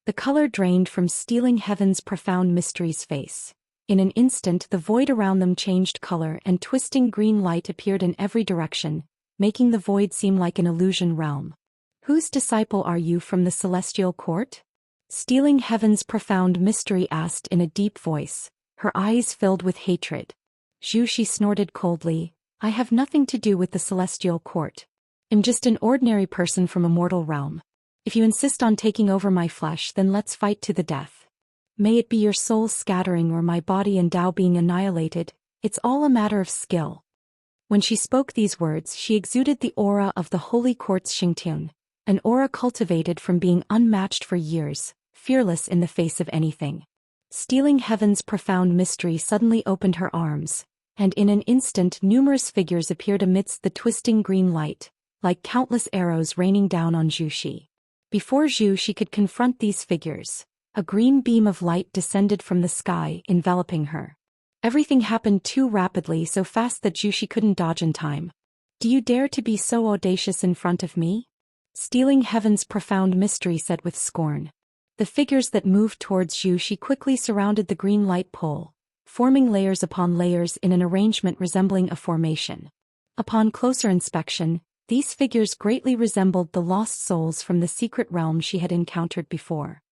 The color drained from Stealing Heaven's profound mystery's face. In an instant the void around them changed color and twisting green light appeared in every direction, making the void seem like an illusion realm. "Whose disciple are you from the Celestial Court?" Stealing Heaven's profound mystery asked in a deep voice, her eyes filled with hatred. Zhu Xian snorted coldly, "I have nothing to do with the Celestial Court. I'm just an ordinary person from a mortal realm." If you insist on taking over my flesh, then let's fight to the death. May it be your soul scattering or my body and Tao being annihilated, it's all a matter of skill. When she spoke these words, she exuded the aura of the holy quartz Xianxia, an aura cultivated from being unmatched for years, fearless in the face of anything. Stealing Heaven's profound mystery suddenly opened her arms, and in an instant numerous figures appeared amidst the twisting green light, like countless arrows raining down on Zhou Xian. Before Zhou Xian could confront these figures, a green beam of light descended from the sky, enveloping her. Everything happened too rapidly, so fast that Zhou Xian couldn't dodge in time. Do you dare to be so audacious in front of me? Stealing Heaven's profound mystery said with scorn. The figures that moved towards Zhou Xian quickly surrounded the green light pole, forming layers upon layers in an arrangement resembling a formation. Upon closer inspection, these figures greatly resembled the lost souls from the secret realm she had encountered before.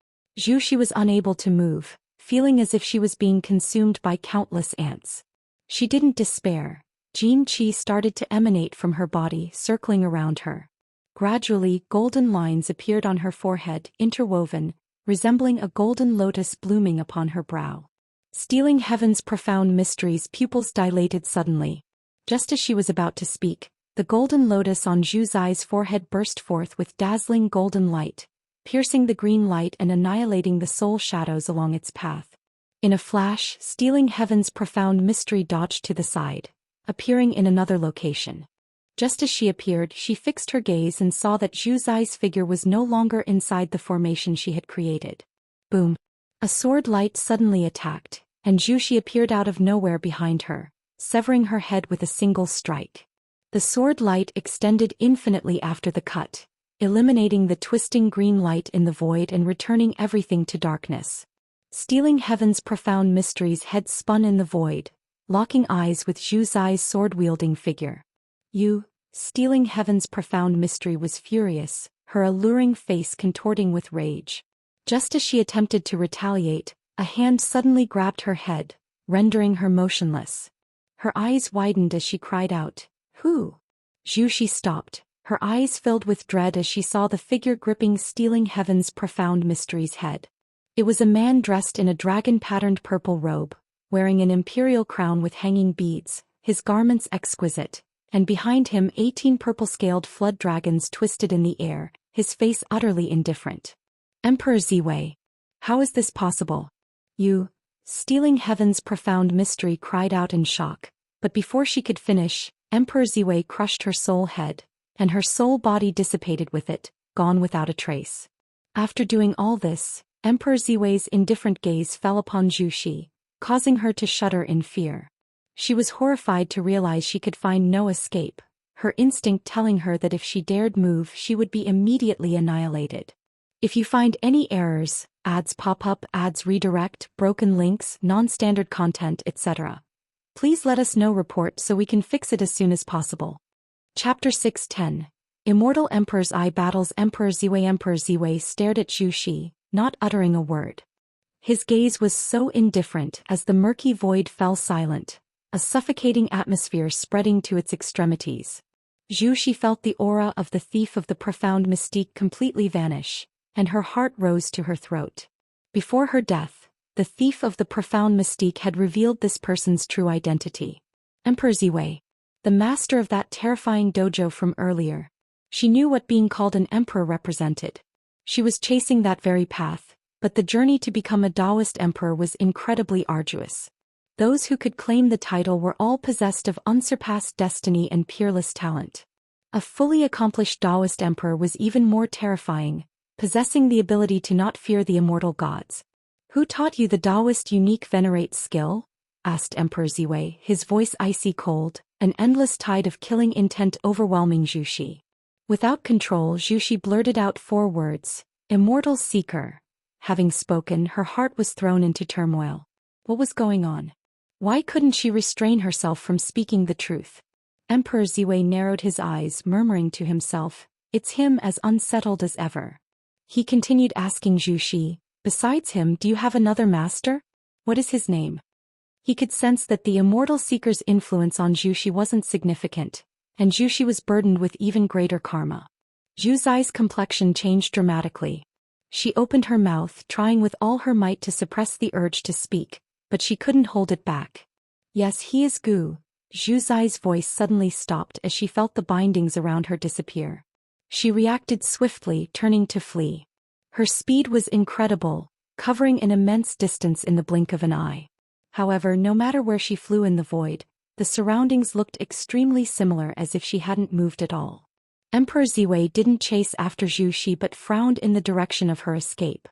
Zhou Xian was unable to move, feeling as if she was being consumed by countless ants. She didn't despair. Jin Qi started to emanate from her body, circling around her. Gradually, golden lines appeared on her forehead, interwoven, resembling a golden lotus blooming upon her brow. Stealing Heaven's profound mysteries, pupils dilated suddenly. Just as she was about to speak, the golden lotus on Zhu Zai's forehead burst forth with dazzling golden light, piercing the green light and annihilating the soul shadows along its path. In a flash, Stealing Heaven's profound mystery dodged to the side, appearing in another location. Just as she appeared, she fixed her gaze and saw that Zhu Zai's figure was no longer inside the formation she had created. Boom! A sword light suddenly attacked, and Zhu Xian appeared out of nowhere behind her, severing her head with a single strike. The sword light extended infinitely after the cut, eliminating the twisting green light in the void and returning everything to darkness. Stealing Heaven's profound mysteries, head spun in the void, locking eyes with Zhu Zai's sword-wielding figure. Stealing Heaven's profound mystery was furious, her alluring face contorting with rage. Just as she attempted to retaliate, a hand suddenly grabbed her head, rendering her motionless. Her eyes widened as she cried out, "Who?" Zhu Xian stopped, her eyes filled with dread as she saw the figure gripping Stealing Heaven's profound mystery's head. It was a man dressed in a dragon-patterned purple robe, wearing an imperial crown with hanging beads, his garments exquisite, and behind him 18 purple-scaled flood dragons twisted in the air, his face utterly indifferent. Emperor Ziwei. How is this possible? Stealing Heaven's profound mystery cried out in shock, but before she could finish, Emperor Ziwei crushed her soul head, and her soul body dissipated with it, gone without a trace. After doing all this, Emperor Ziwei's indifferent gaze fell upon Zhu Xian, causing her to shudder in fear. She was horrified to realize she could find no escape, her instinct telling her that if she dared move she would be immediately annihilated. If you find any errors, ads pop up, ads redirect, broken links, non-standard content, etc., please let us know. Report so we can fix it as soon as possible. Chapter 610. Immortal Emperor's Eye battles Emperor Ziwei stared at Zhu Xian, not uttering a word. His gaze was so indifferent as the murky void fell silent, a suffocating atmosphere spreading to its extremities. Zhu Xian felt the aura of the thief of the profound mystique completely vanish, and her heart rose to her throat. Before her death, the thief of the profound mystique had revealed this person's true identity. Emperor Ziwei, the master of that terrifying dojo from earlier. She knew what being called an emperor represented. She was chasing that very path, but the journey to become a Daoist emperor was incredibly arduous. Those who could claim the title were all possessed of unsurpassed destiny and peerless talent. A fully accomplished Daoist emperor was even more terrifying, possessing the ability to not fear the immortal gods. Who taught you the Daoist unique venerate skill? Asked Emperor Ziwei, his voice icy cold, an endless tide of killing intent overwhelming Zhu Xian. Without control, Zhu Xian blurted out 4 words, "Immortal Seeker." Having spoken, her heart was thrown into turmoil. What was going on? Why couldn't she restrain herself from speaking the truth? Emperor Ziwei narrowed his eyes, murmuring to himself, "It's him," as unsettled as ever. He continued asking Zhu Xian, "Besides him, do you have another master? What is his name?" He could sense that the Immortal Seeker's influence on Zhu Xian wasn't significant, and Zhu Xian was burdened with even greater karma. Zhu Zai's complexion changed dramatically. She opened her mouth, trying with all her might to suppress the urge to speak, but she couldn't hold it back. Yes, he is Gu. Zhu Zai's voice suddenly stopped as she felt the bindings around her disappear. She reacted swiftly, turning to flee. Her speed was incredible, covering an immense distance in the blink of an eye. However, no matter where she flew in the void, the surroundings looked extremely similar, as if she hadn't moved at all. Emperor Ziwei didn't chase after Zhu Xi but frowned in the direction of her escape.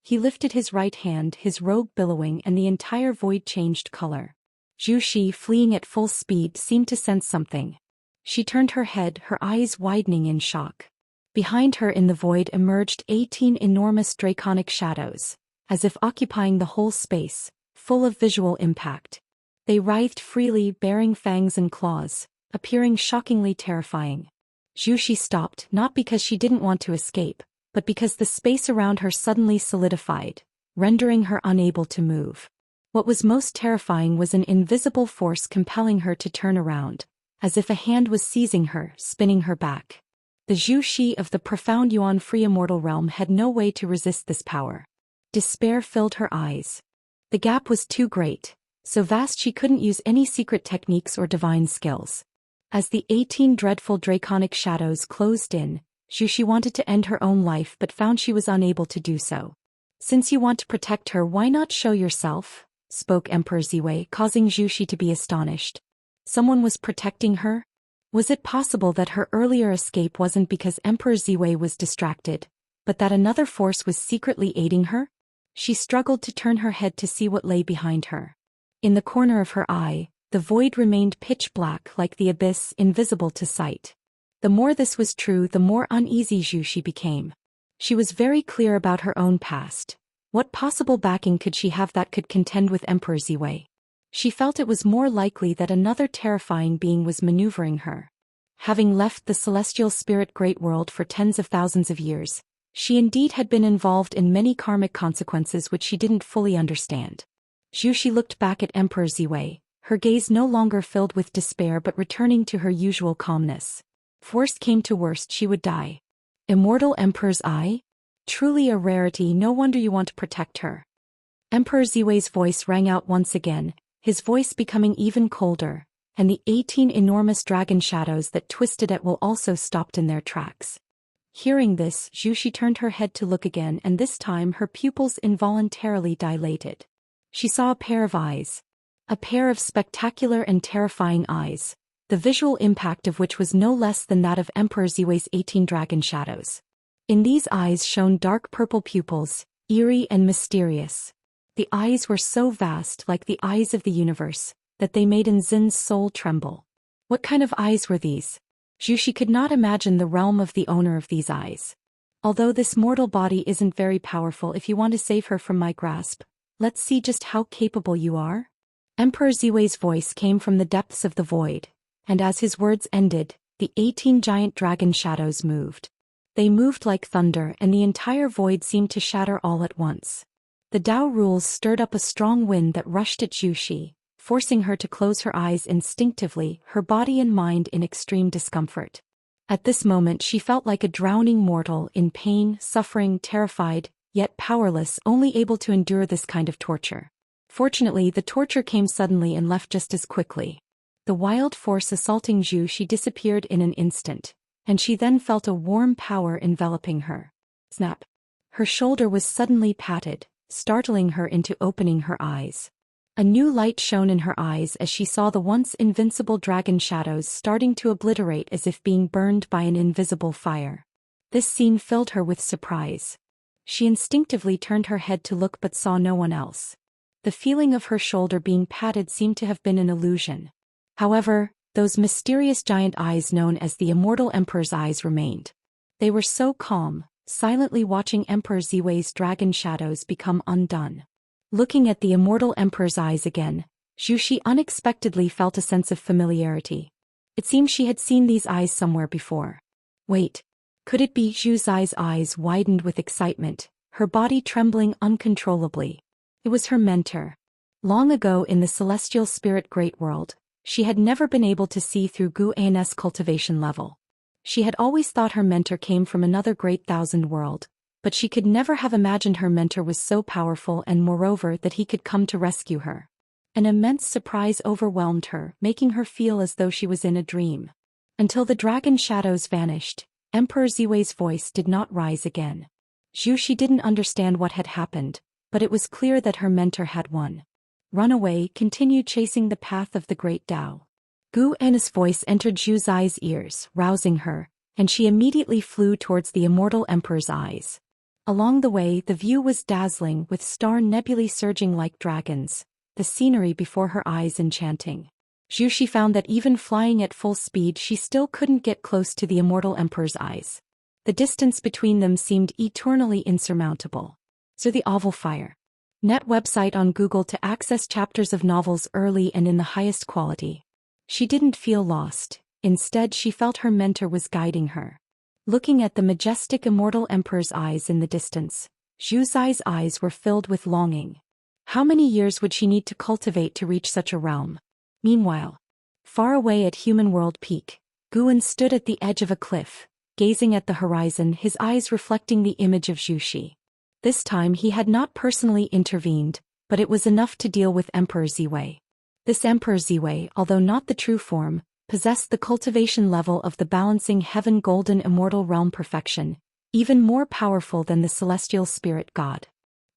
He lifted his right hand, his robe billowing, and the entire void changed color. Zhu Xi, fleeing at full speed, seemed to sense something. She turned her head, her eyes widening in shock. Behind her in the void emerged 18 enormous draconic shadows, as if occupying the whole space, full of visual impact. They writhed freely, bearing fangs and claws, appearing shockingly terrifying. Zhu Xi stopped, not because she didn't want to escape, but because the space around her suddenly solidified, rendering her unable to move. What was most terrifying was an invisible force compelling her to turn around, as if a hand was seizing her, spinning her back. The Zhu Xi of the profound Yuan-free immortal realm had no way to resist this power. Despair filled her eyes. The gap was too great, so vast she couldn't use any secret techniques or divine skills. As the 18 dreadful draconic shadows closed in, Zhu Xi wanted to end her own life but found she was unable to do so. "Since you want to protect her, why not show yourself?" spoke Emperor Ziwei, causing Zhu Xi to be astonished. Someone was protecting her? Was it possible that her earlier escape wasn't because Emperor Ziwei was distracted, but that another force was secretly aiding her? She struggled to turn her head to see what lay behind her. In the corner of her eye, the void remained pitch black like the abyss, invisible to sight. The more this was true, the more uneasy Zhu Xi became. She was very clear about her own past. What possible backing could she have that could contend with Emperor Ziwei? She felt it was more likely that another terrifying being was maneuvering her. Having left the celestial spirit great world for tens of thousands of years, she indeed had been involved in many karmic consequences which she didn't fully understand. Zhu Xi looked back at Emperor Ziwei, her gaze no longer filled with despair but returning to her usual calmness. If worst came to worst, she would die. Immortal Emperor's Eye? Truly a rarity, no wonder you want to protect her. Emperor Ziwei's voice rang out once again, his voice becoming even colder, and the 18 enormous dragon shadows that twisted at will also stopped in their tracks. Hearing this, Zhu Xi turned her head to look again, and this time her pupils involuntarily dilated. She saw a pair of eyes. A pair of spectacular and terrifying eyes, the visual impact of which was no less than that of Emperor Ziwei's 18 dragon shadows. In these eyes shone dark purple pupils, eerie and mysterious. The eyes were so vast, like the eyes of the universe, that they made Nzin's soul tremble. What kind of eyes were these? Zhu Xi could not imagine the realm of the owner of these eyes. Although this mortal body isn't very powerful, if you want to save her from my grasp, let's see just how capable you are. Emperor Ziwei's voice came from the depths of the void, and as his words ended, the 18 giant dragon shadows moved. They moved like thunder, and the entire void seemed to shatter all at once. The Dao rules stirred up a strong wind that rushed at Zhu Xi, forcing her to close her eyes instinctively, her body and mind in extreme discomfort. At this moment she felt like a drowning mortal, in pain, suffering, terrified, yet powerless, only able to endure this kind of torture. Fortunately, the torture came suddenly and left just as quickly. The wild force assaulting Zhu Xi disappeared in an instant, and she then felt a warm power enveloping her. Snap! Her shoulder was suddenly patted, startling her into opening her eyes. A new light shone in her eyes as she saw the once invincible dragon shadows starting to obliterate as if being burned by an invisible fire. This scene filled her with surprise. She instinctively turned her head to look but saw no one else. The feeling of her shoulder being patted seemed to have been an illusion. However, those mysterious giant eyes known as the Immortal Emperor's eyes remained. They were so calm, silently watching Emperor Ziwei's dragon shadows become undone. Looking at the Immortal Emperor's eyes again, Zhu Xi unexpectedly felt a sense of familiarity. It seemed she had seen these eyes somewhere before. Wait, could it be? Zhu Zai's eyes widened with excitement, her body trembling uncontrollably. It was her mentor. Long ago in the celestial spirit great world, she had never been able to see through Gu An's cultivation level. She had always thought her mentor came from another great thousand world, but she could never have imagined her mentor was so powerful and moreover that he could come to rescue her. An immense surprise overwhelmed her, making her feel as though she was in a dream. Until the dragon shadows vanished, Emperor Ziwei's voice did not rise again. Zhu didn't understand what had happened, but it was clear that her mentor had won. Run away, continue chasing the path of the great Tao. Gu Anna's voice entered Zhu Zai's ears, rousing her, and she immediately flew towards the immortal emperor's eyes. Along the way, the view was dazzling with star nebulae surging like dragons, the scenery before her eyes enchanting. Zhu found that even flying at full speed she still couldn't get close to the immortal emperor's eyes. The distance between them seemed eternally insurmountable. So the Oval Fire. Net website on Google to access chapters of novels early and in the highest quality. She didn't feel lost, instead she felt her mentor was guiding her. Looking at the majestic immortal emperor's eyes in the distance, Zhu Zai's eyes were filled with longing. How many years would she need to cultivate to reach such a realm? Meanwhile, far away at Human World Peak, Guan stood at the edge of a cliff, gazing at the horizon, his eyes reflecting the image of Zhu. This time he had not personally intervened, but it was enough to deal with Emperor Ziwei. This Emperor Ziwei, although not the true form, possessed the cultivation level of the balancing heaven golden immortal realm perfection, even more powerful than the celestial spirit god.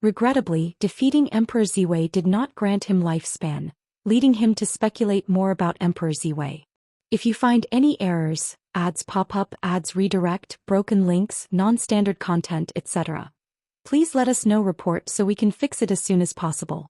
Regrettably, defeating Emperor Ziwei did not grant him lifespan, leading him to speculate more about Emperor Ziwei. If you find any errors, ads pop up, ads redirect, broken links, non-standard content, etc., please let us know report so we can fix it as soon as possible.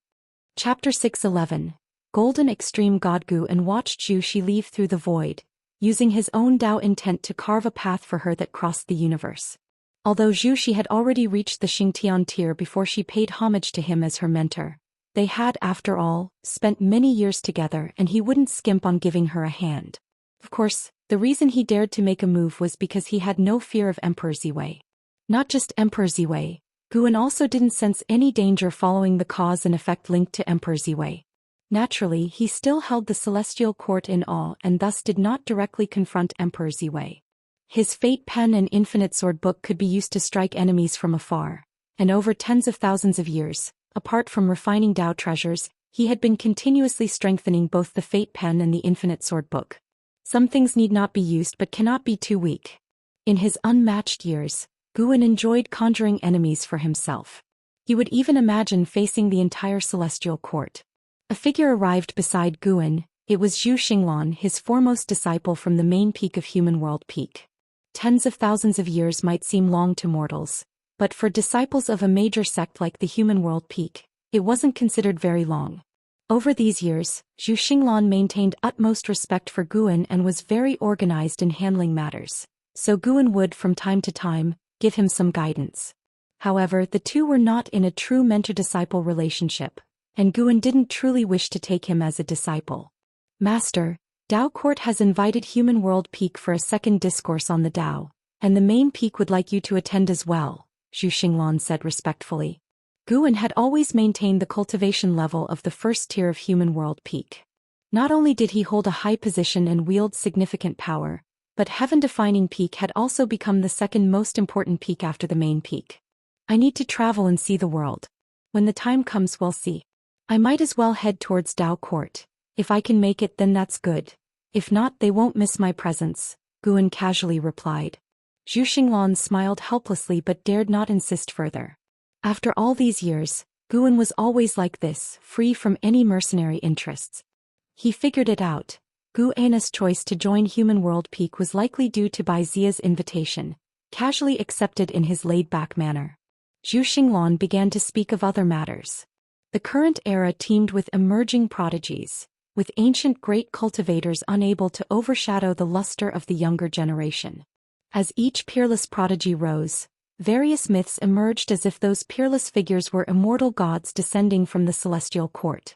Chapter 611. Golden Extreme God Guan watched Zhu leave through the void, using his own Tao intent to carve a path for her that crossed the universe. Although Zhu had already reached the Xingtian tier before she paid homage to him as her mentor, they had, after all, spent many years together and he wouldn't skimp on giving her a hand. Of course, the reason he dared to make a move was because he had no fear of Emperor Ziwei. Not just Emperor Ziwei, Guan also didn't sense any danger following the cause and effect linked to Emperor Ziwei. Naturally, he still held the celestial court in awe and thus did not directly confront Emperor Ziwei. His fate pen and infinite sword book could be used to strike enemies from afar, and over tens of thousands of years, apart from refining Tao treasures, he had been continuously strengthening both the fate pen and the infinite sword book. Some things need not be used but cannot be too weak. In his unmatched years, Guan enjoyed conjuring enemies for himself. He would even imagine facing the entire celestial court. A figure arrived beside Guan. It was Zhou Xinglan, his foremost disciple from the main peak of Human World Peak. Tens of thousands of years might seem long to mortals, but for disciples of a major sect like the Human World Peak, it wasn't considered very long. Over these years, Zhou Xinglan maintained utmost respect for Guan and was very organized in handling matters, so Guan would, from time to time, give him some guidance. However, the two were not in a true mentor-disciple relationship, and Guan didn't truly wish to take him as a disciple. Master, Tao Court has invited Human World Peak for a second discourse on the Tao, and the main peak would like you to attend as well, Zhou Xinglan said respectfully. Guan had always maintained the cultivation level of the first tier of Human World Peak. Not only did he hold a high position and wield significant power, but heaven-defining peak had also become the second most important peak after the main peak. I need to travel and see the world. When the time comes, we'll see. I might as well head towards Tao Court. If I can make it, then that's good. If not, they won't miss my presence, Guan casually replied. Zhou Xinglan smiled helplessly but dared not insist further. After all these years, Guan was always like this, free from any mercenary interests. He figured it out. Gu Anna's choice to join Human World Peak was likely due to Bai Zia's invitation, casually accepted in his laid-back manner. Zhou Xinglan began to speak of other matters. The current era teemed with emerging prodigies, with ancient great cultivators unable to overshadow the luster of the younger generation. As each peerless prodigy rose, various myths emerged as if those peerless figures were immortal gods descending from the celestial court.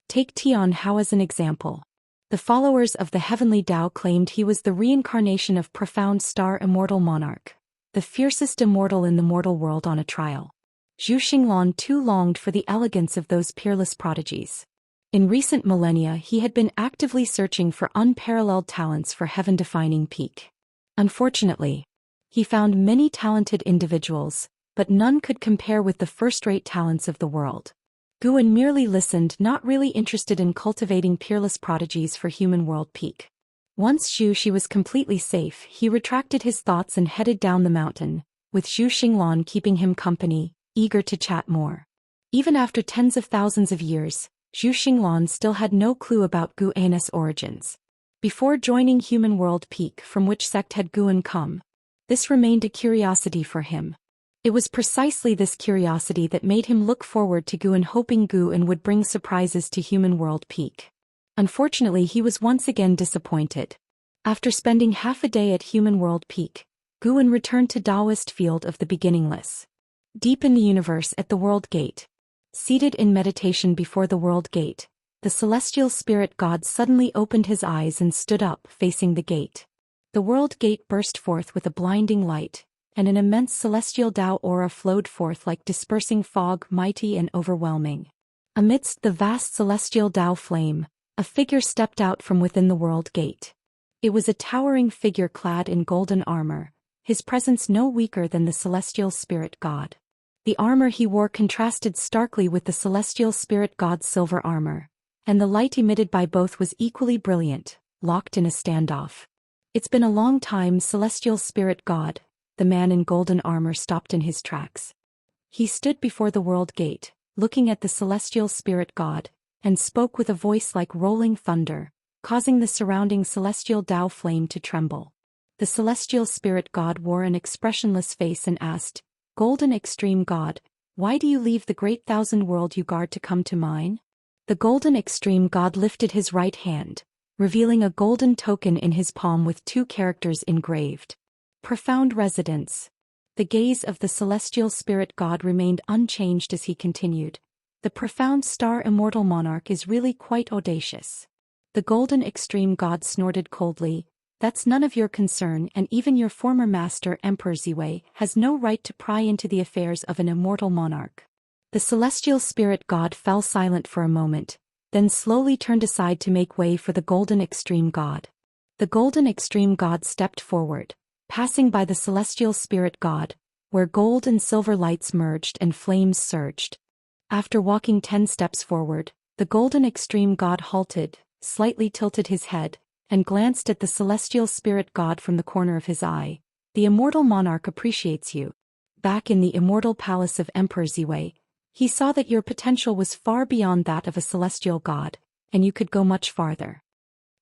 Take Tian Hao as an example. The followers of the heavenly Tao claimed he was the reincarnation of profound star immortal monarch, the fiercest immortal in the mortal world on a trial. Zhou Xinglan too longed for the elegance of those peerless prodigies. In recent millennia he had been actively searching for unparalleled talents for heaven-defining peak. Unfortunately, he found many talented individuals, but none could compare with the first-rate talents of the world. Guan merely listened, not really interested in cultivating peerless prodigies for human world peak. Once Zhou Xian was completely safe, he retracted his thoughts and headed down the mountain, with Zhu Xinglan keeping him company, eager to chat more. Even after tens of thousands of years, Zhu Xinglan still had no clue about Guan's origins. Before joining human world peak, from which sect had Guan come? This remained a curiosity for him. It was precisely this curiosity that made him look forward to Guan, hoping Guan would bring surprises to human world peak. Unfortunately, he was once again disappointed. After spending half a day at human world peak, Guan returned to Daoist field of the beginningless. Deep in the universe at the world gate, seated in meditation before the world gate, the celestial spirit god suddenly opened his eyes and stood up, facing the gate. The world gate burst forth with a blinding light, and an immense celestial Dao aura flowed forth like dispersing fog, mighty and overwhelming. Amidst the vast celestial Dao flame, a figure stepped out from within the world gate. It was a towering figure clad in golden armor, his presence no weaker than the celestial spirit god. The armor he wore contrasted starkly with the celestial spirit god's silver armor, and the light emitted by both was equally brilliant, locked in a standoff. It's been a long time, celestial spirit god. The man in golden armor stopped in his tracks. He stood before the world gate, looking at the celestial spirit god, and spoke with a voice like rolling thunder, causing the surrounding celestial Dao flame to tremble. The celestial spirit god wore an expressionless face and asked, "Golden extreme god, why do you leave the great thousand world you guard to come to mine?" The golden extreme god lifted his right hand, revealing a golden token in his palm with two characters engraved. Profound residence. The gaze of the celestial spirit god remained unchanged as he continued. The profound star immortal monarch is really quite audacious. The golden extreme god snorted coldly. That's none of your concern, and even your former master Emperor Ziwei has no right to pry into the affairs of an immortal monarch. The celestial spirit god fell silent for a moment, then slowly turned aside to make way for the golden extreme god. The golden extreme god stepped forward, passing by the celestial spirit god, where gold and silver lights merged and flames surged. After walking 10 steps forward, the golden extreme god halted, slightly tilted his head, and glanced at the celestial spirit god from the corner of his eye. "The immortal monarch appreciates you." Back in the immortal palace of Emperor Ziwei, he saw that your potential was far beyond that of a celestial god, and you could go much farther.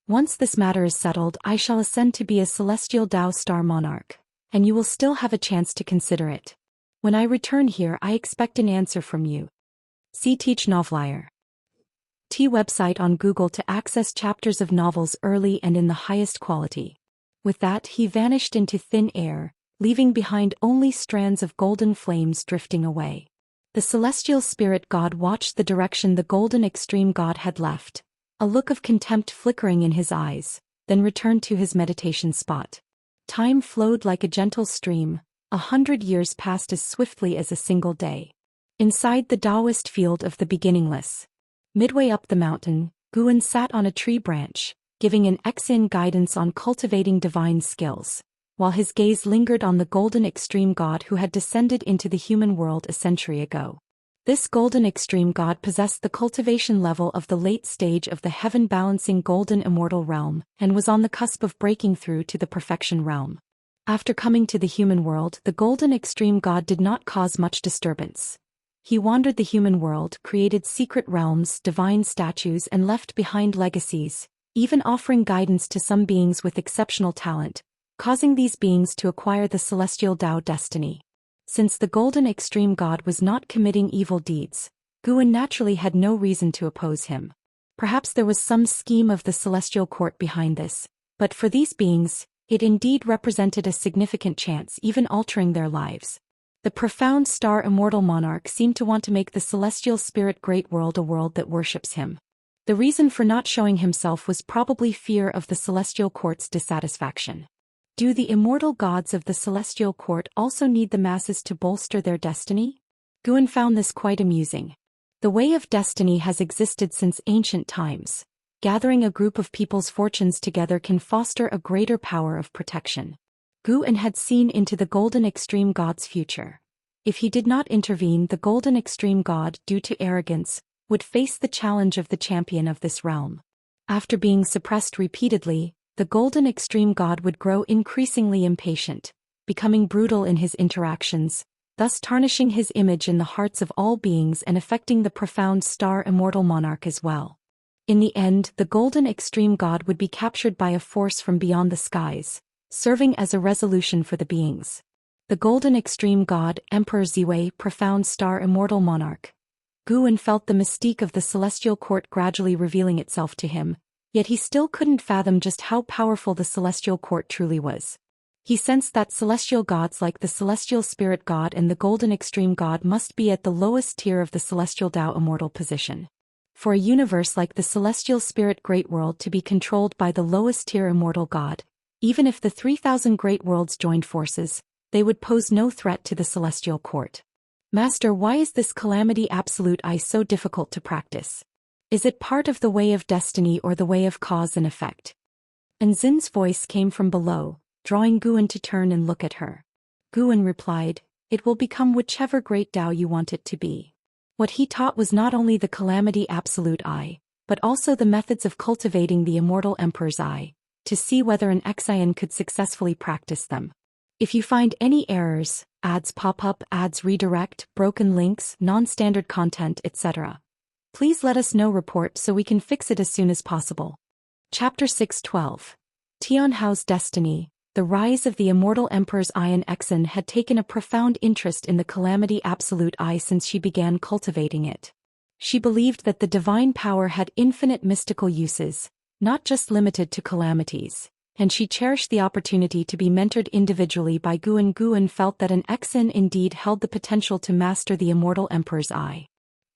Once this matter is settled, I shall ascend to be a celestial Dao star monarch, and you will still have a chance to consider it. When I return here, I expect an answer from you. See Teach Novelier. T website on Google to access chapters of novels early and in the highest quality. With that, he vanished into thin air, leaving behind only strands of golden flames drifting away. The celestial spirit god watched the direction the golden extreme god had left, a look of contempt flickering in his eyes, then returned to his meditation spot. Time flowed like a gentle stream, 100 years passed as swiftly as a single day. Inside the Daoist field of the beginningless. Midway up the mountain, Guan sat on a tree branch, giving an Xin guidance on cultivating divine skills, while his gaze lingered on the golden extreme god who had descended into the human world a century ago. This golden extreme god possessed the cultivation level of the late stage of the heaven-balancing golden immortal realm, and was on the cusp of breaking through to the perfection realm. After coming to the human world, the golden extreme god did not cause much disturbance. He wandered the human world, created secret realms, divine statues, and left behind legacies, even offering guidance to some beings with exceptional talent, causing these beings to acquire the celestial Dao destiny. Since the golden extreme god was not committing evil deeds, Guan naturally had no reason to oppose him. Perhaps there was some scheme of the celestial court behind this, but for these beings, it indeed represented a significant chance, even altering their lives. The profound star immortal monarch seemed to want to make the celestial spirit great world a world that worships him. The reason for not showing himself was probably fear of the celestial court's dissatisfaction. Do the immortal gods of the celestial court also need the masses to bolster their destiny? Guan found this quite amusing. The way of destiny has existed since ancient times. Gathering a group of people's fortunes together can foster a greater power of protection. Guan had seen into the Golden Extreme God's future. If he did not intervene, the Golden Extreme God, due to arrogance, would face the challenge of the champion of this realm. After being suppressed repeatedly, the Golden Extreme God would grow increasingly impatient, becoming brutal in his interactions, thus tarnishing his image in the hearts of all beings and affecting the profound star Immortal monarch as well. In the end, the Golden Extreme God would be captured by a force from beyond the skies, serving as a resolution for the beings. The Golden Extreme God, Emperor Ziwei, profound star Immortal monarch. Guan felt the mystique of the celestial court gradually revealing itself to him, yet he still couldn't fathom just how powerful the celestial court truly was. He sensed that celestial gods like the celestial spirit god and the Golden Extreme God must be at the lowest tier of the celestial Tao Immortal position. For a universe like the celestial spirit great world to be controlled by the lowest tier Immortal God, even if the 3,000 great worlds joined forces, they would pose no threat to the celestial court. Master, why is this calamity absolute I so difficult to practice? Is it part of the way of destiny or the way of cause and effect? And Xin's voice came from below, drawing Guan to turn and look at her. Guan replied, "It will become whichever great Tao you want it to be." What he taught was not only the calamity absolute I, but also the methods of cultivating the Immortal Emperor's I, to see whether an Xian could successfully practice them. If you find any errors, ads pop up, ads redirect, broken links, non-standard content, etc., please let us know report so we can fix it as soon as possible. Chapter 6:12. Tianhao's Destiny. The rise of the Immortal Emperor's I and Xen had taken a profound interest in the calamity absolute I since she began cultivating it. She believed that the divine power had infinite mystical uses, not just limited to calamities, and she cherished the opportunity to be mentored individually by Guan. Guan felt that an Xen indeed held the potential to master the Immortal Emperor's I.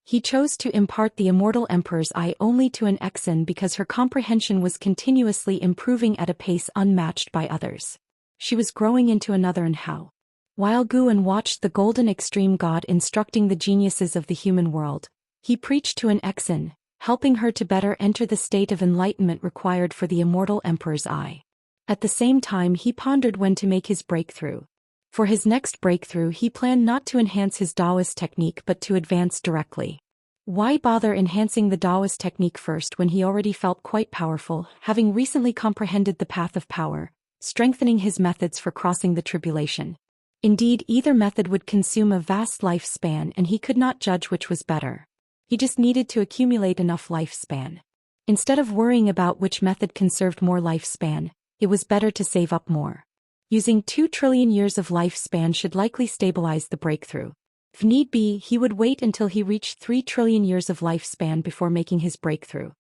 He chose to impart the Immortal Emperor's I only to an Xen because her comprehension was continuously improving at a pace unmatched by others. She was growing into another Anhao. While Guan watched the Golden Extreme God instructing the geniuses of the human world, he preached to an Xen, helping her to better enter the state of enlightenment required for the Immortal Emperor's I. At the same time, he pondered when to make his breakthrough. For his next breakthrough, he planned not to enhance his Daoist technique but to advance directly. Why bother enhancing the Daoist technique first when he already felt quite powerful, having recently comprehended the path of power, strengthening his methods for crossing the tribulation? Indeed, either method would consume a vast lifespan and he could not judge which was better. He just needed to accumulate enough lifespan. Instead of worrying about which method conserved more lifespan, it was better to save up more. Using 2 trillion years of lifespan should likely stabilize the breakthrough. If need be, he would wait until he reached 3 trillion years of lifespan before making his breakthrough.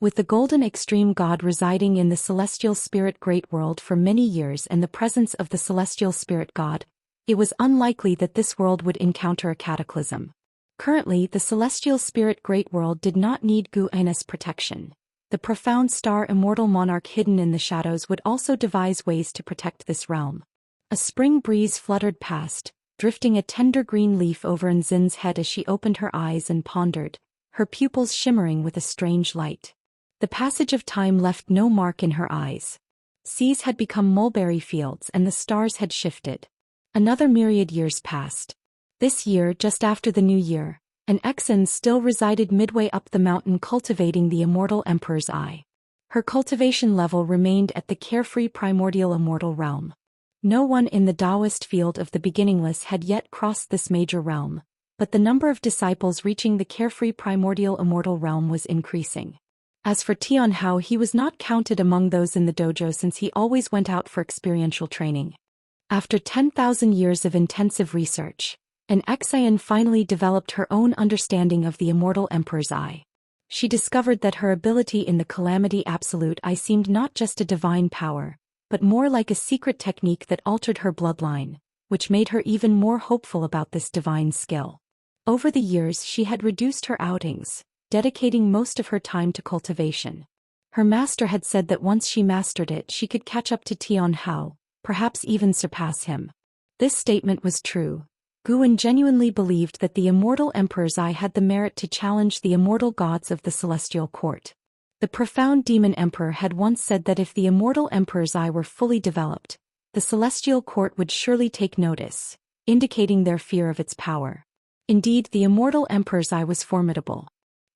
With the Golden Extreme God residing in the Celestial Spirit Great World for many years and the presence of the Celestial Spirit God, it was unlikely that this world would encounter a cataclysm. Currently, the Celestial Spirit Great World did not need Guan's protection. The profound star Immortal monarch hidden in the shadows would also devise ways to protect this realm. A spring breeze fluttered past, drifting a tender green leaf over Nzin's head as she opened her eyes and pondered, her pupils shimmering with a strange light. The passage of time left no mark in her eyes. Seas had become mulberry fields and the stars had shifted. Another myriad years passed. This year, just after the new year, an Xen still resided midway up the mountain cultivating the Immortal Emperor's I. Her cultivation level remained at the carefree primordial immortal realm. No one in the Daoist field of the beginningless had yet crossed this major realm, but the number of disciples reaching the carefree primordial immortal realm was increasing. As for Tianhao, he was not counted among those in the dojo since he always went out for experiential training. After 10,000 years of intensive research, an Xian finally developed her own understanding of the Immortal Emperor's I. She discovered that her ability in the Calamity Absolute I seemed not just a divine power, but more like a secret technique that altered her bloodline, which made her even more hopeful about this divine skill. Over the years she had reduced her outings, dedicating most of her time to cultivation. Her master had said that once she mastered it she could catch up to Tianhao, perhaps even surpass him. This statement was true. Guan genuinely believed that the Immortal Emperor's I had the merit to challenge the immortal gods of the Celestial Court. The profound demon emperor had once said that if the Immortal Emperor's I were fully developed, the celestial court would surely take notice, indicating their fear of its power. Indeed, the immortal emperor's eye was formidable.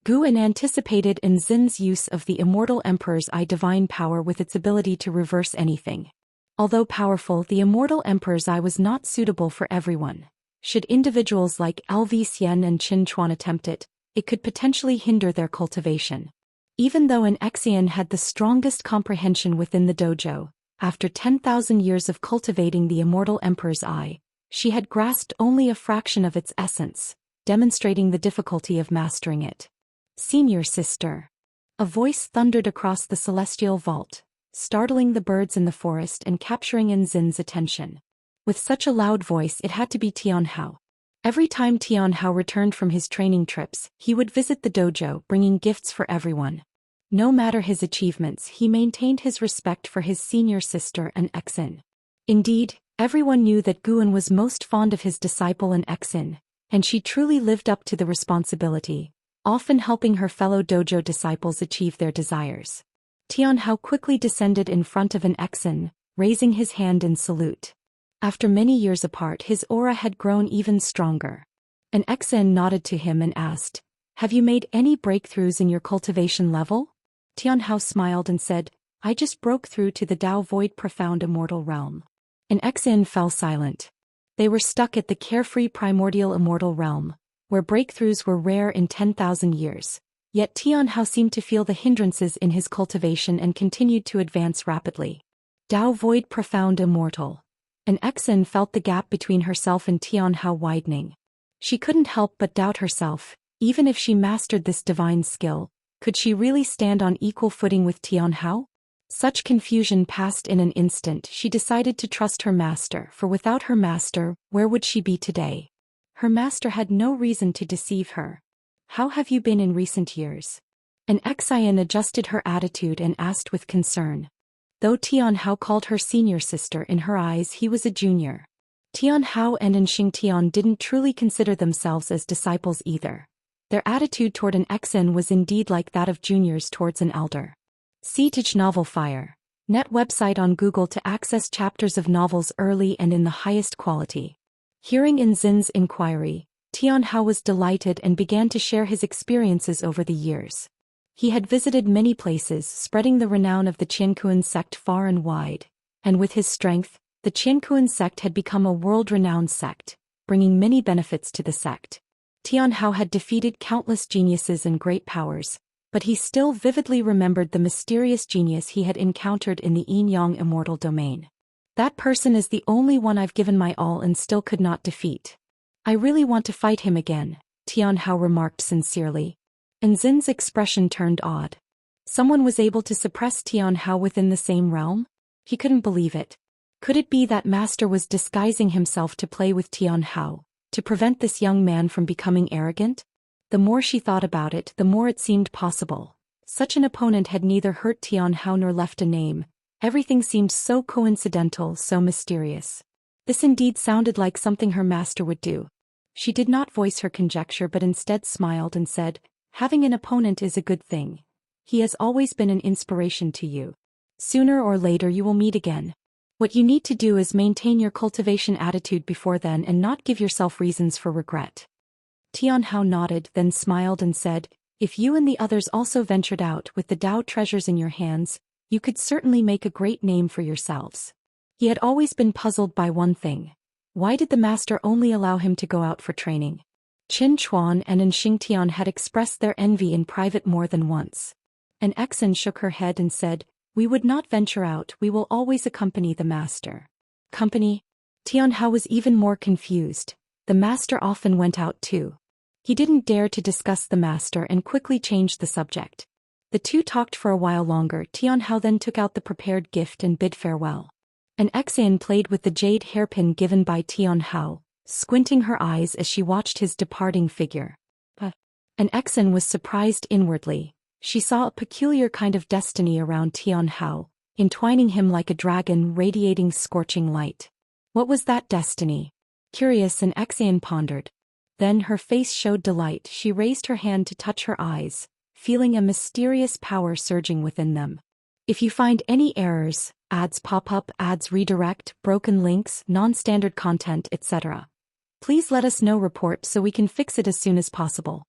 Guan anticipated Enzin's use of the immortal emperor's eye divine power with its ability to reverse anything. Although powerful, the immortal emperor's eye was not suitable for everyone. Should individuals like Zhou Xian and Qin Chuan attempt it, it could potentially hinder their cultivation. Even though an Xian had the strongest comprehension within the dojo, after 10,000 years of cultivating the immortal emperor's eye, she had grasped only a fraction of its essence, demonstrating the difficulty of mastering it. Senior sister. A voice thundered across the celestial vault, startling the birds in the forest and capturing Enzin's attention. With such a loud voice, it had to be Tianhao. Every time Tianhao returned from his training trips, he would visit the dojo, bringing gifts for everyone. No matter his achievements, he maintained his respect for his senior sister and Xin. Indeed, everyone knew that Guan was most fond of his disciple and Xin, and she truly lived up to the responsibility, often helping her fellow dojo disciples achieve their desires. Tianhao quickly descended in front of an Xin, raising his hand in salute. After many years apart, his aura had grown even stronger. An Xin nodded to him and asked, "Have you made any breakthroughs in your cultivation level?" Tianhao smiled and said, "I just broke through to the Dao Void Profound Immortal Realm." An Xin fell silent. They were stuck at the carefree primordial immortal realm, where breakthroughs were rare in 10,000 years. Yet Tianhao seemed to feel the hindrances in his cultivation and continued to advance rapidly. Dao Void Profound Immortal. An Xin felt the gap between herself and Tianhao widening. She couldn't help but doubt herself. Even if she mastered this divine skill, could she really stand on equal footing with Tianhao? Such confusion passed in an instant. She decided to trust her master, for without her master, where would she be today? Her master had no reason to deceive her. "How have you been in recent years?" An Xian adjusted her attitude and asked with concern. Though Tianhao called her senior sister, in her eyes he was a junior. Tianhao and Xingtian didn't truly consider themselves as disciples either. Their attitude toward an Xin was indeed like that of juniors towards an elder. Siege Novel Fire. Net website on Google to access chapters of novels early and in the highest quality. Hearing Enzin's inquiry, Tianhao was delighted and began to share his experiences over the years. He had visited many places, spreading the renown of the Qiankuan sect far and wide, and with his strength, the Qiankuan sect had become a world-renowned sect, bringing many benefits to the sect. Tianhao had defeated countless geniuses and great powers, but he still vividly remembered the mysterious genius he had encountered in the Yin-Yang immortal domain. "That person is the only one I've given my all and still could not defeat. I really want to fight him again," Tianhao remarked sincerely. Enzin's expression turned odd. Someone was able to suppress Tianhao within the same realm? He couldn't believe it. Could it be that master was disguising himself to play with Tianhao, to prevent this young man from becoming arrogant? The more she thought about it, the more it seemed possible. Such an opponent had neither hurt Tianhao nor left a name. Everything seemed so coincidental, so mysterious. This indeed sounded like something her master would do. She did not voice her conjecture but instead smiled and said, "Having an opponent is a good thing. He has always been an inspiration to you. Sooner or later you will meet again. What you need to do is maintain your cultivation attitude before then and not give yourself reasons for regret." Tianhao nodded, then smiled and said, "If you and the others also ventured out with the Dao treasures in your hands, you could certainly make a great name for yourselves." He had always been puzzled by one thing. Why did the master only allow him to go out for training? Qin Chuan and Xingtian had expressed their envy in private more than once. An Xin shook her head and said, "We would not venture out, we will always accompany the master." Company? Tianhao was even more confused. The master often went out too. He didn't dare to discuss the master and quickly changed the subject. The two talked for a while longer. Tianhao then took out the prepared gift and bid farewell. An Xian played with the jade hairpin given by Tianhao, squinting her eyes as she watched his departing figure. An Xin was surprised inwardly. She saw a peculiar kind of destiny around Tianhao, entwining him like a dragon radiating scorching light. What was that destiny? Curious, an Xian pondered. Then her face showed delight. She raised her hand to touch her eyes, feeling a mysterious power surging within them. If you find any errors, ads pop up, ads redirect, broken links, non-standard content, etc., please let us know. Report so we can fix it as soon as possible.